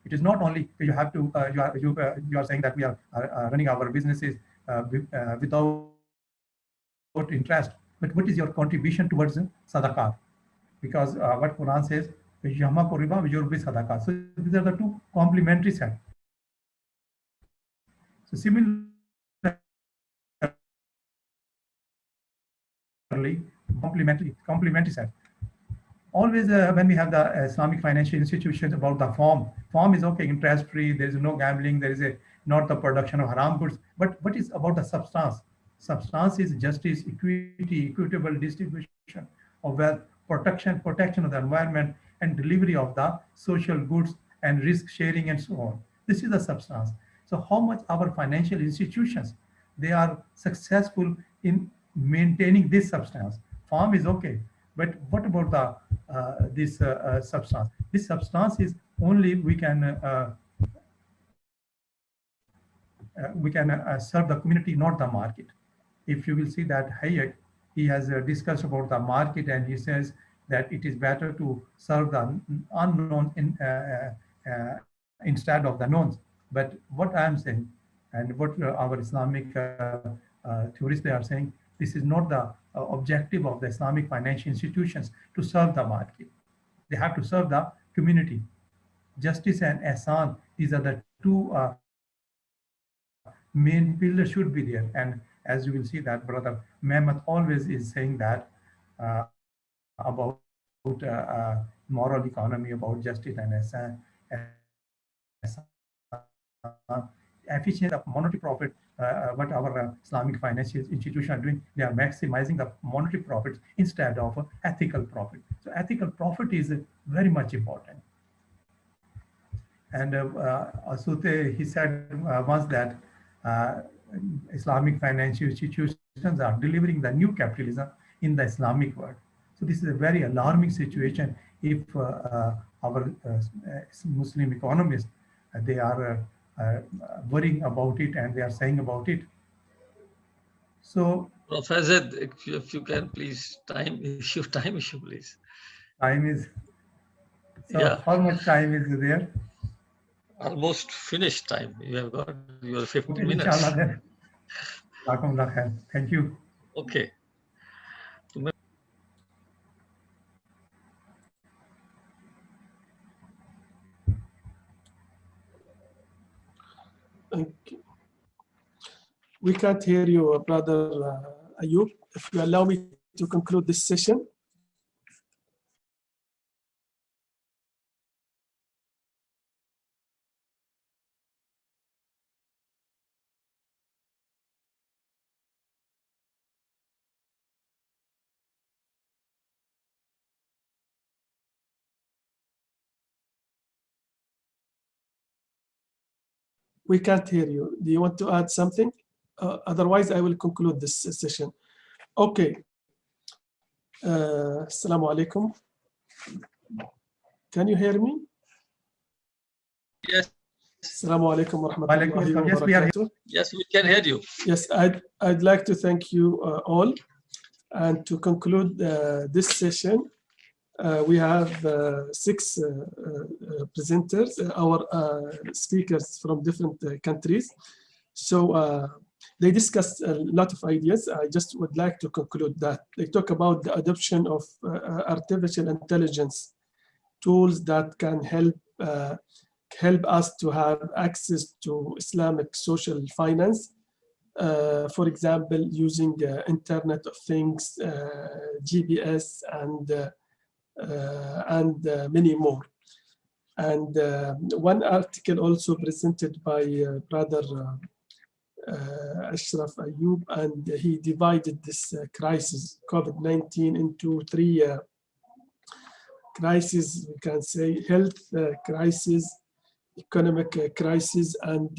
it is not only you have to you are saying that we are running our businesses without interest, but what is your contribution towards sadaqah? Because what Quran says, Yamako Riba Yurbi Sadakat. So these are the two complementary sets. So similarly, complementary set. Always when we have the Islamic financial institutions, about the form is okay, interest free, there is no gambling, there is a not the production of haram goods. But what is about the substance? Substance is justice, equity, equitable distribution of wealth, protection of the environment, and delivery of the social goods, and risk sharing, and so on. This is the substance. So how much our financial institutions, they are successful in maintaining this substance? Form is okay, but what about the this substance? This substance is only we can serve the community, not the market. If you will see that Hayek, he has discussed about the market, and he says that it is better to serve the unknown instead of the knowns. But what I am saying, and what our Islamic theorists, they are saying, this is not the objective of the Islamic financial institutions to serve the market. They have to serve the community. Justice and ihsan, these are the two main pillars should be there. And as you will see that brother Mehmet always is saying that about moral economy, about justice and ihsan, efficiency of monetary profit, what our Islamic financial institutions are doing, they are maximizing the monetary profits instead of ethical profit. So ethical profit is very much important. And Asute, he said once that uh, Islamic financial institutions are delivering the new capitalism in the Islamic world. So this is a very alarming situation if our Muslim economists, they are worrying about it, and they are saying about it. So Professor, if you can please time issue, please. time is, so Yeah, how much time is there? almost finished time. You have got your 50 Okay, minutes. inshallah then. Jazakumullah khair. Thank you. Okay. Okay. We can't hear you, brother Ayub. If you allow me to conclude this session. We can't hear you. Do you want to add something? Otherwise, I will conclude this session. Okay. Assalamu alaikum. Can you hear me? Yes. Assalamu alaikum wa rahmatullahi wa barakatuh. Yes, we can hear you. Yes, I'd like to thank you all. And to conclude this session, we have 6 presenters, our speakers from different countries. So they discussed a lot of ideas. I just would like to conclude that they talk about the adoption of artificial intelligence tools that can help us to have access to Islamic social finance. For example, using Internet of Things, GPS, and many more. And one article also presented by Brother Ashraf Ayub, and he divided this crisis, COVID-19, into 3 crises. We can say health crisis, economic crisis, and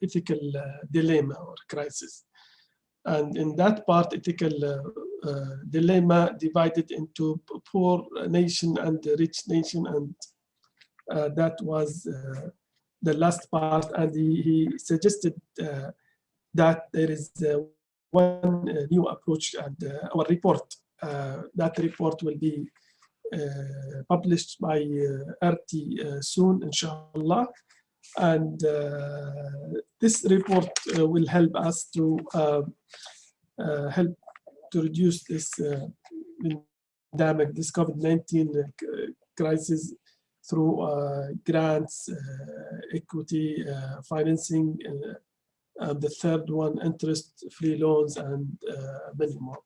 ethical dilemma or crisis. And in that part, ethical dilemma divided into poor nation and rich nation, and that was the last part. And he suggested that there is one new approach, and our report, that report will be published by RT soon, inshallah. And this report will help us to reduce this pandemic, this COVID-19 crisis, through grants, equity, financing, and the third one, interest-free loans, and many more.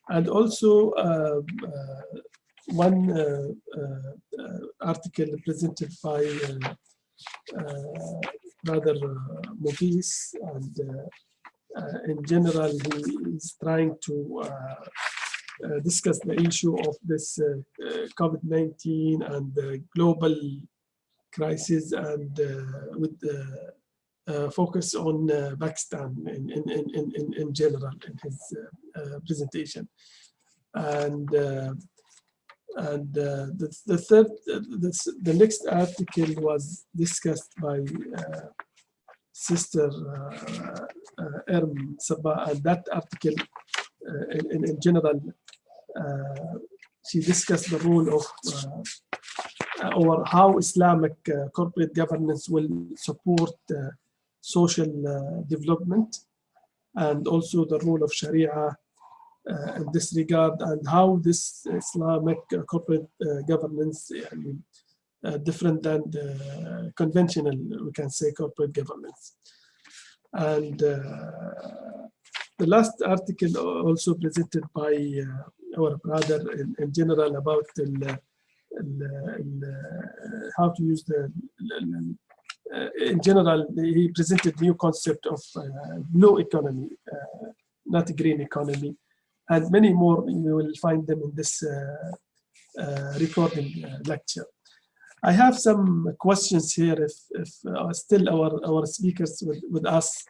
And also one article presented by Brother Mughis, and in general, he is trying to discuss the issue of this COVID-19 and the global crisis, and with the focus on Pakistan in general in his presentation. And the next article was discussed by Sister Erm Sabah, and that article in general, she discussed the role of or how Islamic corporate governance will support social development, and also the role of Sharia in this regard, and how this Islamic corporate governance different than the conventional, we can say, corporate governance. And the last article also presented by our brother in general about how to use the in general, he presented new concept of blue economy, not green economy, and many more. You will find them in this recording lecture. I have some questions here, if still our speakers with us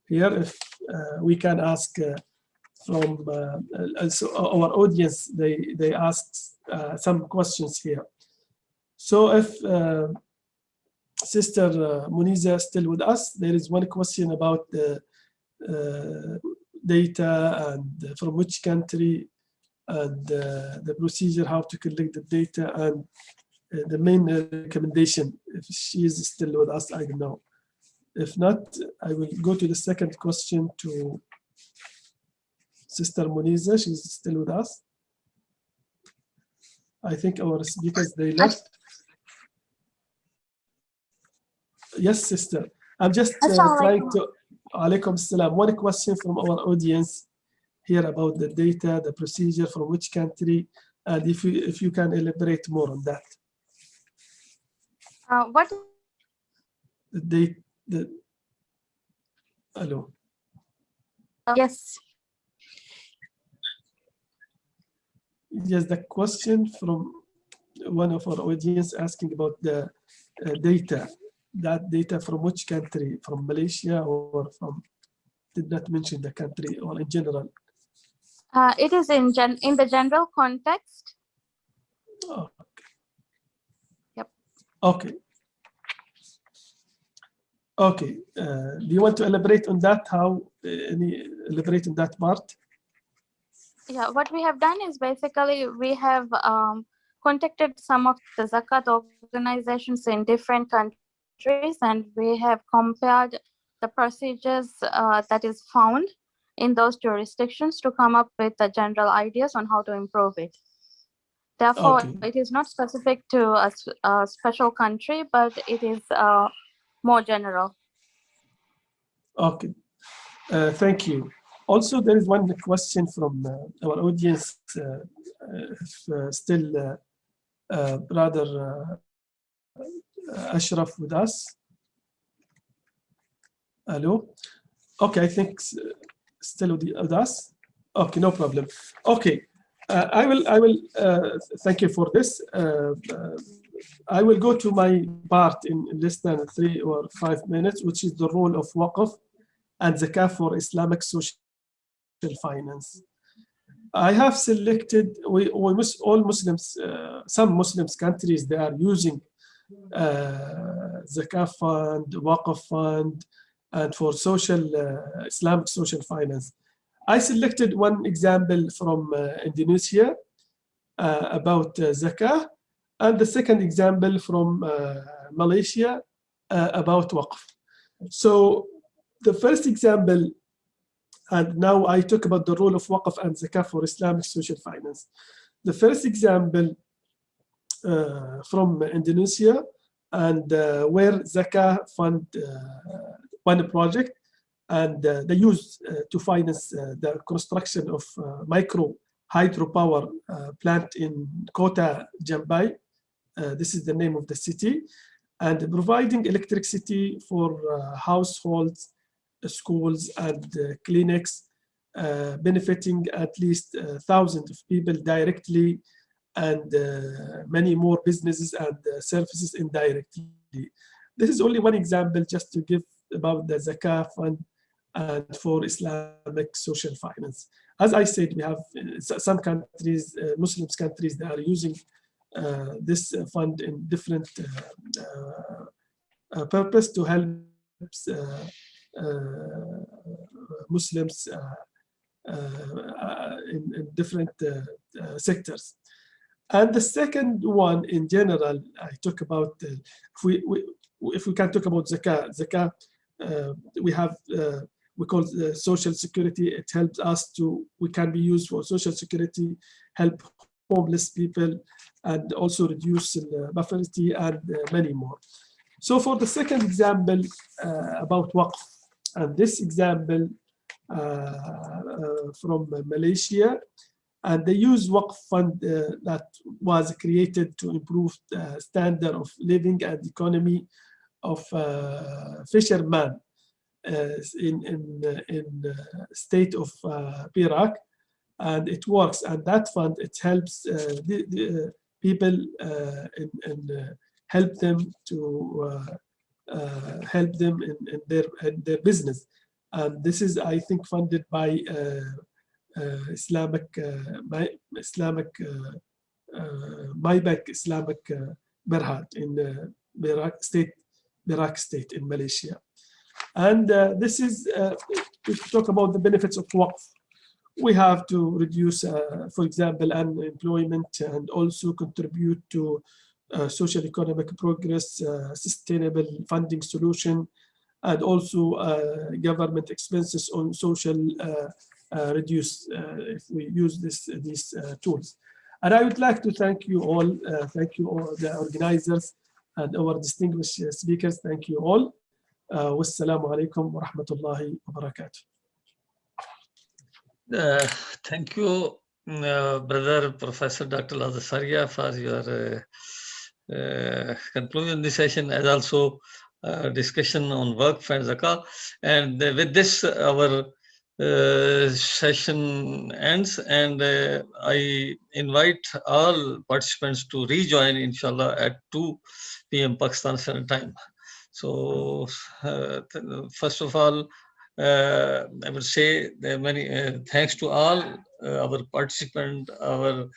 here, if we can ask from so our audience, they asked some questions here. So if Sister Muniza is still with us, there is one question about the data, and from which country, and the procedure, how to collect the data, and the main recommendation. If she is still with us, I don't know. If not, I will go to the second question to Sister Muniza. She's still with us. I think our speakers, they left. Yes, sister. I'm just trying to. Alaikum salam. One question from our audience here about the data, the procedure, from which country, and if you can elaborate more on that. What? Hello. Yes. Yes, the question from one of our audience asking about the data, that data from which country? From Malaysia or from, did not mention the country, or in general? It is in the general context. Okay. Yep. Okay. Okay. Do you want to elaborate on that? How elaborate on that part? Yeah, what we have done is basically we have contacted some of the Zakat organizations in different countries, and we have compared the procedures that is found in those jurisdictions to come up with the general ideas on how to improve it. Therefore, Okay. it is not specific to a special country, but it is more general. Okay. Thank you. Also, there is one question from our audience, still Brother Ashraf with us. Hello. Okay, I think still with us. Okay, no problem. Okay, I will thank you for this. I will go to my part in less than 3 or 5 minutes, which is the role of Waqf and Zakah for Islamic social finance. I have selected, all Muslims, some Muslims countries, they are using Zakah fund, Waqf fund, and for social Islamic social finance. I selected one example from Indonesia about Zakah, and the second example from Malaysia about Waqf. So the first example, and now I talk about the role of Waqf and Zakah for Islamic social finance. The first example from Indonesia, and where Zakah fund one project, and they use to finance the construction of micro hydropower plant in Kota Jambai. This is the name of the city, and providing electricity for households, schools, and clinics, benefiting at least thousands of people directly, and many more businesses and services indirectly. This is only one example just to give about the Zakah fund and for Islamic social finance. As I said, we have some countries, Muslim countries, that are using this fund in different purpose to help Muslims in different sectors. And the second one, in general, I talk about, if we can talk about Zakah, we have, we call social security. It helps us to, we can be used for social security, help homeless people, and also reduce poverty, and many more. So for the second example about Waqf, and this example from Malaysia, and they use Waqf fund that was created to improve the standard of living and economy of fishermen in state of Iraq, and it works. And that fund, it helps the people and help them to help them in their business. And this is, I think, funded by Islamic Maybach Islamic Berhad in Iraq state in Malaysia. And this is to talk about the benefits of Waqf. We have to reduce, for example, unemployment, and also contribute to social economic progress, sustainable funding solution, and also government expenses on social reduce if we use these tools. And I would like to thank you all the organizers and our distinguished speakers. Thank you all. Wassalamu alaikum wa rahmatullahi wa barakatuh. Thank you, Brother Professor Dr. Lazasaria, for your conclusion this session, as also discussion on Waqf and Zakah. And with this, our session ends, and I invite all participants to rejoin, inshallah, at 2 p.m. Pakistan Standard Time. So, first of all, I would say many thanks to all our participants, our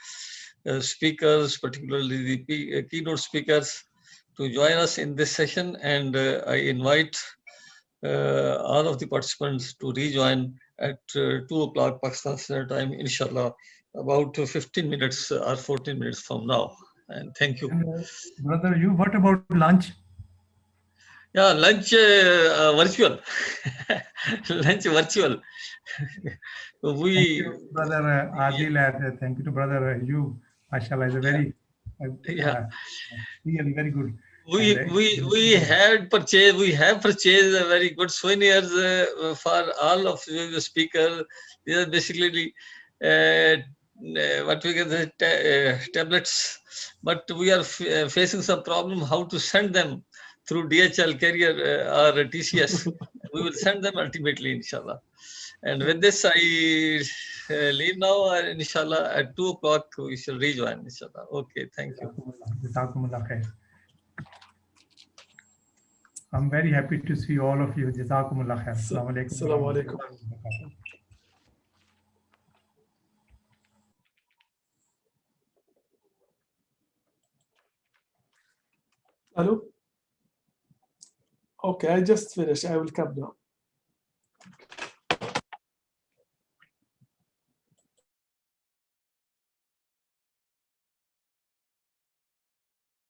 speakers, particularly the keynote speakers, to join us in this session. And I invite all of the participants to rejoin at 2 o'clock Pakistan Standard Time, inshallah, about 15 minutes or 14 minutes from now. And thank you. Brother, you, what about lunch? Yeah, lunch virtual. Lunch virtual. Thank you, Brother Adil, and thank you to Brother you. MashaAllah, is a very, really very good. We have purchased very good souvenirs for all of the speakers. These are basically what we can say tablets, but we are facing some problem how to send them through DHL carrier or TCS. We will send them ultimately, inshallah. And with this, I leave now. Inshallah, at 2 o'clock we shall rejoin. Inshallah. Okay, thank you. Jazakumullah khair. I'm very happy to see all of you. Jazakumullah khair. Assalamu alaikum. Hello? Okay, I just finished. I will come now.